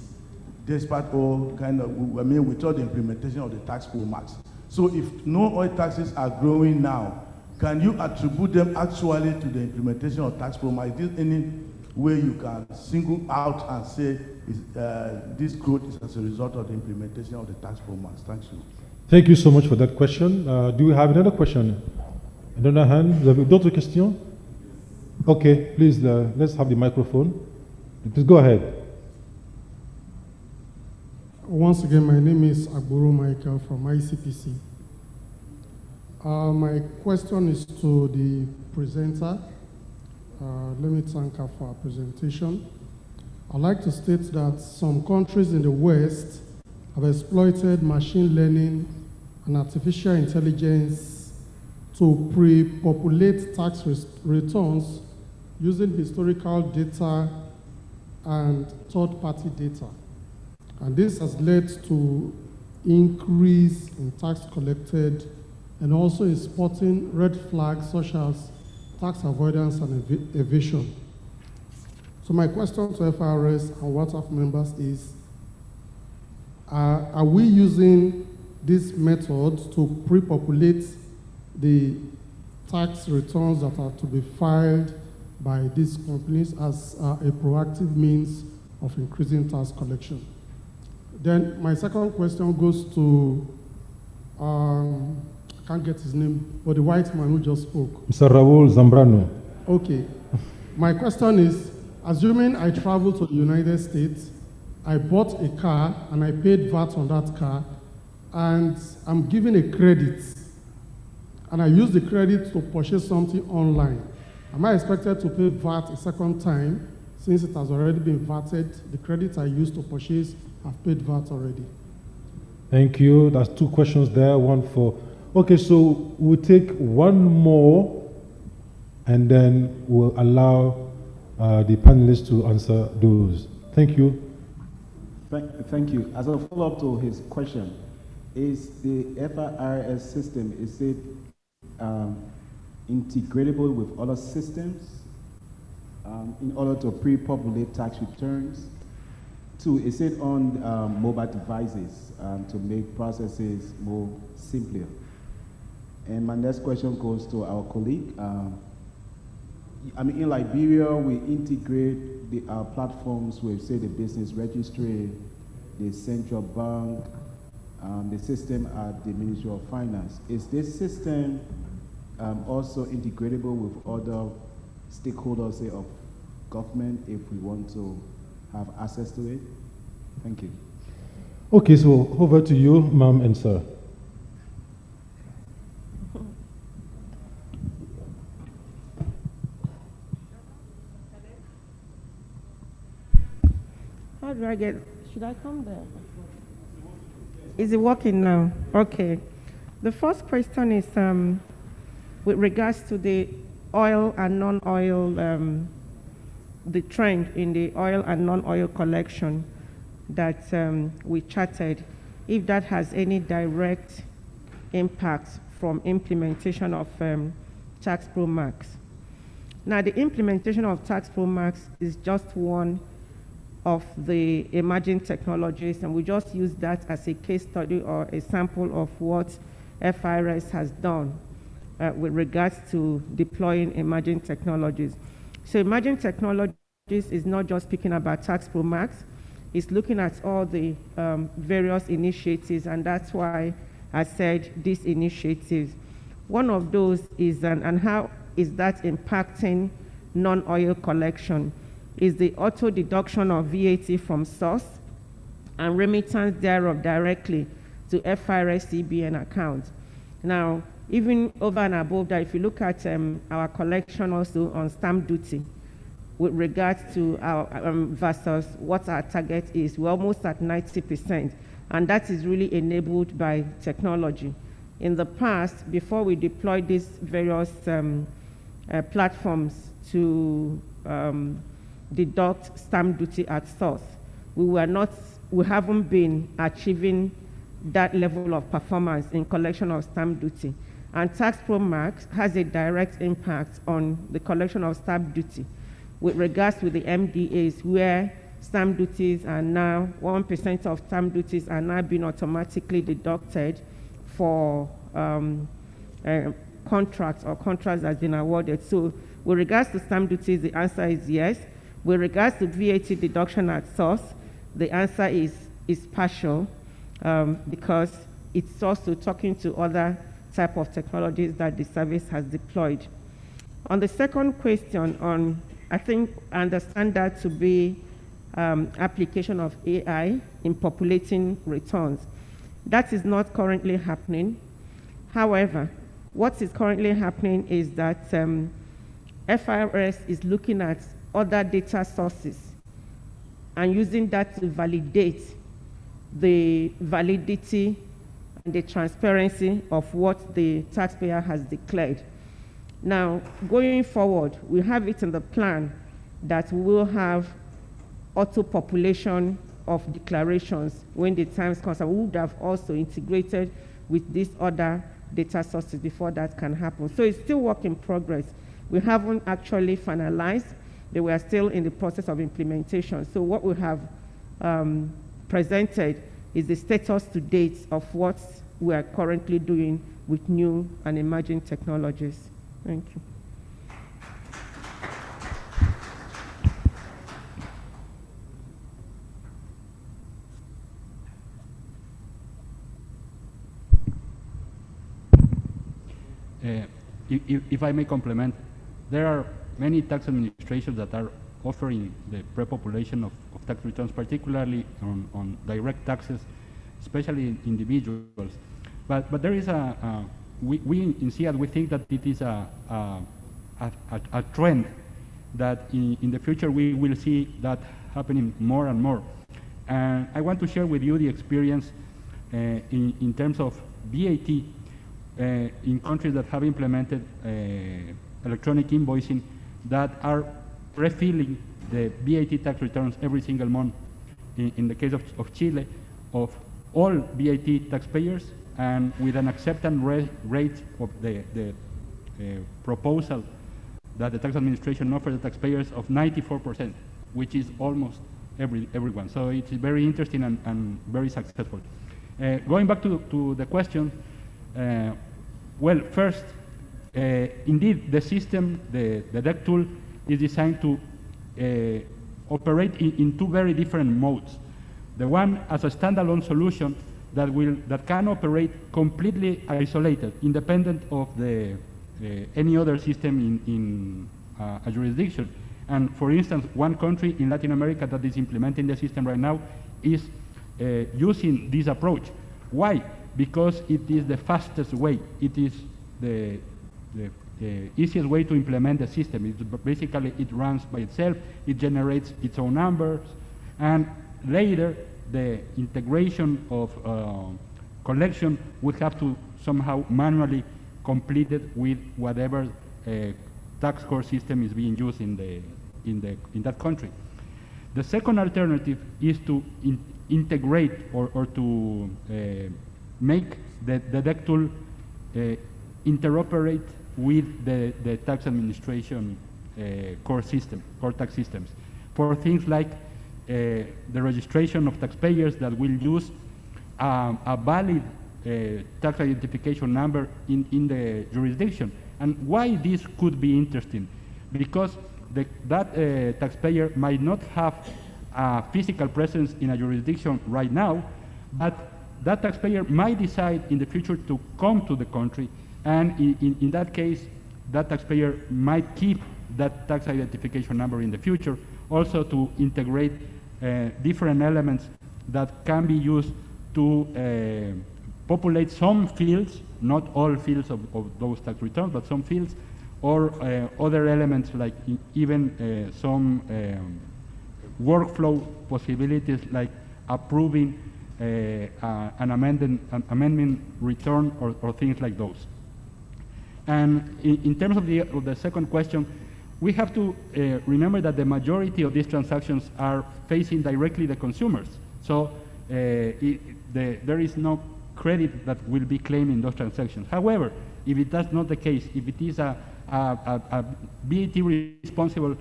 [SPEAKER 15] despite all without the implementation of the tax pro max. So if non-oil taxes are growing now, can you attribute them actually to the implementation of tax pro max? Is there any way you can single out and say this growth is as a result of the implementation of the tax pro max? Thank you.
[SPEAKER 16] Thank you so much for that question. Do we have another question? Another hand? Vous avez d'autres questions? Okay, please, let's have the microphone. Please go ahead.
[SPEAKER 21] Once again, my name is Agboro Michael from ICPC.
[SPEAKER 4] My question is to the presenter. Let me thank her for her presentation. I'd like to state that some countries in the West have exploited machine learning and artificial intelligence to pre-populate tax returns using historical data and third-party data. And this has led to increase in tax collected and also in spotting red flags such as tax avoidance and evasion. So my question to FRS and Wataf members is, are we using this method to pre-populate the tax returns that are to be filed by these companies as a proactive means of increasing tax collection? Then my second question goes to, I can't get his name, but the white man who just spoke.
[SPEAKER 16] Mr. Raul Zambrano.
[SPEAKER 4] Okay. My question is, assuming I travel to the United States, I bought a car and I paid VAT on that car, and I'm given a credit, and I use the credit to purchase something online. Am I expected to pay VAT a second time since it has already been VATed? The credit I used to purchase, I've paid VAT already.
[SPEAKER 16] Thank you. That's two questions there. One for... Okay, so we'll take one more, and then we'll allow the panelists to answer those. Thank you.
[SPEAKER 21] Thank you. As a follow-up to his question, is the FIRS system, is it integratable with other systems in order to pre-populate tax returns? Two, is it on mobile devices to make processes more simpler? And my next question goes to our colleague. I mean, in Liberia, we integrate our platforms with, say, the business registry, the central bank, the system at the Ministry of Finance. Is this system also integratable with other stakeholders, say, of government if we want to have access to it? Thank you.
[SPEAKER 16] Okay, so over to you, ma'am and sir.
[SPEAKER 19] How do I get, should I come there? Is it working now? Okay. The first question is with regards to the oil and non-oil, the trend in the oil and non-oil collection that we charted, if that has any direct impact from implementation of Tax Pro Max. Now, the implementation of Tax Pro Max is just one of the emerging technologies, and we just use that as a case study or a sample of what FIRS has done with regards to deploying emerging technologies. So emerging technologies is not just speaking about Tax Pro Max, it's looking at all the various initiatives, and that's why I said these initiatives. One of those is, and how is that impacting non-oil collection, is the auto deduction of VAT from source and remittance thereof directly to FIRS CBN account. Now, even over and above that, if you look at our collection also on stamp duty, with regards to our versus what our target is, we're almost at 90%, and that is really enabled by technology. In the past, before we deployed these various platforms to deduct stamp duty at source, we haven't been achieving that level of performance in collection of stamp duty. And Tax Pro Max has a direct impact on the collection of stamp duty with regards to the MDAs, where stamp duties are now, 1% of stamp duties are now being automatically deducted for contracts or contracts that have been awarded. So with regards to stamp duties, the answer is yes. With regards to VAT deduction at source, the answer is partial because it's also talking to other type of technologies that the service has deployed. On the second question on, I think I understand that to be application of AI in populating returns. That is not currently happening. However, What is currently happening is that FIRS is looking at other data sources and using that to validate the validity and the transparency of what the taxpayer has declared. Now, going forward, we have it in the plan that we will have auto-population of declarations when the time comes. We would have also integrated with these other data sources before that can happen. So it's still work in progress. We haven't actually finalized, but we are still in the process of implementation. So what we have presented is the status to date of what we are currently doing with new and emerging technologies. Thank you.
[SPEAKER 20] If I may complement, there are many tax administrations that are offering the pre-population of tax returns, particularly on direct taxes, especially individuals. But there is we in SIAD, we think that it is a trend that in the future we will see that happening more and more. And I want to share with you the experience in terms of VAT in countries that have implemented electronic invoicing that are refilling the VAT tax returns every single month. In the case of Chile, of all VAT taxpayers, and with an acceptance rate of the proposal that the tax administration offers the taxpayers of 94%, which is almost everyone. So it's very interesting and very successful. Going back to the question, well, first, indeed, the system, the DEC tool, is designed to operate in two very different modes. The one as a standalone solution that can operate completely isolated, independent of any other system in a jurisdiction. And for instance, one country in Latin America that is implementing the system right now is using this approach. Why? Because it is the fastest way. It is the easiest way to implement the system. Basically, it runs by itself, it generates its own numbers, and later the integration of collection would have to somehow manually complete it with whatever tax core system is being used in that country. The second alternative is to integrate or to make the DEC tool interoperate with the tax administration core tax systems for things like the registration of taxpayers that will use a valid tax identification number in the jurisdiction. And why this could be interesting? Because that taxpayer might not have a physical presence in a jurisdiction right now, but that taxpayer might decide in the future to come to the country, and in that case, that taxpayer might keep that tax identification number in the future, also to integrate different elements that can be used to populate some fields, not all fields of those tax returns, but some fields, or other elements like even some workflow possibilities like approving an amendment return or things like those. And in terms of the second question, we have to remember that the majority of these transactions are facing directly the consumers. So there is no credit that will be claimed in those transactions. However, if that's not the case, if it is a VAT responsible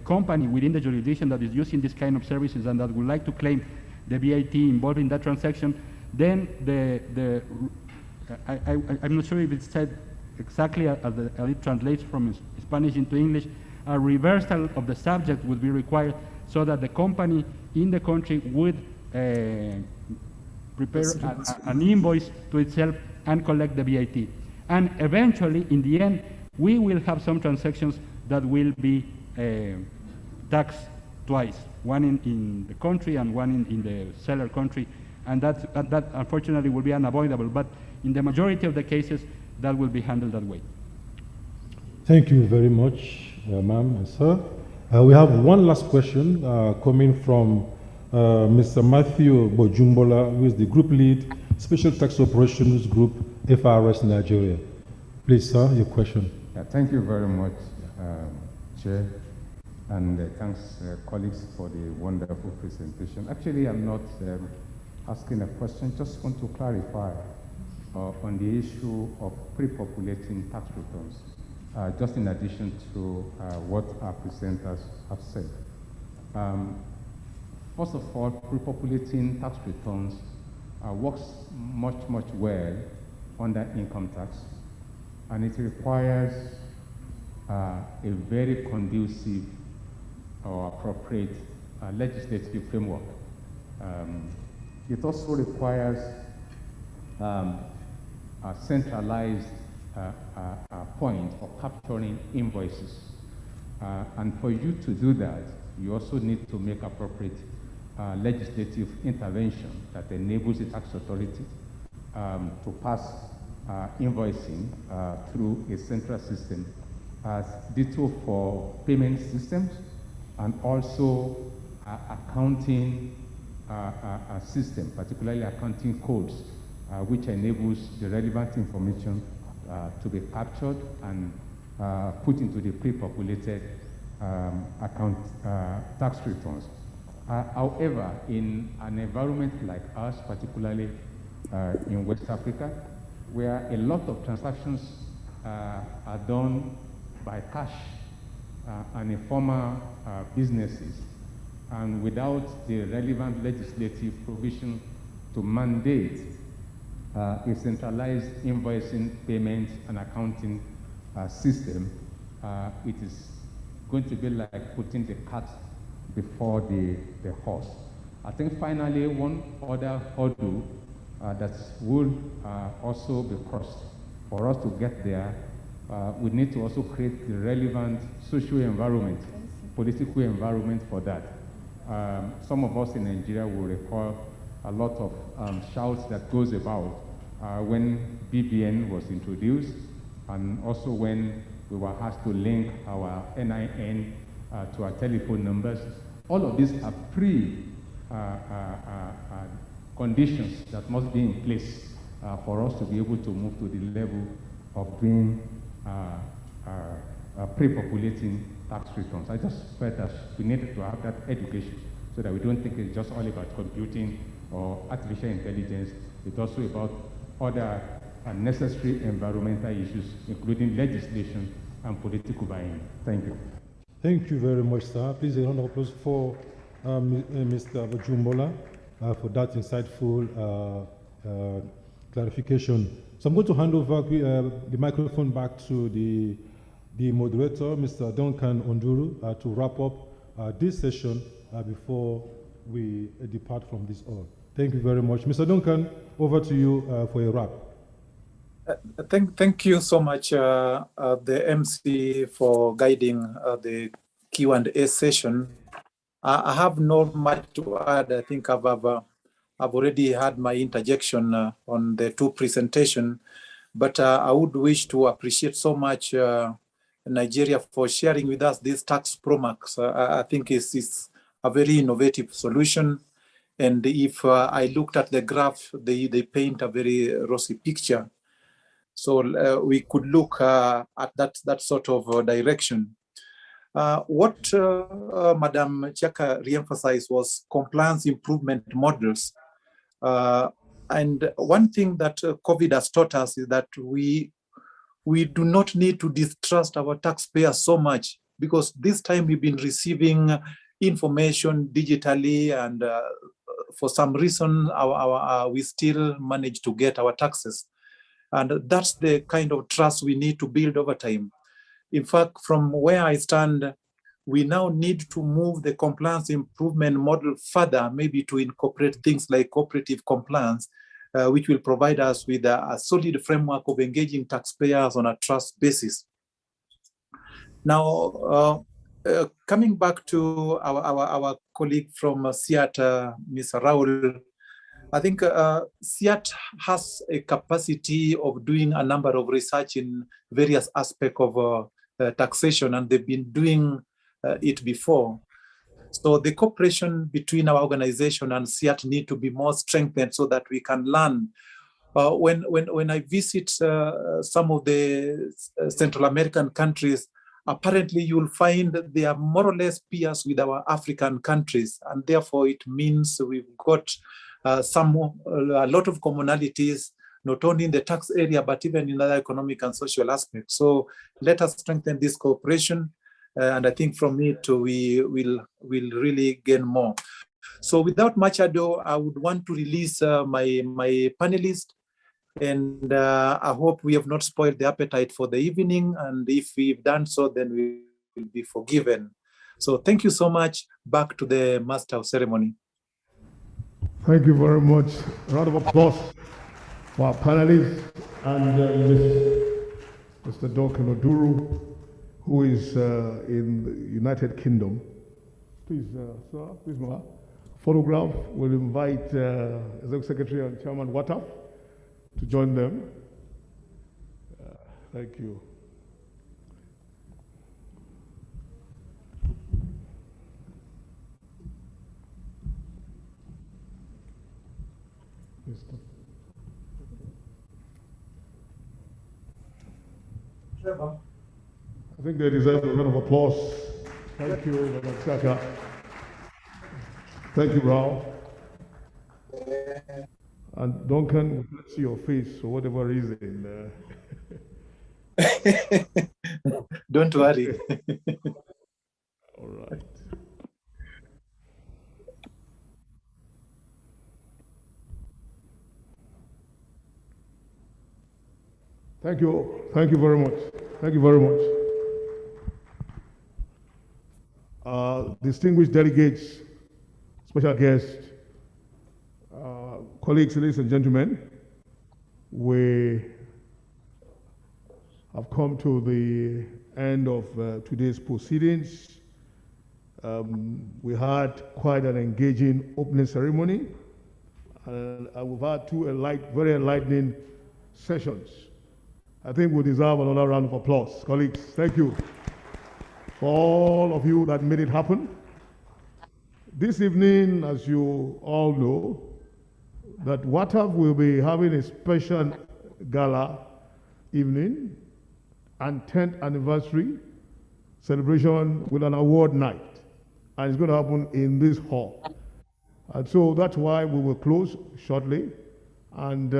[SPEAKER 20] company within the jurisdiction that is using this kind of services and that would like to claim the VAT involved in that transaction, then I'm not sure if it's said exactly as it translates from Spanish into English, a reversal of the subject would be required so that the company in the country would prepare an invoice to itself and collect the VAT. And eventually, in the end, we will have some transactions that will be taxed twice, one in the country and one in the seller country, and that unfortunately will be unavoidable. But in the majority of the cases, that will be handled that way.
[SPEAKER 16] Thank you very much, ma'am and sir. We have one last question coming from Mr. Matthew Bojumbola, who is the group lead, Special Tax Operations Group, FRS Nigeria. Please, sir, your question.
[SPEAKER 7] Thank you very much, Chair, and thanks, colleagues, for the wonderful presentation. Actually, I'm not asking a question, just want to clarify on the issue of pre-populating tax returns, just in addition to what our presenters have said. First of all, pre-populating tax returns works much well under income tax, and it requires a very conducive or appropriate legislative framework. It also requires a centralized point for capturing invoices. And for you to do that, you also need to make appropriate legislative intervention that enables the tax authority to pass invoicing through a central system, as ditto for payment systems and also accounting system, particularly accounting codes, which enables the relevant information to be captured and put into the pre-populated account tax returns. However, in an environment like ours, particularly in West Africa, where a lot of transactions are done by cash and informal businesses, and without the relevant legislative provision to mandate a centralized invoicing, payment, and accounting system, it is going to be like putting the cart before the horse. I think finally, one other hurdle that will also be crossed for us to get there, we need to also create the relevant social environment, political environment for that. Some of us in Nigeria will recall a lot of shouts that goes about when BBN was introduced, and also when we were asked to link our NIN to our telephone numbers. All of these are conditions that must be in place for us to be able to move to the level of doing pre-populating tax returns. I just felt that we needed to have that education so that we don't think it's just all about computing or artificial intelligence. It's also about other necessary environmental issues, including legislation and political buy-in. Thank you.
[SPEAKER 16] Thank you very much, sir. Please, a round of applause for Mr. Bojumbola for that insightful clarification. So I'm going to hand over the microphone back to the moderator, Mr. Duncan Onduru, to wrap up this session before we depart from this hall. Thank you very much. Mr. Duncan, over to you for a wrap.
[SPEAKER 18] Thank you so much, the MC, for guiding the Q&A session. I have not much to add. I think I've already had my interjection on the two presentations, but I would wish to appreciate so much Nigeria for sharing with us this tax promax. I think it's a very innovative solution. And if I looked at the graph, they paint a very rosy picture. So we could look at that sort of direction. What Madam Chaka re-emphasized was compliance improvement models. And one thing that COVID has taught us is that we do not need to distrust our taxpayers so much, because this time we've been receiving information digitally, and for some reason we still manage to get our taxes. And that's the kind of trust we need to build over time. In fact, from where I stand, we now need to move the compliance improvement model further, maybe to incorporate things like cooperative compliance, which will provide us with a solid framework of engaging taxpayers on a trust basis. Now, coming back to our colleague from SIAT, Ms. Raul, I think SIAT has a capacity of doing a number of research in various aspects of taxation, and they've been doing it before. So the cooperation between our organization and SIAT need to be more strengthened so that we can learn. When I visit some of the Central American countries, apparently you'll find that they are more or less peers with our African countries, and therefore it means we've got a lot of commonalities, not only in the tax area, but even in other economic and social aspects. So let us strengthen this cooperation, and I think from it we will really gain more. So without much ado, I would want to release my panelists, and I hope we have not spoiled the appetite for the evening, and if we've done so, then we will be forgiven. So thank you so much. Back to the Master of Ceremony.
[SPEAKER 5] Thank you very much. A round of applause for our panelists and Mr. Duncan Oduru, who is in the United Kingdom. Please, sir, please, Ma. Photograph. We'll invite Executive Secretary and Chairman Wataf to join them. Thank you.
[SPEAKER 18] Trevor.
[SPEAKER 5] I think they deserve a round of applause. Thank you, Madam Saka. Thank you, Rao. And Duncan, we can't see your face for whatever reason.
[SPEAKER 18] Don't worry.
[SPEAKER 5] All right. Thank you. Thank you very much. Thank you very much. Distinguished delegates, special guests, colleagues, ladies and gentlemen, we have come to the end of today's proceedings. We had quite an engaging opening ceremony, and we've had two very enlightening sessions. I think we deserve another round of applause. Colleagues, thank you for all of you that made it happen. This evening, as you all know, that Wataf will be having a special gala evening and 10th anniversary celebration with an award night. And it's going to happen in this hall. And so that's why we will close shortly. And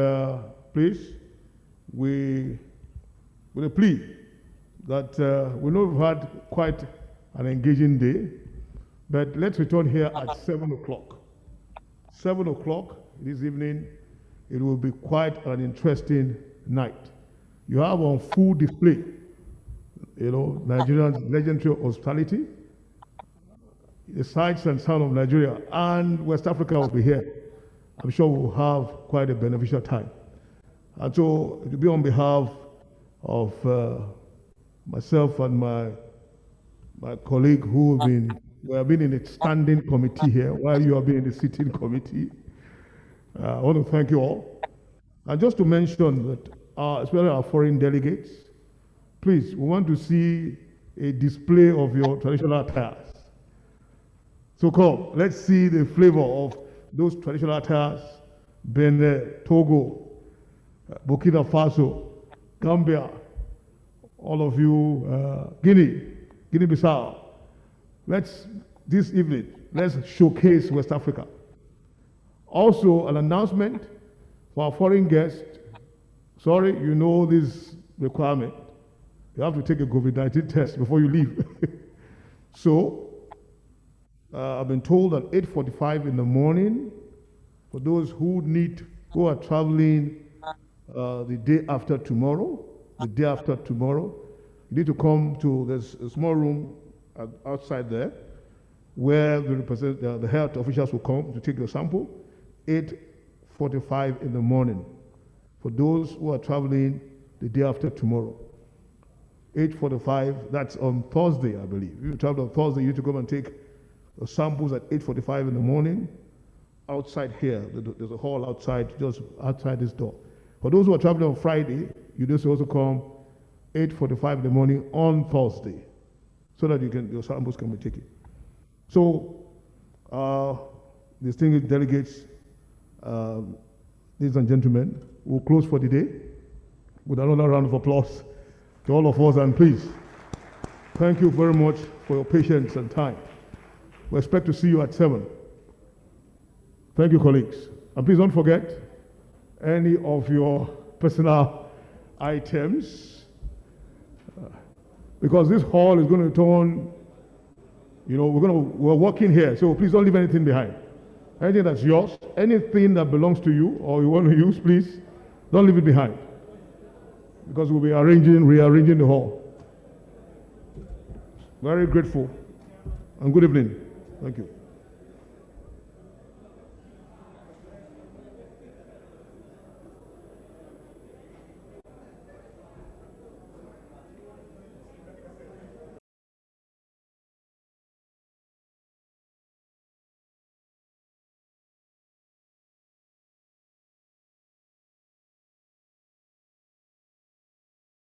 [SPEAKER 5] please, with a plea that we know we've had quite an engaging day, but let's return here at 7 o'clock. 7 o'clock this evening, it will be quite an interesting night. You have on full display, Nigerian legendary hospitality, the sights and sound of Nigeria, and West Africa will be here. I'm sure we'll have quite a beneficial time. And so it will be on behalf of myself and my colleague who have been in a standing committee here while you have been in the sitting committee. I want to thank you all. And just to mention that, especially our foreign delegates, please, we want to see a display of your traditional attires. So come, let's see the flavor of those traditional attires. Benin, Togo, Burkina Faso, Gambia, all of you, Guinea-Bissau. This evening, let's showcase West Africa. Also, an announcement for our foreign guests. Sorry, you know this requirement. You have to take a COVID-19 test before you leave. So, I've been told at 8:45 in the morning, for those who are traveling the day after tomorrow, you need to come to this small room outside there, where the health officials will come to take the sample. 8:45 in the morning. For those who are traveling the day after tomorrow. 8:45, that's on Thursday, I believe. If you travel on Thursday, you need to come and take the samples at 8:45 in the morning. outside here. There's a hall outside, just outside this door. For those who are traveling on Friday, you just also come 8:45 in the morning on Thursday, so that your samples can be taken. So, distinguished delegates, ladies and gentlemen, we'll close for the day with another round of applause to all of us, and please, thank you very much for your patience and time. We expect to see you at 7. Thank you, colleagues. And please don't forget any of your personal items, because this hall is going to turn, we're working here, so please don't leave anything behind. Anything that's yours, anything that belongs to you or you want to use, please don't leave it behind, because we'll be rearranging the hall. Very grateful, and good evening. Thank you.